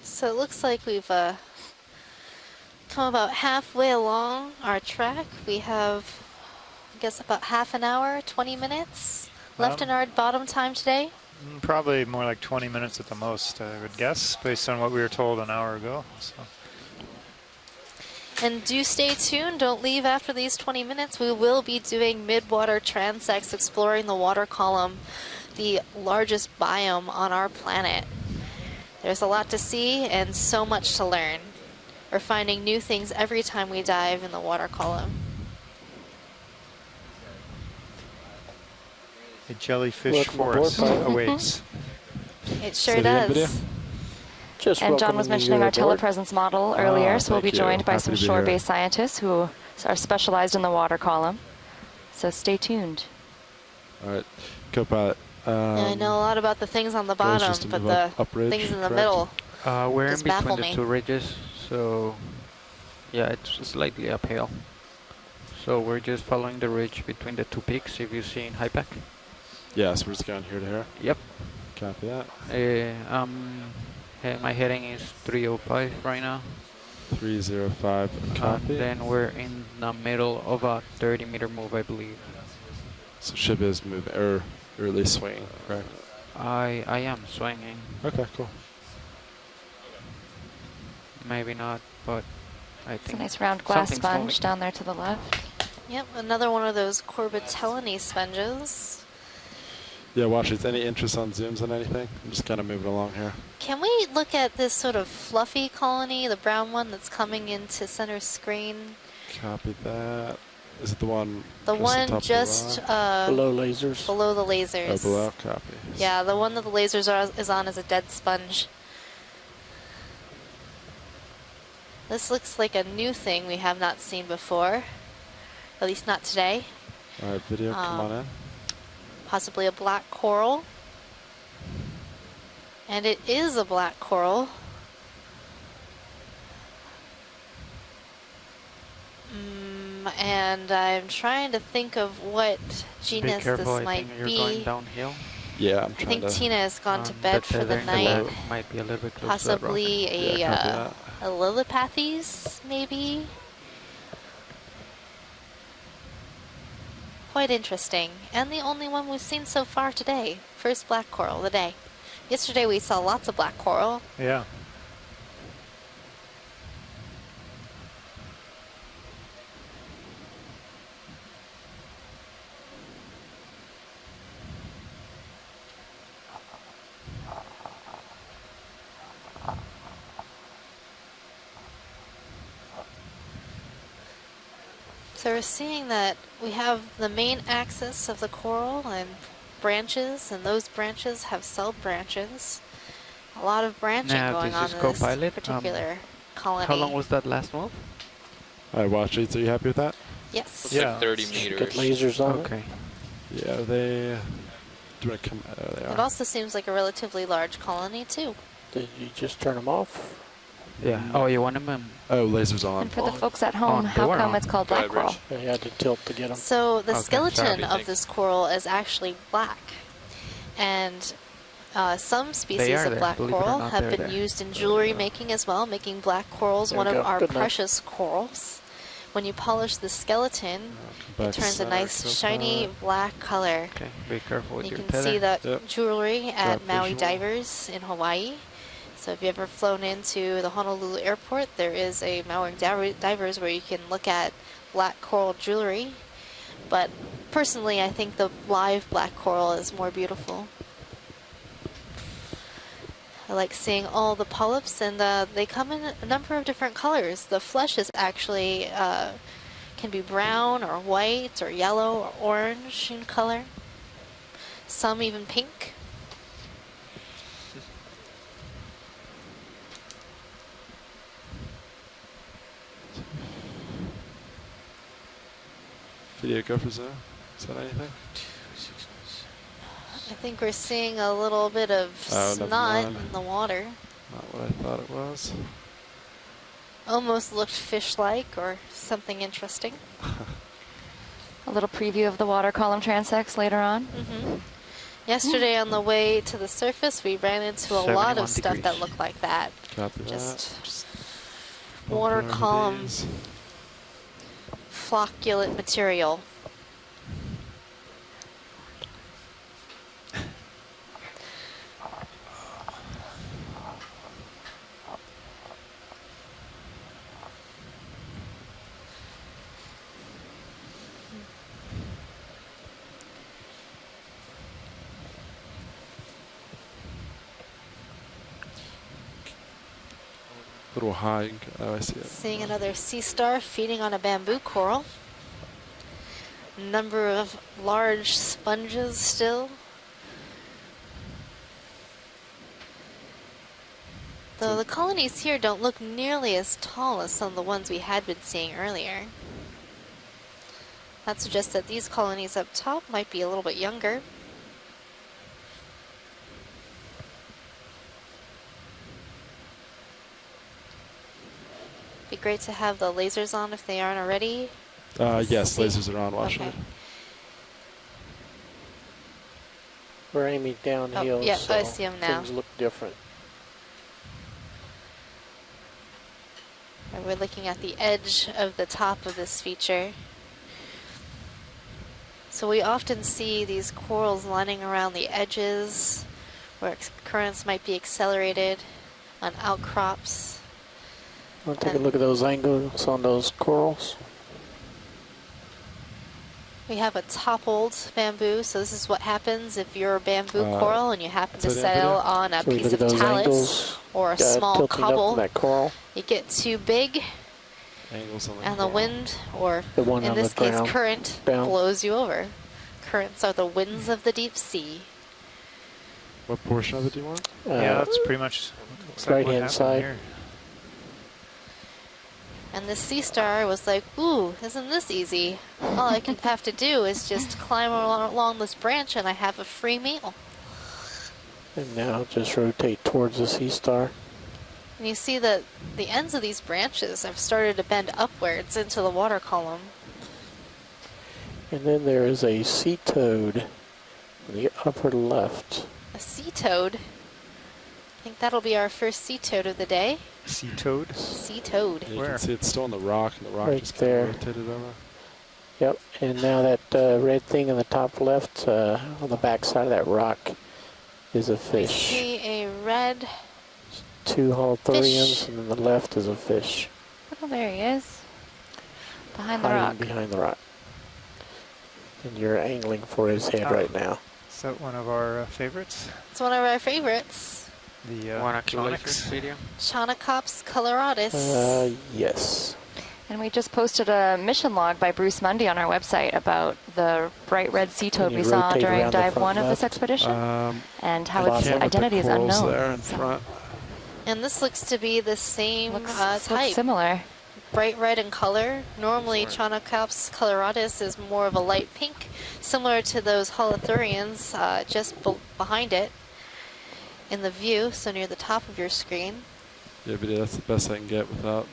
So it looks like we've come about halfway along our track. We have, I guess, about half an hour, 20 minutes left in our bottom time today. Probably more like 20 minutes at the most, I would guess, based on what we were told an hour ago. So. And do stay tuned. Don't leave after these 20 minutes. We will be doing mid-water transects, exploring the water column, the largest biome on our planet. There's a lot to see and so much to learn. We're finding new things every time we dive in the water column. A jellyfish Welcome aboard, forest pilot. awaits. It sure does. Just And John was welcoming mentioning you our aboard. telepresence model earlier, so we'll be thank you. joined by Happy some to be here. shore-based scientists who are specialized in the water column. So stay tuned. All right, co-pilot. And I know a lot about the things on the goes bottom, just to but move the up ridge, things in the correct? middle We're in just baffle between the me. two ridges, so yeah, it's slightly uphill. So we're just following the ridge between the two peaks. If you see in HIPAC. Yeah, so we're just going here to here. Yep. Copy that. My heading is 305 right now. 305. Copy. Then we're in the middle of a 30-meter move, I believe. So ship is moving, or at least swinging, correct? I am swinging. Okay, cool. Maybe not, but I It's a think nice round glass something's sponge moving. down there to the left. Yep, another one of those Corbitellini sponges. Yeah, watch. Is any interest on zooms on anything? I'm just kind of moving along here. Can we look at this sort of fluffy colony, the brown one that's coming into center screen? Copy that. Is it the one? The just on one top of the just rock? Below lasers. below the lasers. Oh, below. Copy. Yeah, the one that the lasers is on is a dead sponge. This looks like a new thing we have not seen before, at least not today. All right, video, come on in. Possibly a black coral. And it is a black coral. And I'm trying to think of what genus Be careful, this I might think you're be. going downhill. Yeah, I'm I trying think to. Tina has gone to bed for the tethering night. boat might be a little bit close to that rock. Possibly Yeah, copy a Lillipathes, maybe. Quite interesting, and the only one we've seen so far today. First black coral of the day. Yesterday we saw lots of black coral. Yeah. So we're seeing that we have the main axis of the coral and branches, and those branches have sub-branches. A lot of branching Now, going this on is in this co-pilot. particular colony. How long was that last move? All right, watch it. Are you happy with that? Yes. Looks like 30 meters. Good lasers on it. Okay. Yeah, they. Do you want to come? There they It are. also seems like a relatively large colony too. Did you just turn them off? Yeah. Oh, you want them? Oh, lasers on. And for the folks at home, they how were come on. it's called Go black ahead, coral? Rich. You had to tilt to get them. So the Okay, skeleton sorry. of this coral is actually black, and some species are of there, black believe it or coral not, have they're been there. used in jewelry making as well, making black corals There one we of go. our Good enough. precious corals. When you polish the skeleton, Back it turns a center, nice shiny co-pilot. black color. Okay. Be careful with You your can tether. see that Yep. jewelry at Got Maui visual. Divers in Hawaii. So if you've ever flown into the Honolulu airport, there is a Maui Divers where you can look at black coral jewelry. But personally, I think the live black coral is more beautiful. I like seeing all the polyps, and they come in a number of different colors. The flesh is actually can be brown or white or yellow or orange in color. Some even pink. Video go for zoom. Is that anything? I think we're seeing a little bit of Oh, never snot mind. in the water. Not what I thought it was. Almost looked fish-like or something interesting. A little preview of the water column transects later on. Yesterday on the way to the surface, we ran into a lot 71 of stuff that degrees. looked like that. Copy Just that. water Open over column these. flocculent material. little high. Oh, I see it. Seeing another sea star feeding on a bamboo coral. Number of large sponges still. Though the colonies here don't look nearly as tall as some of the ones we had been seeing earlier. That suggests that these colonies up top might be a little bit younger. Be great to have the lasers on if they aren't already. Yes, lasers are on. Watch Okay. it. We're aiming downhill, Oh, yeah, so I see 'em now. things look different. And we're looking at the edge of the top of this feature. So we often see these corals lining around the edges where currents might be accelerated on outcrops. Want to take a look at those angles on those corals? We have a toppled bamboo, so this is what happens if you're a bamboo coral and you happen to so the settle video? on a Can we piece look of at those talus angles, or a small tilting up cobble. from that coral? You get too big, Angles on the and the wind, or The one in on this the case ground current, down. blows you over. Currents are the winds of the deep sea. What portion of it do you want? Yeah, that's pretty much looks like what right-hand happened side. here. And the sea star was like, ooh, isn't this easy? All I can have to do is just climb along this branch and I have a free meal. And now just rotate towards the sea star. And you see that the ends of these branches have started to bend upwards into the water column. And then there is a sea toad in the upper left. A sea toad. I think that'll be our first sea toad of the day. Sea toad? Sea toad. Yeah, you can see it's still on the rock, and the rock Right just kind there. of rotated over. Yep, and now that red thing in the top left, on the back side of that rock, is a We fish. see a red. Two holothurians, Fish. and then the left is a fish. Oh, there he is. Behind the hiding rock. behind the rock. And you're angling for his head Oh. right now. Is that one of our favorites? It's one of our favorites. The Wanna kill Chronix? this video? Chaunacops coloratus. Yes. And we just posted a mission log by Bruce Mundy on our website about the bright red sea toad Can we you saw rotate during around the dive front 1 of this left? expedition, and how its Bottom with the identity is corals unknown. there in So front. And this looks to be the same looks type. similar. Bright red in color. Normally, Chaunacops coloratus is more of a light pink, similar to those holothurians just behind it in the view, so near the top of your screen. Yeah, but that's the best I can get without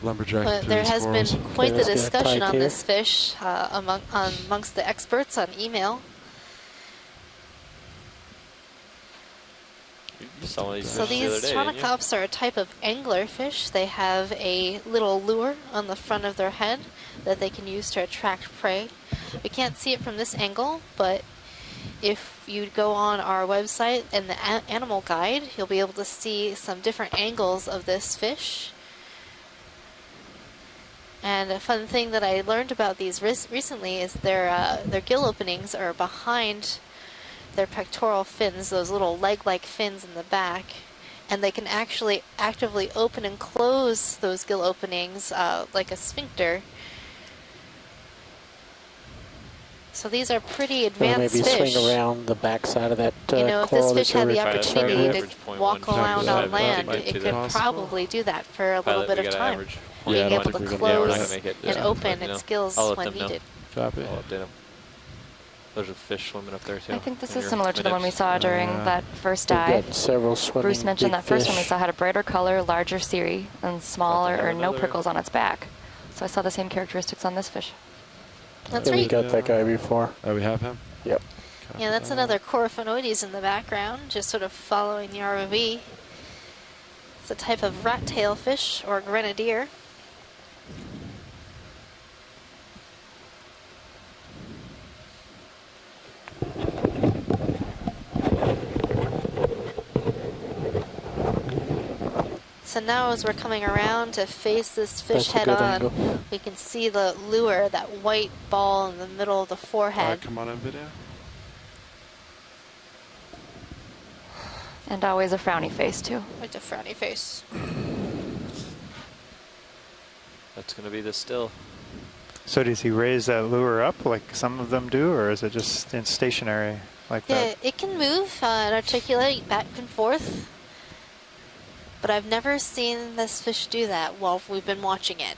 lumberjack. But there has been quite the let's get a discussion tight on here. this fish amongst the experts on email. You saw these So fish the other these day, didn't you? Chaunacops are a type of anglerfish. They have a little lure on the front of their head that they can use to attract prey. We can't see it from this angle, but if you go on our website and the animal guide, you'll be able to see some different angles of this fish. And a fun thing that I learned about these recently is their gill openings are behind their pectoral fins, those little leg-like fins in the back, and they can actually actively open and close those gill openings like a sphincter. So these are pretty Or advanced maybe fish. swing around the back side of that You know, if this coral fish that had the you're opportunity referring to walk around on land, it could probably do that for a little bit of time. Being able to close and open its gills when needed. Copy. I'll update them. There's a fish swimming up there too. I think this in is your similar to the one we minutes. saw during that first We've dive. got several swimming Bruce mentioned big that first one we fish. saw had a brighter color, larger cirri, and smaller have or no another- prickles on its back. So I saw the same characteristics on this fish. That's Yeah, we right. got that guy before. Oh, we have him? Yep. Yeah, that's another Coryphonoides in the background, just sort of following the ROV. It's a type of rat tail fish or grenadier. So now as we're coming around to face this fish That's a head good on, angle. we can see the lure, that white ball in the middle of the forehead. Come on in video. And always a frowny face, too. With a frowny face. That's going to be the still. So does he raise that lure up like some of them do, or is it just in stationary like Yeah, that? it can move and articulate back and forth. But I've never seen this fish do that while we've been watching it.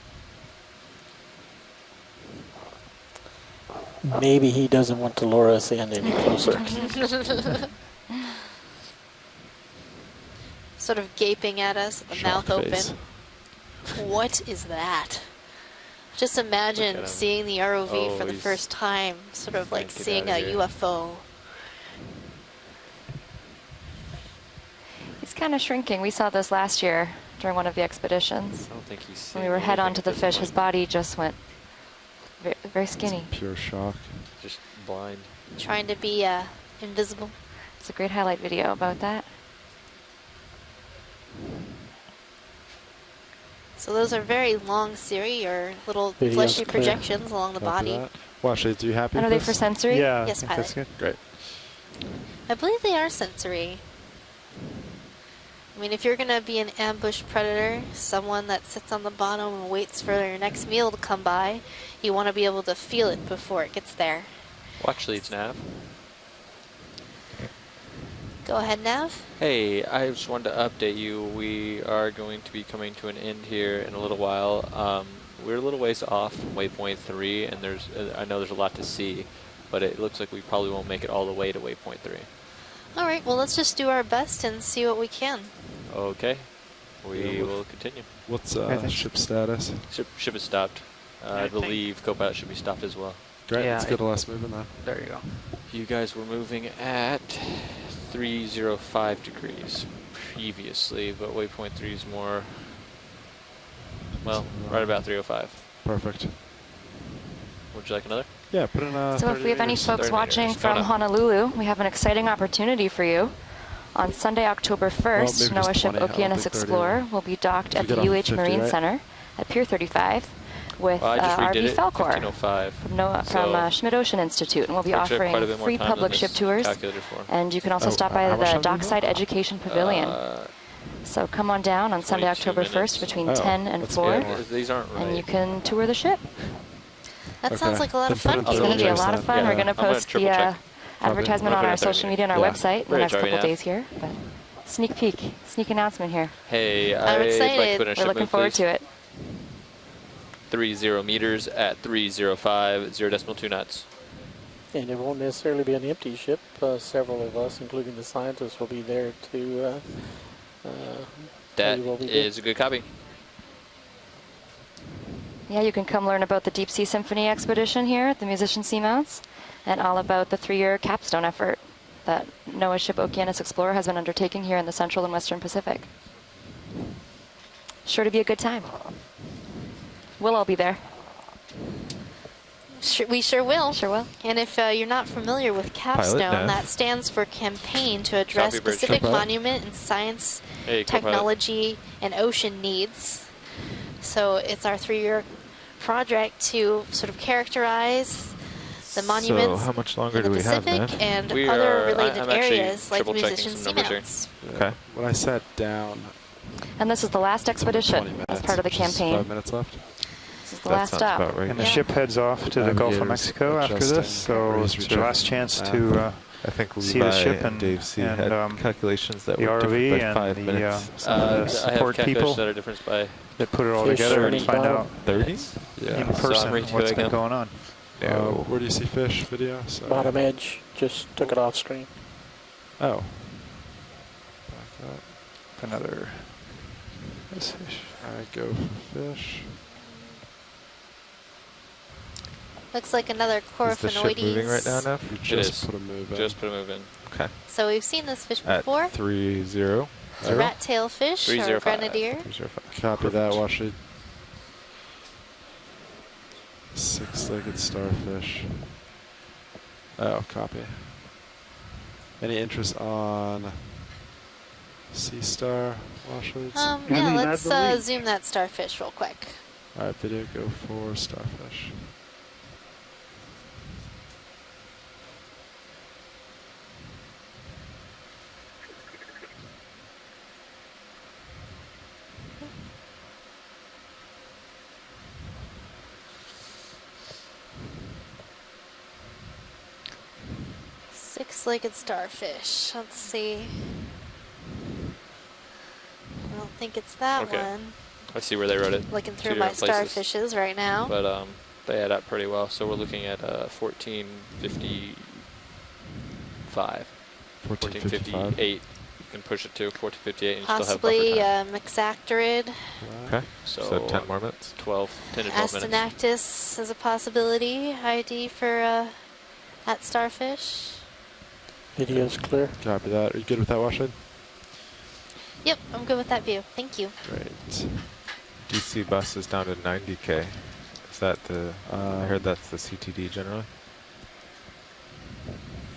Maybe he doesn't want to lure us in any closer. Sort of gaping at us, the mouth face. open. What is that? Just imagine seeing the ROV for the first time, sort of like seeing a UFO. He's kind of shrinking. We saw this last year during one of the expeditions. I don't think he's When we were head on to the fish, his body just went very, very skinny. Pure shock. Just blind. Trying to be invisible. It's a great highlight video about that. So those are very long series or little Video's fleshy clear. projections along the Copy body. that. Well, actually, do you happy And are with they this? for sensory? Yeah, Yes, I think that's pilot. good. Great. I believe they are sensory. I mean, if you're going to be an ambush predator, someone that sits on the bottom and waits for your next meal to come by, you want to be able to feel it before it gets there. Watch leads, Nav. Go ahead, Nav. Hey, I just wanted to update you. We are going to be coming to an end here in a little while. We're a little ways off from waypoint 3, and I know there's a lot to see, but it looks like we probably won't make it all the way to waypoint 3. All right, well, let's just do our best and see what we can. Okay, we will continue. What's ship status? Ship is stopped. I believe Copilot should be stopped as well. Great, Yeah, let's get the last movement then. There you go. You guys were moving at 305 degrees previously, but waypoint 3 is more, well, right about 305. Perfect. Would you like another? Yeah, put in So if we have any folks 30 watching meters. from Oh, no. Honolulu, we have an exciting opportunity for you. On Sunday, October 1st, maybe NOAA just ship 20. I don't Okeanos think 30 Explorer will be docked Did at we the get off UH 50, Marine right? Center at Pier 35 with Well, I just redid RV it, Falcor 1505. from Schmidt Ocean Institute, and we'll be Actually, I have quite a offering bit more free time than public this ship tours. calculator for. And you can also Oh, stop by how much the time do we Dockside Education Pavilion. So come on down on Sunday, 22 October 1st minutes. between Oh, 10 and that's 4, Yeah, these aren't right. and you can tour the ship. That Okay. sounds like a lot of Then fun. put It's it going to be a Double lot check of fun. that. We're Yeah, going to I'm gonna post the triple check. advertisement on Probably our not 30 social media and our minutes. website in the Bridge, next couple RV days here. But sneak peek, sneak announcement here. Hey, I'm I'd excited. like to put in a We're ship looking move, forward please. to it. 30 meters at 305, 0.2 knots. And it won't necessarily be an empty ship. Several of us, including the scientists, will be there to. That will be good. is a good copy. Yeah, you can come learn about the Deep Sea Symphony expedition here at the Musician Seamounts and all about the 3-year capstone effort that NOAA ship Okeanos Explorer has been undertaking here in the Central and Western Pacific. Sure to be a good time. We'll all be there. We sure will. Sure will. And if you're not familiar with capstone, Nav. that stands for Campaign to Address Copy, Bridge. Specific Copilot. Monument and Science, Hey, Copilot. Technology, and Ocean Needs. So it's our 3-year project to sort of characterize the monuments So how much longer in the do we have, Pacific Nav? and We other are- related I'm actually areas like triple-checking Musician some numbers here. Seamounts. Okay. When I sat down, And this is the last it's only 20 expedition minutes, as part of the just campaign. 5 minutes left. This is the That last sounds stop. about right. And the Yeah. ship heads off to the Gulf of Navigators Mexico after adjusting, this, so raise, it's your recheck, last chance nav. to I think see the Levi ship and and Dave C and, had calculations that the were ROV different by and 5 the minutes. some of the I have support calculations people that are different by that put it all Fish together and turning find bottom. out 30? in So I'm person ready to what's go been again. going on. No. Where do you see fish video? So, Bottom edge, just took it off screen. oh. Back up. Another this fish. Alright, go for fish. Looks like another Is the ship moving right now, Coryphonoides. Nav? We It just is. put a move in. Just put a move in. Okay. So we've seen this fish At before. 3-0. It's a rat-tail fish or 305. grenadier. 305. Copy that, watch it. 6-legged starfish. Oh, copy. Any interest on Sea Star washleads? Yeah, let's zoom that starfish real quick. Alright, video, go for starfish. Six-legged starfish. Let's see. I don't think it's that Okay. one. I see where they wrote it. Looking through Two my different places. starfishes right now. But they add up pretty well. So we're looking at 1455. 1458. You can push it to 1458 and you still have buffer Possibly time. Mixactorid. Okay. So 10 more minutes. 10 to 12 minutes. Astenactus is a possibility. ID for that starfish. Video's clear. Copy that. Are you good with that, Washington? Yep, I'm good with that view. Thank you. Great. DC bus is down to 90K. Is that the, I heard that's the CTD generally?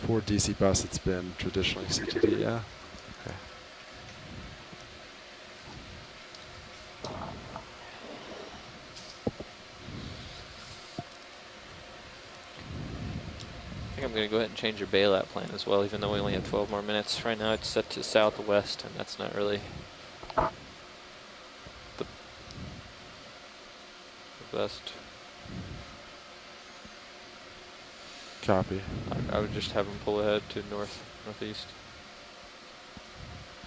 For DC bus, it's been traditionally CTD, yeah. Okay. I think I'm going to go ahead and change your bailout plan as well, even though we only have 12 more minutes. Right now it's set to southwest, and that's not really the best. Copy. I would just have them pull ahead to northeast.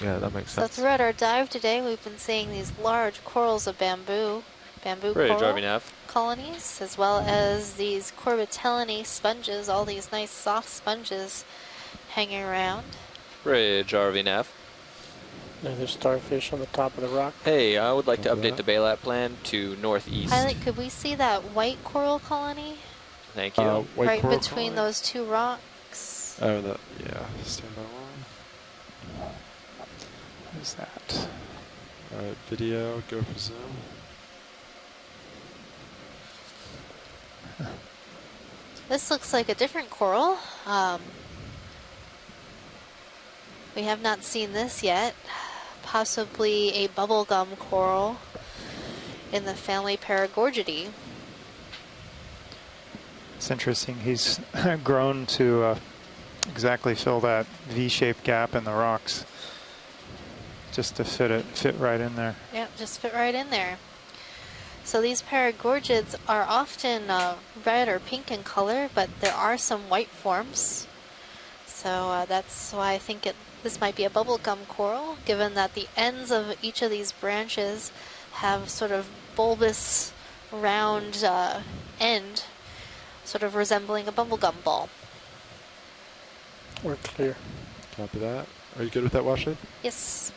Yeah, that makes So sense. throughout our dive today, we've been seeing these large corals of bamboo Ready to coral drive you nav. colonies, as well as these corbitellinae sponges, all these nice soft sponges hanging around. Bridge RV nav. There's starfish on the top of the rock. Hey, I would like to update the bailout plan to northeast. Pilot, could we see that white coral colony? Thank you. White Right coral between colony? those two rocks. Oh, yeah. Stand by one. What is that? All right, video, go for zoom. This looks like a different coral. We have not seen this yet. Possibly a bubblegum coral in the family Paragorgidae. It's interesting. He's grown to exactly fill that V-shaped gap in the rocks, just to fit right in there. Yep, just fit right in there. So these Paragorgids are often red or pink in color, but there are some white forms. So that's why I think this might be a bubblegum coral, given that the ends of each of these branches have sort of bulbous, round end, sort of resembling a bubblegum ball. We're clear. Copy that. Are you good with that, Washington? Yes.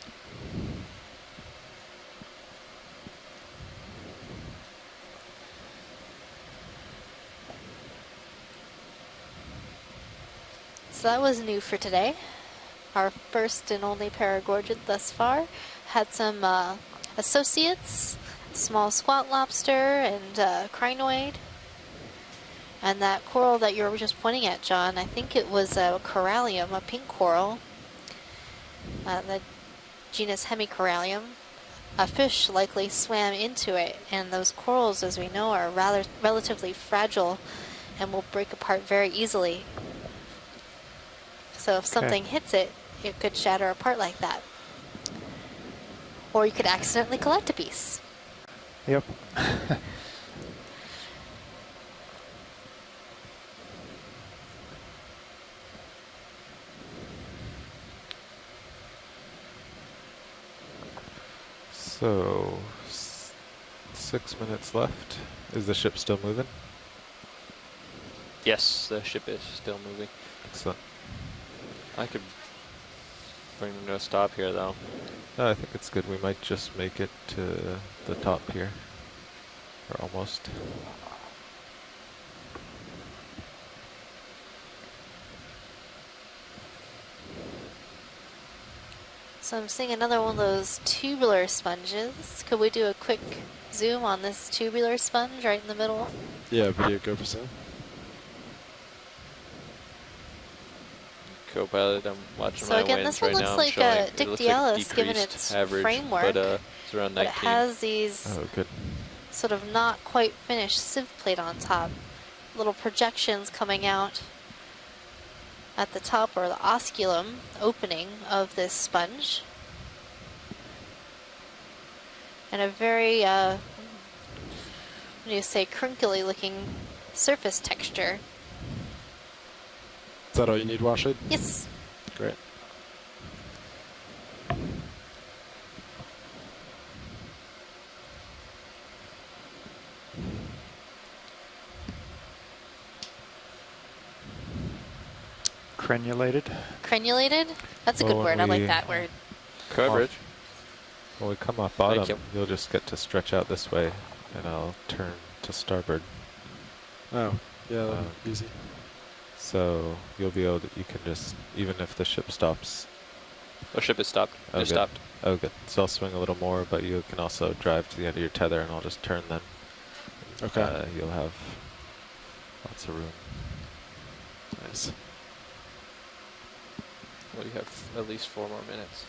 So that was new for today. Our first and only Paragorgid thus far. Had some associates, small squat lobster and crinoid. And that coral that you were just pointing at, John, I think it was a corallium, a pink coral. The genus Hemicorallium. A fish likely swam into it, and those corals, as we know, are rather relatively fragile and will break apart very easily. So if something hits it, it could shatter apart like that. Or you could accidentally collect a piece. Yep. So, 6 minutes left. Is the ship still moving? Yes, the ship is still moving. Excellent. I could bring them to a stop here, though. No, I think it's good. We might just make it to the top here. Or almost. So I'm seeing another one of those tubular sponges. Could we do a quick zoom on this tubular sponge right in the middle? Yeah, video, go for zoom. Co-pilot, I'm watching So my again, winds this one right looks now. like I'm a showing it looks Dictyalis, given decreased its average, framework, but it's around 19. But it has these Oh, good. sort of not quite finished sieve plate on top. Little projections coming out at the top, or the osculum opening of this sponge. And a very, what do you say, crinkly looking surface texture. that all you need, Washid? Yes. Great. Crenulated. Crenulated? That's a good Well, word. I when like we that word. Coverage. When we come off bottom, you. you'll just get to stretch out this way, and I'll turn to starboard. Oh, yeah, that'd be easy. So you'll be able to, you can just, even if the ship stops. The ship is stopped. Oh, It good. stopped. Oh, good. So I'll swing a little more, but you can also drive to the end of your tether, and I'll just turn then. Okay. You'll have lots of room. Nice. Well, you have at least 4 more minutes.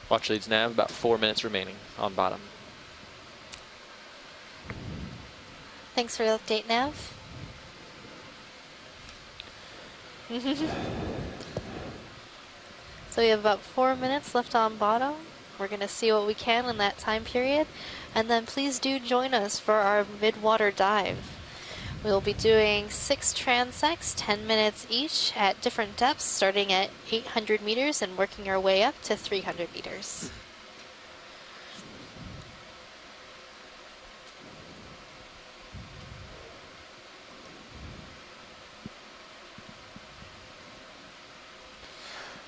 Watch leads nav, about 4 minutes remaining on bottom. Thanks for the update, Nav. So we have about 4 minutes left on bottom. We're going to see what we can in that time period. And then please do join us for our mid-water dive. We'll be doing 6 transects, 10 minutes each at different depths, starting at 800 meters and working our way up to 300 meters.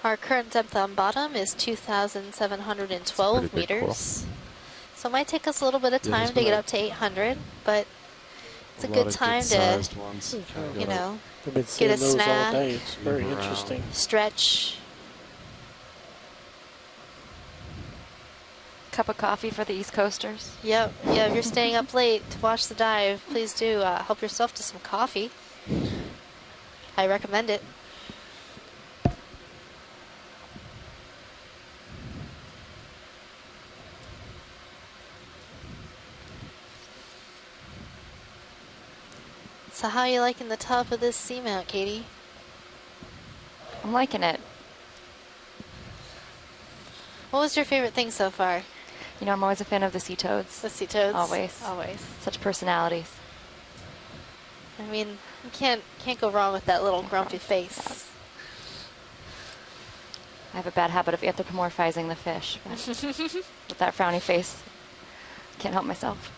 Our current depth on bottom is 2,712 meters. So it might take us a little bit of time to get up to 800, but it's a good time to, you know, I've been get seeing a those all snack, day. It's very interesting. stretch. Cup of coffee for the East Coasters. Yep, yeah, if you're staying up late to watch the dive, please do help yourself to some coffee. I recommend it. So how are you liking the top of this seamount, Katie? I'm liking it. What was your favorite thing so far? You know, I'm always a fan of the sea toads. The sea toads? Always. Always. Such personalities. I mean, you can't go wrong with that little grumpy face. I have a bad habit of anthropomorphizing the fish. But with that frowny face, can't help myself.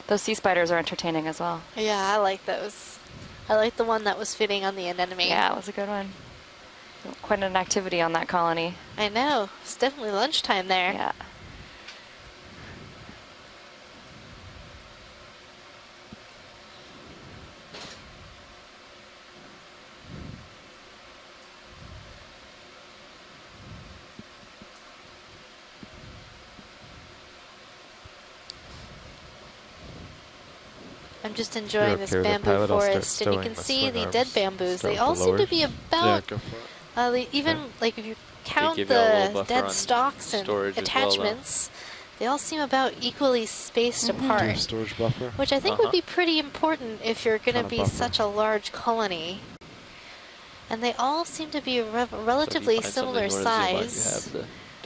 Those sea spiders are entertaining as well. Yeah, I like those. I like the one that was feeding on the anemone. Yeah, it was a good one. Quite an activity on that colony. I know. It's definitely lunchtime there. Yeah. I'm just enjoying You're this up here, the bamboo pilot, I'll start forest, and you stowing can the see swing the arms. dead bamboos. Start They with all the seem to lowers. be Yeah, about, go for it. even like if you count give you a little the buffer dead on stalks and storage as well, though. attachments, they all seem about equally spaced apart, Storage buffer. which I think would be pretty important if you're going to Ton of be buffer. such a large colony. And they all seem to be relatively similar size,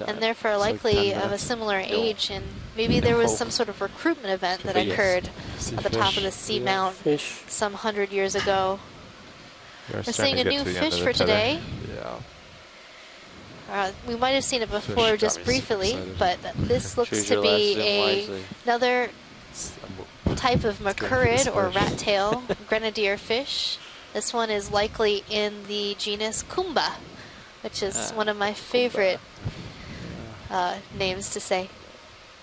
and therefore It's like likely 10 of a minutes. similar age. And maybe there was some sort of recruitment event that Yes. occurred See at the top of the fish. seamount Fish. some 100 years ago. We're We're seeing a new fish for today. Yeah. We might have seen it before Fish just got me super briefly, excited. but this looks Choose to your last be zoom wisely. another type of getting macurrid or fish. rat tail grenadier fish. This one is likely in the genus Kumba, which is one of my favorite names to say.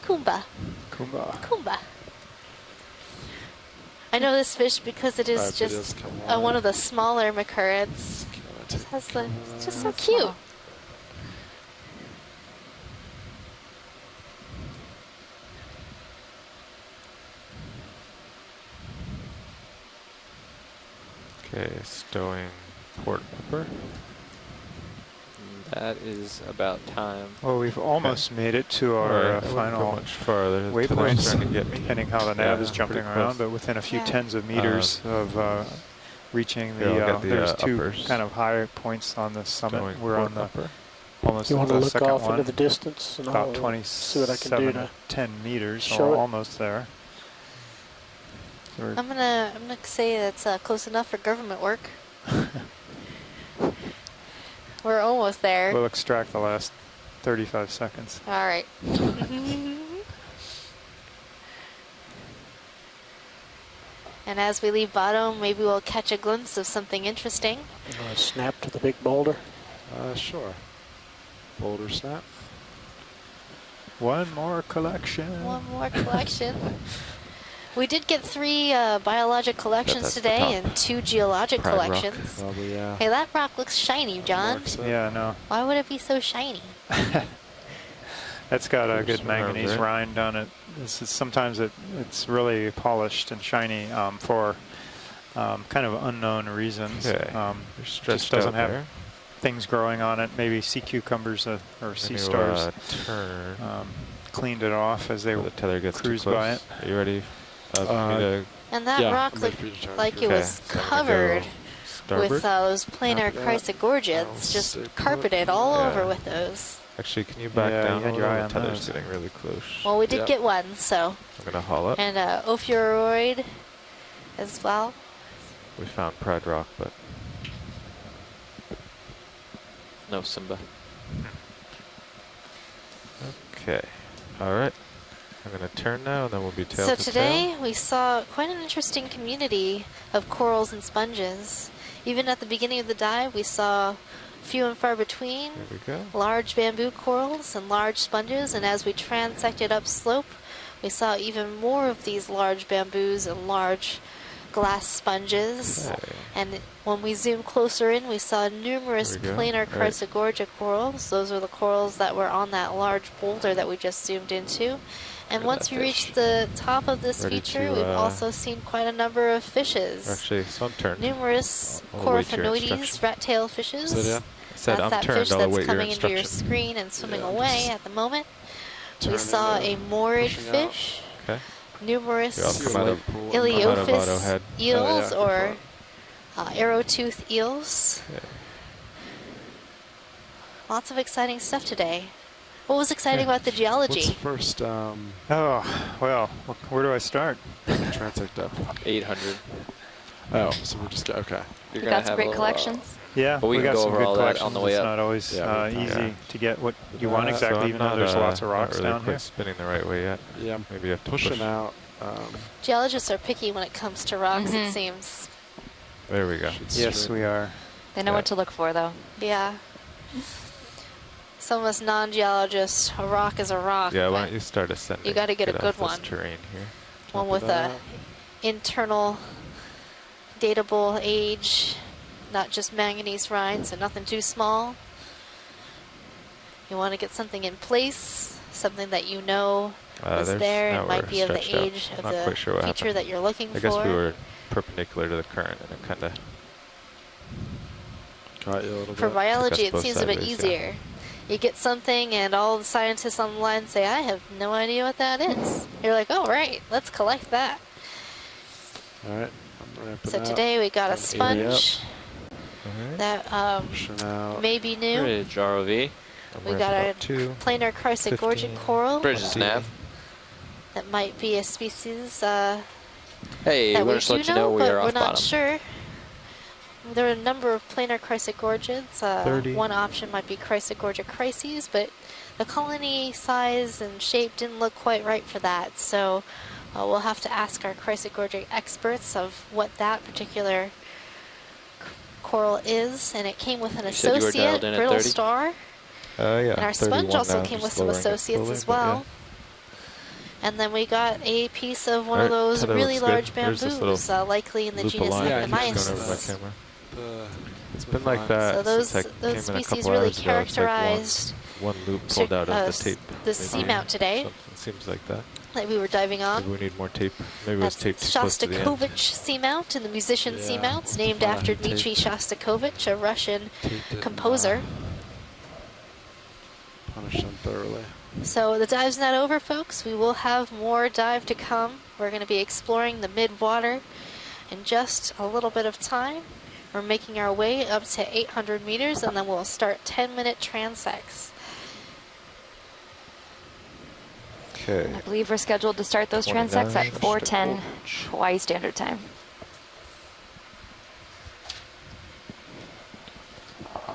Kumba. Kumba. Kumba. I know this fish because it is Alright, videos just come one on. of the smaller macurrids. It's just so cute. Okay, stowing port upper. That is about time. Well, we've almost made it to our Alright, I wouldn't go final much farther. The tether's waypoints, starting to get me. depending how the nav Yeah, is jumping pretty around, close. but within a few Yeah. tens of meters of reaching Here, I'll the, get the, there's two uppers. kind of high points on the summit. Stowing We're port on the upper. almost You at want to the look second off one. into the distance, and About I'll 27 see what I can do to 10 meters, show or it. almost there. I'm gonna say that's close enough for government work. We're almost there. We'll extract the last 35 seconds. All right. And as we leave bottom, maybe we'll catch a glimpse of something interesting. You want to snap to the big boulder? Sure. Boulder snap. One more collection. One more collection. We did get 3 biologic collections that's the today top. and 2 geologic Pride rock. collections. Probably, yeah. Hey, that rock looks shiny, John. Yeah, no. Why would it be so shiny? That's got a There's good some manganese there. rind on it. This is, sometimes it's really polished and shiny for kind of unknown reasons. Okay. Just stretched doesn't out have there. things growing on it. Maybe sea cucumbers or sea stars Turn. cleaned it off as they the tether gets cruised too close. by it. Are you ready? For me to And that Yeah, rock I'm ready looked for you to turn. like it Okay, was so I'm gonna covered go starboard. with those planar Yeah. chrysogorgids, just stay put. carpeted all Yeah. over with those. Actually, can you back Yeah, down you a had your little? eye The on tether's those. getting really close. Well, we did Yeah. get one, so. I'm gonna haul up. And ophiuroid as well. We found Pride Rock, but No Simba. okay. All right. I'm gonna turn now, and then we'll be tail So to today tail. we saw quite an interesting community of corals and sponges. Even at the beginning of the dive, we saw few and far between There we go. large bamboo corals and large sponges, and as we transected upslope, we saw even more of these large bamboos and large glass sponges. Okay. And when we zoomed closer in, we saw numerous There we go. planar All right. chrysogorgia corals. Those are the corals that were on that large boulder that we just zoomed into. And Look at once that we fish. reached the top of this Ready feature, to, we've also seen quite a number of fishes. Actually, so I'm turned. Numerous I'll await your Coryphaenoides, instruction. rat-tailed fishes. Said yeah. Said That's I'm that turned. fish I'll that's await your coming into your instruction. screen and swimming Yeah, I'm away just at the moment. We turning saw it a out, morid pushing out. fish, Okay. numerous Here, I'll come out of, Pool. come out of Iliophis autohead. eels Oh, yeah, or arrow-tooth eels. Okay. Lots of exciting stuff today. What was exciting Okay. about the What's geology? first Oh, well, where do I start? transect up? 800. Oh, so we're just okay. You're We gonna got some have great a little, collections. Yeah, But we we can got go some over good all that collections. on the way it's up. not always Yeah, we- easy yeah. to get what you want So exactly, I'm even though not, there's lots of not rocks really down quite here. spinning the right way yet. Yeah, Maybe you have to pushing push. out. Geologists are picky when it comes to rocks, Mhm. it seems. There we go. Yes, we are. They know Yeah. what to look for, though. Yeah. Some of us non-geologists, a rock is a rock. Yeah, why but don't you start ascending? You got to get a off good this one. terrain here. One with a internal datable age, not just manganese rind, so nothing too small. You want to get something in place, something that you know is There's- there now and might we're be of the stretched out. age I'm of not the quite sure what feature happened. that you're looking I guess for. we were perpendicular to the current, and it kind of Got you a little For bit. biology, us it both seems a bit sideways, yeah. easier. You get something, and all the scientists on the line say, I have no idea what that is. You're like, oh, right, let's collect that. All right. I'm ramping So out. today we got a 80 up. sponge that Pushing out. may be new. Bridge ROV. We got a planar chrysogorgian coral Bridge is nav. that might be a species Hey, that we're we just do let you know, know we but are we're off not bottom. sure. There are a number of planar chrysogorgids. 30. One option might be chrysogorgia crises, but the colony size and shape didn't look quite right for that. So we'll have to ask our chrysogorgia experts of what that particular coral is. And it came with an You said you were associate dialed in at brittle 30? star. yeah. And our sponge 31 also now, came with just some lowering it associates slowly, as but yeah. well. And then we got a piece of one of Alright, those tether really looks good. large There's this bamboos, little likely in the loop genus of line Yeah, that keeps going over my Okeanos. camera. It's It's been like that So those, since I those came in a species couple really hours ago. It's like characterized one loop pulled out of the tape. the seamount today Something seems like that. that we were diving on. Maybe we need more tape. Maybe it was That's taped too close to the end. Shostakovich seamount and the musician Yeah, seamounts, we'll named find after tape. Dmitri Shostakovich, a Russian Taped it composer. and, punish them thoroughly. So the dive's not over, folks. We will have more dive to come. We're going to be exploring the mid-water in just a little bit of time. We're making our way up to 800 meters, and then we'll start 10-minute transects. Okay. I believe we're scheduled to start those transects at 4:10 Hawaii Standard Time.